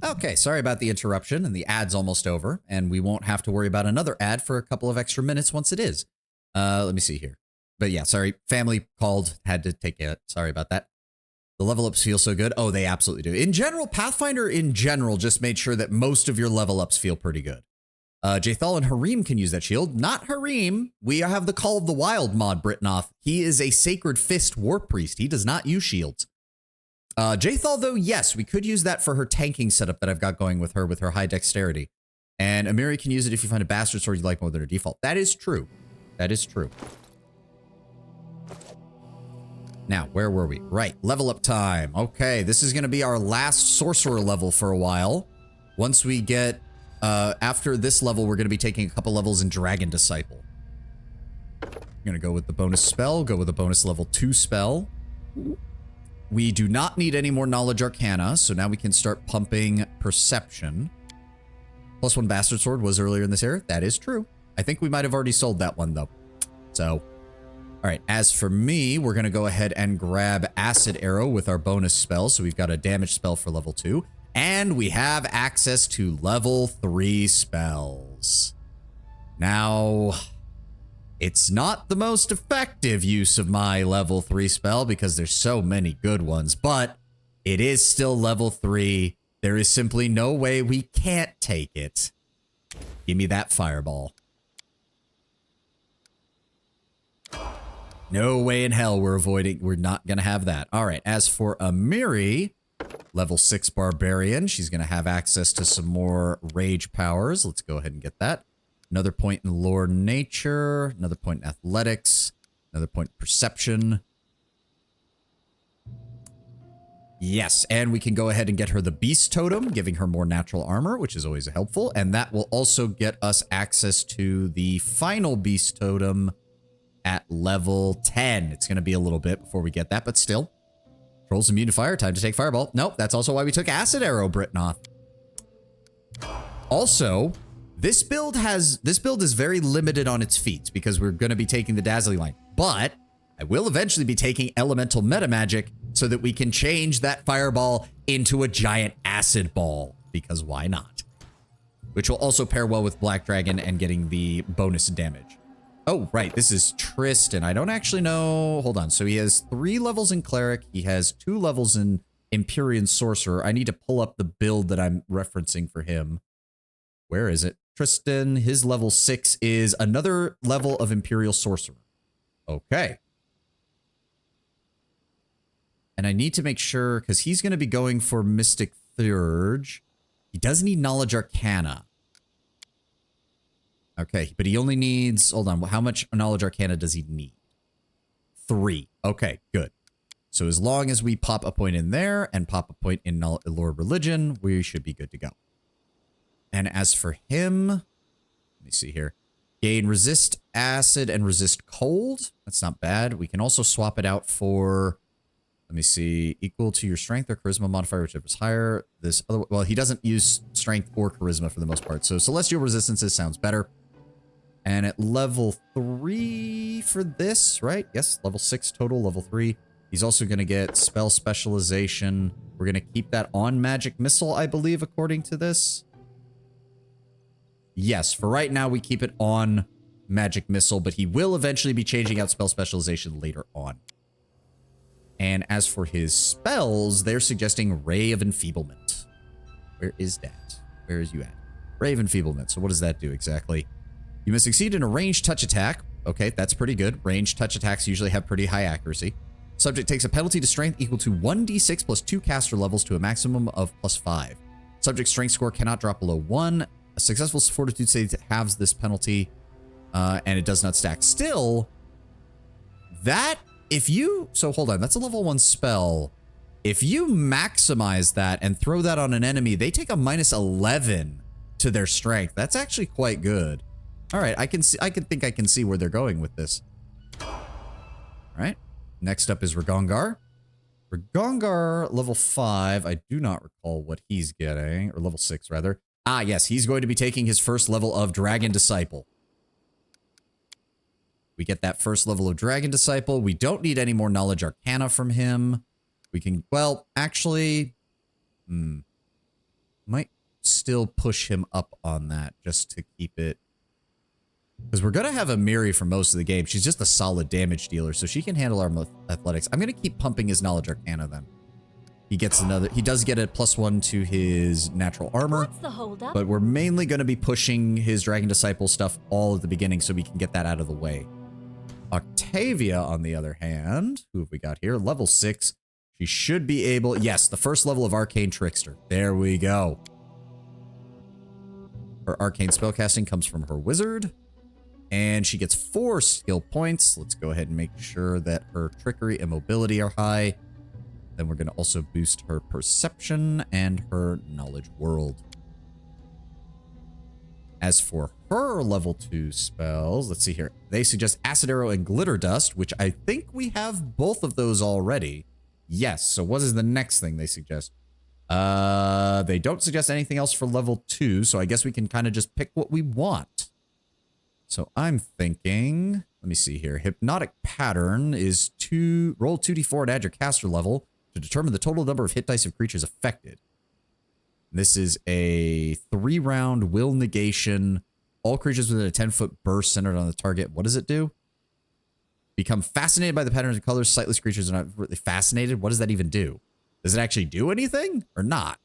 Okay, sorry about the interruption, and the ad's almost over, and we won't have to worry about another ad for a couple of extra minutes once it is. Let me see here. But yeah, sorry, family called, had to take it. Sorry about that. The level ups feel so good. Oh, they absolutely do. In general, Pathfinder in general just made sure that most of your level ups feel pretty good. Jathal and Harim can use that shield. Not Harim. We have the Call of the Wild mod, Britnoth. He is a Sacred Fist War Priest. He does not use shields. Jathal, though, yes, we could use that for her tanking setup that I've got going with her high dexterity. And Amiri can use it if you find a bastard sword you like more than her default. That is true. That is true. Now, where were we? Right, level up time. Okay, this is going to be our last sorcerer level for a while. Once we get, after this level, we're going to be taking a couple levels in Dragon Disciple. I'm going to go with the bonus spell, go with a bonus level 2 spell. We do not need any more Knowledge Arcana, so now we can start pumping Perception. +1 Bastard Sword was earlier in this era. That is true. I think we might have already sold that one, though. So, all right. As for me, we're going to go ahead and grab Acid Arrow with our bonus spell. So we've got a damage spell for level 2. And we have access to level 3 spells. Now, it's not the most effective use of my level 3 spell because there's so many good ones, but it is still level 3. There is simply no way we can't take it. Give me that fireball. No way in hell we're not going to have that. All right, as for Amiri, level 6 barbarian, she's going to have access to some more rage powers. Let's go ahead and get that. Another point in lore nature, another point in athletics, another point in perception. Yes, and we can go ahead and get her the beast totem, giving her more natural armor, which is always helpful. And that will also get us access to the final beast totem at level 10. It's going to be a little bit before we get that, but still. Trolls immune to fire, time to take fireball. Nope, that's also why we took acid arrow, Britnoth. Also, This build is very limited on its feats because we're going to be taking the Dazzling Light. But I will eventually be taking Elemental Meta Magic so that we can change that fireball into a giant acid ball. Because why not? Which will also pair well with Black Dragon and getting the bonus damage. Oh, right. This is Tristan. I don't actually know. Hold on. So he has 3 levels in Cleric. He has 2 levels in Empyrean Sorcerer. I need to pull up the build that I'm referencing for him. Where is it? Tristan, his level 6 is another level of Imperial Sorcerer. Okay. And I need to make sure, because he's going to be going for Mystic Thurge. He does need Knowledge Arcana. Okay, but he only needs... Hold on, how much Knowledge Arcana does he need? 3. Okay, good. So as long as we pop a point in there and pop a point in Lord Religion, we should be good to go. And as for him... Let me see here. Gain Resist Acid and Resist Cold. That's not bad. We can also swap it out for... Let me see. Equal to your strength or charisma modifier, whichever is higher. This other, well, he doesn't use strength or charisma for the most part. So celestial resistances sounds better. And at level 3 for this, right? Yes, level 6 total, level 3. He's also going to get spell specialization. We're going to keep that on magic missile, I believe, according to this. Yes, for right now, we keep it on magic missile, but he will eventually be changing out spell specialization later on. And as for his spells, they're suggesting Ray of Enfeeblement. Where is that? Where is you at? Ray of Enfeeblement. So what does that do exactly? You must succeed in a ranged touch attack. Okay, that's pretty good. Ranged touch attacks usually have pretty high accuracy. Subject takes a penalty to strength equal to 1d6 plus 2 caster levels to a maximum of +5. Subject strength score cannot drop below 1. A successful fortitude save halves this penalty, and it does not stack. Still, that... If you... So, hold on. That's a level 1 spell. If you maximize that and throw that on an enemy, they take a -11 to their strength. That's actually quite good. All right. I can see where they're going with this. All right. Next up is Ragongar. Ragongar, level 5. I do not recall what he's getting. Or level 6, rather. Ah, yes. He's going to be taking his first level of Dragon Disciple. We get that first level of Dragon Disciple. We don't need any more Knowledge Arcana from him. We can, well, actually, might still push him up on that just to keep it. Because we're going to have a Miri for most of the game. She's just a solid damage dealer, so she can handle our athletics. I'm going to keep pumping his Knowledge Arcana then. He gets another, he does get a +1 to his natural armor. What's the holdup? But we're mainly going to be pushing his Dragon Disciple stuff all at the beginning so we can get that out of the way. Octavia, on the other hand, who have we got here? Level 6. She should be able... Yes, the first level of Arcane Trickster. There we go. Her Arcane Spellcasting comes from her Wizard. And she gets 4 skill points. Let's go ahead and make sure that her Trickery and Mobility are high. Then we're going to also boost her Perception and her Knowledge World. As for her level 2 spells, let's see here. They suggest Acid Arrow and Glitter Dust, which I think we have both of those already. Yes, so what is the next thing they suggest? They don't suggest anything else for level 2, so I guess we can kind of just pick what we want. So I'm thinking, let me see here. Hypnotic Pattern is roll 2d4 and add your caster level to determine the total number of hit dice of creatures affected. This is a 3-round will negation. All creatures within a 10-foot burst centered on the target. What does it do? Become fascinated by the patterns and colors. Sightless creatures are not really fascinated. What does that even do? Does it actually do anything or not?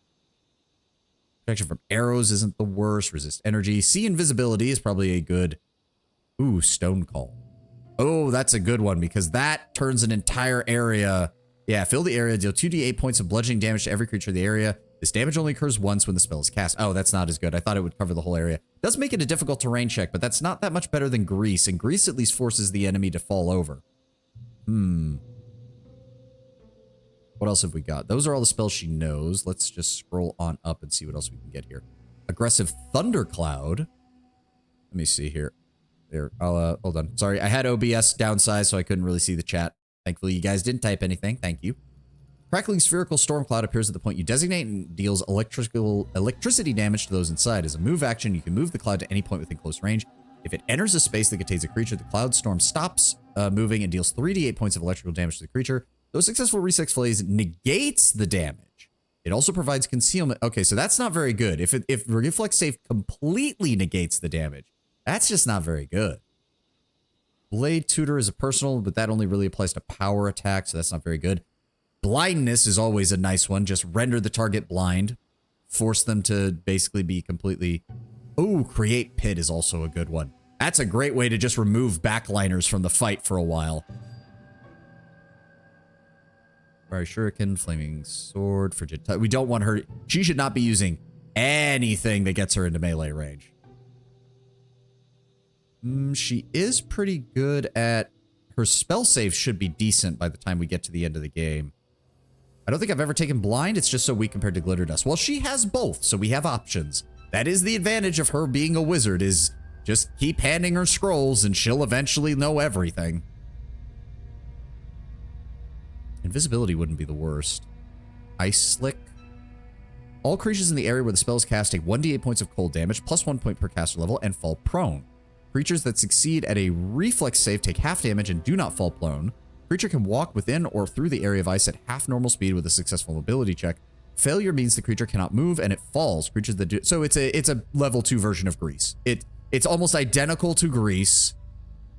Protection from arrows isn't the worst. Resist energy. See invisibility is probably a good... Ooh, Stone Call. Oh, that's a good one because that turns an entire area... Yeah, fill the area. Deal 2d8 points of bludgeoning damage to every creature in the area. This damage only occurs once when the spell is cast. Oh, that's not as good. I thought it would cover the whole area. It does make it a difficult terrain check, but that's not that much better than Grease, and Grease at least forces the enemy to fall over. What else have we got? Those are all the spells she knows. Let's just scroll on up and see what else we can get here. Aggressive Thundercloud. Let me see here. There, hold on. Sorry, I had OBS downsized, so I couldn't really see the chat. Thankfully, you guys didn't type anything. Thank you. Crackling spherical storm cloud appears at the point you designate and deals electricity damage to those inside. As a move action, you can move the cloud to any point within close range. If it enters a space that contains a creature, the cloud storm stops moving and deals 3d8 points of electrical damage to the creature. Those successful reflex phase negates the damage. It also provides concealment. Okay, so that's not very good. If reflex save completely negates the damage, that's just not very good. Blade Tutor is a personal, but that only really applies to power attacks, so that's not very good. Blindness is always a nice one. Just render the target blind. Force them to basically be completely... Oh, Create Pit is also a good one. That's a great way to just remove backliners from the fight for a while. Fiery Shuriken, Flaming Sword, Frigid Touch. We don't want her... She should not be using anything that gets her into melee range. She is pretty good at... Her spell save should be decent by the time we get to the end of the game. I don't think I've ever taken blind. It's just so weak compared to Glitter Dust. Well, she has both, so we have options. That is the advantage of her being a wizard, is just keep handing her scrolls and she'll eventually know everything. Invisibility wouldn't be the worst. Ice Slick. All creatures in the area where the spell is cast take 1d8 points of cold damage, plus 1 point per caster level, and fall prone. Creatures that succeed at a reflex save take half damage and do not fall prone. Creature can walk within or through the area of ice at half normal speed with a successful mobility check. Failure means the creature cannot move and it falls. Creatures that do so it's a level 2 version of Grease. It's almost identical to Grease,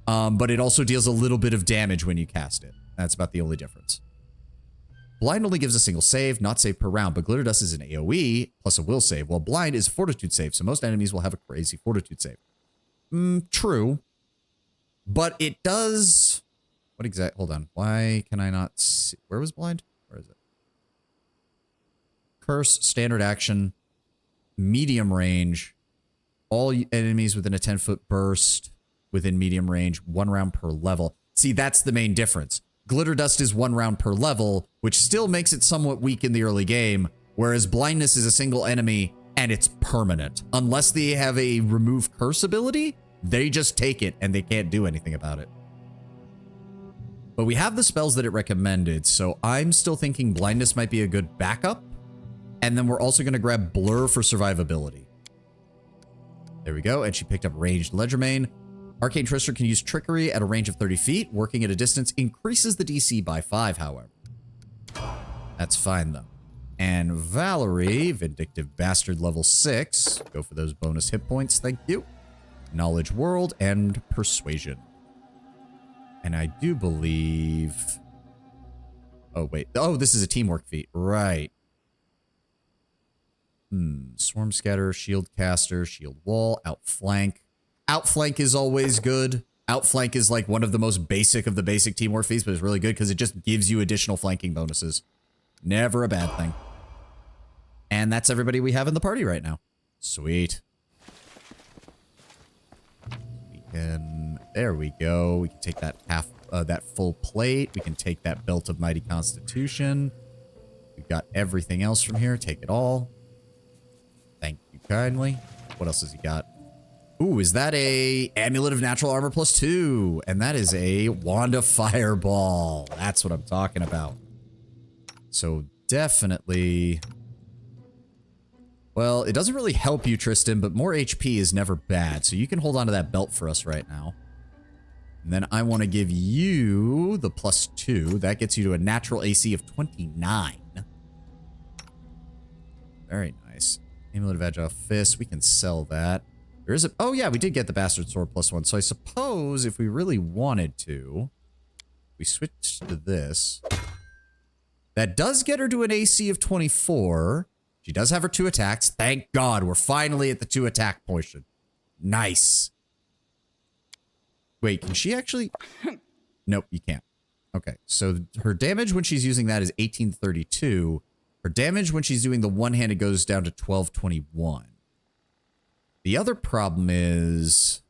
but it also deals a little bit of damage when you cast it. That's about the only difference. Blind only gives a single save, not save per round, but Glitter Dust is an AoE plus a will save, while Blind is Fortitude save, so most enemies will have a crazy Fortitude save. True, but it does... What exact? Hold on. Why can I not see? Where was Blind? Where is it? Curse, standard action, medium range. All enemies within a 10-foot burst within medium range, 1 round per level. See, that's the main difference. Glitter Dust is 1 round per level, which still makes it somewhat weak in the early game, whereas Blindness is a single enemy and it's permanent. Unless they have a remove curse ability, they just take it and they can't do anything about it. But we have the spells that it recommended, so I'm still thinking Blindness might be a good backup. And then we're also going to grab Blur for survivability. There we go, and she picked up Ranged Ledgermane. Arcane Trickster can use Trickery at a range of 30 feet. Working at a distance increases the DC by 5, however. That's fine, though. And Valerie, Vindictive Bastard level 6. Go for those bonus hit points, thank you. Knowledge World and Persuasion. And I do believe... Oh, wait. Oh, this is a teamwork feat. Right. Swarm Scatter, Shield Caster, Shield Wall, Outflank. Outflank is always good. Outflank is like one of the most basic of the basic teamwork feats, but it's really good because it just gives you additional flanking bonuses. Never a bad thing. And that's everybody we have in the party right now. Sweet. There we go. We can take that that full plate. We can take that Belt of Mighty Constitution. We've got everything else from here. Take it all. Thank you kindly. What else has he got? Ooh, is that a Amulet of Natural Armor +2? And that is a Wand of Fireball. That's what I'm talking about. So definitely... Well, it doesn't really help you, Tristan, but more HP is never bad. So you can hold on to that belt for us right now. And then I want to give you the +2. That gets you to a natural AC of 29. Very nice. Amulet of Agile Fist. We can sell that. There is a... Oh, yeah, we did get the Bastard Sword +1. So I suppose if we really wanted to, we switch to this. That does get her to an AC of 24. She does have her 2 attacks. Thank God, we're finally at the 2 attack portion. Nice. Wait, can she actually... Nope, you can't. Okay, so her damage when she's using that is 1832. Her damage when she's doing the one-handed goes down to 1221. The other problem is...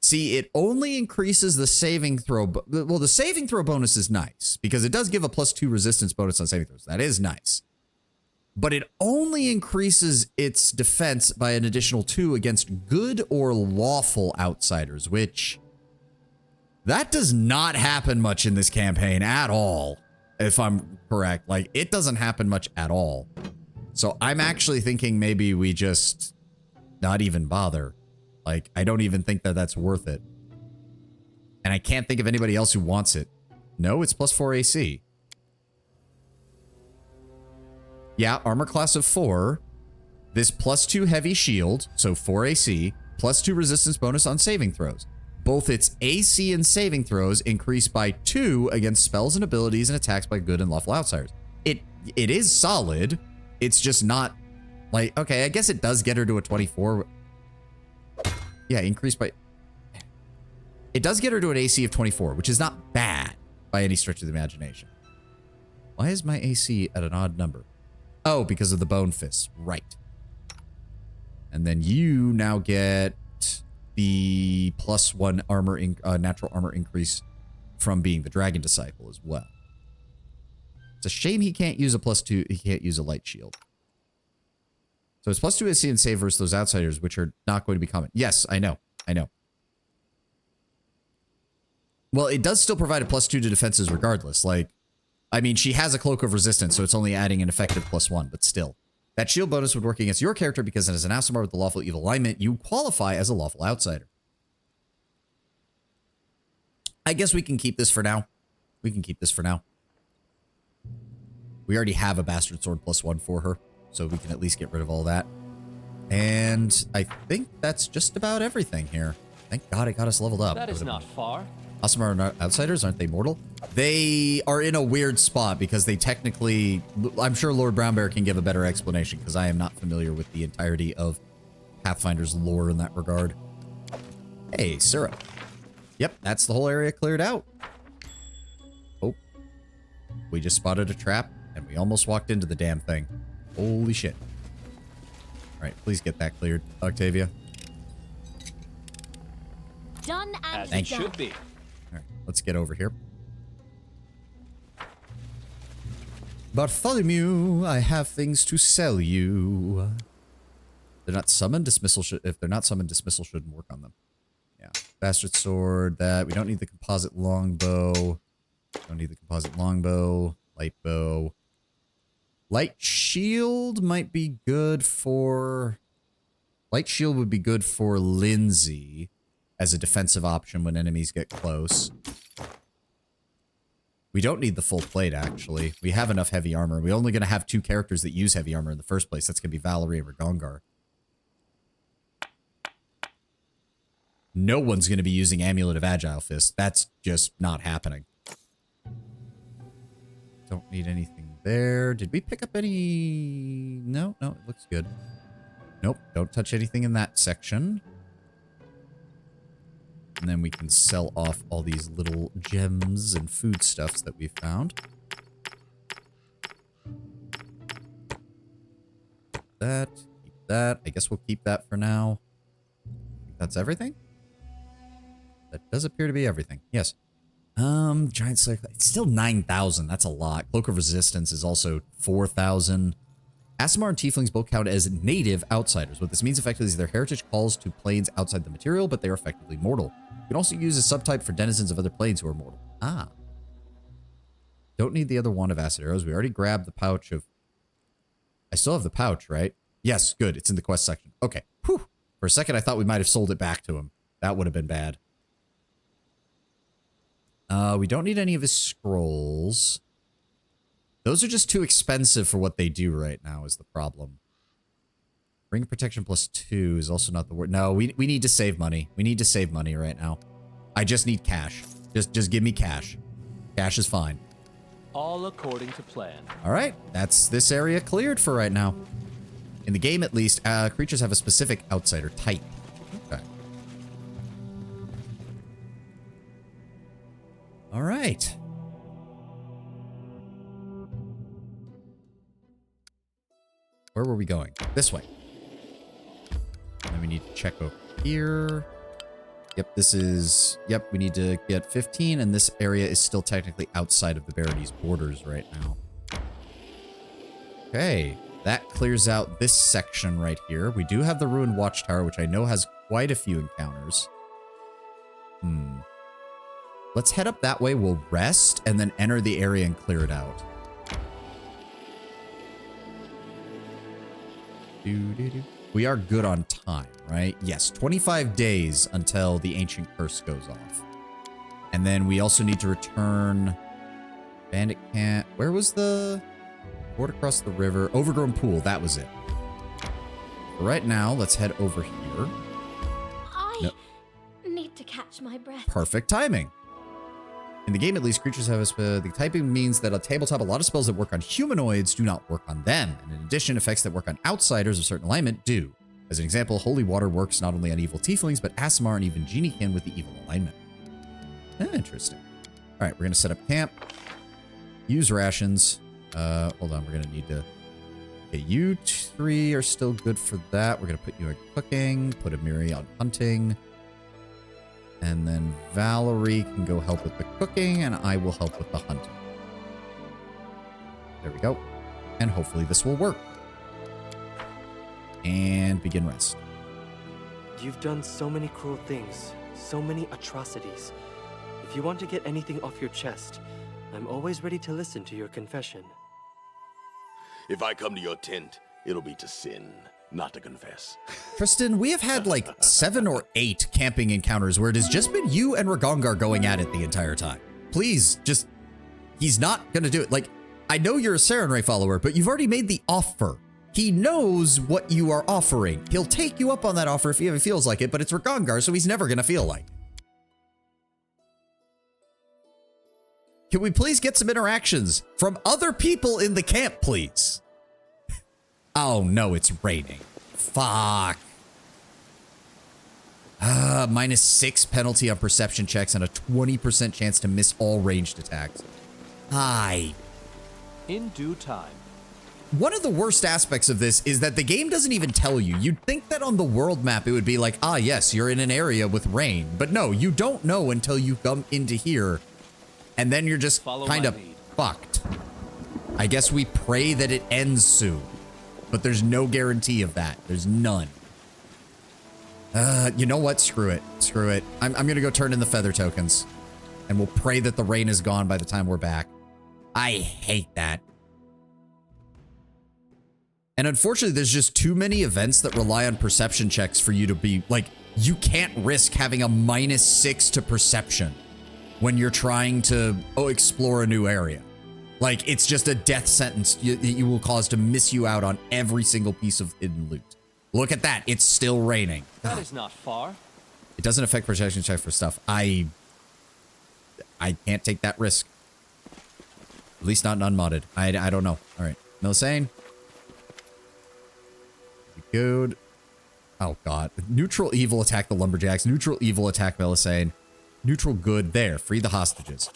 See, it only increases the saving throw... Well, the saving throw bonus is nice, because it does give a +2 resistance bonus on saving throws. That is nice. But it only increases its defense by an additional 2 against good or lawful outsiders, which... That does not happen much in this campaign at all. if I'm correct. Like, it doesn't happen much at all. So I'm actually thinking maybe we just not even bother. Like, I don't even think that that's worth it. And I can't think of anybody else who wants it. No, it's +4 AC. Yeah, armor class of 4. This +2 heavy shield, so 4 AC, +2 resistance bonus on saving throws. Both its AC and saving throws increase by 2 against spells and abilities and attacks by good and lawful outsiders. It is solid. It's just not like, okay, I guess it does get her to a 24. Yeah, increased by... It does get her to an AC of 24, which is not bad by any stretch of the imagination. Why is my AC at an odd number? Oh, because of the bone fists. Right. And then you now get the +1 armor, natural armor increase from being the dragon disciple as well. It's a shame he can't use a +2. He can't use a light shield. So it's +2 AC and save versus those outsiders, which are not going to be common. Yes, I know. I know. Well, it does still provide a +2 to defenses regardless. Like, I mean, she has a cloak of resistance, so it's only adding an effective +1, but still. That shield bonus would work against your character because as an Aasimar with the lawful evil alignment, you qualify as a lawful outsider. I guess we can keep this for now. We can keep this for now. We already have a bastard sword +1 for her, so we can at least get rid of all that. And I think that's just about everything here. Thank God it got us leveled up. That is not far. Aasimar outsiders, aren't they mortal? They are in a weird spot because they technically... I'm sure Lord Brownbear can give a better explanation because I am not familiar with the entirety of Pathfinder's lore in that regard. Hey, syrup. Yep, that's the whole area cleared out. Oh. We just spotted a trap and we almost walked into the damn thing. Holy shit. Alright, please get that cleared, Octavia. Done and As it should be. Alright, let's get over here. Bartholomew, I have things to sell you. They're not summoned. If they're not summoned, dismissal shouldn't work on them. Yeah. Bastard sword, that. We don't need the composite longbow. Don't need the composite longbow. Light bow. Light shield might be good for... Light shield would be good for Lindsay as a defensive option when enemies get close. We don't need the full plate, actually. We have enough heavy armor. We're only going to have 2 characters that use heavy armor in the first place. That's going to be Valerie and Ragongar. No one's going to be using Amulet of Agile Fist. That's just not happening. Don't need anything there. Did we pick up any... No, it looks good. Nope, don't touch anything in that section. And then we can sell off all these little gems and foodstuffs that we found. That, keep that. I guess we'll keep that for now. That's everything? That does appear to be everything. Yes. Giant Slayer. It's still 9,000. That's a lot. Cloak of Resistance is also 4,000. Aasimar and Tieflings both count as native outsiders. What this means effectively is their heritage calls to planes outside the material, but they are effectively mortal. You can also use a subtype for denizens of other planes who are mortal. Ah. Don't need the other wand of acid arrows. We already grabbed the pouch of... I still have the pouch, right? Yes, good. It's in the quest section. Okay. Whew. For a second, I thought we might have sold it back to him. That would have been bad. We don't need any of his scrolls. Those are just too expensive for what they do right now is the problem. Ring protection +2 is also not the word. No, we need to save money. We need to save money right now. I just need cash. Just give me cash. Cash is fine. All according to plan. All right, that's this area cleared for right now. In the game, at least, creatures have a specific outsider type. Okay. All right. Where were we going? This way. And then we need to check over here. Yep, this is... Yep, we need to get 15, and this area is still technically outside of the Barony's borders right now. Okay, that clears out this section right here. We do have the Ruined Watchtower, which I know has quite a few encounters. Let's head up that way. We'll rest and then enter the area and clear it out. We are good on time, right? Yes, 25 days until the ancient curse goes off. And then we also need to return bandit camp. Where was the board across the river? Overgrown pool. That was it. For right now, let's head over here. I need to catch my breath. Perfect timing. In the game, at least, creatures have the typing means that on tabletop, a lot of spells that work on humanoids do not work on them. And in addition, effects that work on outsiders of certain alignment do. As an example, holy water works not only on evil tieflings, but Aasimar and even Genie can with the evil alignment. Interesting. All right, we're going to set up camp. Use rations. Hold on, we're going to need to... Okay, you three are still good for that. We're going to put you in cooking, put Amiri on hunting. And then Valerie can go help with the cooking, and I will help with the hunting. There we go. And hopefully this will work. And begin rest. You've done so many cruel things, so many atrocities. If you want to get anything off your chest, I'm always ready to listen to your confession. If I come to your tent, it'll be to sin, not to confess. Tristan, we have had like 7 or 8 camping encounters where it has just been you and Ragongar going at it the entire time. Please, just... He's not gonna do it. Like, I know you're a Sarenrae follower, but you've already made the offer. He knows what you are offering. He'll take you up on that offer if he ever feels like it, but it's Ragongar, so he's never gonna feel like it. Can we please get some interactions from other people in the camp, please? Oh, no, it's raining. Fuck. -6 penalty on perception checks and a 20% chance to miss all ranged attacks. Hi. In due time. One of the worst aspects of this is that the game doesn't even tell you. You'd think that on the world map it would be like, ah, yes, you're in an area with rain. But no, you don't know until you come into here. And then you're just kind of fucked. I guess we pray that it ends soon. But there's no guarantee of that. There's none. You know what? Screw it. Screw it. I'm going to go turn in the feather tokens. And we'll pray that the rain is gone by the time we're back. I hate that. And unfortunately, there's just too many events that rely on perception checks for you to be... Like, you can't risk having a -6 to perception when you're trying to explore a new area. Like, it's just a death sentence you will cause to miss you out on every single piece of hidden loot. Look at that. It's still raining. That is not far. It doesn't affect perception check for stuff. I can't take that risk. At least not in unmodded. I don't know. All right. Melisane. Good. Oh, God. Neutral evil attack the lumberjacks. Neutral evil attack Melisane. Neutral good. There. Free the hostages.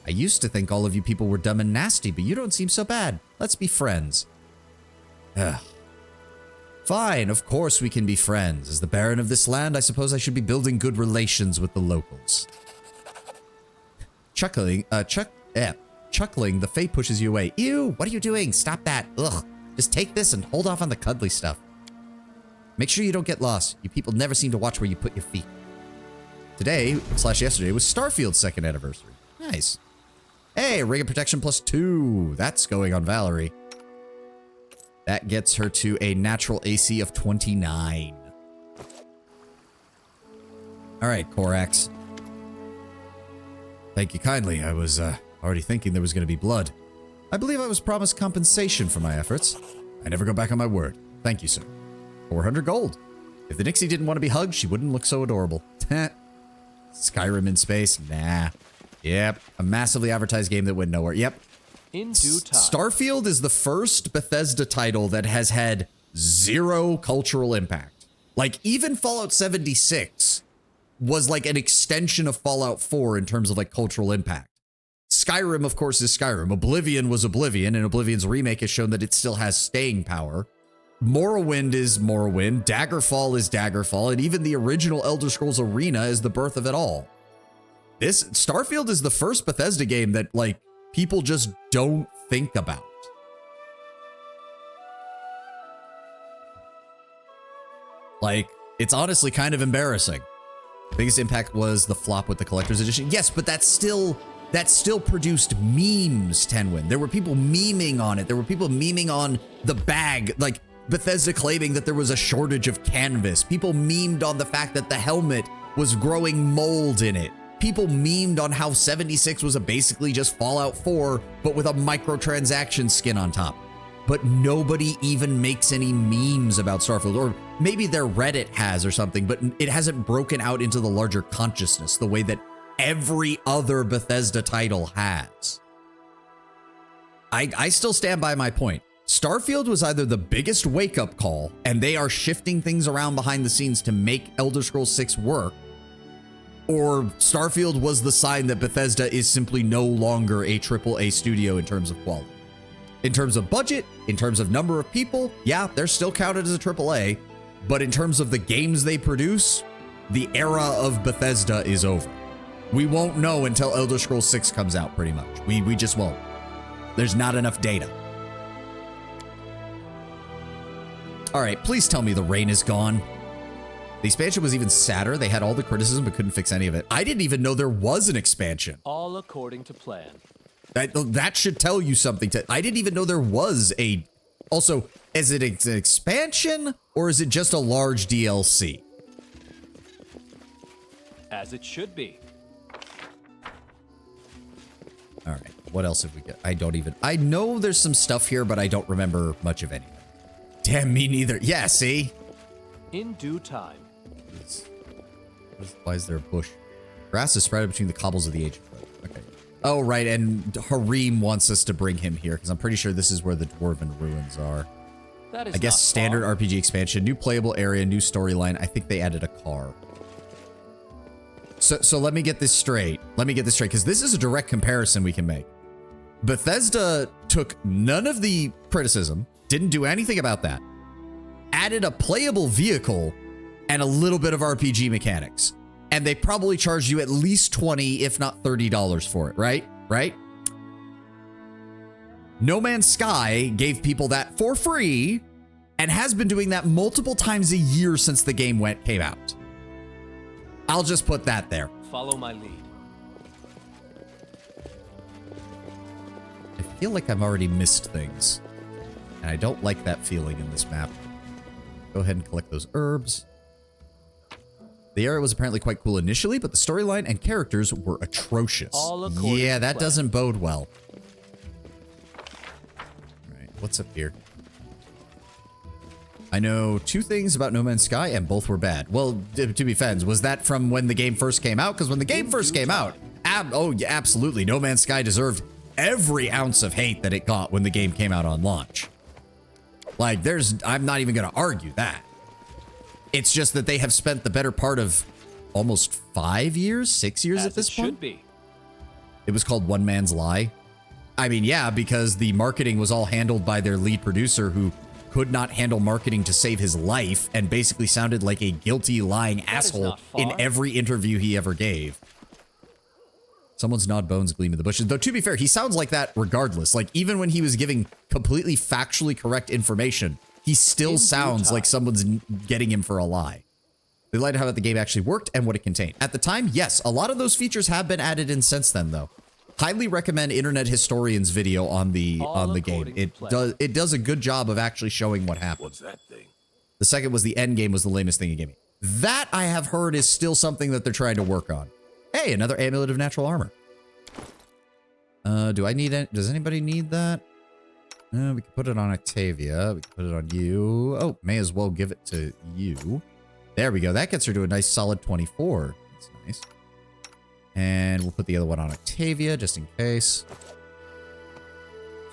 I used to think all of you people were dumb and nasty, but you don't seem so bad. Let's be friends. Ugh. Fine, of course we can be friends. As the Baron of this land, I suppose I should be building good relations with the locals. Chuckling, the Fae pushes you away. Ew, what are you doing? Stop that. Ugh. Just take this and hold off on the cuddly stuff. Make sure you don't get lost. You people never seem to watch where you put your feet. Today/yesterday was Starfield's 2nd anniversary. Nice. Hey, Ring of Protection +2. That's going on Valerie. That gets her to a natural AC of 29. All right, Korax. Thank you kindly. I was already thinking there was going to be blood. I believe I was promised compensation for my efforts. I never go back on my word. Thank you, sir. 400 gold. If the Nixie didn't want to be hugged, she wouldn't look so adorable. Skyrim in space? Nah. Yep. A massively advertised game that went nowhere. Yep. In due time. Starfield is the first Bethesda title that has had 0 cultural impact. Like, even Fallout 76 was like an extension of Fallout 4 in terms of like cultural impact. Skyrim, of course, is Skyrim. Oblivion was Oblivion, and Oblivion's remake has shown that it still has staying power. Morrowind is Morrowind. Daggerfall is Daggerfall, and even the original Elder Scrolls Arena is the birth of it all. This Starfield is the first Bethesda game that, like, people just don't think about. Like, it's honestly kind of embarrassing. Biggest impact was the flop with the collector's edition. Yes, but that still produced memes, Tenwin. There were people memeing on it. There were people memeing on the bag, like Bethesda claiming that there was a shortage of canvas. People memed on the fact that the helmet was growing mold in it. People memed on how 76 was basically just Fallout 4, but with a microtransaction skin on top. But nobody even makes any memes about Starfield, or maybe their Reddit has or something, but it hasn't broken out into the larger consciousness the way that every other Bethesda title has. I still stand by my point. Starfield was either the biggest wake-up call, and they are shifting things around behind the scenes to make Elder Scrolls 6 work, or Starfield was the sign that Bethesda is simply no longer a AAA studio in terms of quality. In terms of budget, in terms of number of people, yeah, they're still counted as a AAA, but in terms of the games they produce, the era of Bethesda is over. We won't know until Elder Scrolls 6 comes out, pretty much. We just won't. There's not enough data. All right, please tell me the rain is gone. The expansion was even sadder. They had all the criticism but couldn't fix any of it. I didn't even know there was an expansion. All according to plan. That should tell you something. I didn't even know there was a... Also, is it an expansion or is it just a large DLC? As it should be. All right, what else have we got? I know there's some stuff here, but I don't remember much of anything. Damn, me neither. Yeah, see? In due time. Why is there a bush? Grass is spread between the cobbles of the ancient road. Okay. Oh, right, and Harim wants us to bring him here, because I'm pretty sure this is where the Dwarven ruins are. That is I guess not standard far. RPG expansion, new playable area, new storyline. I think they added a car. So let me get this straight. Because this is a direct comparison we can make. Bethesda took none of the criticism, didn't do anything about that, added a playable vehicle and a little bit of RPG mechanics. And they probably charged you at least $20, if not $30 for it, right? Right? No Man's Sky gave people that for free and has been doing that multiple times a year since the game came out. I'll just put that there. Follow my lead. I feel like I've already missed things. And I don't like that feeling in this map. Go ahead and collect those herbs. The area was apparently quite cool initially, but the storyline and characters were atrocious. Yeah, that doesn't bode well. All right, what's up here? I know two things about No Man's Sky, and both were bad. Well, to be fair, was that from when the game first came out? Because when the game first came out, yeah, absolutely, No Man's Sky deserved every ounce of hate that it got when the game came out on launch. Like, I'm not even going to argue that. It's just that they have spent the better part of almost 5 years, 6 years at this point. Should be. It was called One Man's Lie. I mean, yeah, because the marketing was all handled by their lead producer who could not handle marketing to save his life and basically sounded like a guilty, lying asshole in every interview he ever gave. Someone's gnawed bones gleam in the bushes. Though, to be fair, he sounds like that regardless. Like, even when he was giving completely factually correct information, he still sounds like someone's getting him for a lie. They lied how the game actually worked and what it contained. At the time, yes, a lot of those features have been added in since then, though. Highly recommend Internet Historian's video on the game. It does a good job of actually showing what happened. What's that thing? The second was the end game was the lamest thing in gaming. That I have heard is still something that they're trying to work on. Hey, another amulet of natural armor. Do I need it? Does anybody need that? We can put it on Octavia. We can put it on you. Oh, may as well give it to you. There we go. That gets her to a nice solid 24. That's nice. And we'll put the other one on Octavia just in case.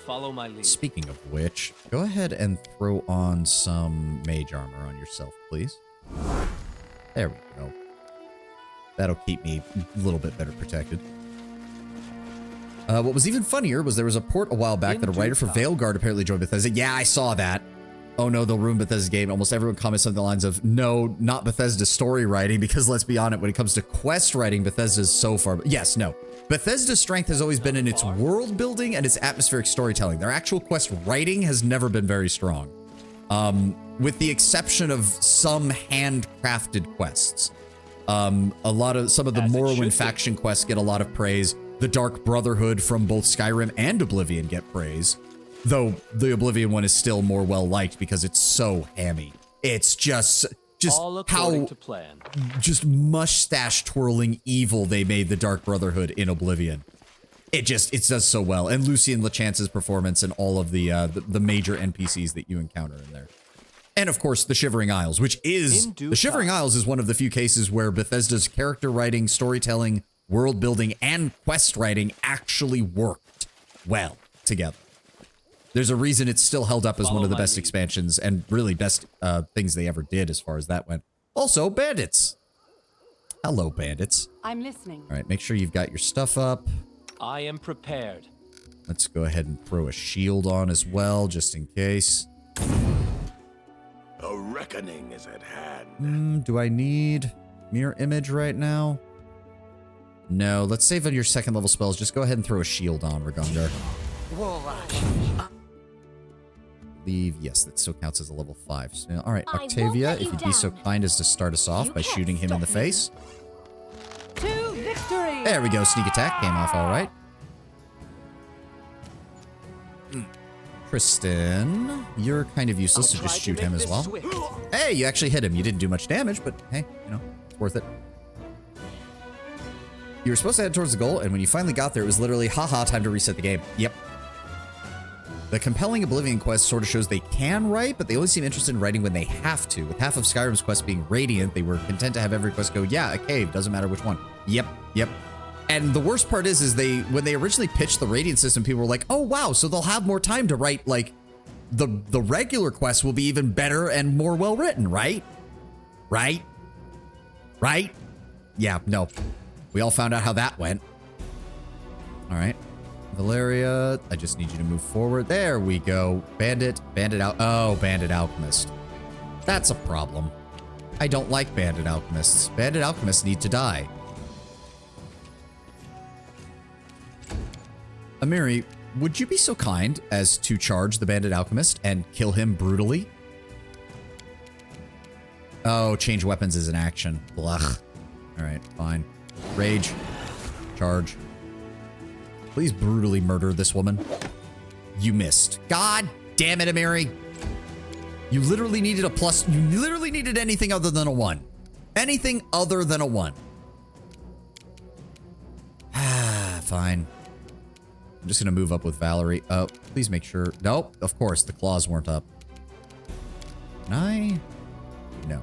Follow my lead. Speaking of which, go ahead and throw on some mage armor on yourself, please. There we go. That'll keep me a little bit better protected. What was even funnier was there was a report a while back that a writer for Veilguard apparently joined Bethesda. Yeah, I saw that. Oh no, they'll ruin Bethesda's game. Almost everyone comments on the lines of, no, not Bethesda's story writing, because let's be honest, when it comes to quest writing, Bethesda's so far. Yes, no. Bethesda's strength has always been in its world building and its atmospheric storytelling. Their actual quest writing has never been very strong. With the exception of some handcrafted quests. Some of the As it Morrowind should be. faction quests get a lot of praise. The Dark Brotherhood from both Skyrim and Oblivion get praise. Though the Oblivion one is still more well-liked because it's so hammy. It's just All according how to plan. just mustache twirling evil they made the Dark Brotherhood in Oblivion. It does so well. And Lucien Lachance's performance and all of the major NPCs that you encounter in there. And of course, the Shivering Isles, which is... In due The Shivering time. Isles is one of the few cases where Bethesda's character writing, storytelling, world building, and quest writing actually worked well together. There's a reason it's still held up as one Follow of the my best lead. expansions and really best things they ever did as far as that went. Also, bandits. Hello, bandits. I'm listening. All right, make sure you've got your stuff up. I am prepared. Let's go ahead and throw a shield on as well, just in case. A reckoning is at hand. Do I need mirror image right now? No, let's save on your second level spells. Just go ahead and throw a shield on, Ragungar. Leave. Yes, that still counts as a level 5. So, all right, I won't Octavia, let if you you'd be so down. kind as to start us off You by can't shooting him in the stop me. face. To victory! There we go. Sneak attack came off all right. Kristen, you're kind of useless, so just shoot him as well. Hey, you actually hit him. You didn't do much damage, but hey, you know, it's worth it. You were supposed to head towards the goal, and when you finally got there, it was literally, haha, time to reset the game. Yep. The compelling Oblivion quest sort of shows they can write, but they only seem interested in writing when they have to. With half of Skyrim's quest being Radiant, they were content to have every quest go, yeah, a cave, doesn't matter which one. Yep. And the worst part is when they originally pitched the Radiant system, people were like, oh wow, so they'll have more time to write, like, the regular quests will be even better and more well written, right? Right? Yeah, no. We all found out how that went. All right. Valeria, I just need you to move forward. There we go. Bandit Alchemist. That's a problem. I don't like Bandit Alchemists. Bandit Alchemists need to die. Amiri, would you be so kind as to charge the Bandit Alchemist and kill him brutally? Oh, change weapons is an action. Blah. All right, fine. Rage. Charge. Please brutally murder this woman. You missed. God damn it, Amiri. You literally needed a plus. You literally needed anything other than a 1. Anything other than a 1. Fine. I'm just going to move up with Valerie. Oh, please make sure. Nope, of course, the claws weren't up. Can I? No.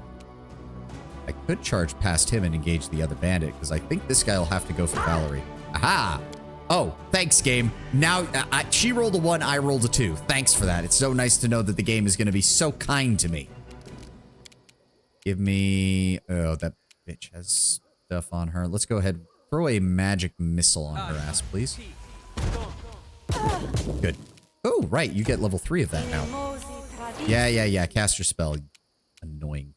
I could charge past him and engage the other bandit, because I think this guy will have to go for Valerie. Aha! Oh, thanks, game. Now, she rolled a 1, I rolled a 2. Thanks for that. It's so nice to know that the game is going to be so kind to me. Give me... Oh, that bitch has stuff on her. Let's go ahead. Throw a magic missile on her ass, please. Good. Oh, right. You get level 3 of that now. Yeah. Cast your spell. Annoying.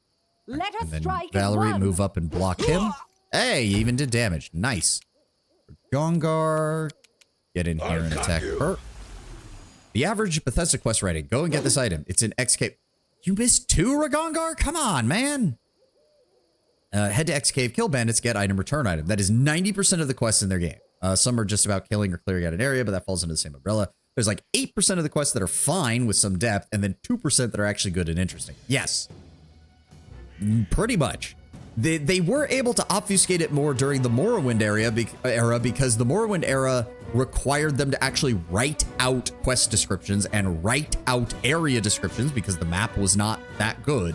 Let us And then strike as Valerie, one. move up and block him. Hey, you even did damage. Nice. Gongar, get in here and attack her. The average Bethesda quest writing. Go and get this item. It's in X Cave. You missed 2, Ragongar? Come on, man. Head to X Cave, kill bandits, get item, return item. That is 90% of the quests in their game. Some are just about killing or clearing out an area, but that falls under the same umbrella. There's like 8% of the quests that are fine with some depth, and then 2% that are actually good and interesting. Yes. Pretty much. They were able to obfuscate it more during the Morrowind era because the Morrowind era required them to actually write out quest descriptions and write out area descriptions because the map was not that good.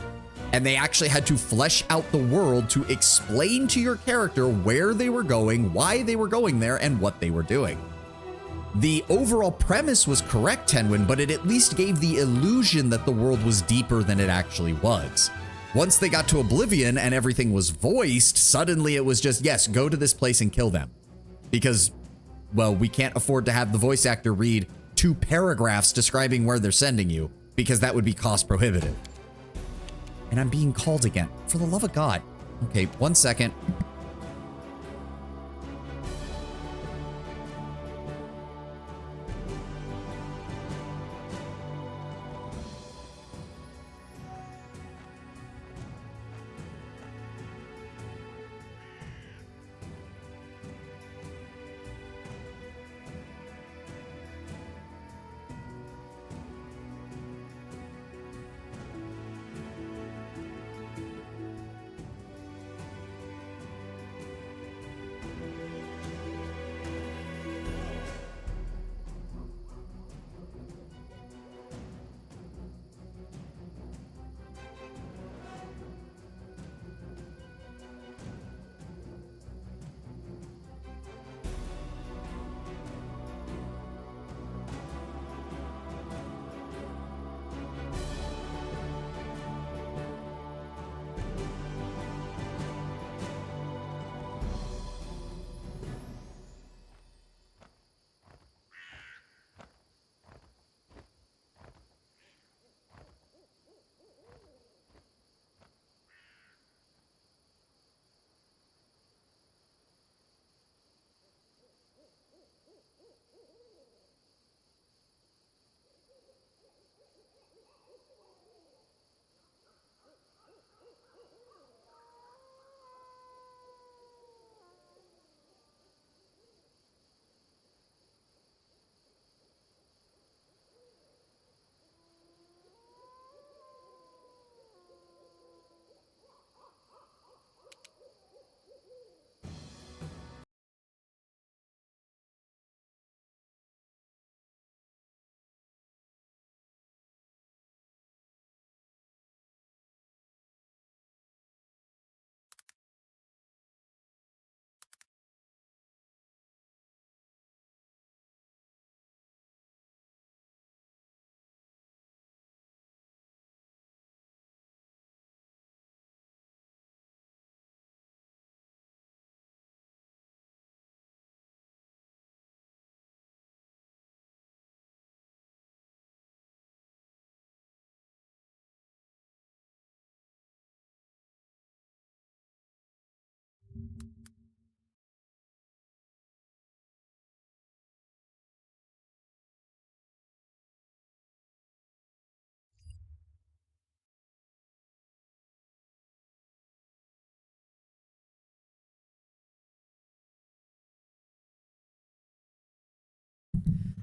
And they actually had to flesh out the world to explain to your character where they were going, why they were going there, and what they were doing. The overall premise was correct, Tenwin, but it at least gave the illusion that the world was deeper than it actually was. Once they got to Oblivion and everything was voiced, suddenly it was just, yes, go to this place and kill them. Because, well, we can't afford to have the voice actor read 2 paragraphs describing where they're sending you, because that would be cost prohibitive. And I'm being called again. For the love of God. Okay, 1 second.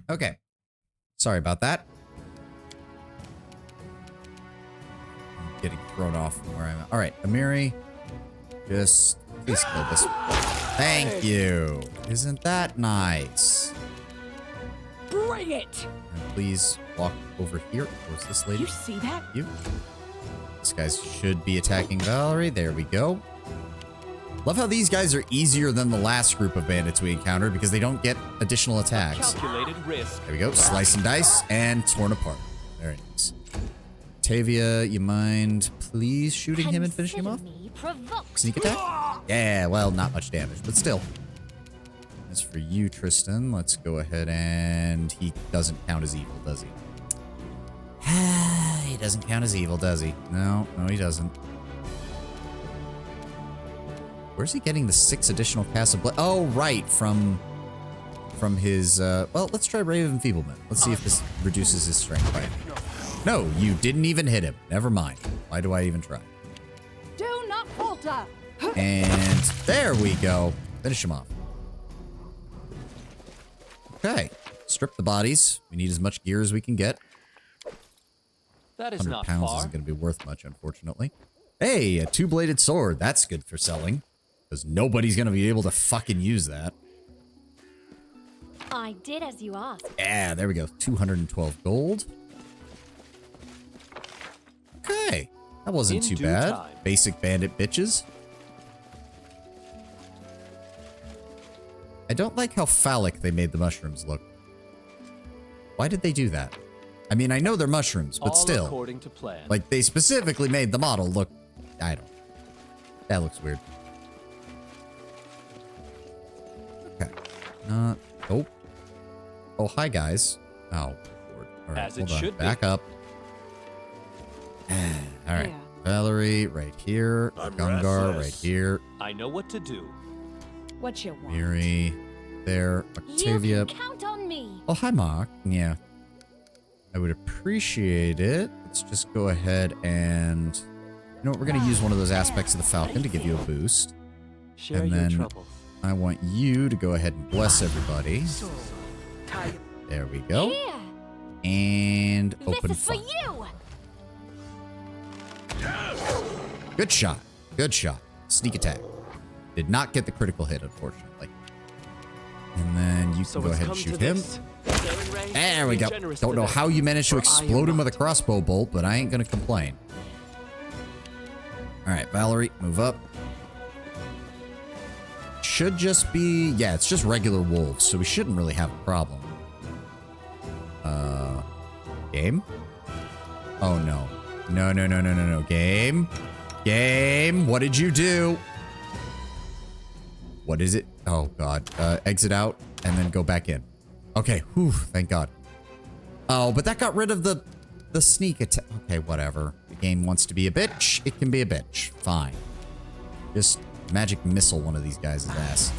Okay. Sorry about that. I'm getting thrown off from where I'm at. All right, Amiri, just please kill this. Thank you. Isn't that nice? Bring it! And please walk over here towards this lady. You see that? You. This guy should be attacking Valerie. There we go. Love how these guys are easier than the last group of bandits we encountered because they don't get additional attacks. Calculated risk. There we go. Slice and dice and torn apart. Very nice. Tavia, you mind please shooting him and finishing him off? Sneak attack? Yeah, well, not much damage, but still. As for you, Tristan, let's go ahead and... He doesn't count as evil, does he? He doesn't count as evil, does he? No, he doesn't. Where's he getting the 6 additional casts of blood? Oh, right, from his, well, let's try Brave Enfeeblement. Let's see if this reduces his strength by... No, you didn't even hit him. Never mind. Why do I even try? Do not falter! And there we go. Finish him off. Okay. Strip the bodies. We need as much gear as we can get. That is 100 not pounds far. isn't going to be worth much, unfortunately. Hey, a 2-bladed sword. That's good for selling. Because nobody's going to be able to fucking use that. I did as you asked. Yeah, there we go. 212 gold. Okay. That wasn't In too due bad. time. Basic bandit bitches. I don't like how phallic they made the mushrooms look. Why did they do that? I mean, I know they're mushrooms, but All still. according to plan. Like, they specifically made the model look... I don't... That looks weird. Okay. Oh. Oh, hi, guys. Oh, Lord. All right, As it hold on. should be. Back up. All right. Yeah. Valerie, right here. I'm Gungar, restless. right here. I know what to do. What you want? Miri, there. Octavia. You can count on me. Oh, hi, Mark. Yeah. I would appreciate it. Let's just go ahead and... You know what? We're going to use one of those aspects of the Falcon to give you a boost. Share And your then- troubles. I want you to go ahead and bless everybody. There we go. Here, And open this is for fire. you. Good shot. Good shot. Sneak attack. Did not get the critical hit, unfortunately. And then you So can go it's ahead and come shoot to him. this. Darren Ray, There we be go. generous Don't to know them, how you managed to for I am explode him with a not. crossbow bolt, but I ain't gonna complain. All right, Valerie, move up. Should just be... Yeah, it's just regular wolves, so we shouldn't really have a problem. Game? Oh, no. No. Game? Game? What did you do? What is it? Oh, God. Exit out and then go back in. Okay. Whew. Thank God. Oh, but that got rid of the sneak attack. Okay, whatever. The game wants to be a bitch. It can be a bitch. Fine. Just magic missile one of these guys' ass.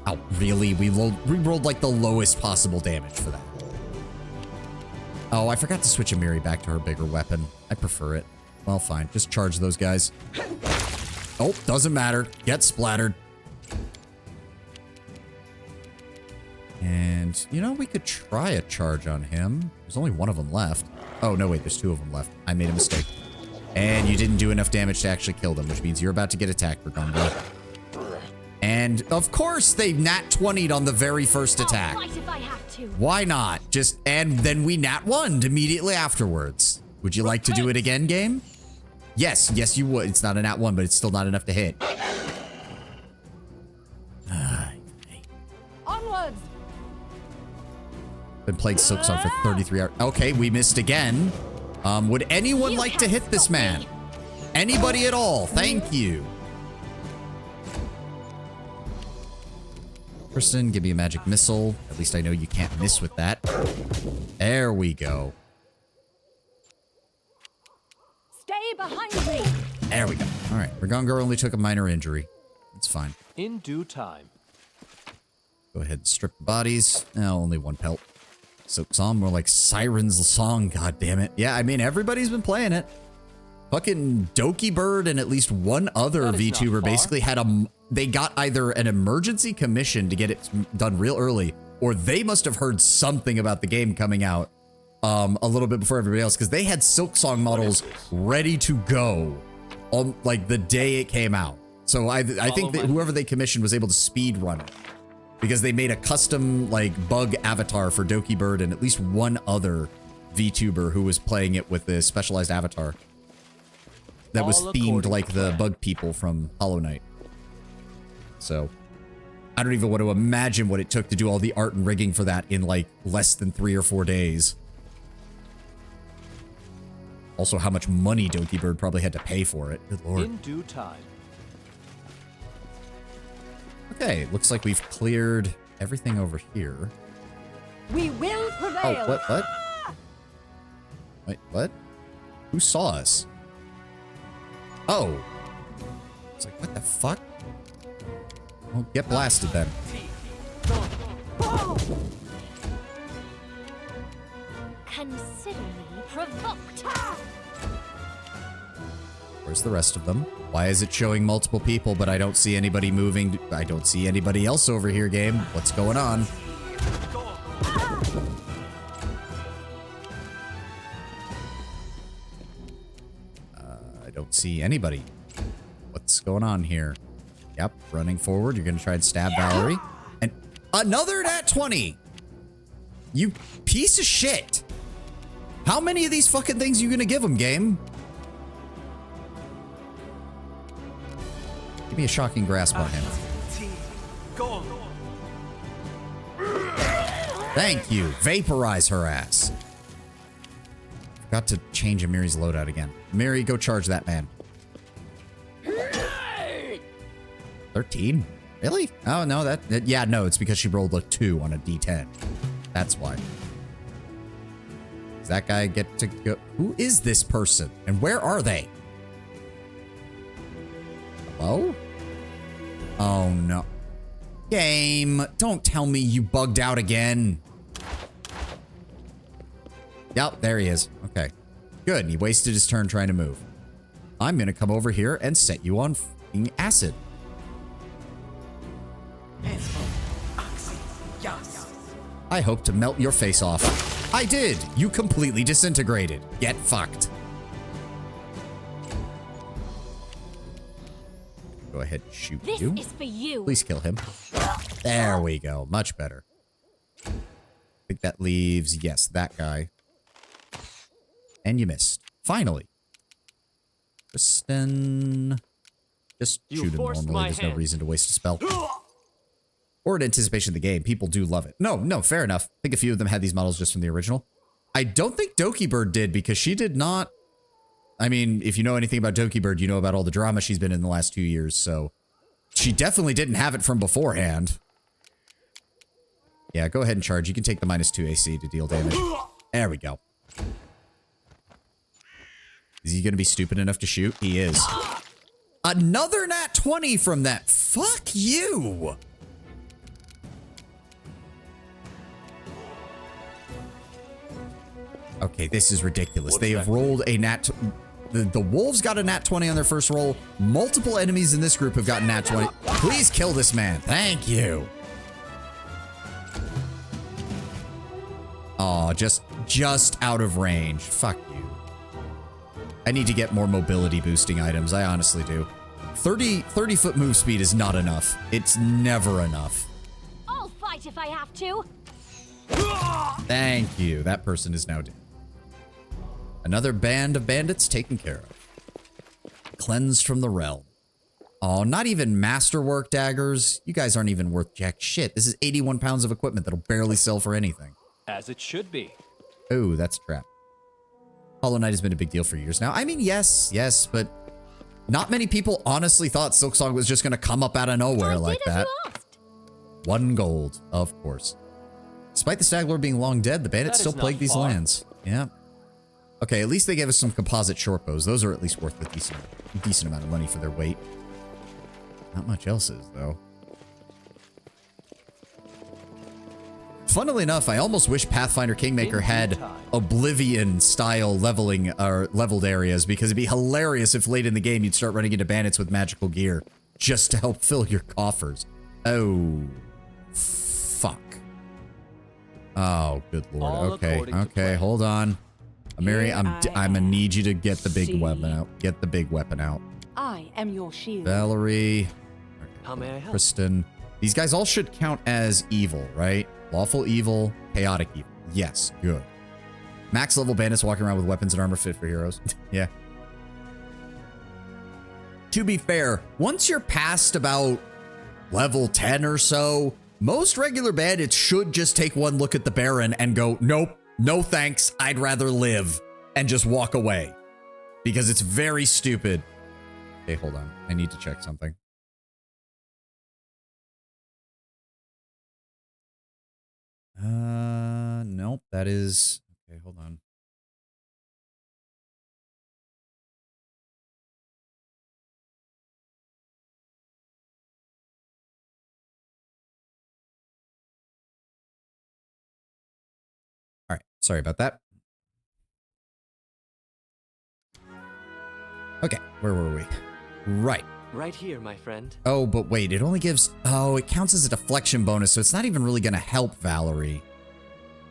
Oh, really? We rolled like the lowest possible damage for that. Oh, I forgot to switch Amiri back to her bigger weapon. I prefer it. Well, fine. Just charge those guys. Oh, doesn't matter. Get splattered. And, you know, we could try a charge on him. There's only one of them left. Oh, no, wait. There's 2 of them left. I made a mistake. And you didn't do enough damage to actually kill them, which means you're about to get attacked, Bergamba. And, of course, they nat 20'd on the very first attack. I'll fight if I have to. Why not? And then we nat 1'd immediately afterwards. Would you like to do it again, game? Yes, you would. It's not a nat 1, but it's still not enough to hit. Onwards! Been playing Silksong for 33 hours. Okay, we missed again. Would anyone You like to can't hit this stop man? me. Anybody at all? Thank you. Kristen, give me a magic missile. At least I know you can't miss with that. There we go. Stay behind me! There we go. All right. Ragongar only took a minor injury. It's fine. In due time. Go ahead and strip the bodies. Oh, only 1 pelt. Silksong, more like Siren's song, god damn it. Yeah, I mean, everybody's been playing it. Fucking Doki Bird and at least one other That is not VTuber far. basically had they got either an emergency commission to get it done real early, or they must have heard something about the game coming out a little bit before everybody else, because they had Silksong models ready to go on like the day it came out. So I think that whoever they commissioned was able to speed run it, because they made a custom like bug avatar for Doki Bird and at least one other VTuber who was playing it with a specialized avatar that was themed like the bug people from Hollow Knight. So I don't even want to imagine what it took to do all the art and rigging for that in like less than 3 or 4 days. Also, how much money Doki Bird probably had to pay for it. Good lord. In due time. Okay, looks like we've cleared everything over here. We will prevail. Oh, what? Wait, what? Who saw us? Oh. It's like, what the fuck? Well, get blasted then. Consider me provoked. Where's the rest of them? Why is it showing multiple people, but I don't see anybody moving? I don't see anybody else over here, game. What's going on? I don't see anybody. What's going on here? Yep, running forward. You're going to try and stab Valerie. And another nat 20! You piece of shit! How many of these fucking things are you going to give him, game? Give me a shocking grasp on him. Thank you. Vaporize her ass. Forgot to change Amiri's loadout again. Amiri, go charge that man. 13? Really? Oh, no, yeah, no, it's because she rolled a 2 on a D10. That's why. Does that guy get to go? Who is this person? And where are they? Hello? Oh, no. Game, don't tell me you bugged out again. Yep, there he is. Okay. Good, he wasted his turn trying to move. I'm gonna come over here and set you on f***ing acid. I hope to melt your face off. I did! You completely disintegrated. Get fucked. Go ahead and shoot you. This is for you. Please kill him. There we go. Much better. I think that leaves, yes, that guy. And you missed. Finally. Kristen. Just shoot him normally. There's no reason to waste a spell. Or in anticipation of the game. People do love it. No, fair enough. I think a few of them had these models just from the original. I don't think Doki Bird did, because she did not. I mean, if you know anything about Doki Bird, you know about all the drama she's been in the last 2 years, so she definitely didn't have it from beforehand. Yeah, go ahead and charge. You can take the -2 AC to deal damage. There we go. Is he going to be stupid enough to shoot? He is. Another nat 20 from that. Fuck you. Okay, this is ridiculous. They have rolled a nat... The wolves got a nat 20 on their first roll. Multiple enemies in this group have gotten nat 20. Please kill this man. Thank you. Aw, just out of range. Fuck you. I need to get more mobility boosting items. I honestly do. 30-foot move speed is not enough. It's never enough. I'll fight if I have to. Thank you. That person is now dead. Another band of bandits taken care of. Cleansed from the realm. Oh, not even masterwork daggers. You guys aren't even worth jack shit. This is 81 pounds of equipment that'll barely sell for anything. As it should be. Oh, that's a trap. Hollow Knight has been a big deal for years now. I mean, yes, but not many people honestly thought Silksong was just going to come up out of nowhere like that. 1 gold, of course. Despite the Stag Lord being long dead, the bandits still plague these lands. Yeah. Okay, at least they gave us some composite short bows. Those are at least worth a decent amount of money for their weight. Not much else is, though. Funnily enough, I almost wish Pathfinder Kingmaker had Oblivion-style leveling or leveled areas, because it'd be hilarious if late in the game you'd start running into bandits with magical gear just to help fill your coffers. Oh, fuck. Oh, good lord. All Okay, according to okay, plan. hold on. Amiri, Here I'm I gonna need you to get the big see. weapon out. Get the big weapon out. I am your shield. Valerie, How may I help? Kristen. These guys all should count as evil, right? Lawful evil, chaotic evil. Yes, good. Max level bandits walking around with weapons and armor fit for heroes. Yeah. To be fair, once you're past about level 10 or so, most regular bandits should just take one look at the Baron and go, nope, no thanks, I'd rather live, and just walk away. Because it's very stupid. Okay, hold on. I need to check something. Nope, that is... Okay, hold on. All right, sorry about that. Okay, where were we? Right. Right here, my friend. Oh, but wait, it only gives... Oh, it counts as a deflection bonus, so it's not even really going to help Valerie.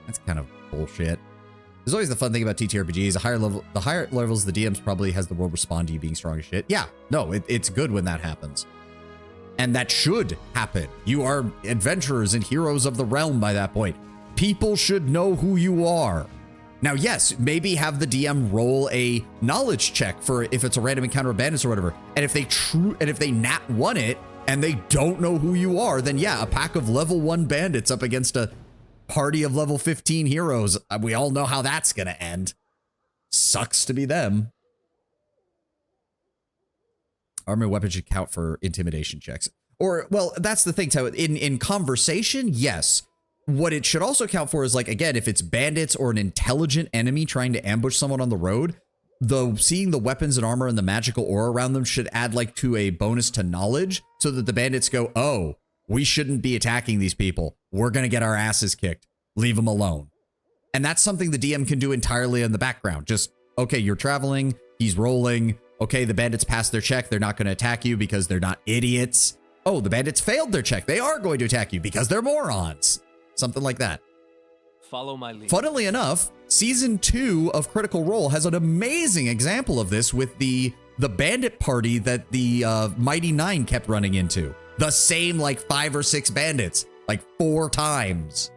That's kind of bullshit. There's always the fun thing about TTRPGs. The higher levels the DMs probably has the world respond to you being strong as shit. Yeah, no, it's good when that happens. And that should happen. You are adventurers and heroes of the realm by that point. People should know who you are. Now, yes, maybe have the DM roll a knowledge check for if it's a random encounter of bandits or whatever. And if they nat 1 it and they don't know who you are, then yeah, a pack of level 1 bandits up against a party of level 15 heroes. We all know how that's going to end. Sucks to be them. Armor weapon should count for intimidation checks. Or, well, that's the thing, Tyler. In conversation, yes. What it should also count for is, like, again, if it's bandits or an intelligent enemy trying to ambush someone on the road, seeing the weapons and armor and the magical aura around them should add, like, to a bonus to knowledge so that the bandits go, oh, we shouldn't be attacking these people. We're going to get our asses kicked. Leave them alone. And that's something the DM can do entirely in the background. Just, okay, you're traveling. He's rolling. Okay, the bandits passed their check. They're not going to attack you because they're not idiots. Oh, the bandits failed their check. They are going to attack you because they're morons. Something like that. Follow my lead. Funnily enough, season 2 of Critical Role has an amazing example of this with the bandit party that the Mighty Nine kept running into. The same, like, 5 or 6 bandits, like 4 times.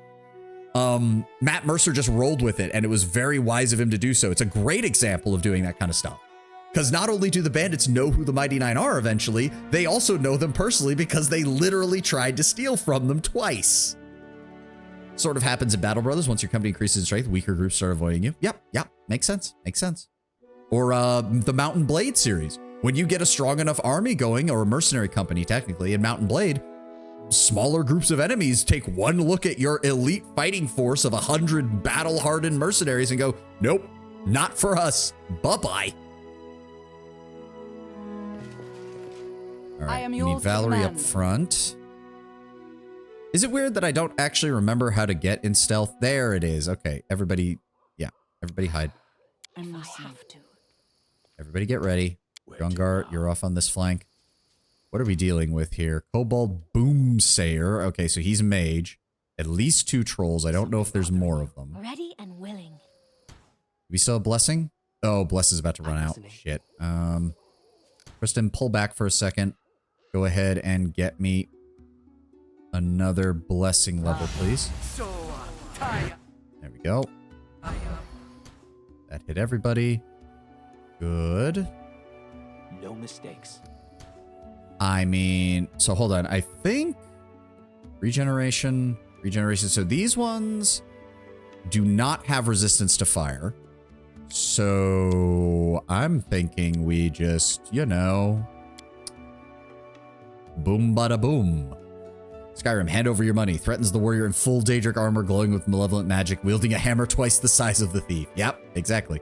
Matt Mercer just rolled with it, and it was very wise of him to do so. It's a great example of doing that kind of stuff. Because not only do the bandits know who the Mighty Nine are eventually, they also know them personally because they literally tried to steal from them twice. Sort of happens in Battle Brothers. Once your company increases in strength, weaker groups start avoiding you. Yep, makes sense, makes sense. Or the Mountain Blade series. When you get a strong enough army going, or a mercenary company technically, in Mountain Blade, smaller groups of enemies take one look at your elite fighting force of 100 battle-hardened mercenaries and go, nope, not for us. Bye-bye. All right, I am we yours need Valerie to up command. front. Is it weird that I don't actually remember how to get in stealth? There it is. Okay, everybody, yeah, everybody hide. I must have to. Everybody get ready. Gungar, you're off on this flank. What are we dealing with here? Kobold Boomsayer. Okay, so he's a mage. At least 2 trolls. I don't know if there's more of them. Ready and willing. Do we still have Blessing? Oh, Bless is about to run out. Shit. Kristen, pull back for a second. Go ahead and get me another Blessing level, please. There we go. That hit everybody. Good. No mistakes. I mean, so hold on. I think regeneration. So these ones do not have resistance to fire. So I'm thinking we just, you know, boom bada boom. Skyrim, hand over your money. Threatens the warrior in full Daedric armor, glowing with malevolent magic, wielding a hammer twice the size of the thief. Yep, exactly.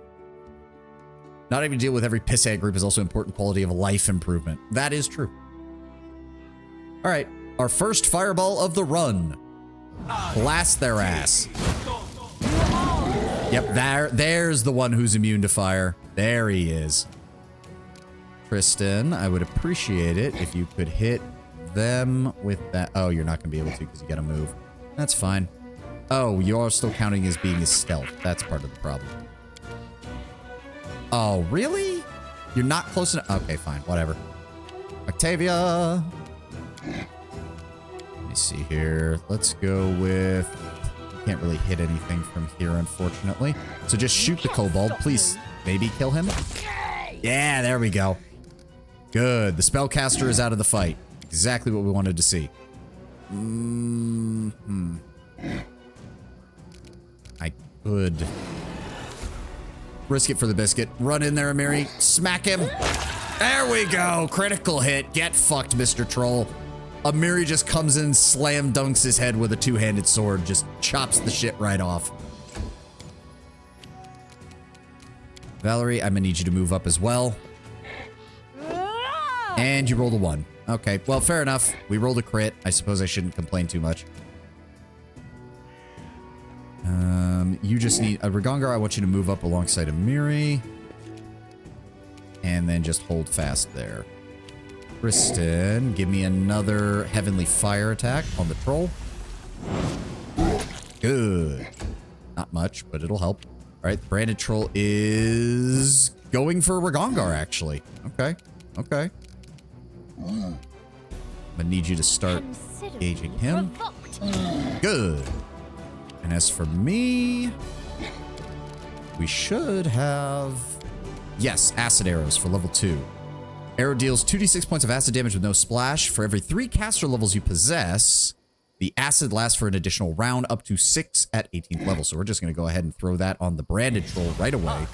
Not having to deal with every pissant group is also important quality of life improvement. That is true. All right, our first fireball of the run. Blast their ass. Yep, there's the one who's immune to fire. There he is. Tristan, I would appreciate it if you could hit them with that. Oh, you're not going to be able to because you got to move. That's fine. Oh, you are still counting as being a stealth. That's part of the problem. Oh, really? You're not close enough. Okay, fine. Whatever. Octavia. Let me see here. Let's go with... Can't really hit anything from here, unfortunately. So just shoot the kobold. Please, maybe kill him. Yeah, there we go. Good. The spellcaster is out of the fight. Exactly what we wanted to see. I could risk it for the biscuit. Run in there, Amiri. Smack him. There we go. Critical hit. Get fucked, Mr. Troll. Amiri just comes in, slam dunks his head with a two-handed sword. Just chops the shit right off. Valerie, I'm gonna need you to move up as well. And you rolled a 1. Okay, well, fair enough. We rolled a crit. I suppose I shouldn't complain too much. You just need... Ragongar, I want you to move up alongside Amiri. And then just hold fast there. Kristen, give me another Heavenly Fire attack on the troll. Good. Not much, but it'll help. All right, the branded troll is going for Ragongar, actually. Okay, okay. I'm gonna need you to start engaging him. Good. And as for me, we should have... Yes, acid arrows for level 2. Arrow deals 2d6 points of acid damage with no splash. For every 3 caster levels you possess, the acid lasts for an additional round up to 6 at 18th level. So we're just going to go ahead and throw that on the branded troll right away.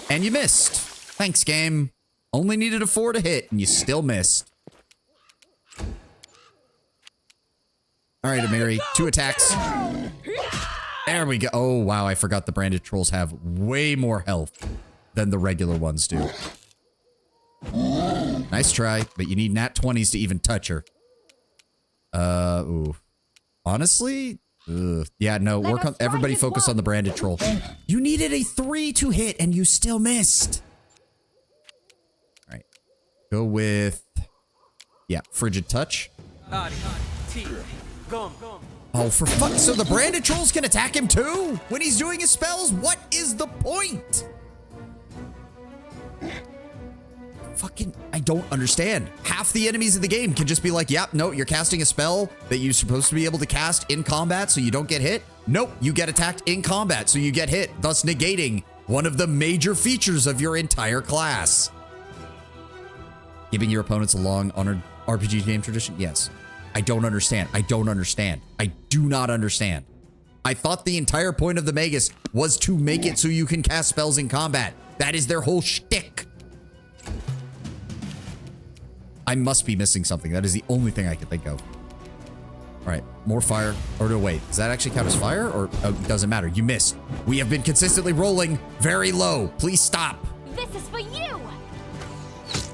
And you missed. Thanks, game. Only needed a 4 to hit, and you still missed. All right, Amiri, 2 attacks. There we go. Oh, wow, I forgot the branded trolls have way more health than the regular ones do. Nice try, but you need nat 20s to even touch her. Ooh. Honestly? Yeah, no, everybody focus on the branded troll. You needed a 3 to hit, and you still missed. All right. Go with... Yeah, Frigid Touch. Oh, for fuck... So the branded trolls can attack him too? When he's doing his spells? What is the point? Fucking, I don't understand. Half the enemies in the game can just be like, yep, no, you're casting a spell that you're supposed to be able to cast in combat so you don't get hit. Nope, you get attacked in combat so you get hit, thus negating one of the major features of your entire class. Giving your opponents a long honored RPG game tradition? Yes. I don't understand. I don't understand. I do not understand. I thought the entire point of the Magus was to make it so you can cast spells in combat. That is their whole shtick. I must be missing something. That is the only thing I can think of. All right, more fire. Or no, wait. Does that actually count as fire? Or it doesn't matter. You missed. We have been consistently rolling very low. Please stop. This is for you.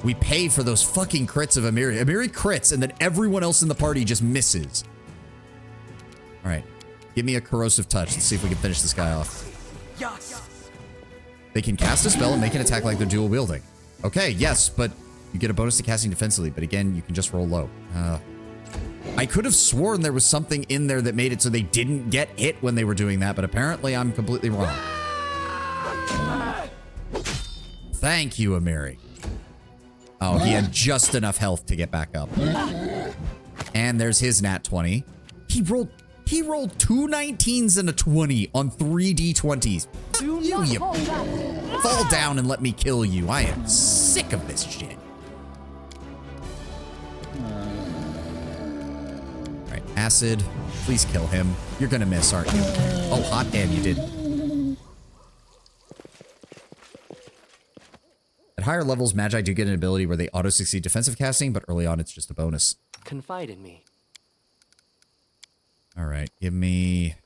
We pay for those fucking crits of Amiri. Amiri crits, and then everyone else in the party just misses. All right, give me a corrosive touch. Let's see if we can finish this guy off. Yes. They can cast a spell and make an attack like they're dual wielding. Okay, yes, but you get a bonus to casting defensively, but again, you can just roll low. I could have sworn there was something in there that made it so they didn't get hit when they were doing that, but apparently I'm completely wrong. Thank you, Amiri. Oh, he had just enough health to get back up. And there's his nat 20. He rolled 2 19s and a 20 on 3 d20s. You fall down and let me kill you. I am sick of this shit. All right, acid. Please kill him. You're gonna miss, aren't you? Oh, hot damn, you did. At higher levels, Magi do get an ability where they auto-succeed defensive casting, but early on it's just a bonus. Confide in me. All right, give me...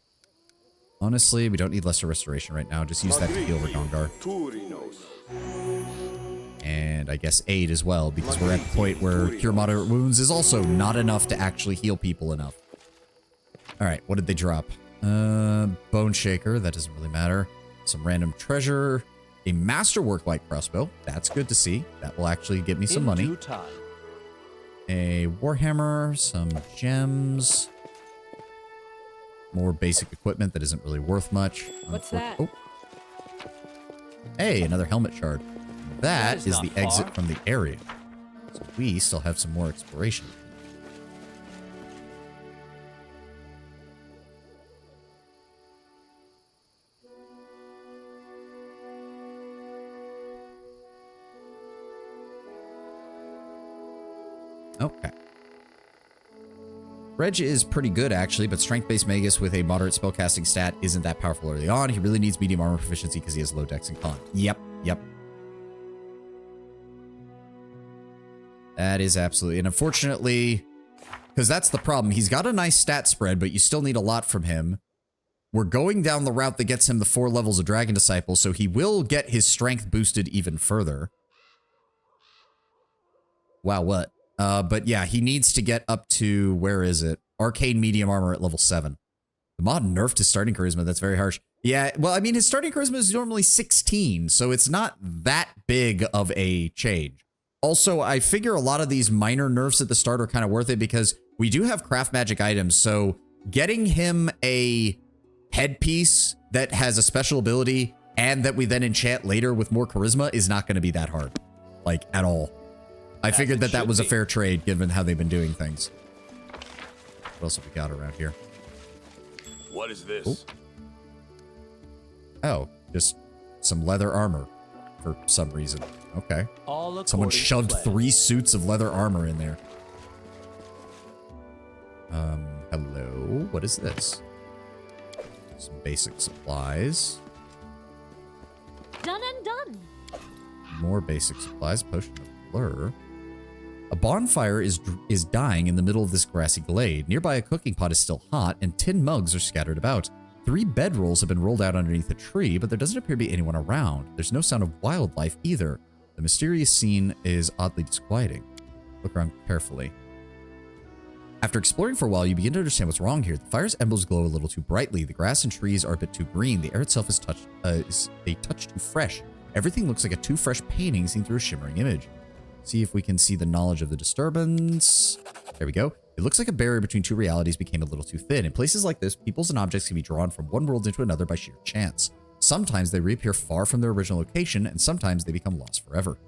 Honestly, we don't need Lesser Restoration right now. Just use that to heal Ragongar. And I guess aid as well, because we're at the point where Cure Moderate Wounds is also not enough to actually heal people enough. All right, what did they drop? Bone Shaker, that doesn't really matter. Some random treasure. A Masterwork Light Crossbow. That's good to see. That will actually get me some money. A Warhammer, some gems. more basic equipment that isn't really worth much. What's that? Oh. Hey, another helmet shard. That is not the exit far. from the area. So we still have some more exploration. Okay. Reg is pretty good, actually, but strength-based Magus with a moderate spellcasting stat isn't that powerful early on. He really needs medium armor proficiency because he has low dex and con. Yep. That is absolutely... And unfortunately, because that's the problem. He's got a nice stat spread, but you still need a lot from him. We're going down the route that gets him the 4 levels of Dragon Disciple, so he will get his strength boosted even further. Wow, what? But yeah, he needs to get up to, where is it? Arcane medium armor at level 7. The mod nerfed his starting charisma. That's very harsh. Yeah, well, I mean, his starting charisma is normally 16, so it's not that big of a change. Also, I figure a lot of these minor nerfs at the start are kind of worth it because we do have craft magic items, so getting him a headpiece that has a special ability and that we then enchant later with more charisma is not going to be that hard. Like, at all. I figured that that was a fair trade, given how they've been doing things. What else have we got around here? What is this? Oh, just some leather armor for some reason. Okay. Someone shoved 3 suits of leather armor in there. Hello? What is this? Some basic supplies. Done and done. More basic supplies. Potion of blur. A bonfire is dying in the middle of this grassy glade. Nearby, a cooking pot is still hot, and tin mugs are scattered about. 3 bedrolls have been rolled out underneath a tree, but there doesn't appear to be anyone around. There's no sound of wildlife either. The mysterious scene is oddly disquieting. Look around carefully. After exploring for a while, you begin to understand what's wrong here. The fire's embers glow a little too brightly. The grass and trees are a bit too green. The air itself is a touch too fresh. Everything looks like a too fresh painting seen through a shimmering image. See if we can see the knowledge of the disturbance. There we go. It looks like a barrier between 2 realities became a little too thin. In places like this, peoples and objects can be drawn from one world into another by sheer chance. Sometimes they reappear far from their original location, and sometimes they become lost forever.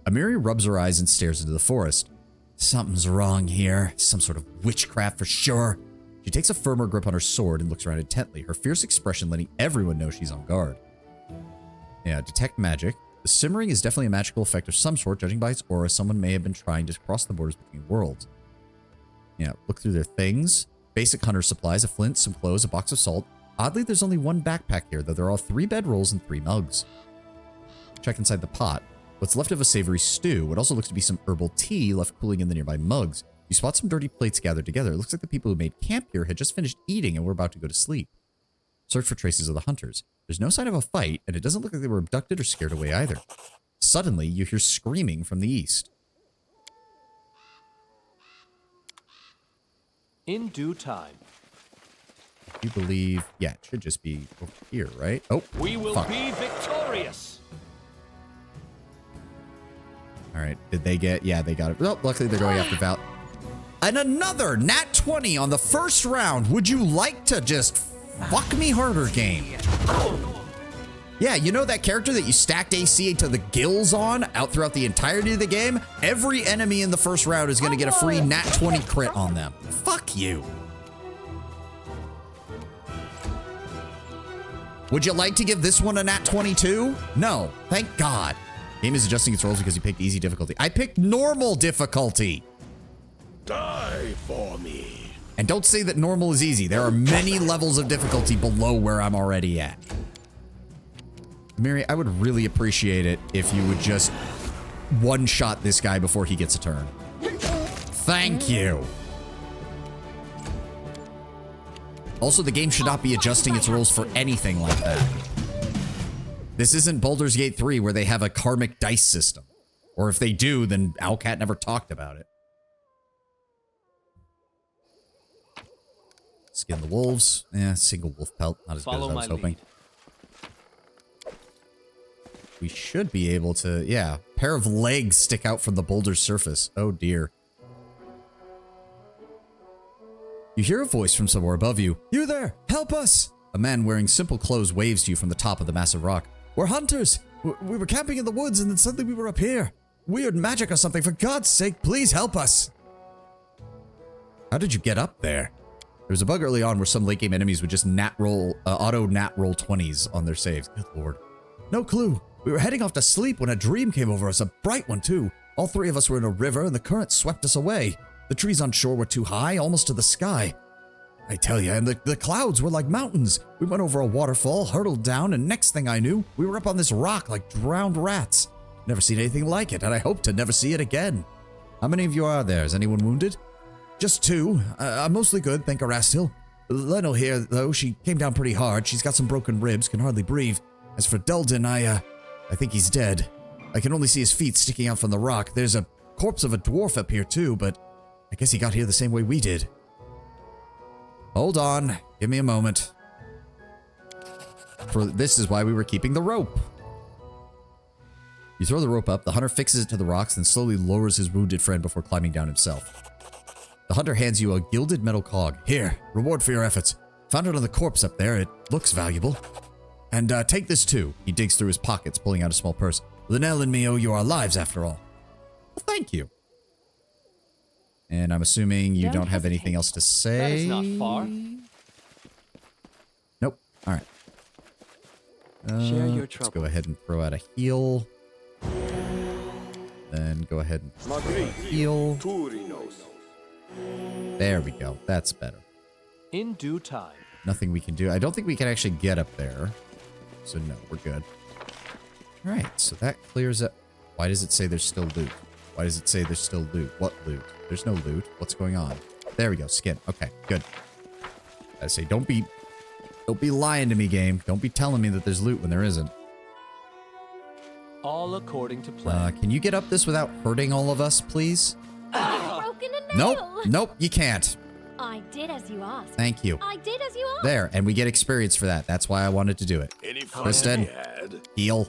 Amiri rubs her eyes and stares into the forest. Something's wrong here. Some sort of witchcraft for sure. She takes a firmer grip on her sword and looks around intently, her fierce expression letting everyone know she's on guard. Yeah, detect magic. The simmering is definitely a magical effect of some sort. Judging by its aura, someone may have been trying to cross the borders between worlds. Yeah, look through their things. Basic hunter supplies, a flint, some clothes, a box of salt. Oddly, there's only 1 backpack here, though there are 3 bedrolls and 3 mugs. Check inside the pot. What's left of a savory stew, what also looks to be some herbal tea left cooling in the nearby mugs. You spot some dirty plates gathered together. It looks like the people who made camp here had just finished eating and were about to go to sleep. Search for traces of the hunters. There's no sign of a fight, and it doesn't look like they were abducted or scared away either. Suddenly, you hear screaming from the east. In due time. You believe... Yeah, it should just be over here, right? Oh, We will fuck. be victorious. All right, did they get... Yeah, they got it. Oh, luckily they're going after Val. And another nat 20 on the first round. Would you like to just fuck me harder, game? Yeah, you know that character that you stacked AC to the gills on out throughout the entirety of the game? Every enemy in the first round is going to get a free nat 20 crit on them. Fuck you. Would you like to give this one a nat 22? No, thank God. Game is adjusting its rolls because you picked easy difficulty. I picked normal difficulty. Die for me. And don't say that normal is easy. There are many levels of difficulty below where I'm already at. Mary, I would really appreciate it if you would just one-shot this guy before he gets a turn. Thank you. Also, the game should not be adjusting its rules for anything like that. This isn't Baldur's Gate 3 where they have a karmic dice system. Or if they do, then Owlcat never talked about it. Skin the wolves. Yeah, single wolf pelt. Not as good as I was hoping. We should be able to... Yeah, pair of legs stick out from the boulder's surface. Oh, dear. You hear a voice from somewhere above you. You there! Help us! A man wearing simple clothes waves to you from the top of the massive rock. We're hunters! We were camping in the woods and then suddenly we were up here. Weird magic or something. For God's sake, please help us! How did you get up there? There was a bug early on where some late game enemies would just auto nat roll 20s on their saves. Good lord. No clue. We were heading off to sleep when a dream came over us, a bright one too. All three of us were in a river and the current swept us away. The trees on shore were too high, almost to the sky. I tell you, and the clouds were like mountains. We went over a waterfall, hurtled down, and next thing I knew, we were up on this rock like drowned rats. Never seen anything like it, and I hope to never see it again. How many of you are there? Is anyone wounded? Just 2. I'm mostly good, thank Erastil. Leno here, though, she came down pretty hard. She's got some broken ribs, can hardly breathe. As for Dulden, I think he's dead. I can only see his feet sticking out from the rock. There's a corpse of a dwarf up here too, but I guess he got here the same way we did. Hold on. Give me a moment. For this is why we were keeping the rope. You throw the rope up, the hunter fixes it to the rocks, then slowly lowers his wounded friend before climbing down himself. The hunter hands you a gilded metal cog. Here, reward for your efforts. Found it on the corpse up there. It looks valuable. And take this too. He digs through his pockets, pulling out a small purse. Linnell and me owe you our lives after all. Well, thank you. And I'm assuming you don't have anything else to say. That is not far. Nope. All right. Share your Let's trouble. go ahead and throw out a heal. Then go ahead and throw out a heal. There we go. That's better. In due time. Nothing we can do. I don't think we can actually get up there. So no, we're good. All right. So that clears up. Why does it say there's still loot? Why does it say there's still loot? What loot? There's no loot. What's going on? There we go. Skin. Okay, good. I say, don't be lying to me, game. Don't be telling me that there's loot when there isn't. All according to plan. Can you get up this without hurting all of us, please? Broken a nail. Nope, you can't. I did as you asked. Thank you. I did as you asked. There, and we get experience for that. That's why I wanted to do it. Any fun Kristen, to be had? heal.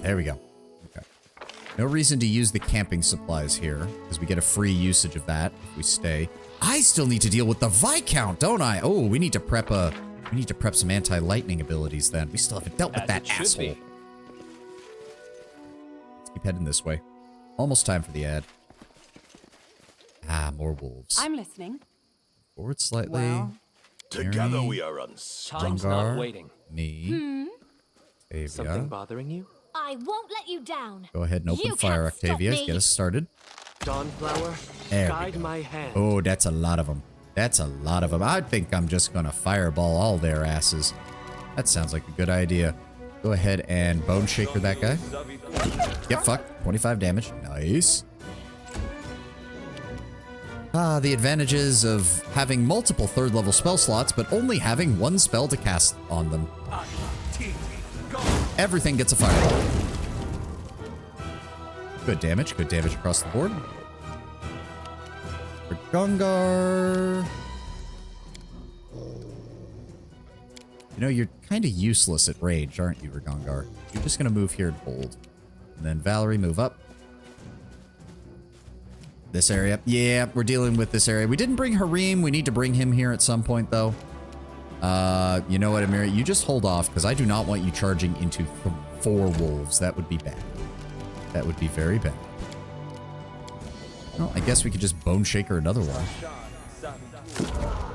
There we go. Okay. No reason to use the camping supplies here, because we get a free usage of that if we stay. I still need to deal with the Viscount, don't I? Oh, we need to prep some anti-lightning abilities then. We still haven't dealt with that asshole. Let's keep heading this way. Almost time for the ad. Ah, more wolves. I'm listening. Forward slightly. Well. Together Mary, we are unstoppable. Time's not waiting. Me. Octavia. Something bothering you? I won't let you down. Go ahead and open You fire, can't stop Octavia. me. Get us started. Dawnflower, There we guide go. my hand. Oh, that's a lot of them. That's a lot of them. I think I'm just going to fireball all their asses. That sounds like a good idea. Go ahead and bone shaker that guy. Yep, fuck. 25 damage. Nice. Ah, the advantages of having multiple third level spell slots, but only having one spell to cast on them. Everything gets a fireball. Good damage across the board. For Gungar. You know, you're kind of useless at range, aren't you, Ragongar? You're just going to move here and hold. And then Valerie, move up. This area. Yeah, we're dealing with this area. We didn't bring Harim. We need to bring him here at some point, though. You know what, Amira? You just hold off, because I do not want you charging into 4 wolves. That would be bad. That would be very bad. Well, I guess we could just bone shaker another one.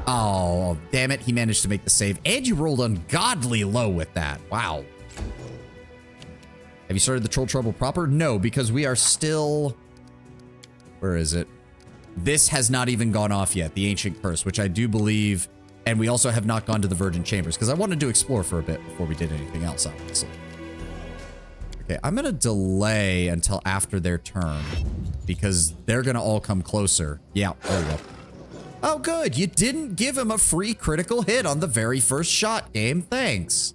Oh, damn it. He managed to make the save. And you rolled ungodly low with that. Wow. Have you started the Troll Trouble proper? No, because we are still... Where is it? This has not even gone off yet, the Ancient Curse, which I do believe... And we also have not gone to the Virgin Chambers, because I wanted to explore for a bit before we did anything else, obviously. Okay, I'm going to delay until after their turn, because they're going to all come closer. Yeah, oh well. Oh, good. You didn't give him a free critical hit on the very first shot, game. Thanks.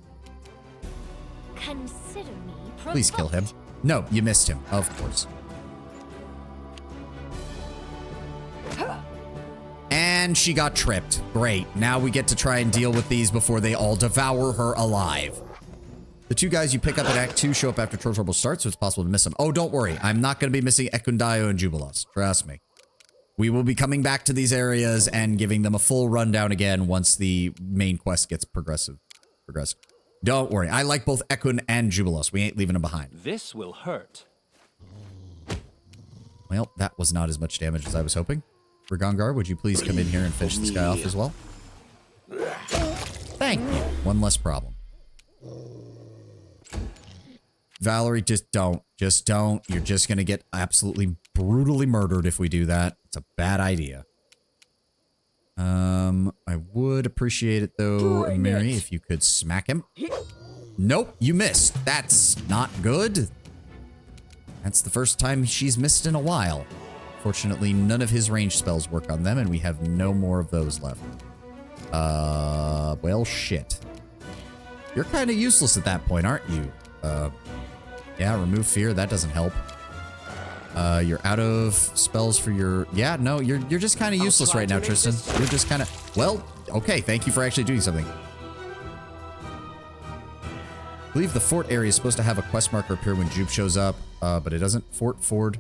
Consider me provoked. Please kill him. No, you missed him, of course. And she got tripped. Great. Now we get to try and deal with these before they all devour her alive. The two guys you pick up in Act 2 show up after Troll Trouble starts, so it's possible to miss them. Oh, don't worry. I'm not going to be missing Ekundayo and Jubilos. Trust me. We will be coming back to these areas and giving them a full rundown again once the main quest gets progressive. Don't worry. I like both Ekun and Jubilos. We ain't leaving them behind. This will hurt. Well, that was not as much damage as I was hoping. Ragongar, would you please come in here and finish this guy off as well? Thank you. One less problem. Valerie, just don't. Just don't. You're just going to get absolutely brutally murdered if we do that. It's a bad idea. I would appreciate it, though, Mary, if you could smack him. Nope, you missed. That's not good. That's the first time she's missed in a while. Fortunately, none of his range spells work on them, and we have no more of those left. Well, shit. You're kind of useless at that point, aren't you? Yeah, remove fear. That doesn't help. You're out of spells for your... Yeah, no, you're just kind of useless right now, Tristan. You're just kind of... Well, okay, thank you for actually doing something. I believe the fort area is supposed to have a quest marker appear when Jupe shows up, but it doesn't. Ford.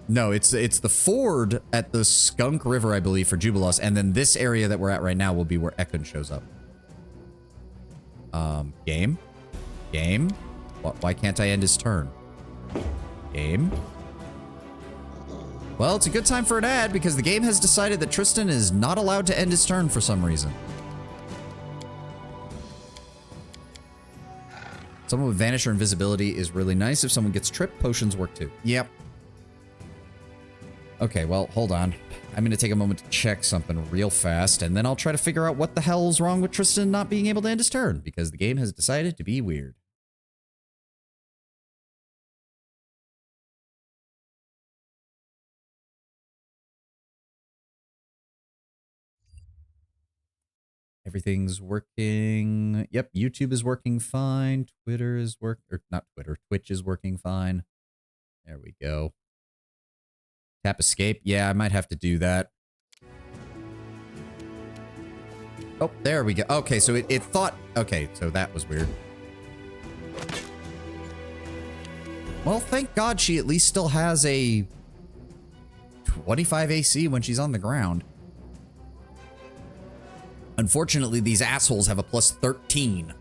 No, it's the ford at the Skunk River, I believe, for Jubilos, and then this area that we're at right now will be where Ekun shows up. Game? Why can't I end his turn? Game? Well, it's a good time for an ad because the game has decided that Tristan is not allowed to end his turn for some reason. Someone with vanish or invisibility is really nice. If someone gets tripped, potions work too. Yep. Okay, well, hold on. I'm going to take a moment to check something real fast, and then I'll try to figure out what the hell's wrong with Tristan not being able to end his turn, because the game has decided to be weird. Everything's working. Yep, YouTube is working fine. Twitter is not Twitter. Twitch is working fine. There we go. Tap escape. Yeah, I might have to do that. Oh, there we go. Okay, so it thought... Okay, so that was weird. Well, thank God she at least still has a 25 AC when she's on the ground. Unfortunately, these assholes have a plus 13.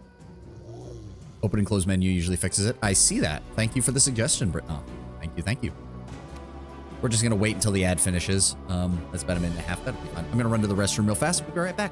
Open and close menu usually fixes it. I see that. Thank you for the suggestion, Britna. Thank you. We're just going to wait until the ad finishes. That's about a minute and a half. That'll be fine. I'm going to run to the restroom real fast. We'll be right back.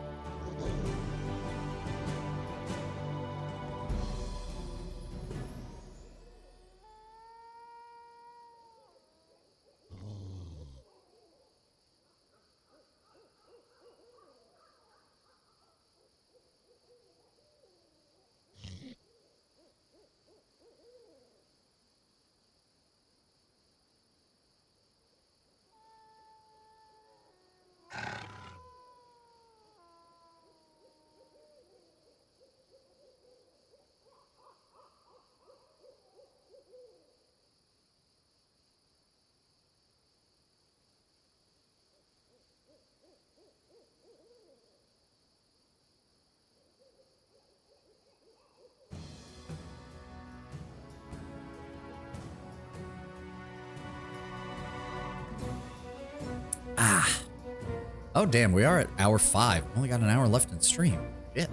Oh, damn, we are at hour 5. Only got an hour left in stream. Shit.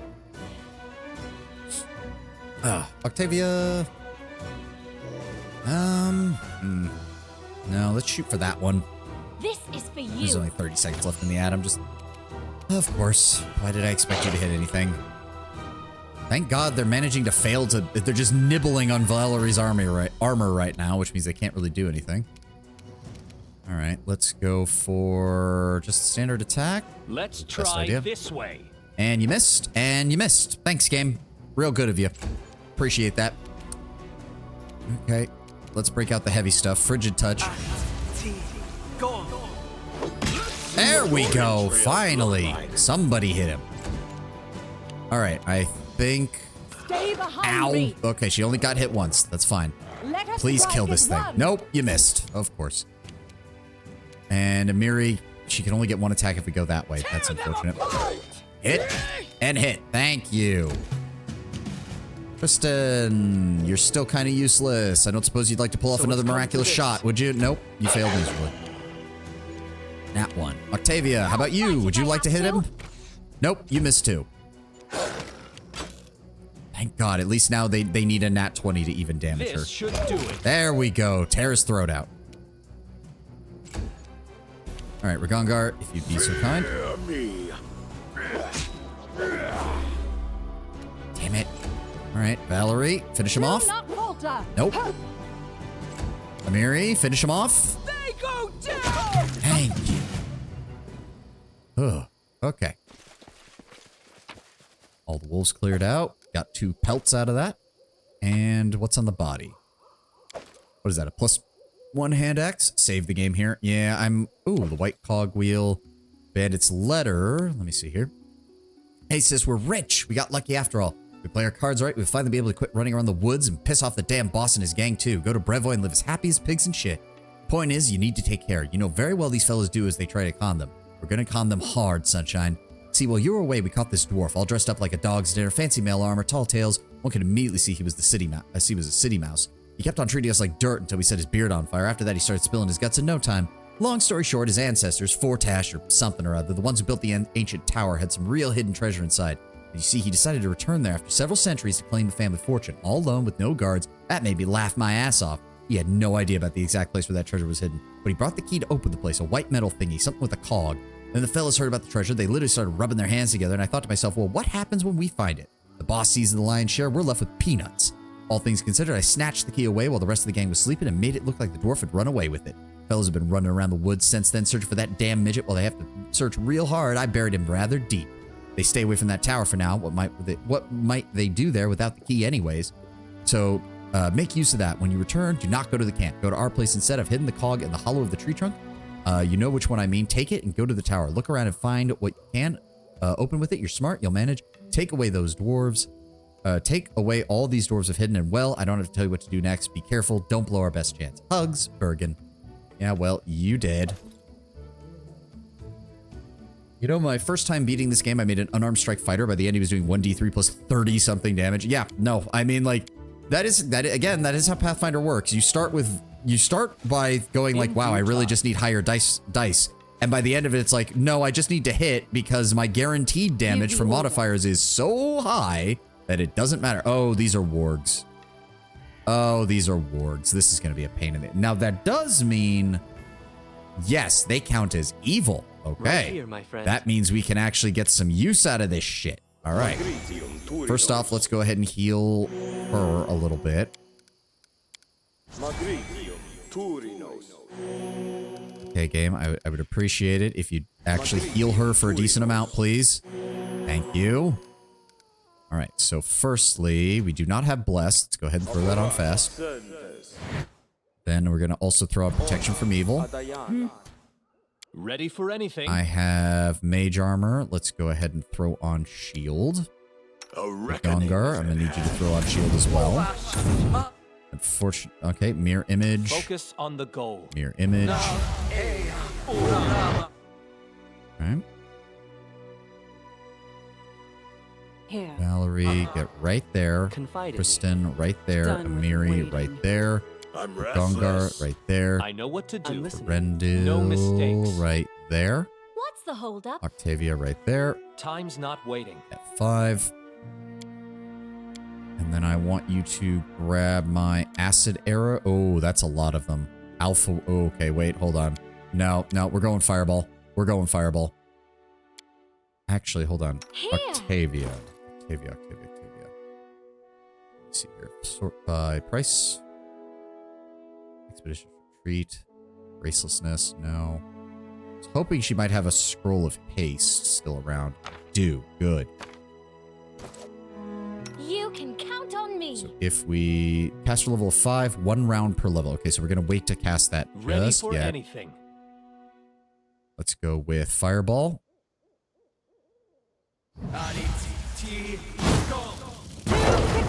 Octavia. No, let's shoot for that one. This is for you. There's only 30 seconds left in the ad. I'm just... Of course. Why did I expect you to hit anything? Thank God they're managing to fail to... They're just nibbling on Valerie's armor right now, which means they can't really do anything. All right, let's go for just standard attack. Let's try this way. And you missed, and you missed. Thanks, game. Real good of you. Appreciate that. Okay, let's break out the heavy stuff. Frigid touch. There we go. Finally, somebody hit him. All right, I think... Stay behind me. Okay, she only got hit once. That's fine. Please kill this thing. Nope, you missed. Of course. And Amiri, she can only get one attack if we go that way. That's unfortunate. Hit and hit. Thank you. Kristen, you're still kind of useless. I don't suppose you'd like to pull off So another it's come to miraculous this. shot, would you? Nope, you failed miserably. Nat 1. Octavia, how about you? Would you like to hit him? Nope, you missed 2. Thank God, at least now they need a nat 20 to even damage her. This should do it. There we go. Tear his throat out. All right, Ragongar, if you'd be so kind. Damn it. All right, Valerie, finish him off. Not falter. Nope. Amiri, finish him off. They go down. Thank you. Ugh. Okay. All the wolves cleared out. Got 2 pelts out of that. And what's on the body? What is that? A +1 hand axe? Save the game here. Yeah, ooh, the white cogwheel. Bandit's letter. Let me see here. Hey, sis, we're rich. We got lucky after all. We play our cards right. We'll finally be able to quit running around the woods and piss off the damn boss and his gang, too. Go to Brevoy and live as happy as pigs and shit. Point is, you need to take care. You know very well these fellas do as they try to con them. We're gonna con them hard, Sunshine. See, while you were away, we caught this dwarf, all dressed up like a dog's dinner, fancy mail armor, tall tails. One could immediately see he was a city mouse. He kept on treating us like dirt until we set his beard on fire. After that, he started spilling his guts in no time. Long story short, his ancestors, Fortash or something or other, the ones who built the ancient tower, had some real hidden treasure inside. And you see, he decided to return there after several centuries to claim the family fortune, all alone with no guards. That made me laugh my ass off. He had no idea about the exact place where that treasure was hidden, but he brought the key to open the place, a white metal thingy, something with a cog. Then the fellas heard about the treasure. They literally started rubbing their hands together, and I thought to myself, well, what happens when we find it? The boss sees the lion's share, we're left with peanuts. All things considered, I snatched the key away while the rest of the gang was sleeping and made it look like the dwarf had run away with it. Fellas have been running around the woods since then, searching for that damn midget. While they have to search real hard, I buried him rather deep. They stay away from that tower for now. What might they do there without the key anyways? So make use of that. When you return, do not go to the camp. Go to our place instead. I've hidden the cog in the hollow of the tree trunk. You know which one I mean. Take it and go to the tower. Look around and find what you can. Open with it. You're smart. You'll manage. Take away those dwarves. Take away all these dwarves have hidden. And well, I don't have to tell you what to do next. Be careful. Don't blow our best chance. Hugs, Bergen. Yeah, well, you did. You know, my first time beating this game, I made an unarmed strike fighter. By the end, he was doing 1d3 plus 30 something damage. Yeah, no, I mean, like, that is how Pathfinder works. You start by going like, wow, I really just need higher dice. And by the end of it, it's like, no, I just need to hit because my guaranteed damage from modifiers is so high that it doesn't matter. Oh, these are wargs. Oh, these are wargs. This is going to be a pain in the... Now, that does mean... Yes, they count as evil. Okay. Right here, my friend. That means we can actually get some use out of this shit. All right. First off, let's go ahead and heal her a little bit. Okay, game. I would appreciate it if you'd actually heal her for a decent amount, please. Thank you. All right, so firstly, we do not have Bless. Let's go ahead and throw that on fast. Then we're going to also throw out Protection from Evil. Ready for anything. I have Mage Armor. Let's go ahead and throw on Shield. Gongar, I'm going to need you to throw on Shield as well. Unfortunately, okay, Mirror Image. Focus on the goal. Mirror Image. Okay. Here. Valerie, get right there. Confide in me. Kristen, right there. Done with Amiri, waiting. right there. I'm Gongar, restless. right there. I know what to do. I'm listening. Rendil, No mistakes. right there. What's the holdup? Octavia, right there. Time's not waiting. At 5. And then I want you to grab my Acid Arrow. Oh, that's a lot of them. Alpha. Oh, okay, wait, hold on. No, we're going Fireball. We're going Fireball. Actually, hold on. Here. Octavia. Let me see here. Sort by price. Expedition Retreat. Gracelessness. No. I was hoping she might have a Scroll of Haste still around. Do. Good. You can count on me. So if we cast her level of 5, 1 round per level. Okay, so we're going to wait to cast that Ready just for yet. anything. Let's go with Fireball.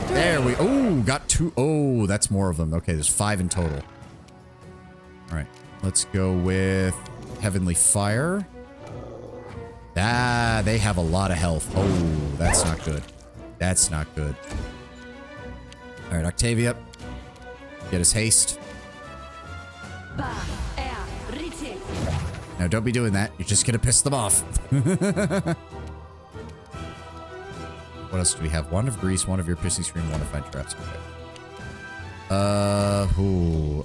There we... Oh, got 2. Oh, that's more of them. Okay, there's 5 in total. All right, let's go with Heavenly Fire. Ah, they have a lot of health. Oh, that's not good. That's not good. All right, Octavia. Get his haste. Now, don't be doing that. You're just going to piss them off. What else do we have? Wand of Grease, Wand of Your Piercing Scream, Wand of Fine Traps. Okay.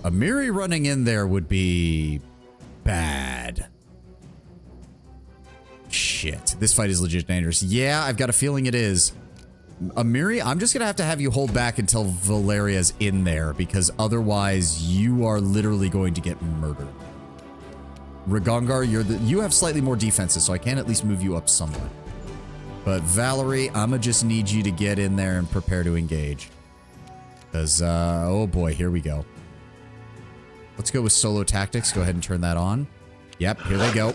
Amiri running in there would be bad. Shit. This fight is legit dangerous. Yeah, I've got a feeling it is. Amiri, I'm just going to have you hold back until Valeria's in there, because otherwise you are literally going to get murdered. Ragongar, you have slightly more defenses, so I can at least move you up somewhat. But Valerie, I'ma just need you to get in there and prepare to engage. Because, oh boy, here we go. Let's go with solo tactics. Go ahead and turn that on. Yep, here they go.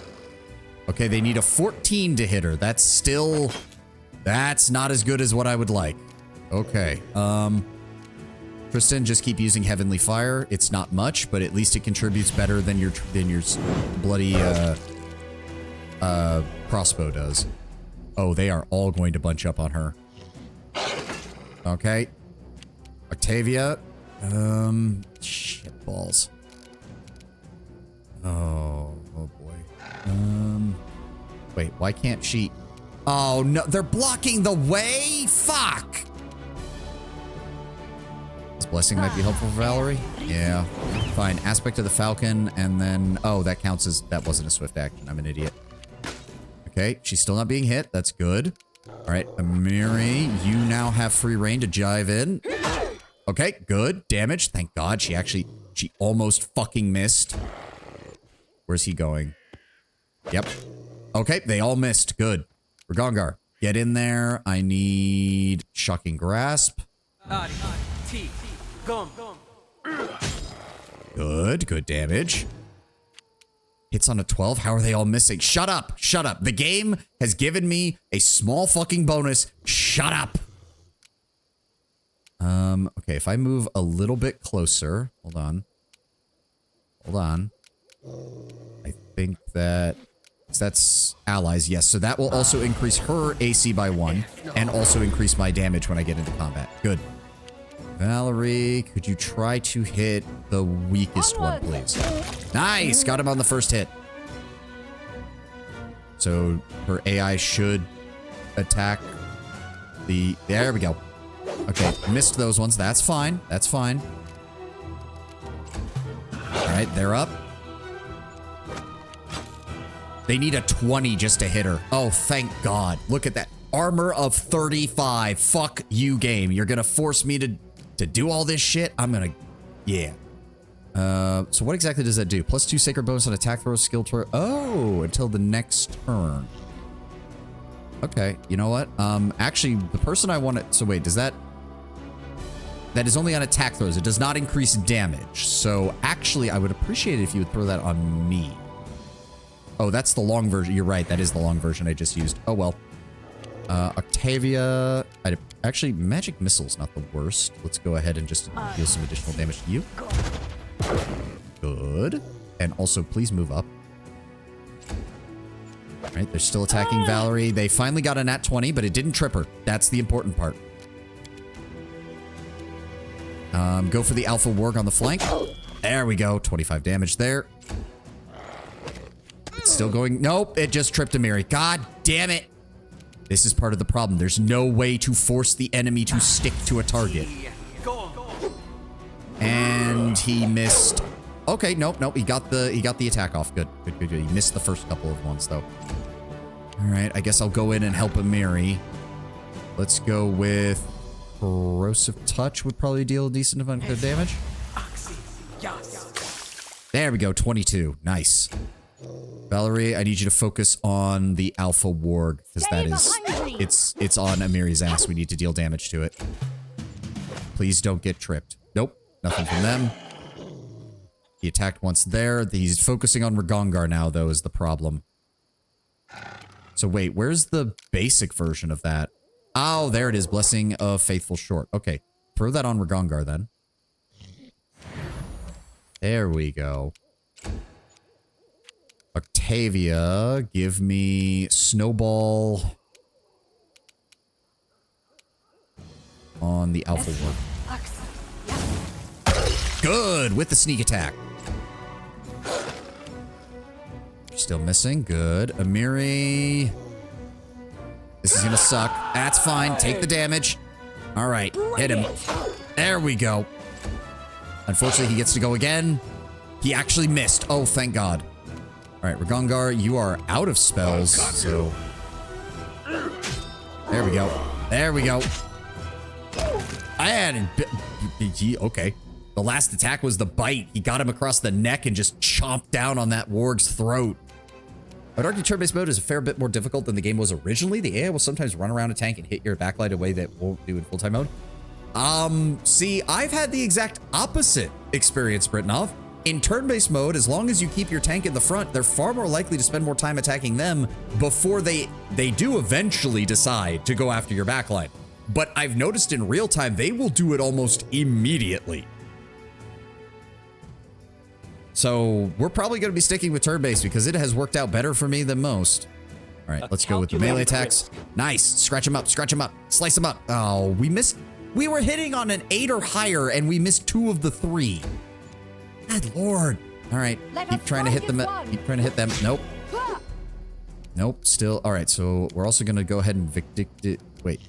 Okay, they need a 14 to hit her. That's not as good as what I would like. Okay, Tristan, just keep using Heavenly Fire. It's not much, but at least it contributes better than your bloody, crossbow does. Oh, they are all going to bunch up on her. Okay. Octavia. Shit balls. Oh boy. Wait, why can't she? Oh no, they're blocking the way? Fuck! This blessing might be helpful for Valerie. Yeah. Fine. Aspect of the Falcon, and then, oh, that counts as, that wasn't a swift action. I'm an idiot. Okay, she's still not being hit. That's good. All right, Amiri, you now have free reign to jive in. Okay, good. Damage. Thank God. She almost fucking missed. Where's he going? Yep. Okay, they all missed. Good. Ragongar, get in there. I need Shocking Grasp. Good. Good damage. Hits on a 12. How are they all missing? Shut up. Shut up. The game has given me a small fucking bonus. Shut up. Okay, if I move a little bit closer. Hold on. Hold on. I think that's allies. Yes, so that will also increase her AC by 1 and also increase my damage when I get into combat. Good. Valerie, could you try to hit the weakest one, please? Nice! Got him on the first hit. So her AI should attack the... There we go. Okay, missed those ones. That's fine. That's fine. Alright, they're up. They need a 20 just to hit her. Oh, thank God. Look at that. Armor of 35. Fuck you, game. You're gonna force me to do all this shit? I'm gonna... Yeah. So what exactly does that do? +2 sacred bonus on attack throws, skill throw. Oh, until the next turn. Okay, you know what? Actually, the person I want to... So wait, does that... That is only on attack throws. It does not increase damage. So actually, I would appreciate it if you would throw that on me. Oh, that's the long version. You're right. That is the long version I just used. Oh, well. Octavia... Actually, magic missile's not the worst. Let's go ahead and just deal some additional damage to you. Good. And also, please move up. All right, they're still attacking Valerie. They finally got a nat 20, but it didn't trip her. That's the important part. Go for the Alpha Warg on the flank. There we go. 25 damage there. It's still going. Nope, it just tripped Amiri. God damn it. This is part of the problem. There's no way to force the enemy to stick to a target. And he missed. Okay, nope. He got the attack off. Good. He missed the first couple of ones though. All right, I guess I'll go in and help Amiri. Let's go with Corrosive Touch would probably deal a decent amount of damage. There we go, 22. Nice. Valerie, I need you to focus on the Alpha Warg, because that is... It's on Amiri's ass. We need to deal damage to it. Please don't get tripped. Nope, nothing from them. He attacked once there. He's focusing on Ragongar now, though, is the problem. So wait, where's the basic version of that? Oh, there it is. Blessing of Faithful Short. Okay, throw that on Ragongar, then. There we go. Octavia, give me Snowball on the Alpha Warg. Good, with the sneak attack. Still missing, good. Amiri. This is gonna suck. That's fine, take the damage. All right, hit him. There we go. Unfortunately, he gets to go again. He actually missed. Oh, thank God. All right, Ragongar, you are out of spells, so... There we go. There we go. And... Okay. The last attack was the bite. He got him across the neck and just chomped down on that warg's throat. I'd argue turn-based mode is a fair bit more difficult than the game was originally. The AI will sometimes run around a tank and hit your backline in a way that won't do in full-time mode. See, I've had the exact opposite experience, Britnov. In turn-based mode, as long as you keep your tank in the front, they're far more likely to spend more time attacking them before they do eventually decide to go after your backline. But I've noticed in real time, they will do it almost immediately. So we're probably going to be sticking with turn-based because it has worked out better for me than most. All right, let's go with the melee attacks. Nice. Scratch him up, slice him up. Oh, we missed. We were hitting on an 8 or higher and we missed 2 of the 3. Good Lord. All right, keep trying to hit them. Keep trying to hit them. Nope. Nope, still. All right, so we're also going to go ahead and vindict it. Wait,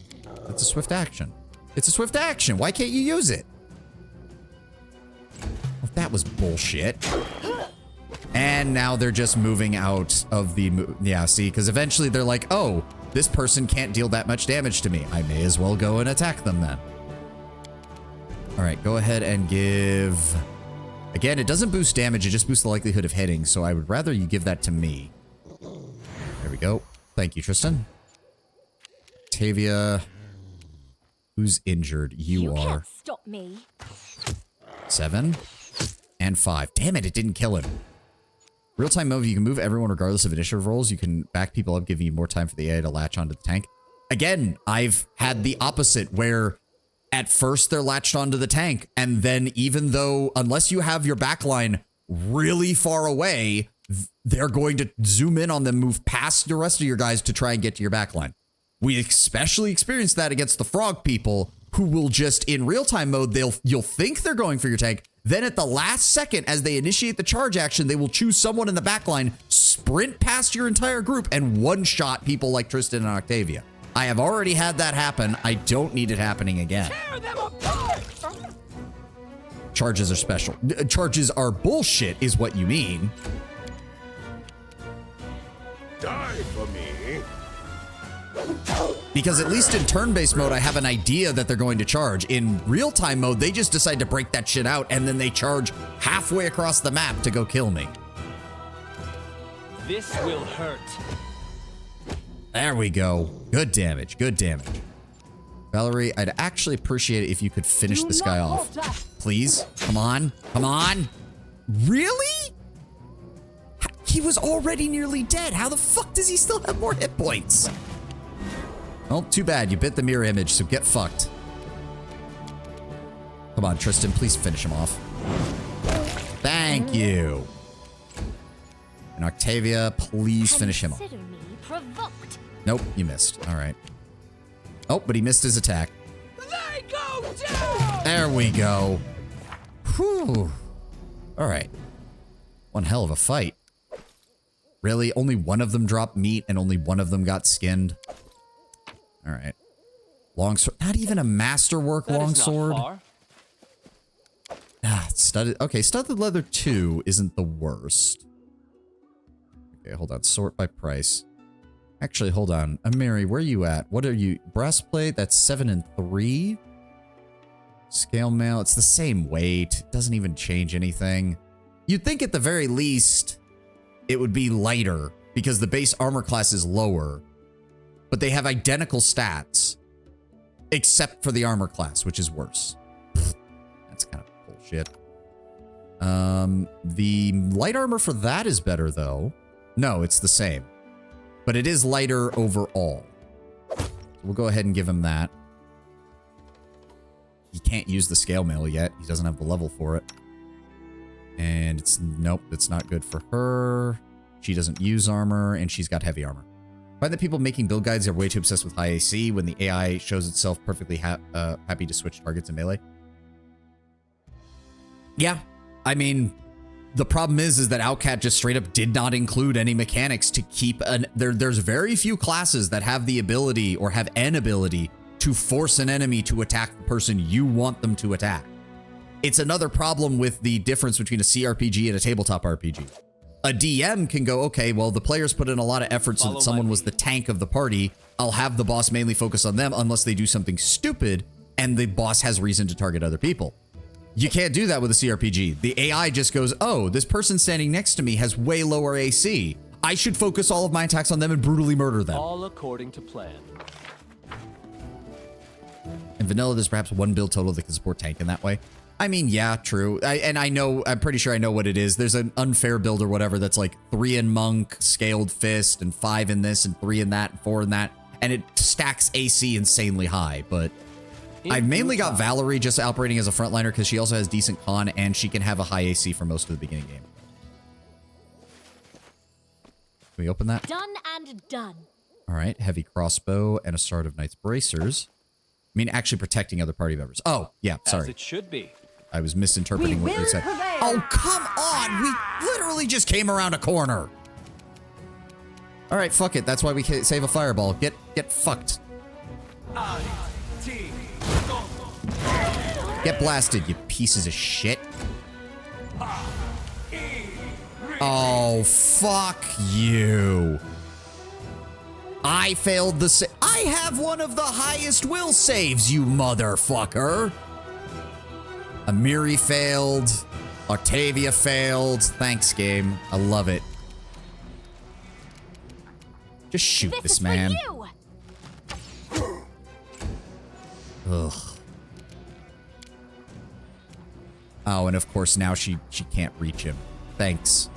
that's a swift action. It's a swift action. Why can't you use it? Well, that was bullshit. And now they're just moving out of the... Yeah, see, because eventually they're like, oh, this person can't deal that much damage to me. I may as well go and attack them then. All right, go ahead and give... Again, it doesn't boost damage, it just boosts the likelihood of hitting, so I would rather you give that to me. There we go. Thank you, Tristan. Octavia. Who's injured? You are. Can't stop me. 7 and 5. Damn it, it didn't kill him. Real-time move, you can move everyone regardless of initiative rolls. You can back people up, giving you more time for the AI to latch onto the tank. Again, I've had the opposite, where at first they're latched onto the tank, and then even though, unless you have your backline really far away, they're going to zoom in on them, move past the rest of your guys to try and get to your backline. We especially experienced that against the frog people, who will just, in real-time mode, you'll think they're going for your tank. Then at the last second, as they initiate the charge action, they will choose someone in the backline, sprint past your entire group, and one-shot people like Tristan and Octavia. I have already had that happen. I don't need it happening again. Charges are special. Charges are bullshit, is what you mean. Die for me. Because at least in turn-based mode, I have an idea that they're going to charge. In real-time mode, they just decide to break that shit out, and then they charge halfway across the map to go kill me. This will hurt. There we go. Good damage. Good damage. Valerie, I'd actually appreciate it if you could finish this guy off. Please? Come on. Come on. Really? He was already nearly dead. How the fuck does he still have more hit points? Well, too bad. You bit the mirror image, so get fucked. Come on, Tristan. Please finish him off. Thank you. And Octavia, please finish him off. Consider me provoked. Nope, you missed. All right. Oh, but he missed his attack. They go down! There we go. Whew. All right. One hell of a fight. Really? Only one of them dropped meat and only one of them got skinned? All right. Longsword. Not even a masterwork longsword. Ah, studded. Okay, studded leather 2 isn't the worst. Okay, hold on. Sort by price. Actually, hold on. Amiri, where are you at? What are you? Breastplate, that's 7 and 3. Scale mail, it's the same weight. It doesn't even change anything. You'd think at the very least it would be lighter because the base armor class is lower, but they have identical stats except for the armor class, which is worse. That's kind of bullshit. The light armor for that is better though. No, it's the same. But it is lighter overall. So we'll go ahead and give him that. He can't use the scale mail yet. He doesn't have the level for it. And it's, nope, that's not good for her. She doesn't use armor, and she's got heavy armor. I find that people making build guides are way too obsessed with high AC when the AI shows itself perfectly happy to switch targets in melee. Yeah. I mean, the problem is that Outcat just straight up did not include any mechanics to keep there's very few classes that have the ability or have an ability to force an enemy to attack the person you want them to attack. It's another problem with the difference between a CRPG and a tabletop RPG. A DM can go, okay, well, the players put in a lot of effort so that someone was the tank of the party. I'll have the boss mainly focus on them unless they do something stupid and the boss has reason to target other people. You can't do that with a CRPG. The AI just goes, oh, this person standing next to me has way lower AC. I should focus all of my attacks on them and brutally murder them. All according to plan. In vanilla, there's perhaps one build total that can support tank in that way. I mean, yeah, true. I'm pretty sure I know what it is. There's an unfair build or whatever that's like 3 in monk, scaled fist, and 5 in this, and 3 in that, and 4 in that. And it stacks AC insanely high, but I've mainly got Valerie just operating as a frontliner because she also has decent con and she can have a high AC for most of the beginning game. Can we open that? Done and done. All right, heavy crossbow and a Sword of Knight's Bracers. I mean, actually protecting other party members. Oh, yeah, sorry. As it should be. I was misinterpreting what they said. Oh, come on! We literally just came around a corner. All right, fuck it. That's why we save a fireball. Get fucked. Get blasted, you pieces of shit. Oh, fuck you. I failed the I have one of the highest will saves, you motherfucker. Amiri failed. Octavia failed. Thanks, game. I love it. Just shoot this man. Ugh. Oh, and of course now she can't reach him. Thanks.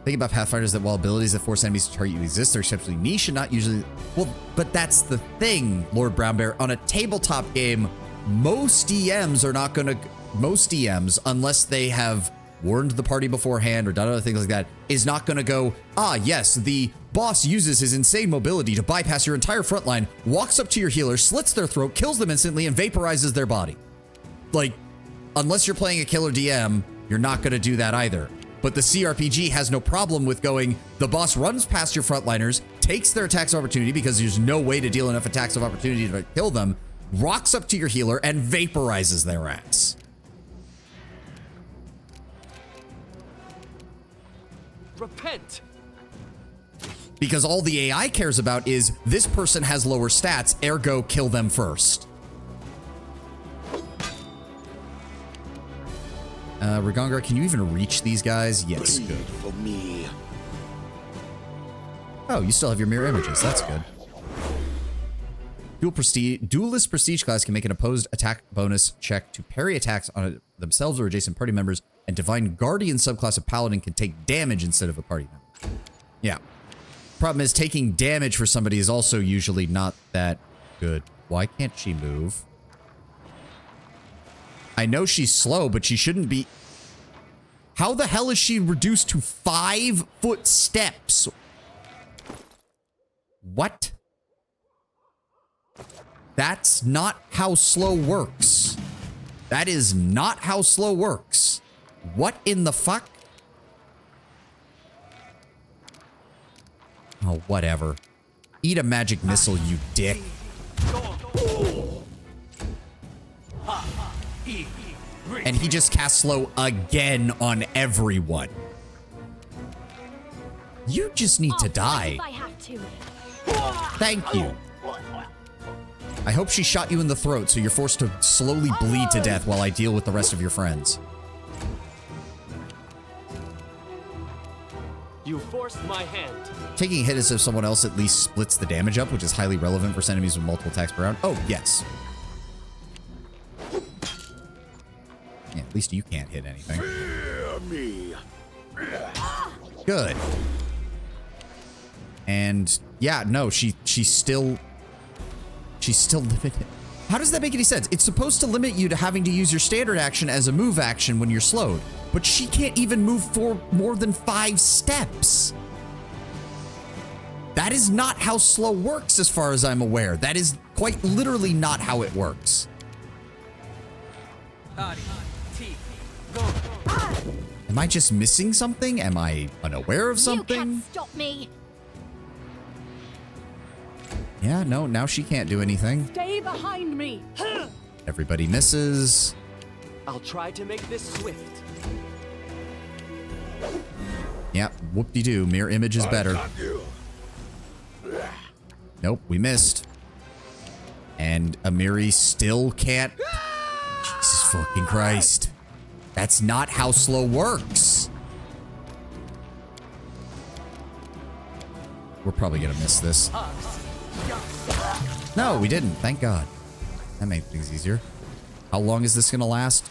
Think about Pathfinders that while abilities that force enemies to target you exist, they're exceptionally niche and not usually... Well, but that's the thing, Lord Brown Bear. On a tabletop game, most DMs are not going to... Most DMs, unless they have warned the party beforehand or done other things like that, is not going to go, ah, yes, the boss uses his insane mobility to bypass your entire front line, walks up to your healer, slits their throat, kills them instantly, and vaporizes their body. Like, unless you're playing a killer DM, you're not going to do that either. But the CRPG has no problem with going, the boss runs past your frontliners, takes their attacks of opportunity because there's no way to deal enough attacks of opportunity to kill them, rocks up to your healer, and vaporizes their ass. Repent! Because all the AI cares about is, this person has lower stats, ergo kill them first. Rigongar, can you even reach these guys? Yes, good. For me. Oh, you still have your mirror images. That's good. Duelist Prestige class can make an opposed attack bonus check to parry attacks on themselves or adjacent party members, and Divine Guardian subclass of Paladin can take damage instead of a party member. Yeah. Problem is, taking damage for somebody is also usually not that good. Why can't she move? I know she's slow, but she shouldn't be... How the hell is she reduced to 5-foot steps? What? That's not how slow works. That is not how slow works. What in the fuck? Oh, whatever. Eat a magic missile, you dick. And he just cast slow again on everyone. You just need to die. Thank you. I hope she shot you in the throat so you're forced to slowly bleed to death while I deal with the rest of your friends. You forced my hand. Taking a hit as if someone else at least splits the damage up, which is highly relevant for enemies with multiple attacks per round. Oh, yes. Yeah, at least you can't hit anything. Fear me. Good. And yeah, no, she's still limited. How does that make any sense? It's supposed to limit you to having to use your standard action as a move action when you're slowed, but she can't even move for more than 5 steps. That is not how slow works as far as I'm aware. That is quite literally not how it works. Am I just missing something? Am I unaware of You something? can't stop me. Yeah, no, now she can't do anything. Stay behind me. Everybody misses. I'll try to make this swift. Yep, whoop-de-doo. Mirror image is better. Nope, we missed. And Amiri still can't. Jesus fucking Christ. That's not how slow works. We're probably gonna miss this. No, we didn't. Thank God. That made things easier. How long is this gonna last?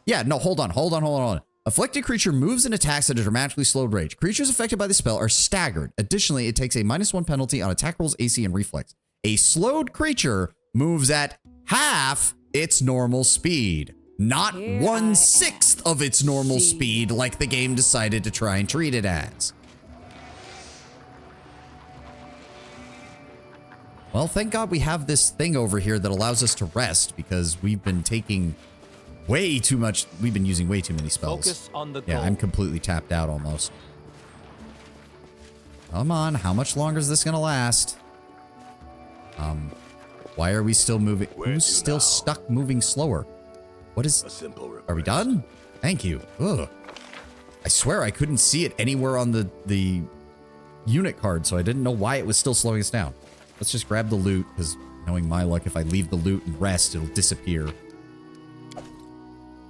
Yeah, no, hold on. Afflicted creature moves and attacks at a dramatically slowed rate. Creatures affected by the spell are staggered. Additionally, it takes a -1 penalty on attack rolls, AC, and reflex. A slowed creature moves at half its normal speed, not 1/6 of its normal speed like the game decided to try and treat it as. Well, thank God we have this thing over here that allows us to rest, because we've been taking way too much. We've been using way too many spells. Focus on the Yeah, goal. I'm completely tapped out almost. Come on, how much longer is this gonna last? Why are we still moving? Who's still stuck moving slower? What is... A simple request. Are we done? Thank you. Ugh. I swear I couldn't see it anywhere on the unit card, so I didn't know why it was still slowing us down. Let's just grab the loot, because knowing my luck, if I leave the loot and rest, it'll disappear.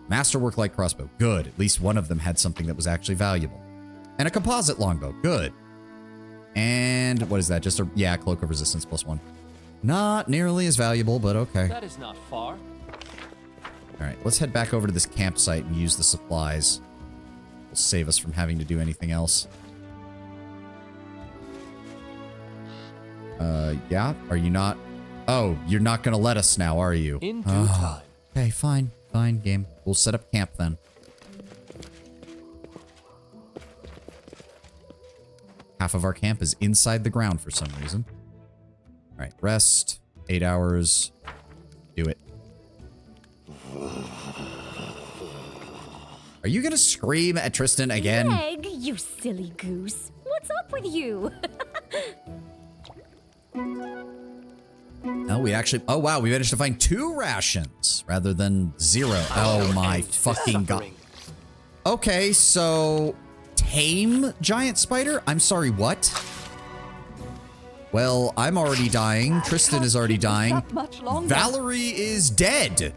Masterwork light crossbow. Good. At least one of them had something that was actually valuable. And a composite longbow. Good. And what is that? Just a... Yeah, cloak of resistance +1. Not nearly as valuable, but okay. That is not far. All right, let's head back over to this campsite and use the supplies. Will save us from having to do anything else. Yeah? Are you not? Oh, you're not gonna let us now, are you? In due time. Okay, fine. Fine, game. We'll set up camp then. Half of our camp is inside the ground for some reason. All right, rest. 8 hours. Do it. Are you gonna scream at Tristan again? Meg, you silly goose. What's up with you? Oh, we actually... Oh, wow. We managed to find 2 rations rather than 0. Oh, my fucking God. Okay, so... Tame giant spider? I'm sorry, what? Well, I'm already dying. Tristan is already dying. Much longer. Valerie is dead.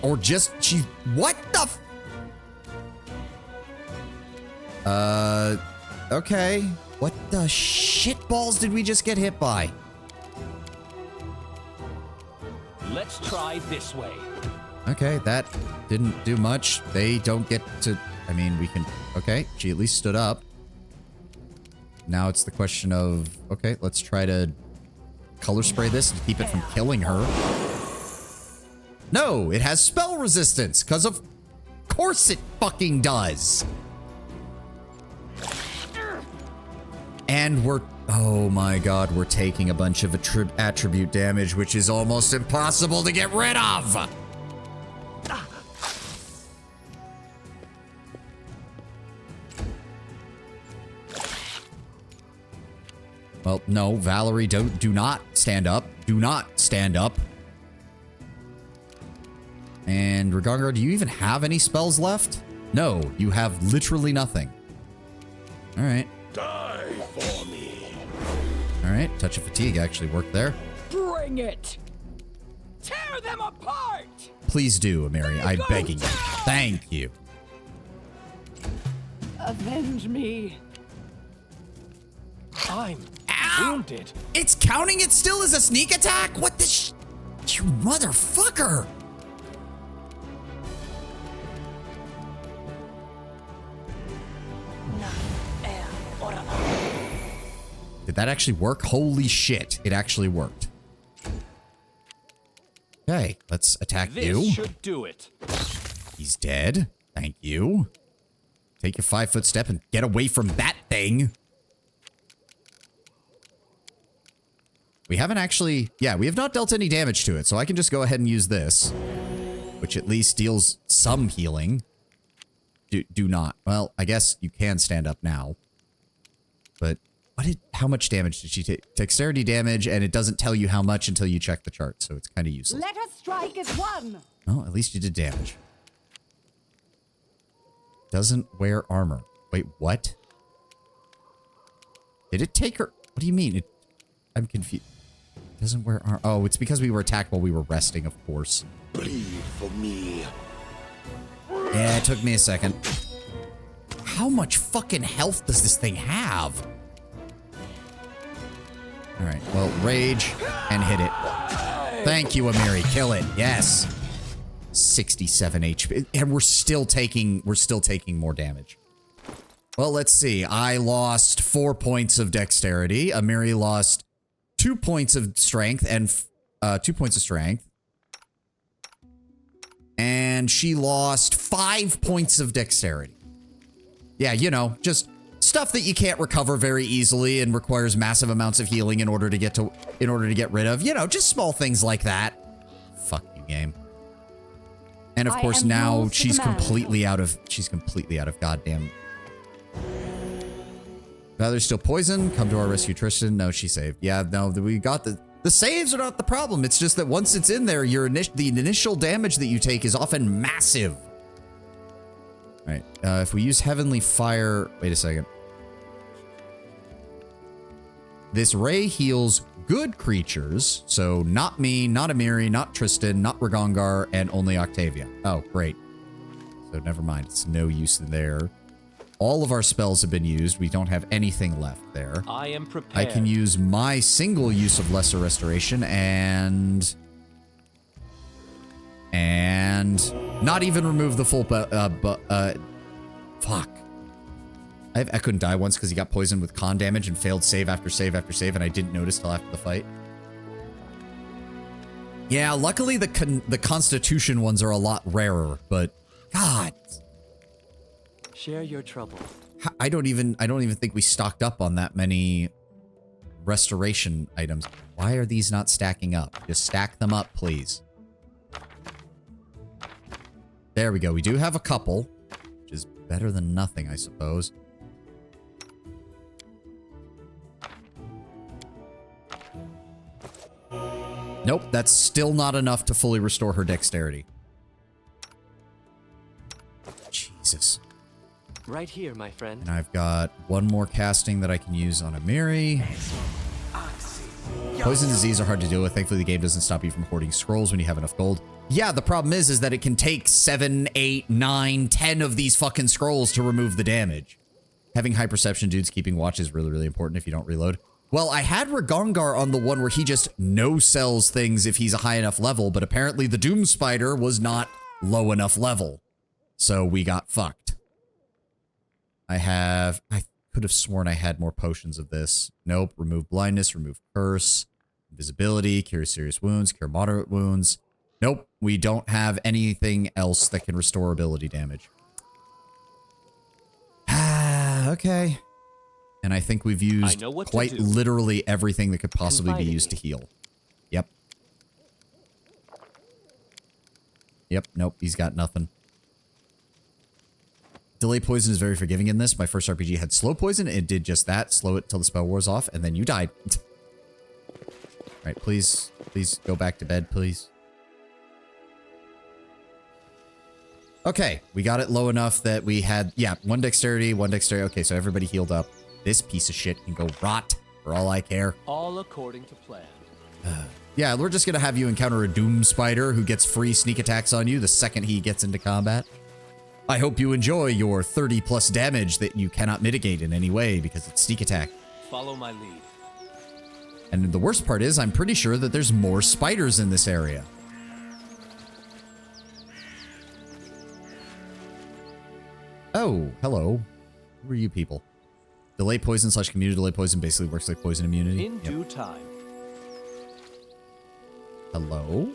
Or just... She... What the... Okay. What the shitballs did we just get hit by? Let's try this way. Okay, that didn't do much. They don't get to... I mean, we can... Okay, she at least stood up. Now it's the question of... Okay, let's try to color spray this to keep it from killing her. No, it has spell resistance, because of course it fucking does. And we're... Oh my God, we're taking a bunch of attribute damage, which is almost impossible to get rid of. Well, no, Valerie, do not stand up. Do not stand up. And Ragongar, do you even have any spells left? No, you have literally nothing. All right. Die for me. All right, touch of fatigue actually worked there. Bring it. Tear them apart. Please do, Amiri. I'm begging you. Thank you. Avenge me. I'm wounded. It's counting it still as a sneak attack? What the you motherfucker! Did that actually work? Holy shit, it actually worked. Okay, let's attack you. This should do it. He's dead. Thank you. Take your 5-foot step and get away from that thing. We haven't actually... Yeah, we have not dealt any damage to it, so I can just go ahead and use this. Which at least deals some healing. Do not. Well, I guess you can stand up now. But how much damage did she take? Dexterity damage, and it doesn't tell you how much until you check the chart, so it's kind of useless. Let us strike as one. Well, at least you did damage. Doesn't wear armor. Wait, what? Did it take her? What do you mean? I'm confused. Doesn't wear armor. Oh, it's because we were attacked while we were resting, of course. Bleed for me. Yeah, it took me a second. How much fucking health does this thing have? All right, well, rage and hit it. Thank you, Amiri. Kill it. Yes. 67 HP. And we're still taking more damage. Well, let's see. I lost 4 points of dexterity. Amiri lost 2 points of strength and 2 points of strength. And she lost 5 points of dexterity. Yeah, you know, just stuff that you can't recover very easily and requires massive amounts of healing in order to get rid of. You know, just small things like that. Fuck you, game. And of course now she's completely out of goddamn. There's still poison. Come to our rescue, Tristan. No, she saved. Yeah, no, we got the saves are not the problem. It's just that once it's in there, the initial damage that you take is often massive. All right, if we use Heavenly Fire, wait a second. This ray heals good creatures, so not me, not Amiri, not Tristan, not Ragongar, and only Octavia. Oh, great. So never mind, it's no use there. All of our spells have been used. We don't have anything left there. I am prepared. I can use my single use of Lesser Restoration and not even remove the full, fuck. I couldn't die once because he got poisoned with con damage and failed save after save after save, and I didn't notice till after the fight. Yeah, luckily the Constitution ones are a lot rarer, but God. Share your trouble. I don't even think we stocked up on that many restoration items. Why are these not stacking up? Just stack them up, please. There we go. We do have a couple, which is better than nothing, I suppose. Nope, that's still not enough to fully restore her dexterity. Jesus. Right here, my friend. And I've got one more casting that I can use on Amiri. Poison disease are hard to deal with. Thankfully, the game doesn't stop you from hoarding scrolls when you have enough gold. Yeah, the problem is that it can take 7, 8, 9, 10 of these fucking scrolls to remove the damage. Having high perception dudes keeping watch is really, really important if you don't reload. Well, I had Ragongar on the one where he just no-sells things if he's a high enough level, but apparently the Doom Spider was not low enough level. So we got fucked. I could have sworn I had more potions of this. Nope. Remove blindness, remove curse, invisibility, cure serious wounds, cure moderate wounds. Nope. We don't have anything else that can restore ability damage. Okay. And I think we've used quite literally everything that could possibly be used to heal. Yep. Yep. Nope. He's got nothing. Delay poison is very forgiving in this. My first RPG had slow poison. It did just that. Slow it till the spell wears off, and then you died. Alright, please go back to bed, please. Okay, we got it low enough that we had, yeah, one dexterity. Okay, so everybody healed up. This piece of shit can go rot for all I care. All according to plan. Yeah, we're just gonna have you encounter a Doom Spider who gets free sneak attacks on you the second he gets into combat. I hope you enjoy your 30 plus damage that you cannot mitigate in any way because it's sneak attack. Follow my lead. And the worst part is I'm pretty sure that there's more spiders in this area. Oh, hello. Who are you people? Delay poison / community delay poison basically works like poison immunity. In due time. Hello?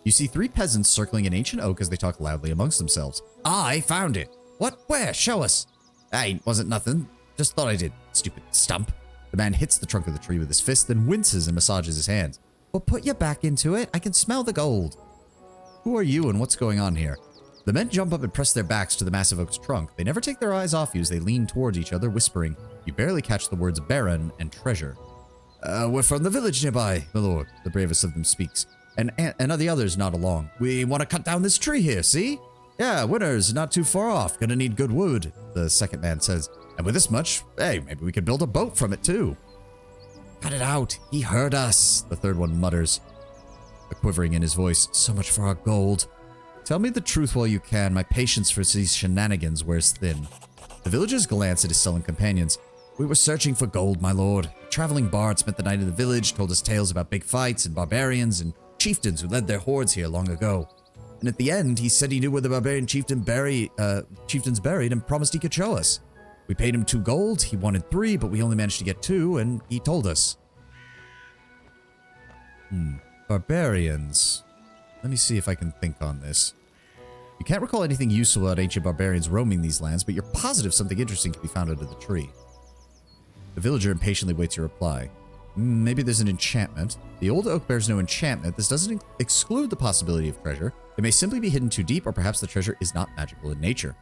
You see 3 peasants circling an ancient oak as they talk loudly amongst themselves. I found it. What? Where? Show us. Wasn't nothing. Just thought I did. Stupid stump. The man hits the trunk of the tree with his fist, then winces and massages his hands. Well, put your back into it. I can smell the gold. Who are you and what's going on here? The men jump up and press their backs to the massive oak's trunk. They never take their eyes off you as they lean towards each other, whispering. You barely catch the words Baron and treasure. We're from the village nearby, my lord, the bravest of them speaks. And the others nod along. We want to cut down this tree here, see? Yeah, winter's not too far off. Gonna need good wood, the second man says. And with this much, hey, maybe we could build a boat from it too. Cut it out. He heard us, the third one mutters, a quivering in his voice. So much for our gold. Tell me the truth while you can. My patience for these shenanigans wears thin. The villagers glance at his sullen companions. We were searching for gold, my lord. A traveling bard spent the night in the village, told us tales about big fights and barbarians and chieftains who led their hordes here long ago. And at the end, he said he knew where the barbarian chieftains buried and promised he could show us. We paid him 2 gold. He wanted 3, but we only managed to get 2, and he told us. Barbarians. Let me see if I can think on this. You can't recall anything useful about ancient barbarians roaming these lands, but you're positive something interesting can be found under the tree. The villager impatiently waits your reply. Maybe there's an enchantment. The old oak bears no enchantment. This doesn't exclude the possibility of treasure. It may simply be hidden too deep, or perhaps the treasure is not magical in nature.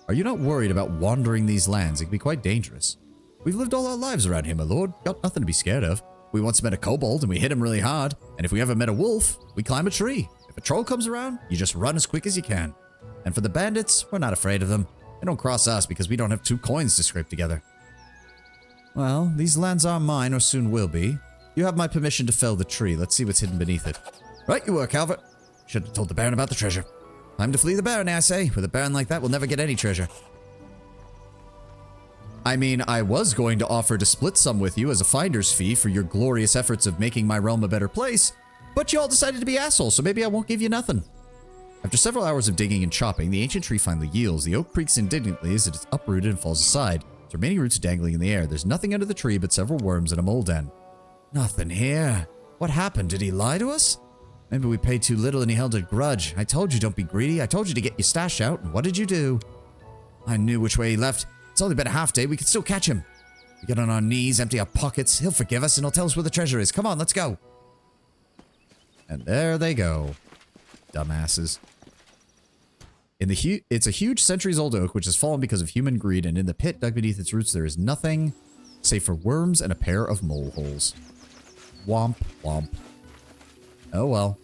Are you not worried about wandering these lands? It can be quite dangerous. We've lived all our lives around here, my lord. Got nothing to be scared of. We once met a kobold and we hit him really hard. And if we ever met a wolf, we climb a tree. If a troll comes around, you just run as quick as you can. And for the bandits, we're not afraid of them. They don't cross us because we don't have 2 coins to scrape together. Well, these lands are mine or soon will be. You have my permission to fell the tree. Let's see what's hidden beneath it. Right you were, Calvert. Should have told the Baron about the treasure. Time to flee the Baron, I say. With a Baron like that, we'll never get any treasure. I mean, I was going to offer to split some with you as a finder's fee for your glorious efforts of making my realm a better place, but you all decided to be assholes, so maybe I won't give you nothing. After several hours of digging and chopping, the ancient tree finally yields. The oak creaks indignantly as it is uprooted and falls aside, its remaining roots dangling in the air. There's nothing under the tree but several worms and a mole den. Nothing here. What happened? Did he lie to us? Maybe we paid too little and he held a grudge. I told you don't be greedy. I told you to get your stash out, and what did you do? I knew which way he left. It's only been a half day. We can still catch him. We get on our knees, empty our pockets. He'll forgive us and he'll tell us where the treasure is. Come on, let's go. And there they go. Dumbasses. It's a huge centuries-old oak which has fallen because of human greed, and in the pit dug beneath its roots there is nothing save for worms and a pair of mole holes. Womp, womp. Oh well.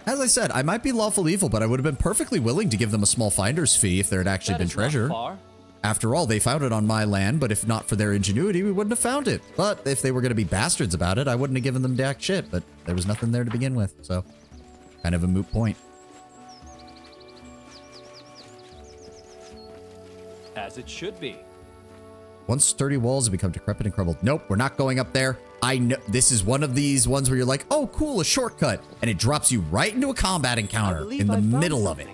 As I said, I might be lawful evil, but I would have been perfectly willing to give them a small finder's fee if there had actually been treasure. After all, they found it on my land, but if not for their ingenuity, we wouldn't have found it. But if they were going to be bastards about it, I wouldn't have given them jack shit, but there was nothing there to begin with, so kind of a moot point. As it should be. Once sturdy walls have become decrepit and crumbled. Nope, we're not going up there. I know this is one of these ones where you're like, oh, cool, a shortcut. And it drops you right into a combat encounter in the middle of it.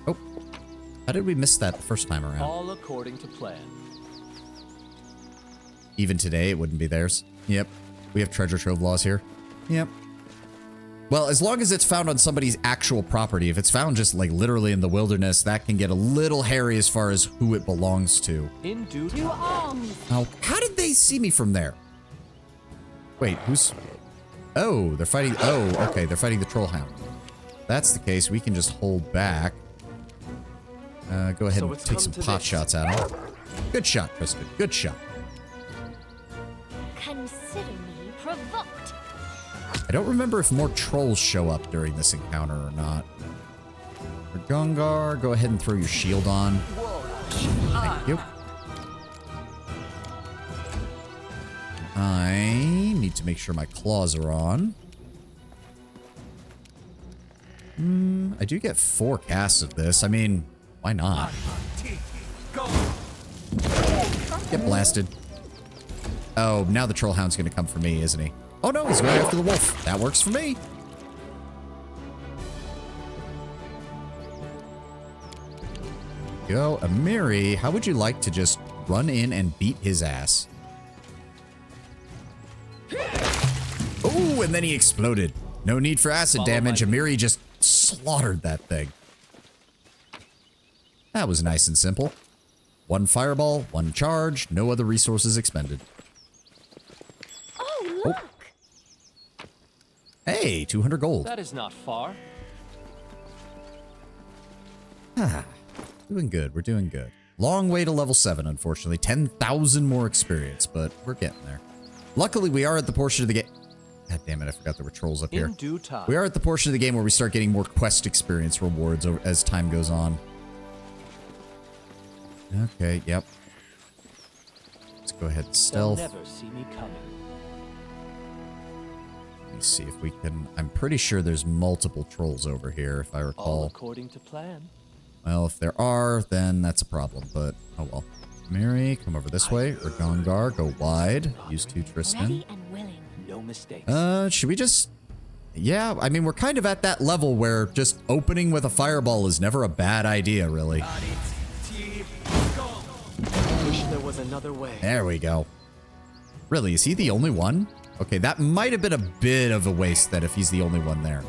Oh, how did we miss that the first time around? All according to plan. Even today, it wouldn't be theirs. Yep. We have treasure trove laws here. Yep. Well, as long as it's found on somebody's actual property, if it's found just like literally in the wilderness, that can get a little hairy as far as who it belongs to. In due To arms! Oh, how did they see me from there? Wait, who's... Oh, they're fighting... Oh, okay, they're fighting the troll hound. If that's the case, we can just hold back. Go ahead and take some pot shots at him. Good shot, Tristan. Good shot. Consider me provoked. I don't remember if more trolls show up during this encounter or not. For Gungar, go ahead and throw your shield on. Thank you. I need to make sure my claws are on. I do get 4 casts of this. I mean, why not? Get blasted. Oh, now the troll hound's gonna come for me, isn't he? Oh no, he's going after the wolf. That works for me. Go, Amiri, how would you like to just run in and beat his ass? Oh, and then he exploded. No need for acid damage. Amiri just slaughtered that thing. That was nice and simple. 1 fireball, 1 charge, no other resources expended. Oh, Look! Hey, 200 gold. That is not far. Ah, doing good. We're doing good. Long way to level 7, unfortunately. 10,000 more experience, but we're getting there. Luckily, we are at the portion of the game. God damn it, I forgot there were trolls up here. In due time. We are at the portion of the game where we start getting more quest experience rewards as time goes on. Okay, yep. Let's go ahead and stealth. They'll never see me coming. Let me see if we can... I'm pretty sure there's multiple trolls over here, if I All recall. according to plan. Well, if there are, then that's a problem, but oh well. Mary, come over this way. Or Gongar, go wide. Use 2 Tristan. Ready and willing. No mistakes. Should we just... Yeah, I mean, we're kind of at that level where just opening with a fireball is never a bad idea, really. Wish there was another way. There we go. Really, is he the only one? Okay, that might have been a bit of a waste then if he's the only one there.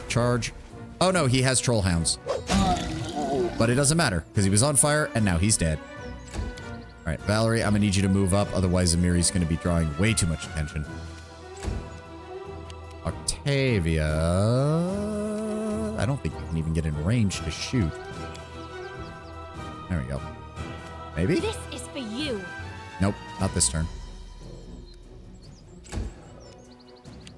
Charge. Oh no, he has troll hounds. But it doesn't matter, because he was on fire and now he's dead. Alright, Valerie, I'm gonna need you to move up, otherwise Amiri's gonna be drawing way too much attention. Octavia... I don't think you can even get in range to shoot. There we go. Maybe? This is for you. Nope, not this turn.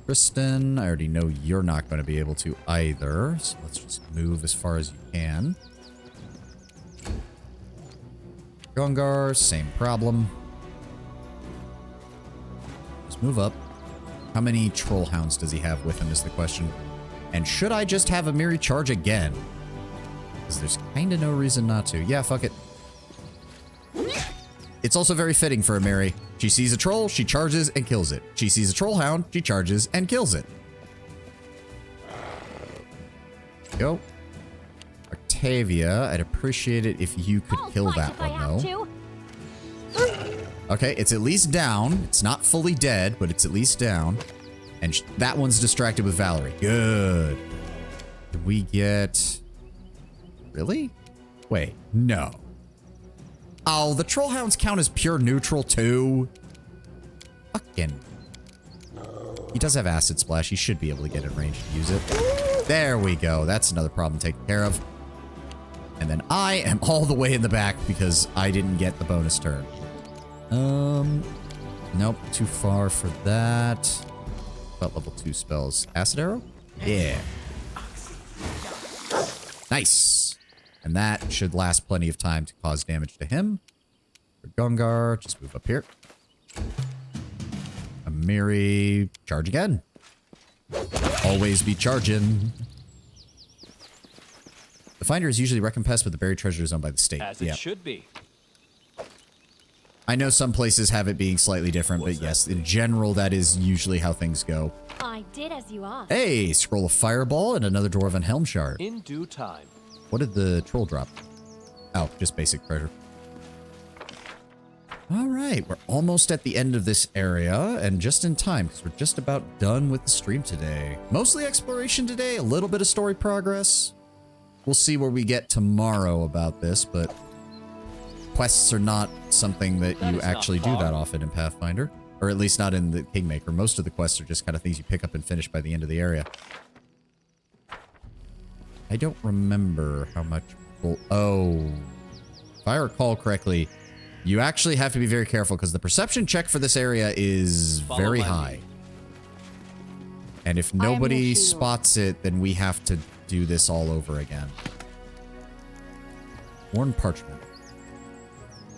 Kristen, I already know you're not going to be able to either, so let's just move as far as you can. Gongar, same problem. Just move up. How many troll hounds does he have with him is the question. And should I just have Amiri charge again? Because there's kind of no reason not to. Yeah, fuck it. It's also very fitting for Amiri. She sees a troll, she charges and kills it. She sees a troll hound, she charges and kills it. Go. Octavia, I'd appreciate it if you could kill that one, though. Okay, it's at least down. It's not fully dead, but it's at least down. And that one's distracted with Valerie. Good. Can we get... Really? Wait, no. Oh, the troll hounds count as pure neutral too. Fucking. He does have acid splash. He should be able to get in range to use it. There we go. That's another problem taken care of. And then I am all the way in the back because I didn't get the bonus turn. Nope. Too far for that. About level 2 spells. Acid arrow? Yeah. Nice. And that should last plenty of time to cause damage to him. For Gongar, just move up here. Amiri, charge again. Always be charging. The finder is usually recompensed with the buried treasure owned by the state. As it should be. I know some places have it being slightly different, but yes, in general, that is usually how things go. I did as you asked. Hey, scroll of fireball and another dwarven helm shard. In due time. What did the troll drop? Oh, just basic treasure. All right, we're almost at the end of this area, and just in time, because we're just about done with the stream today. Mostly exploration today, a little bit of story progress. We'll see where we get tomorrow about this, but quests are not something that you actually do that often in Pathfinder, or at least not in the Kingmaker. Most of the quests are just kind of things you pick up and finish by the end of the area. I don't remember how much... Oh. If I recall correctly, you actually have to be very careful because the perception check for this area is very high. And if nobody spots it, then we have to do this all over again. Worn parchment.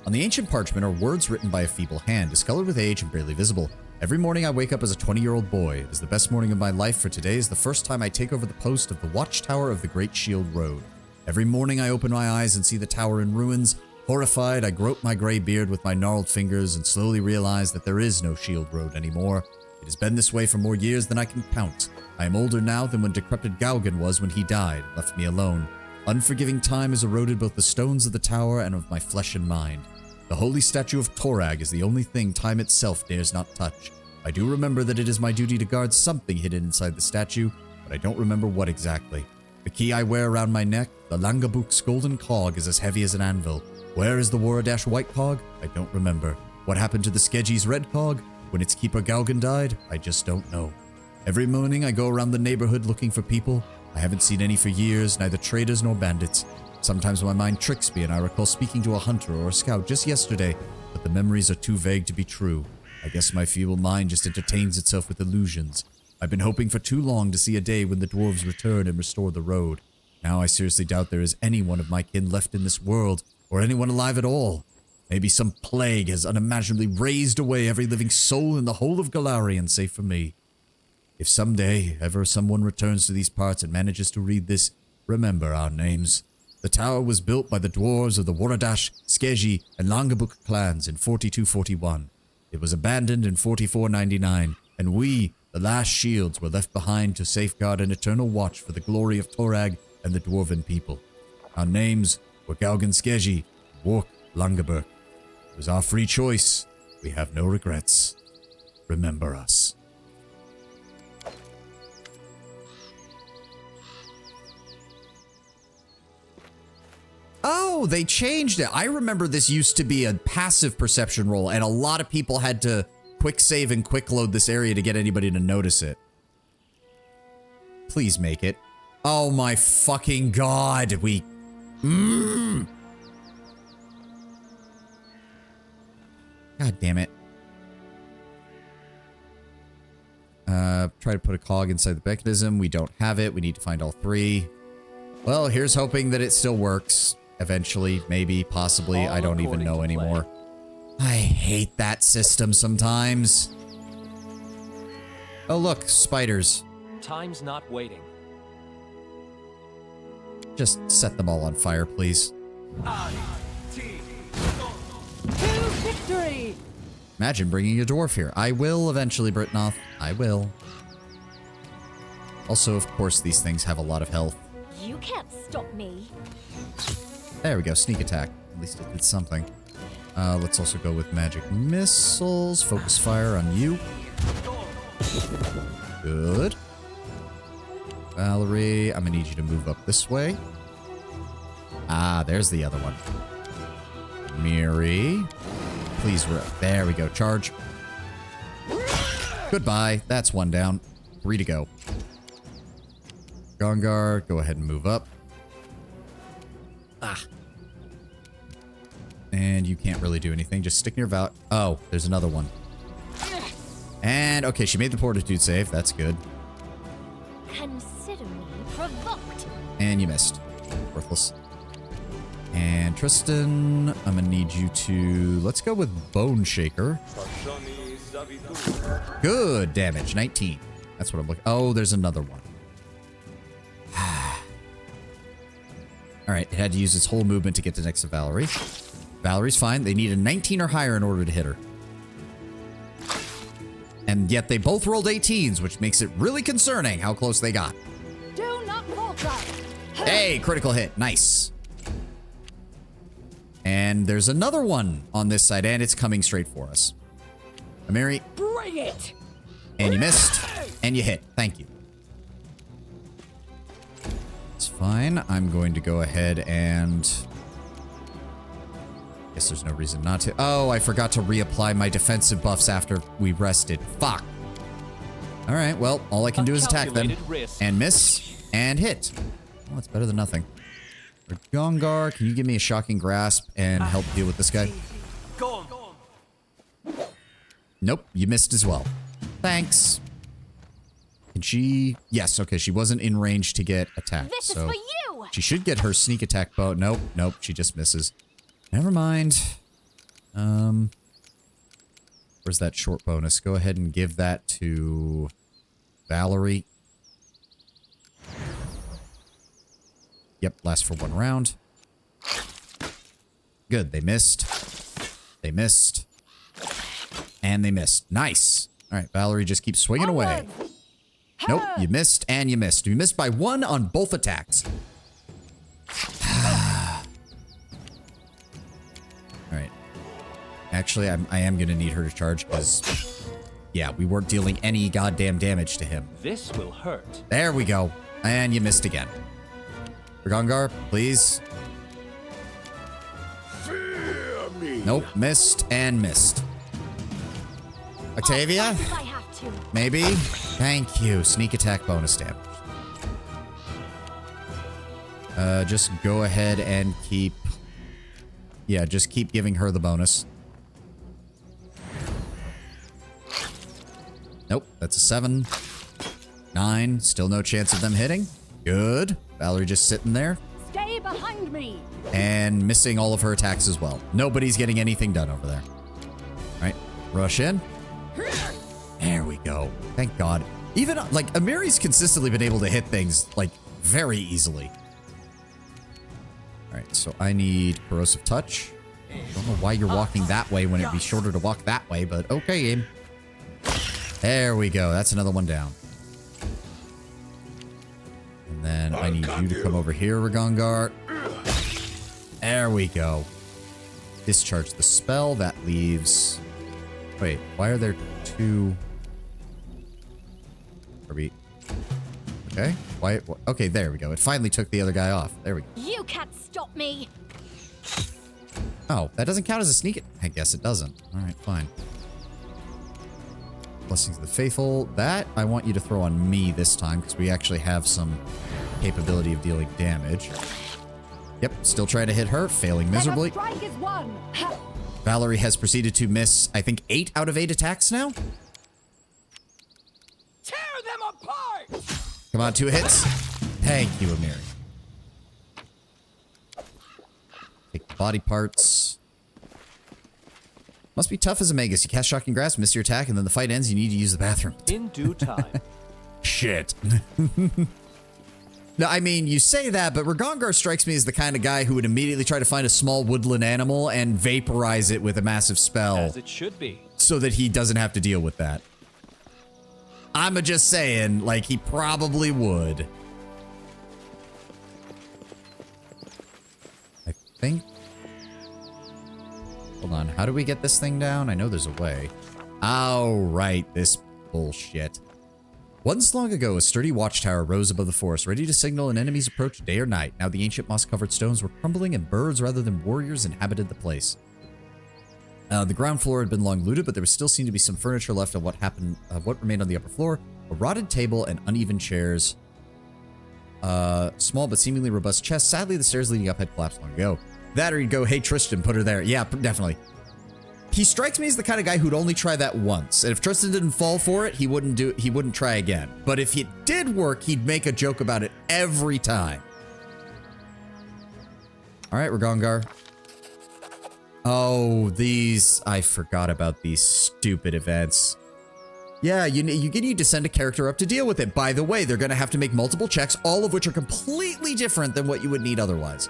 On the ancient parchment are words written by a feeble hand, discolored with age and barely visible. Every morning I wake up as a 20-year-old boy. It is the best morning of my life, for today is the first time I take over the post of the watchtower of the Great Shield Road. Every morning I open my eyes and see the tower in ruins. Horrified, I grope my gray beard with my gnarled fingers and slowly realize that there is no Shield Road anymore. It has been this way for more years than I can count. I am older now than when decrepit Gaugen was when he died, left me alone. Unforgiving time has eroded both the stones of the tower and of my flesh and mind. The holy statue of Torag is the only thing time itself dares not touch. I do remember that it is my duty to guard something hidden inside the statue, but I don't remember what exactly. The key I wear around my neck, the Langabuk's golden cog, is as heavy as an anvil. Where is the Waradash white cog? I don't remember. What happened to the Skedgy's red cog? when its keeper Galgan died, I just don't know. Every morning I go around the neighborhood looking for people. I haven't seen any for years, neither traders nor bandits. Sometimes my mind tricks me and I recall speaking to a hunter or a scout just yesterday, but the memories are too vague to be true. I guess my feeble mind just entertains itself with illusions. I've been hoping for too long to see a day when the dwarves return and restore the road. Now I seriously doubt there is anyone of my kin left in this world, or anyone alive at all. Maybe some plague has unimaginably razed away every living soul in the whole of Galarian, save for me. If someday ever someone returns to these parts and manages to read this, remember our names. The tower was built by the dwarves of the Waradash, Skeji, and Langabuk clans in 4241. It was abandoned in 4499, and we, the last shields, were left behind to safeguard an eternal watch for the glory of Torag and the dwarven people. Our names were Galgan Skeji, Wark Langabuk. It was our free choice. We have no regrets. Remember us. Oh, they changed it. I remember this used to be a passive perception roll, and a lot of people had to quick save and quick load this area to get anybody to notice it. Please make it. Oh my fucking god, we... God damn it. Try to put a cog inside the mechanism. We don't have it. We need to find all three. Well, here's hoping that it still works. Eventually, maybe, possibly. I don't even know anymore. I hate that system sometimes. Oh, look, spiders. Time's not waiting. Just set them all on fire, please. To victory! Imagine bringing a dwarf here. I will eventually, Britnoth. I will. Also, of course, these things have a lot of health. You can't stop me. There we go, sneak attack. At least it did something. Let's also go with magic missiles. Focus fire on you. Good. Valerie, I'm gonna need you to move up this way. Ah, there's the other one. Miri. Please, there we go. Charge. Goodbye. That's one down. 3 to go. Gongar, go ahead and move up. Ah. And you can't really do anything. Just stick near Val. Oh, there's another one. And, okay, she made the fortitude save. That's good. Consider me provoked. And you missed. Worthless. And Tristan, I'm gonna need you to... Let's go with Bone Shaker. Good damage. 19. That's what I'm looking... Oh, there's another one. Alright, it had to use its whole movement to get next to Valerie. Valerie's fine. They need a 19 or higher in order to hit her. And yet they both rolled 18s, which makes it really concerning how close they got. Do not falter! Hey, critical hit. Nice. And there's another one on this side, and it's coming straight for us. Amiri. Bring it! And you missed. And you hit. Thank you. It's fine. I'm going to go ahead and... Guess there's no reason not to. Oh, I forgot to reapply my defensive buffs after we rested. Fuck. Alright, well, all I can do is attack them. And miss. And hit. Well, that's better than nothing. Gongar, can you give me a shocking grasp and help deal with this guy? Nope, you missed as well. Thanks. Can she... Yes, okay, she wasn't in range to get attacked. This so is for you! she should get her sneak attack bow. Nope, nope, she just misses. Never mind. Where's that short bonus? Go ahead and give that to Valerie. Yep, lasts for 1 round. Good, they missed. They missed. And they missed. Nice. All right, Valerie just keeps swinging away. Nope, you missed and you missed. You missed by 1 on both attacks. All right. Actually, I am going to need her to charge because, yeah, we weren't dealing any goddamn damage to him. This will hurt. There we go. And you missed again. Gongar, please. Fear me. Nope, missed and missed. Octavia? If I have to. Maybe? Thank you. Sneak attack bonus damage. Just go ahead and keep... Yeah, just keep giving her the bonus. Nope, that's a 7. 9, still no chance of them hitting. Good. Valerie just sitting there. Stay behind me. And missing all of her attacks as well. Nobody's getting anything done over there. All right, rush in. There we go. Thank God. Even, like, Amiri's consistently been able to hit things, like, very easily. All right, so I need Corrosive Touch. I don't know why you're walking that way when it'd be shorter to walk that way, but okay, game. There we go. That's another one down. And then I need you to come over here, Ragongar. There we go. Discharge the spell. That leaves... Wait, why are there 2... Are we... Okay. Why? Okay, there we go. It finally took the other guy off. There we go. You can't stop me. Oh, that doesn't count as a sneak. I guess it doesn't. All right, fine. Blessings of the Faithful. That I want you to throw on me this time because we actually have some capability of dealing damage. Yep, still trying to hit her, failing miserably. Strike is won. Valerie has proceeded to miss, I think, 8 out of 8 attacks now. Tear them apart! Come on, 2 hits. Thank you, Amiri. Take the body parts. Must be tough as a Magus. You cast Shocking Grasp, miss your attack, and then the fight ends, you need to use the bathroom. In due time. Shit. No, I mean, you say that, but Ragongar strikes me as the kind of guy who would immediately try to find a small woodland animal and vaporize it with a massive spell. As it should be. So that he doesn't have to deal with that. I'm just saying, like, he probably would. I think... Hold on, how do we get this thing down? I know there's a way. Oh, right, this bullshit. Once long ago, a sturdy watchtower rose above the forest, ready to signal an enemy's approach day or night. Now the ancient moss-covered stones were crumbling, and birds rather than warriors inhabited the place. The ground floor had been long looted, but there was still seemed to be some furniture left of what remained on the upper floor. A rotted table and uneven chairs. Small but seemingly robust chest. Sadly, the stairs leading up had collapsed long ago. That or you'd go, hey, Tristan, put her there. Yeah, definitely. He strikes me as the kind of guy who'd only try that once. And if Tristan didn't fall for it, he wouldn't try again. But if it did work, he'd make a joke about it every time. All right, Ragongar. Oh, I forgot about these stupid events. Yeah, you need to send a character up to deal with it. By the way, they're going to have to make multiple checks, all of which are completely different than what you would need otherwise.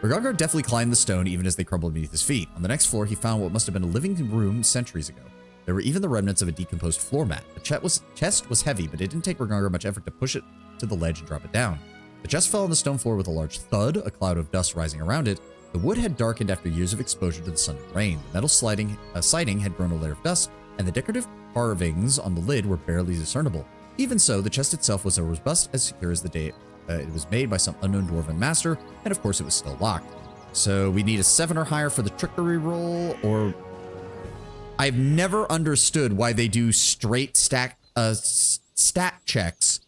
Ragongar deftly climbed the stone even as they crumbled beneath his feet. On the next floor, he found what must have been a living room centuries ago. There were even the remnants of a decomposed floor mat. The chest was heavy, but it didn't take Ragongar much effort to push it to the ledge and drop it down. The chest fell on the stone floor with a large thud, a cloud of dust rising around it. The wood had darkened after years of exposure to the sun and rain. The metal siding had grown a layer of dust, and the decorative carvings on the lid were barely discernible. Even so, the chest itself was as robust as secure as the day it was made by some unknown dwarven master, and of course it was still locked. So we need a 7 or higher for the trickery roll, or... I've never understood why they do straight stat checks,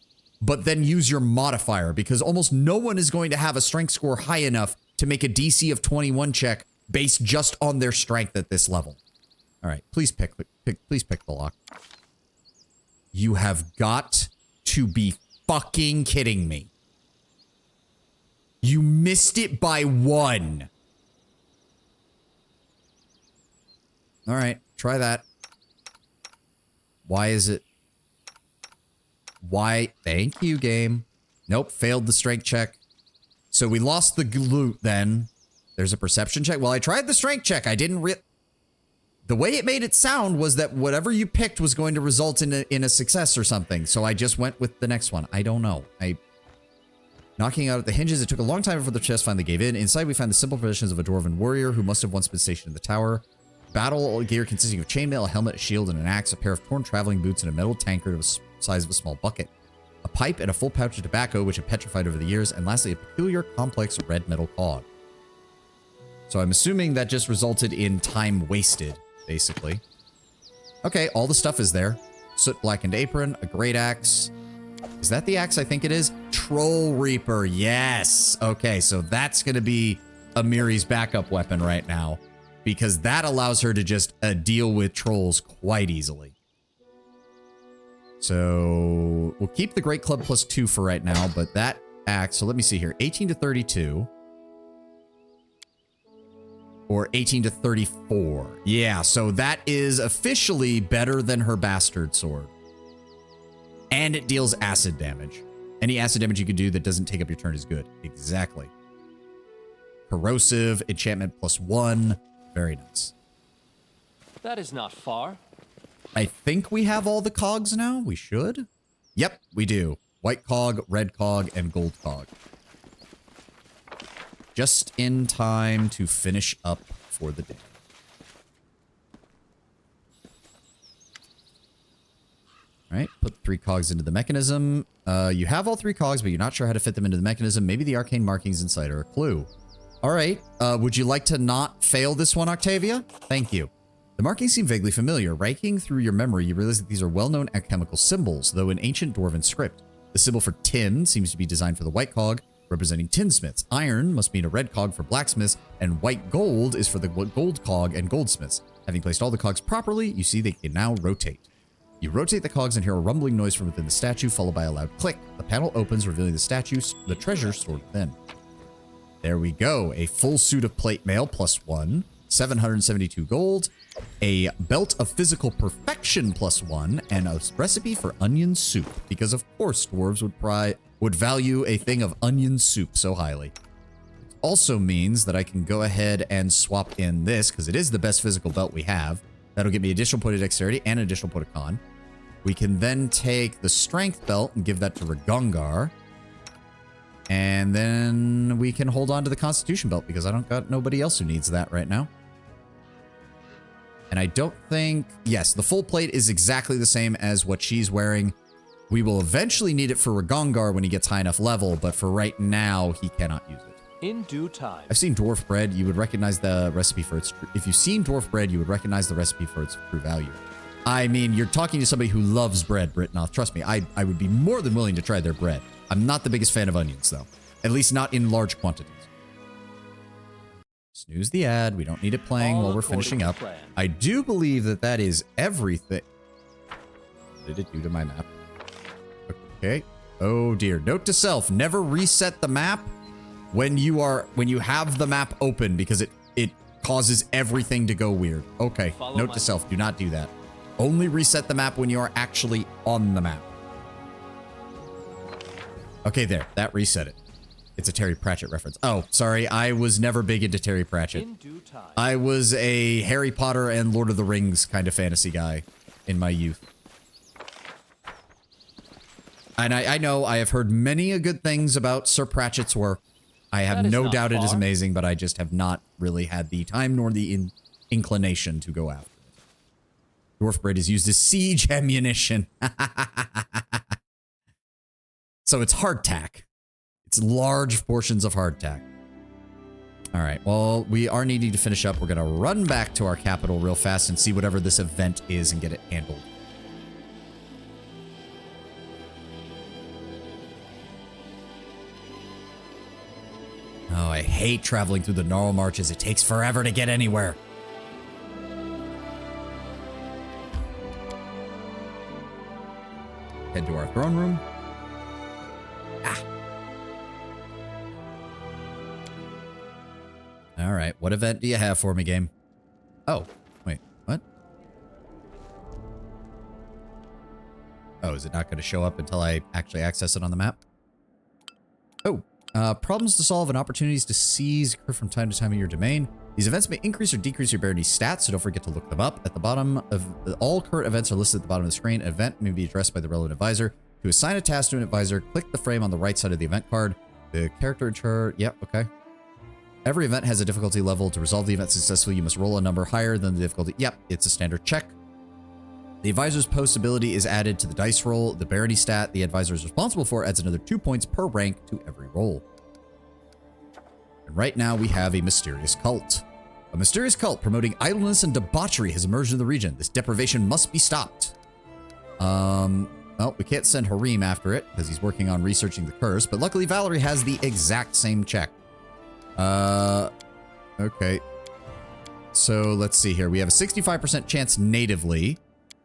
but then use your modifier, because almost no one is going to have a strength score high enough to make a DC of 21 check based just on their strength at this level. All right, please pick the lock. You have got to be fucking kidding me. You missed it by 1. All right, try that. Why is it? Why? Thank you, game. Nope, failed the strength check. So we lost the loot then. There's a perception check. Well, I tried the strength check. I didn't The way it made it sound was that whatever you picked was going to result in a success or something. So I just went with the next one. I don't know. Knocking out at the hinges, it took a long time before the chest finally gave in. Inside, we found the simple provisions of a dwarven warrior who must have once been stationed in the tower. Battle gear consisting of chainmail, a helmet, a shield, and an axe, a pair of torn traveling boots, and a metal tankard of the size of a small bucket. A pipe and a full pouch of tobacco, which had petrified over the years. And lastly, a peculiar, complex red metal cod. So I'm assuming that just resulted in time wasted, basically. Okay, all the stuff is there. Soot blackened apron, a great axe. Is that the axe I think it is? Troll Reaper, yes. Okay, so that's going to be Amiri's backup weapon right now, because that allows her to just deal with trolls quite easily. So we'll keep the Great Club +2 for right now, but that axe, so let me see here, 18 to 32. Or 18 to 34. Yeah, so that is officially better than her bastard sword. And it deals acid damage. Any acid damage you can do that doesn't take up your turn is good. Exactly. Corrosive, enchantment +1. Very nice. That is not far. I think we have all the cogs now. We should. Yep, we do. White cog, red cog, and gold cog. Just in time to finish up for the day. All right, put 3 cogs into the mechanism. You have all 3 cogs, but you're not sure how to fit them into the mechanism. Maybe the arcane markings inside are a clue. All right, would you like to not fail this one, Octavia? Thank you. The markings seem vaguely familiar. Raking through your memory, you realize that these are well-known alchemical symbols, though in ancient dwarven script. The symbol for tin seems to be designed for the white cog, representing tinsmiths. Iron must mean a red cog for blacksmiths, and white gold is for the gold cog and goldsmiths. Having placed all the cogs properly, you see they can now rotate. You rotate the cogs and hear a rumbling noise from within the statue, followed by a loud click. The panel opens, revealing the treasure stored within. There we go. A full suit of plate mail +1, 772 gold, a belt of physical perfection +1, and a recipe for onion soup, because of course dwarves would value a thing of onion soup so highly. Also means that I can go ahead and swap in this, because it is the best physical belt we have. That'll give me additional point of dexterity and an additional point of con. We can then take the strength belt and give that to Ragongar. And then we can hold on to the constitution belt, because I don't got nobody else who needs that right now. And I don't think... Yes, the full plate is exactly the same as what she's wearing. We will eventually need it for Ragongar when he gets high enough level, but for right now, he cannot use it. In due time. I've seen dwarf bread. You would recognize the recipe for its... If you've seen dwarf bread, you would recognize the recipe for its true value. I mean, you're talking to somebody who loves bread, Britnoth. Trust me, I would be more than willing to try their bread. I'm not the biggest fan of onions, though. At least not in large quantities. Snooze the ad. We don't need it playing while we're finishing up. I do believe that that is everything. What did it do to my map? Okay. Oh dear. Note to self, never reset the map when you have the map open, because it causes everything to go weird. Okay. Note to self, do not do that. Only reset the map when you are actually on the map. Okay, there. That reset it. It's a Terry Pratchett reference. Oh, sorry. I was never big into Terry Pratchett. In due time. I was a Harry Potter and Lord of the Rings kind of fantasy guy in my youth. And I know I have heard many good things about Sir Pratchett's work. I have no doubt it is amazing, but I just have not really had the time nor the inclination to go after it. Dwarf bread is used as siege ammunition. So it's hardtack. It's large portions of hardtack. All right, well, we are needing to finish up. We're going to run back to our capital real fast and see whatever this event is and get it handled. Oh, I hate traveling through the gnarl marches. It takes forever to get anywhere. Head to our throne room. Ah. All right, what event do you have for me, game? Oh, wait, what? Oh, is it not going to show up until I actually access it on the map? Oh, problems to solve and opportunities to seize occur from time to time in your domain. These events may increase or decrease your barony stats, so don't forget to look them up. At the bottom of all current events are listed at the bottom of the screen. An event may be addressed by the relevant advisor. To assign a task to an advisor, click the frame on the right side of the event card. The character in charge, yep, okay. Every event has a difficulty level. To resolve the event successfully, you must roll a number higher than the difficulty. Yep, it's a standard check. The advisor's post ability is added to the dice roll. The barony stat the advisor is responsible for adds another 2 points per rank to every roll. And right now we have a mysterious cult. A mysterious cult promoting idleness and debauchery has emerged in the region. This deprivation must be stopped. Well, we can't send Harim after it because he's working on researching the curse, but luckily Valerie has the exact same check. Okay. So let's see here. We have a 65% chance natively,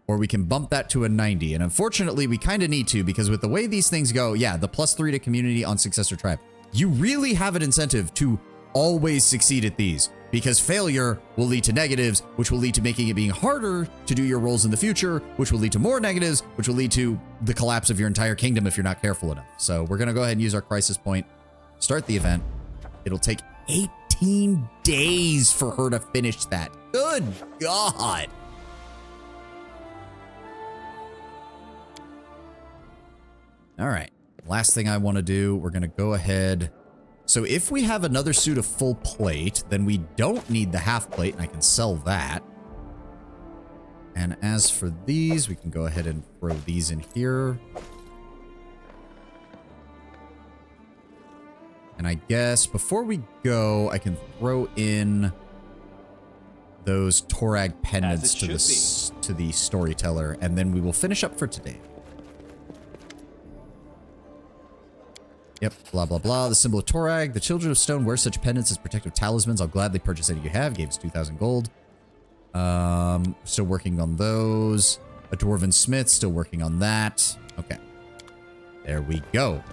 or we can bump that to a 90. And unfortunately, we kind of need to because with the way these things go, yeah, the +3 to community on successor tribe. You really have an incentive to always succeed at these because failure will lead to negatives, which will lead to making it being harder to do your roles in the future, which will lead to more negatives, which will lead to the collapse of your entire kingdom if you're not careful enough. So we're going to go ahead and use our crisis point, start the event. It'll take 18 days for her to finish that. Good God. All right. Last thing I want to do, we're going to go ahead. So if we have another suit of full plate, then we don't need the half plate, and I can sell that. And as for these, we can go ahead and throw these in here. And I guess before we go, I can throw in those Torag pendants to the storyteller, and then we will finish up for today. Yep, blah, blah, blah. The symbol of Torag. The children of stone wear such pendants as protective talismans. I'll gladly purchase any you have. Gave us 2,000 gold. Still working on those. A dwarven smith. Still working on that. Okay. There we go.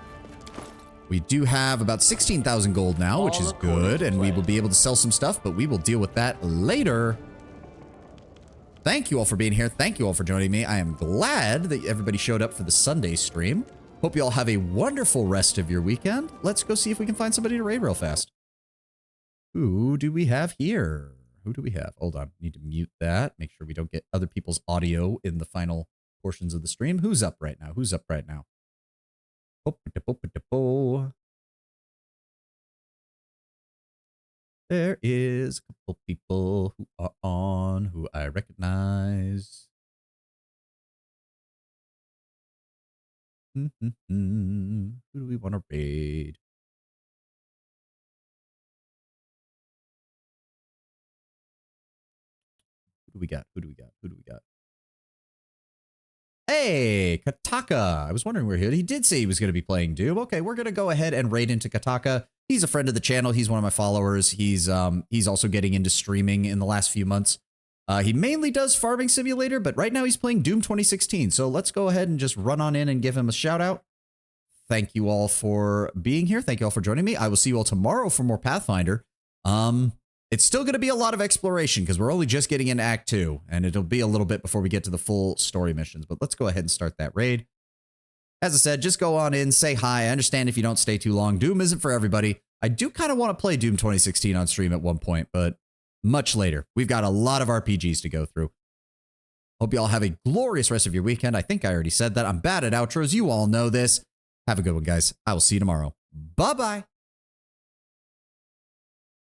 We do have about 16,000 gold now, which is good. And we will be able to sell some stuff, but we will deal with that later. Thank you all for being here. Thank you all for joining me. I am glad that everybody showed up for the Sunday stream. Hope you all have a wonderful rest of your weekend. Let's go see if we can find somebody to raid real fast. Who do we have here? Who do we have? Hold on. Need to mute that. Make sure we don't get other people's audio in the final portions of the stream. Who's up right now? Who's up right now? There is a couple people who are on who I recognize. Who do we want to raid? Who do we got? Who do we got? Who do we got? Hey, Kataka. I was wondering where he did say he was going to be playing Doom. Okay, we're going to go ahead and raid into Kataka. He's a friend of the channel. He's one of my followers. He's also getting into streaming in the last few months. He mainly does Farming Simulator, but right now he's playing Doom 2016. So let's go ahead and just run on in and give him a shout out. Thank you all for being here. Thank you all for joining me. I will see you all tomorrow for more Pathfinder. It's still going to be a lot of exploration because we're only just getting into Act 2, and it'll be a little bit before we get to the full story missions. But let's go ahead and start that raid. As I said, just go on in, say hi. I understand if you don't stay too long. Doom isn't for everybody. I do kind of want to play Doom 2016 on stream at one point, but much later. We've got a lot of RPGs to go through. Hope you all have a glorious rest of your weekend. I think I already said that. I'm bad at outros. You all know this. Have a good one, guys. I will see you tomorrow. Bye-bye.